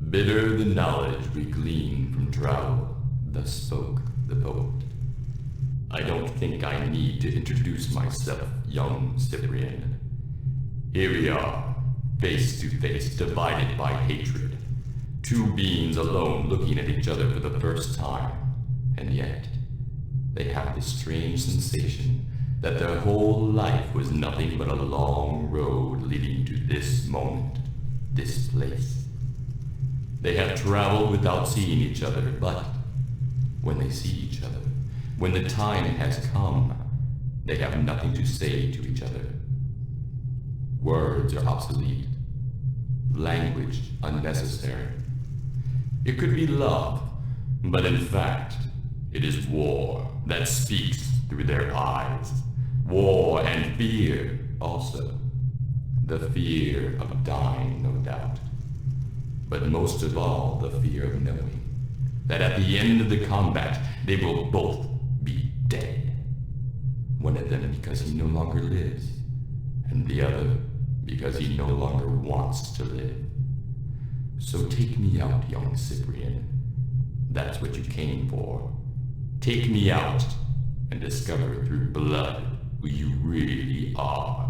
Bitter the knowledge we glean from travel, thus spoke the poet. I don't think I need to introduce myself, young Cyprien. Here we are, face to face, divided by hatred. Two beings alone looking at each other for the first time. And yet, they have this strange sensation that their whole life was nothing but a long road leading to this moment, this place. They have traveled without seeing each other, but when they see each other, when the time has come, they have nothing to say to each other. Words are obsolete, language unnecessary. It could be love, but in fact, it is war that speaks through their eyes. War and fear also. The fear of dying, no doubt. But most of all, the fear of knowing that at the end of the combat, they will both be dead. One of them because he no longer lives, and the other because he no longer wants to live. So take me out, young Cyprien. That's what you came for. Take me out and discover through blood who you really are.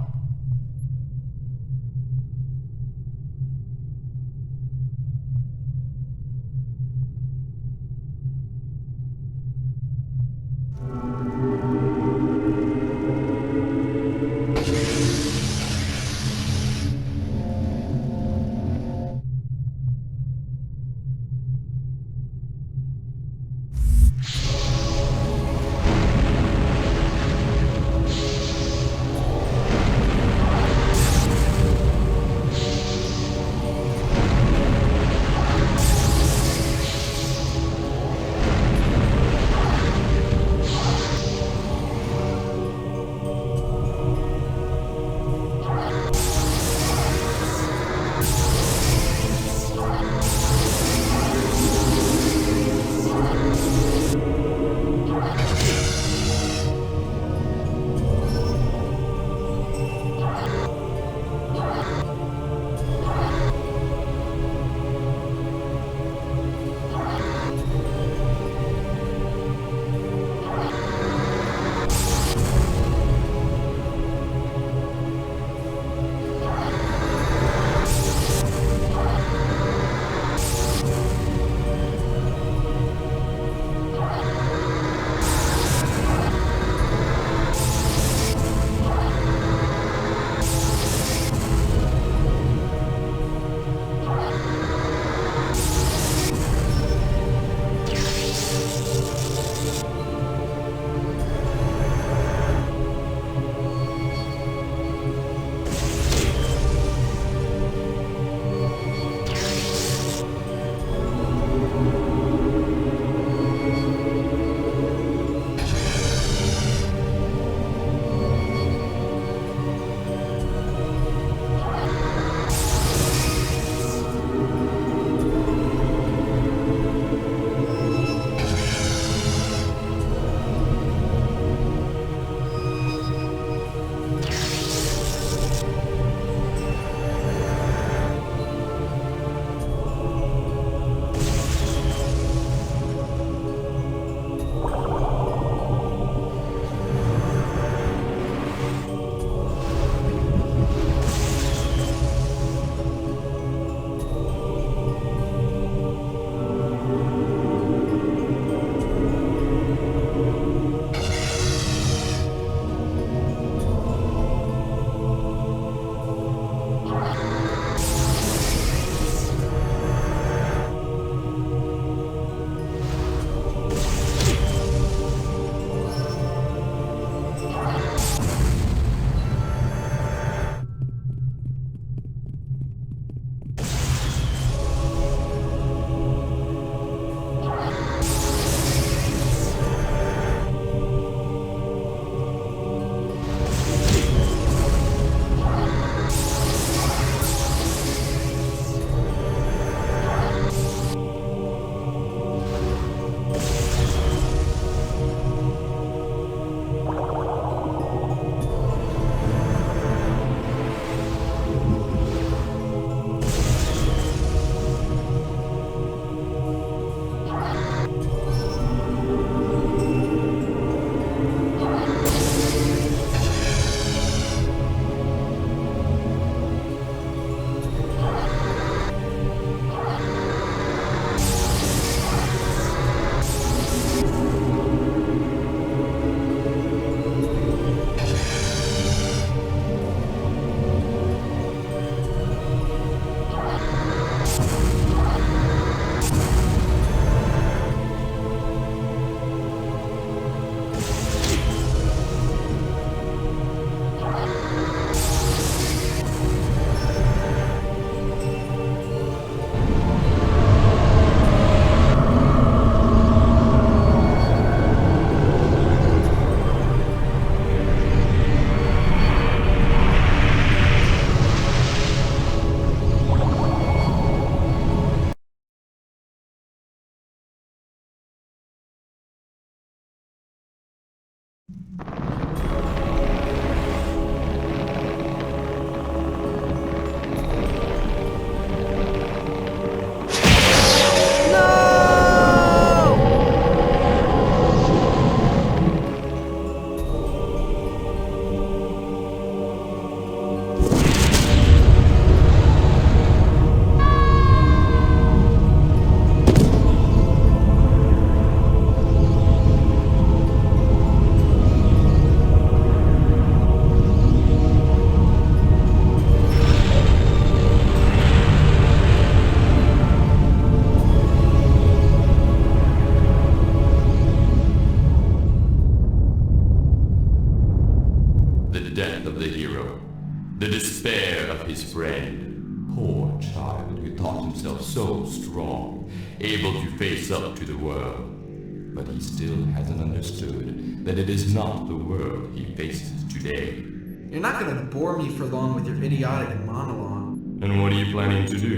friend. Poor child who thought himself so strong, able to face up to the world. But he still hasn't understood that it is not the world he faces today. You're not gonna bore me for long with your idiotic monologue. And what are you planning to do,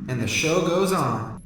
And the show goes on.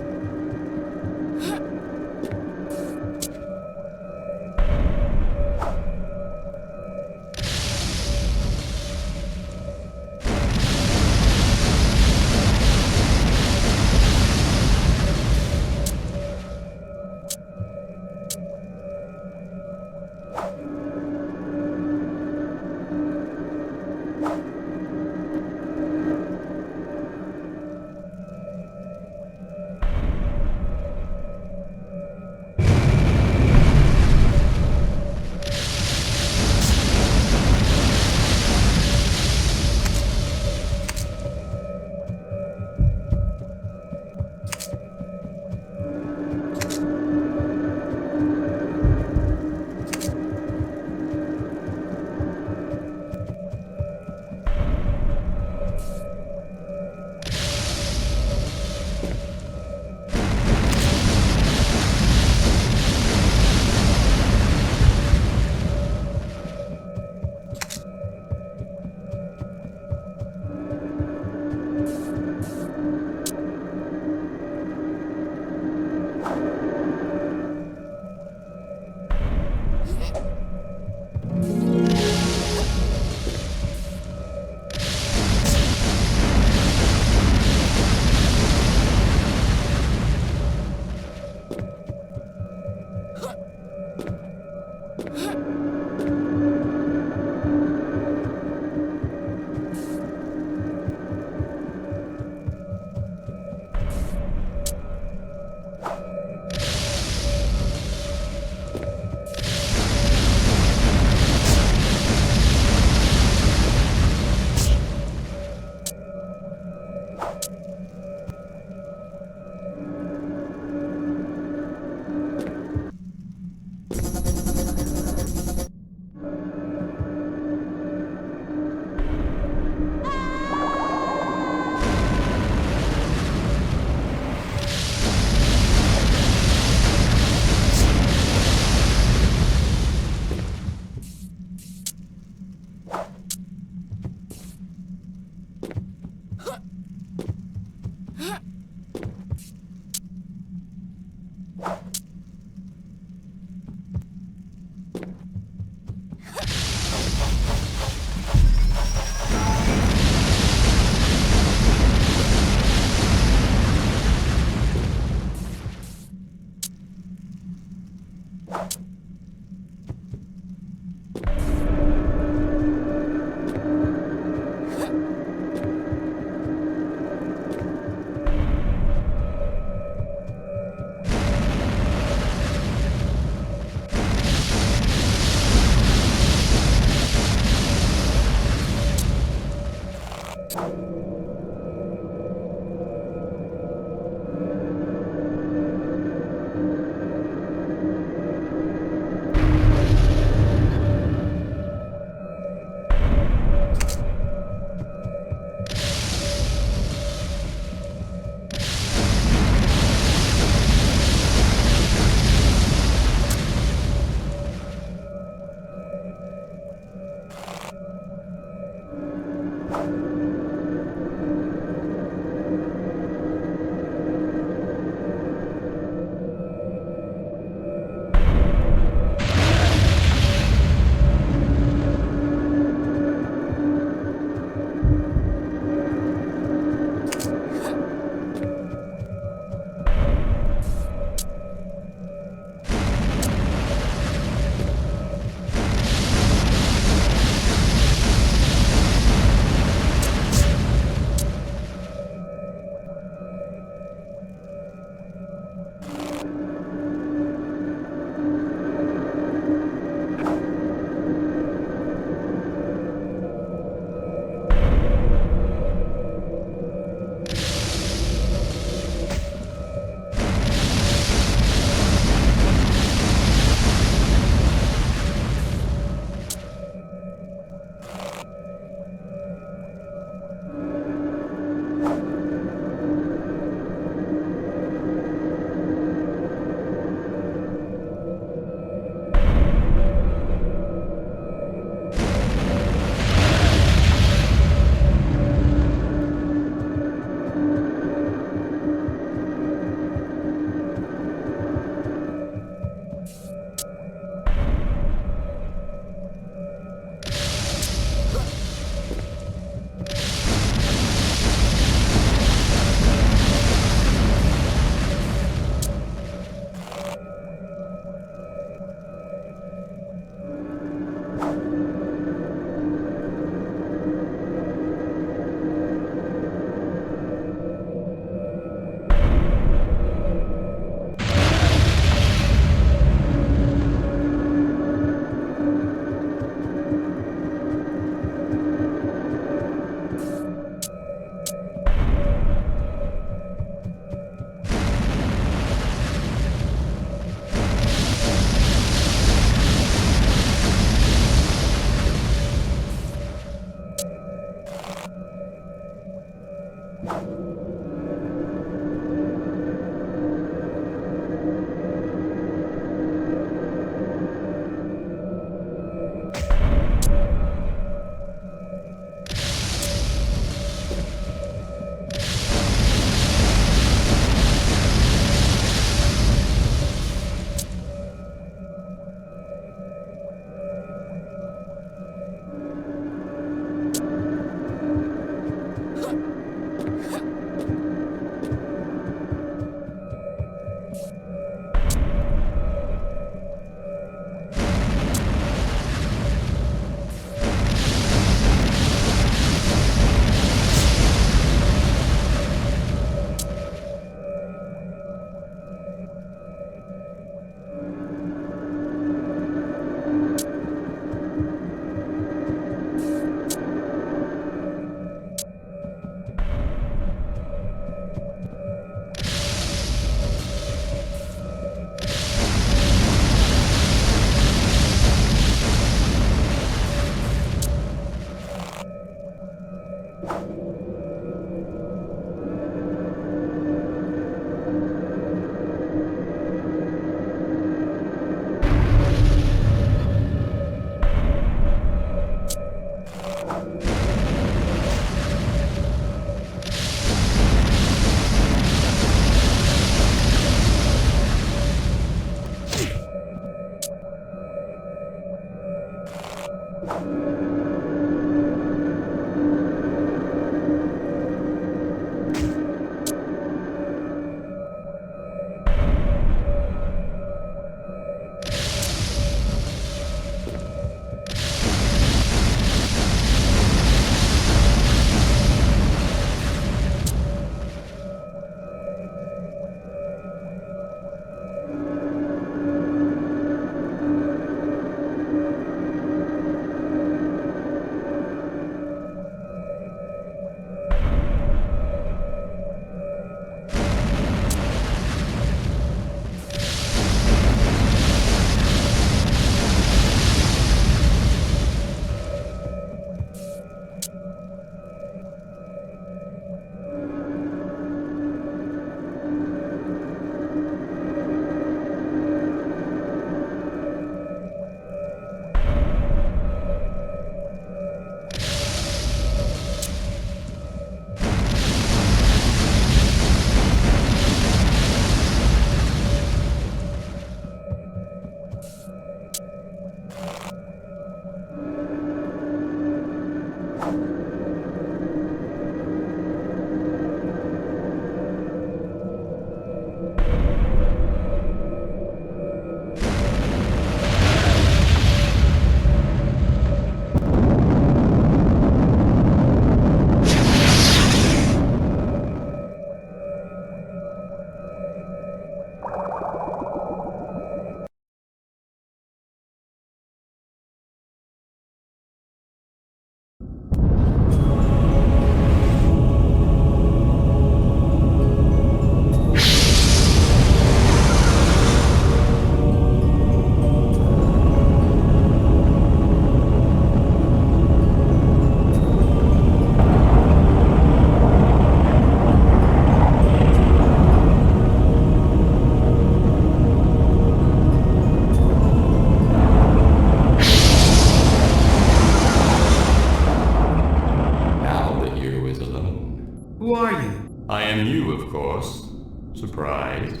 Who are you? I am you, of course. Surprised?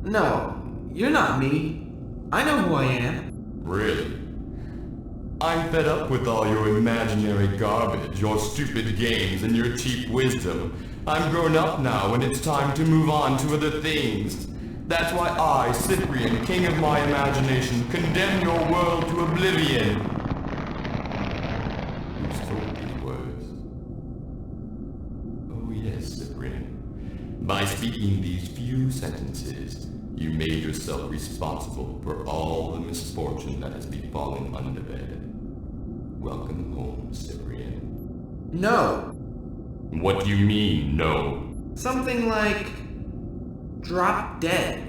No, you're not me. I know who I am. Really? I'm fed up with all your imaginary garbage, your stupid games, and your cheap wisdom. I'm grown up now, and it's time to move on to other things. That's why I, Cyprien, king of my imagination, condemn your world to oblivion. You spoke these words. Oh yes, Cyprien. By speaking these few sentences, you made yourself responsible for all the misfortune that has befallen Underbed. Welcome home, Cyprien. No. What do you mean, no? Something like... drop dead.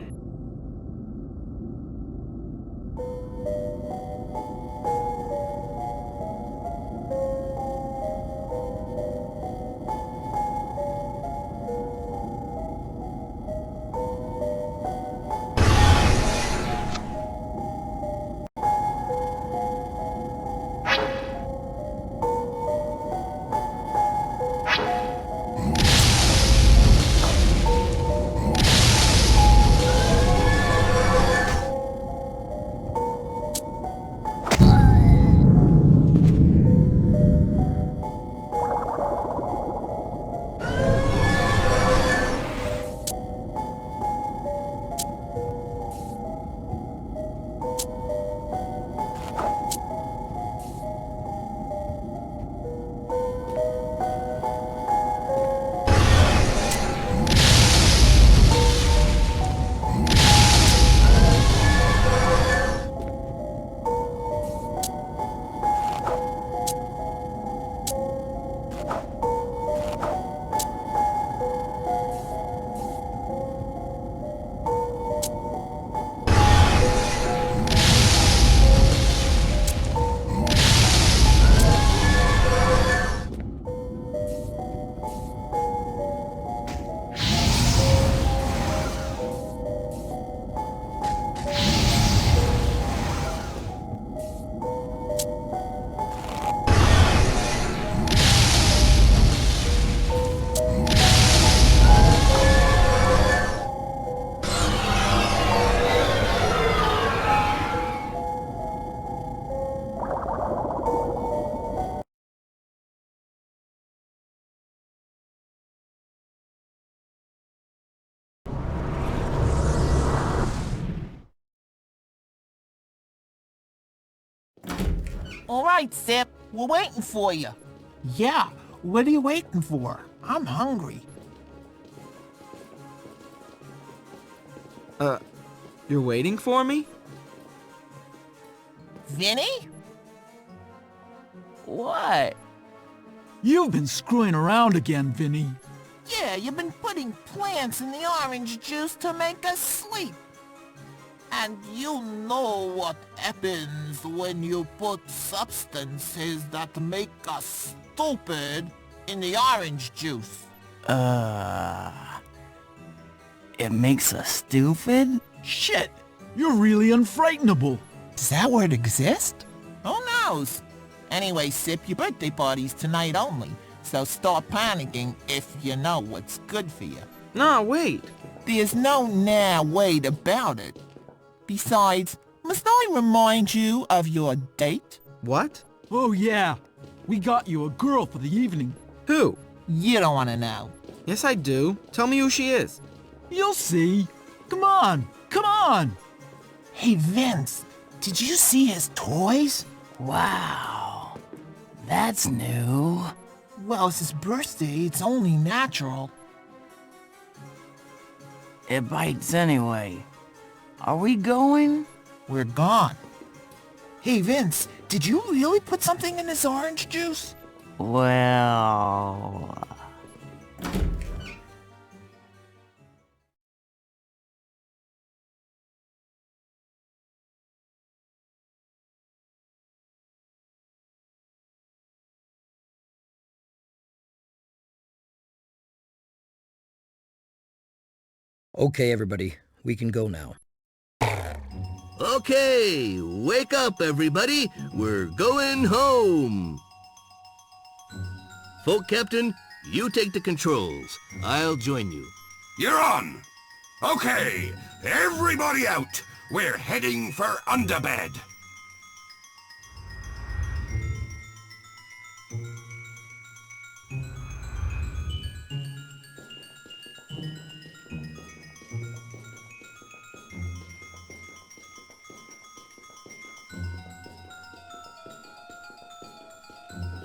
All right, Sip. We're waiting for you. Yeah, what are you waiting for? I'm hungry. You're waiting for me? Vinny? What? You've been screwing around again, Vinny. Yeah, you've been putting plants in the orange juice to make us sleep. And you know what happens when you put substances that make us stupid in the orange juice. It makes us stupid? Shit, you're really unfrightenable. Does that word exist? Who knows? Anyway, Sip, your birthday party's tonight only, so stop panicking if you know what's good for you. No, wait. There's no nah wait about it. Besides, must I remind you of your date? What? Oh yeah, we got you a girl for the evening. Who? You don't want to know. Yes, I do. Tell me who she is. You'll see. Come on, come on. Hey, Vince, did you see his toys? Wow. That's new. Well, it's his birthday. It's only natural. It bites anyway. Are we going? We're gone. Hey, Vince, did you really put something in this orange juice? Well... Okay, everybody, we can go now. Okay, wake up, everybody. We're going home. Folk Captain, you take the controls. I'll join you. You're on. Okay, everybody out. We're heading for Underbed.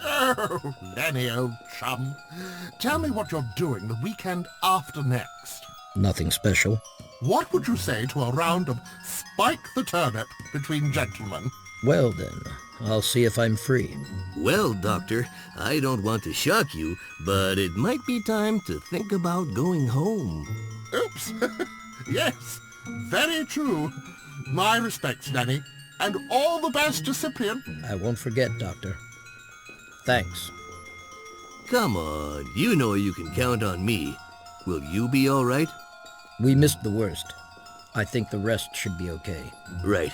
Oh, Lenny, old chum. Tell me what you're doing the weekend after next. Nothing special. What would you say to a round of Spike the Turnip between gentlemen? Well then, I'll see if I'm free. Well, Doctor, I don't want to shock you, but it might be time to think about going home. Oops. Yes, very true. My respects, Lenny, and all the best to Cyprien. I won't forget, Doctor. Thanks. Come on, you know you can count on me. Will you be all right? We missed the worst. I think the rest should be okay. Right.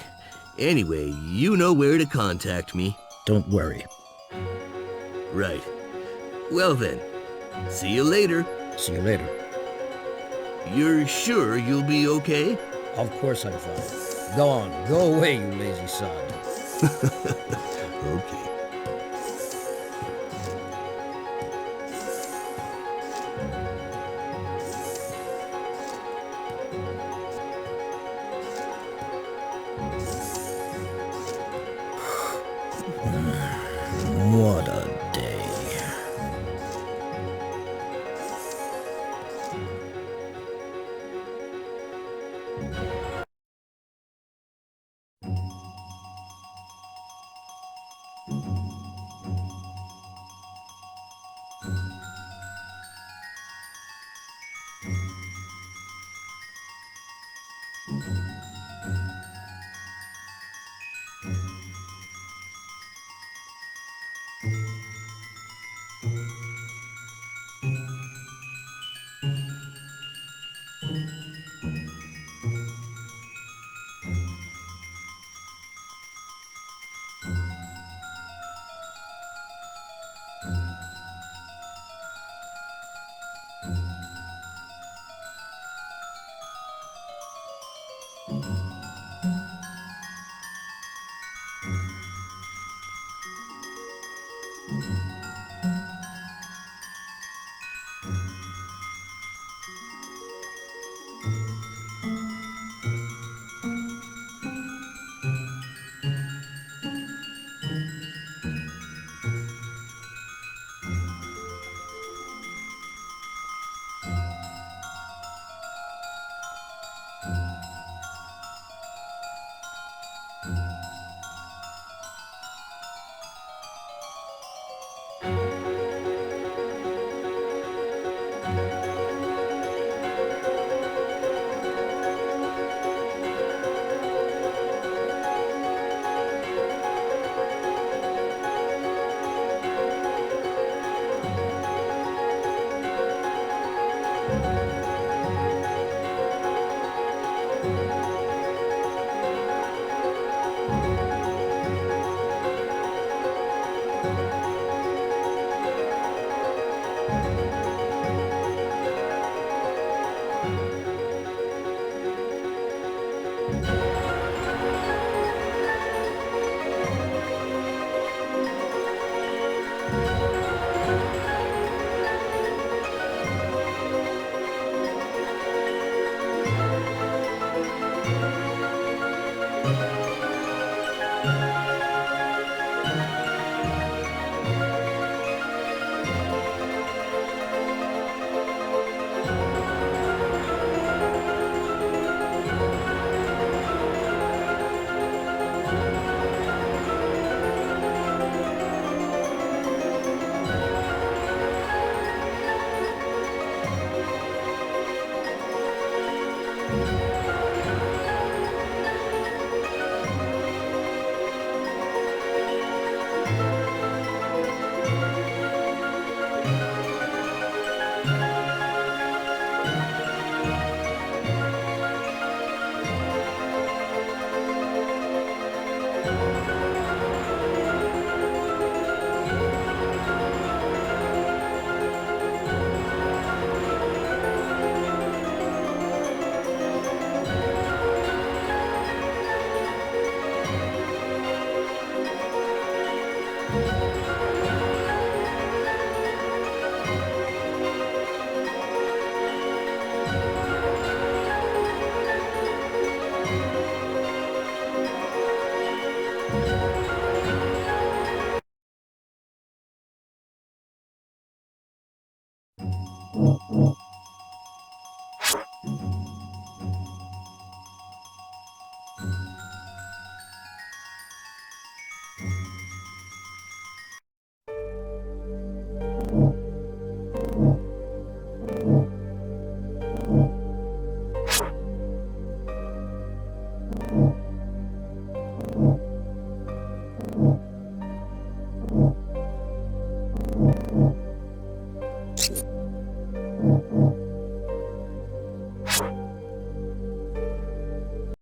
Anyway, you know where to contact me. Don't worry. Right. Well then, see you later. See you later. You're sure you'll be okay? Of course I'm fine. Go on, go away, you lazy sod. Okay. What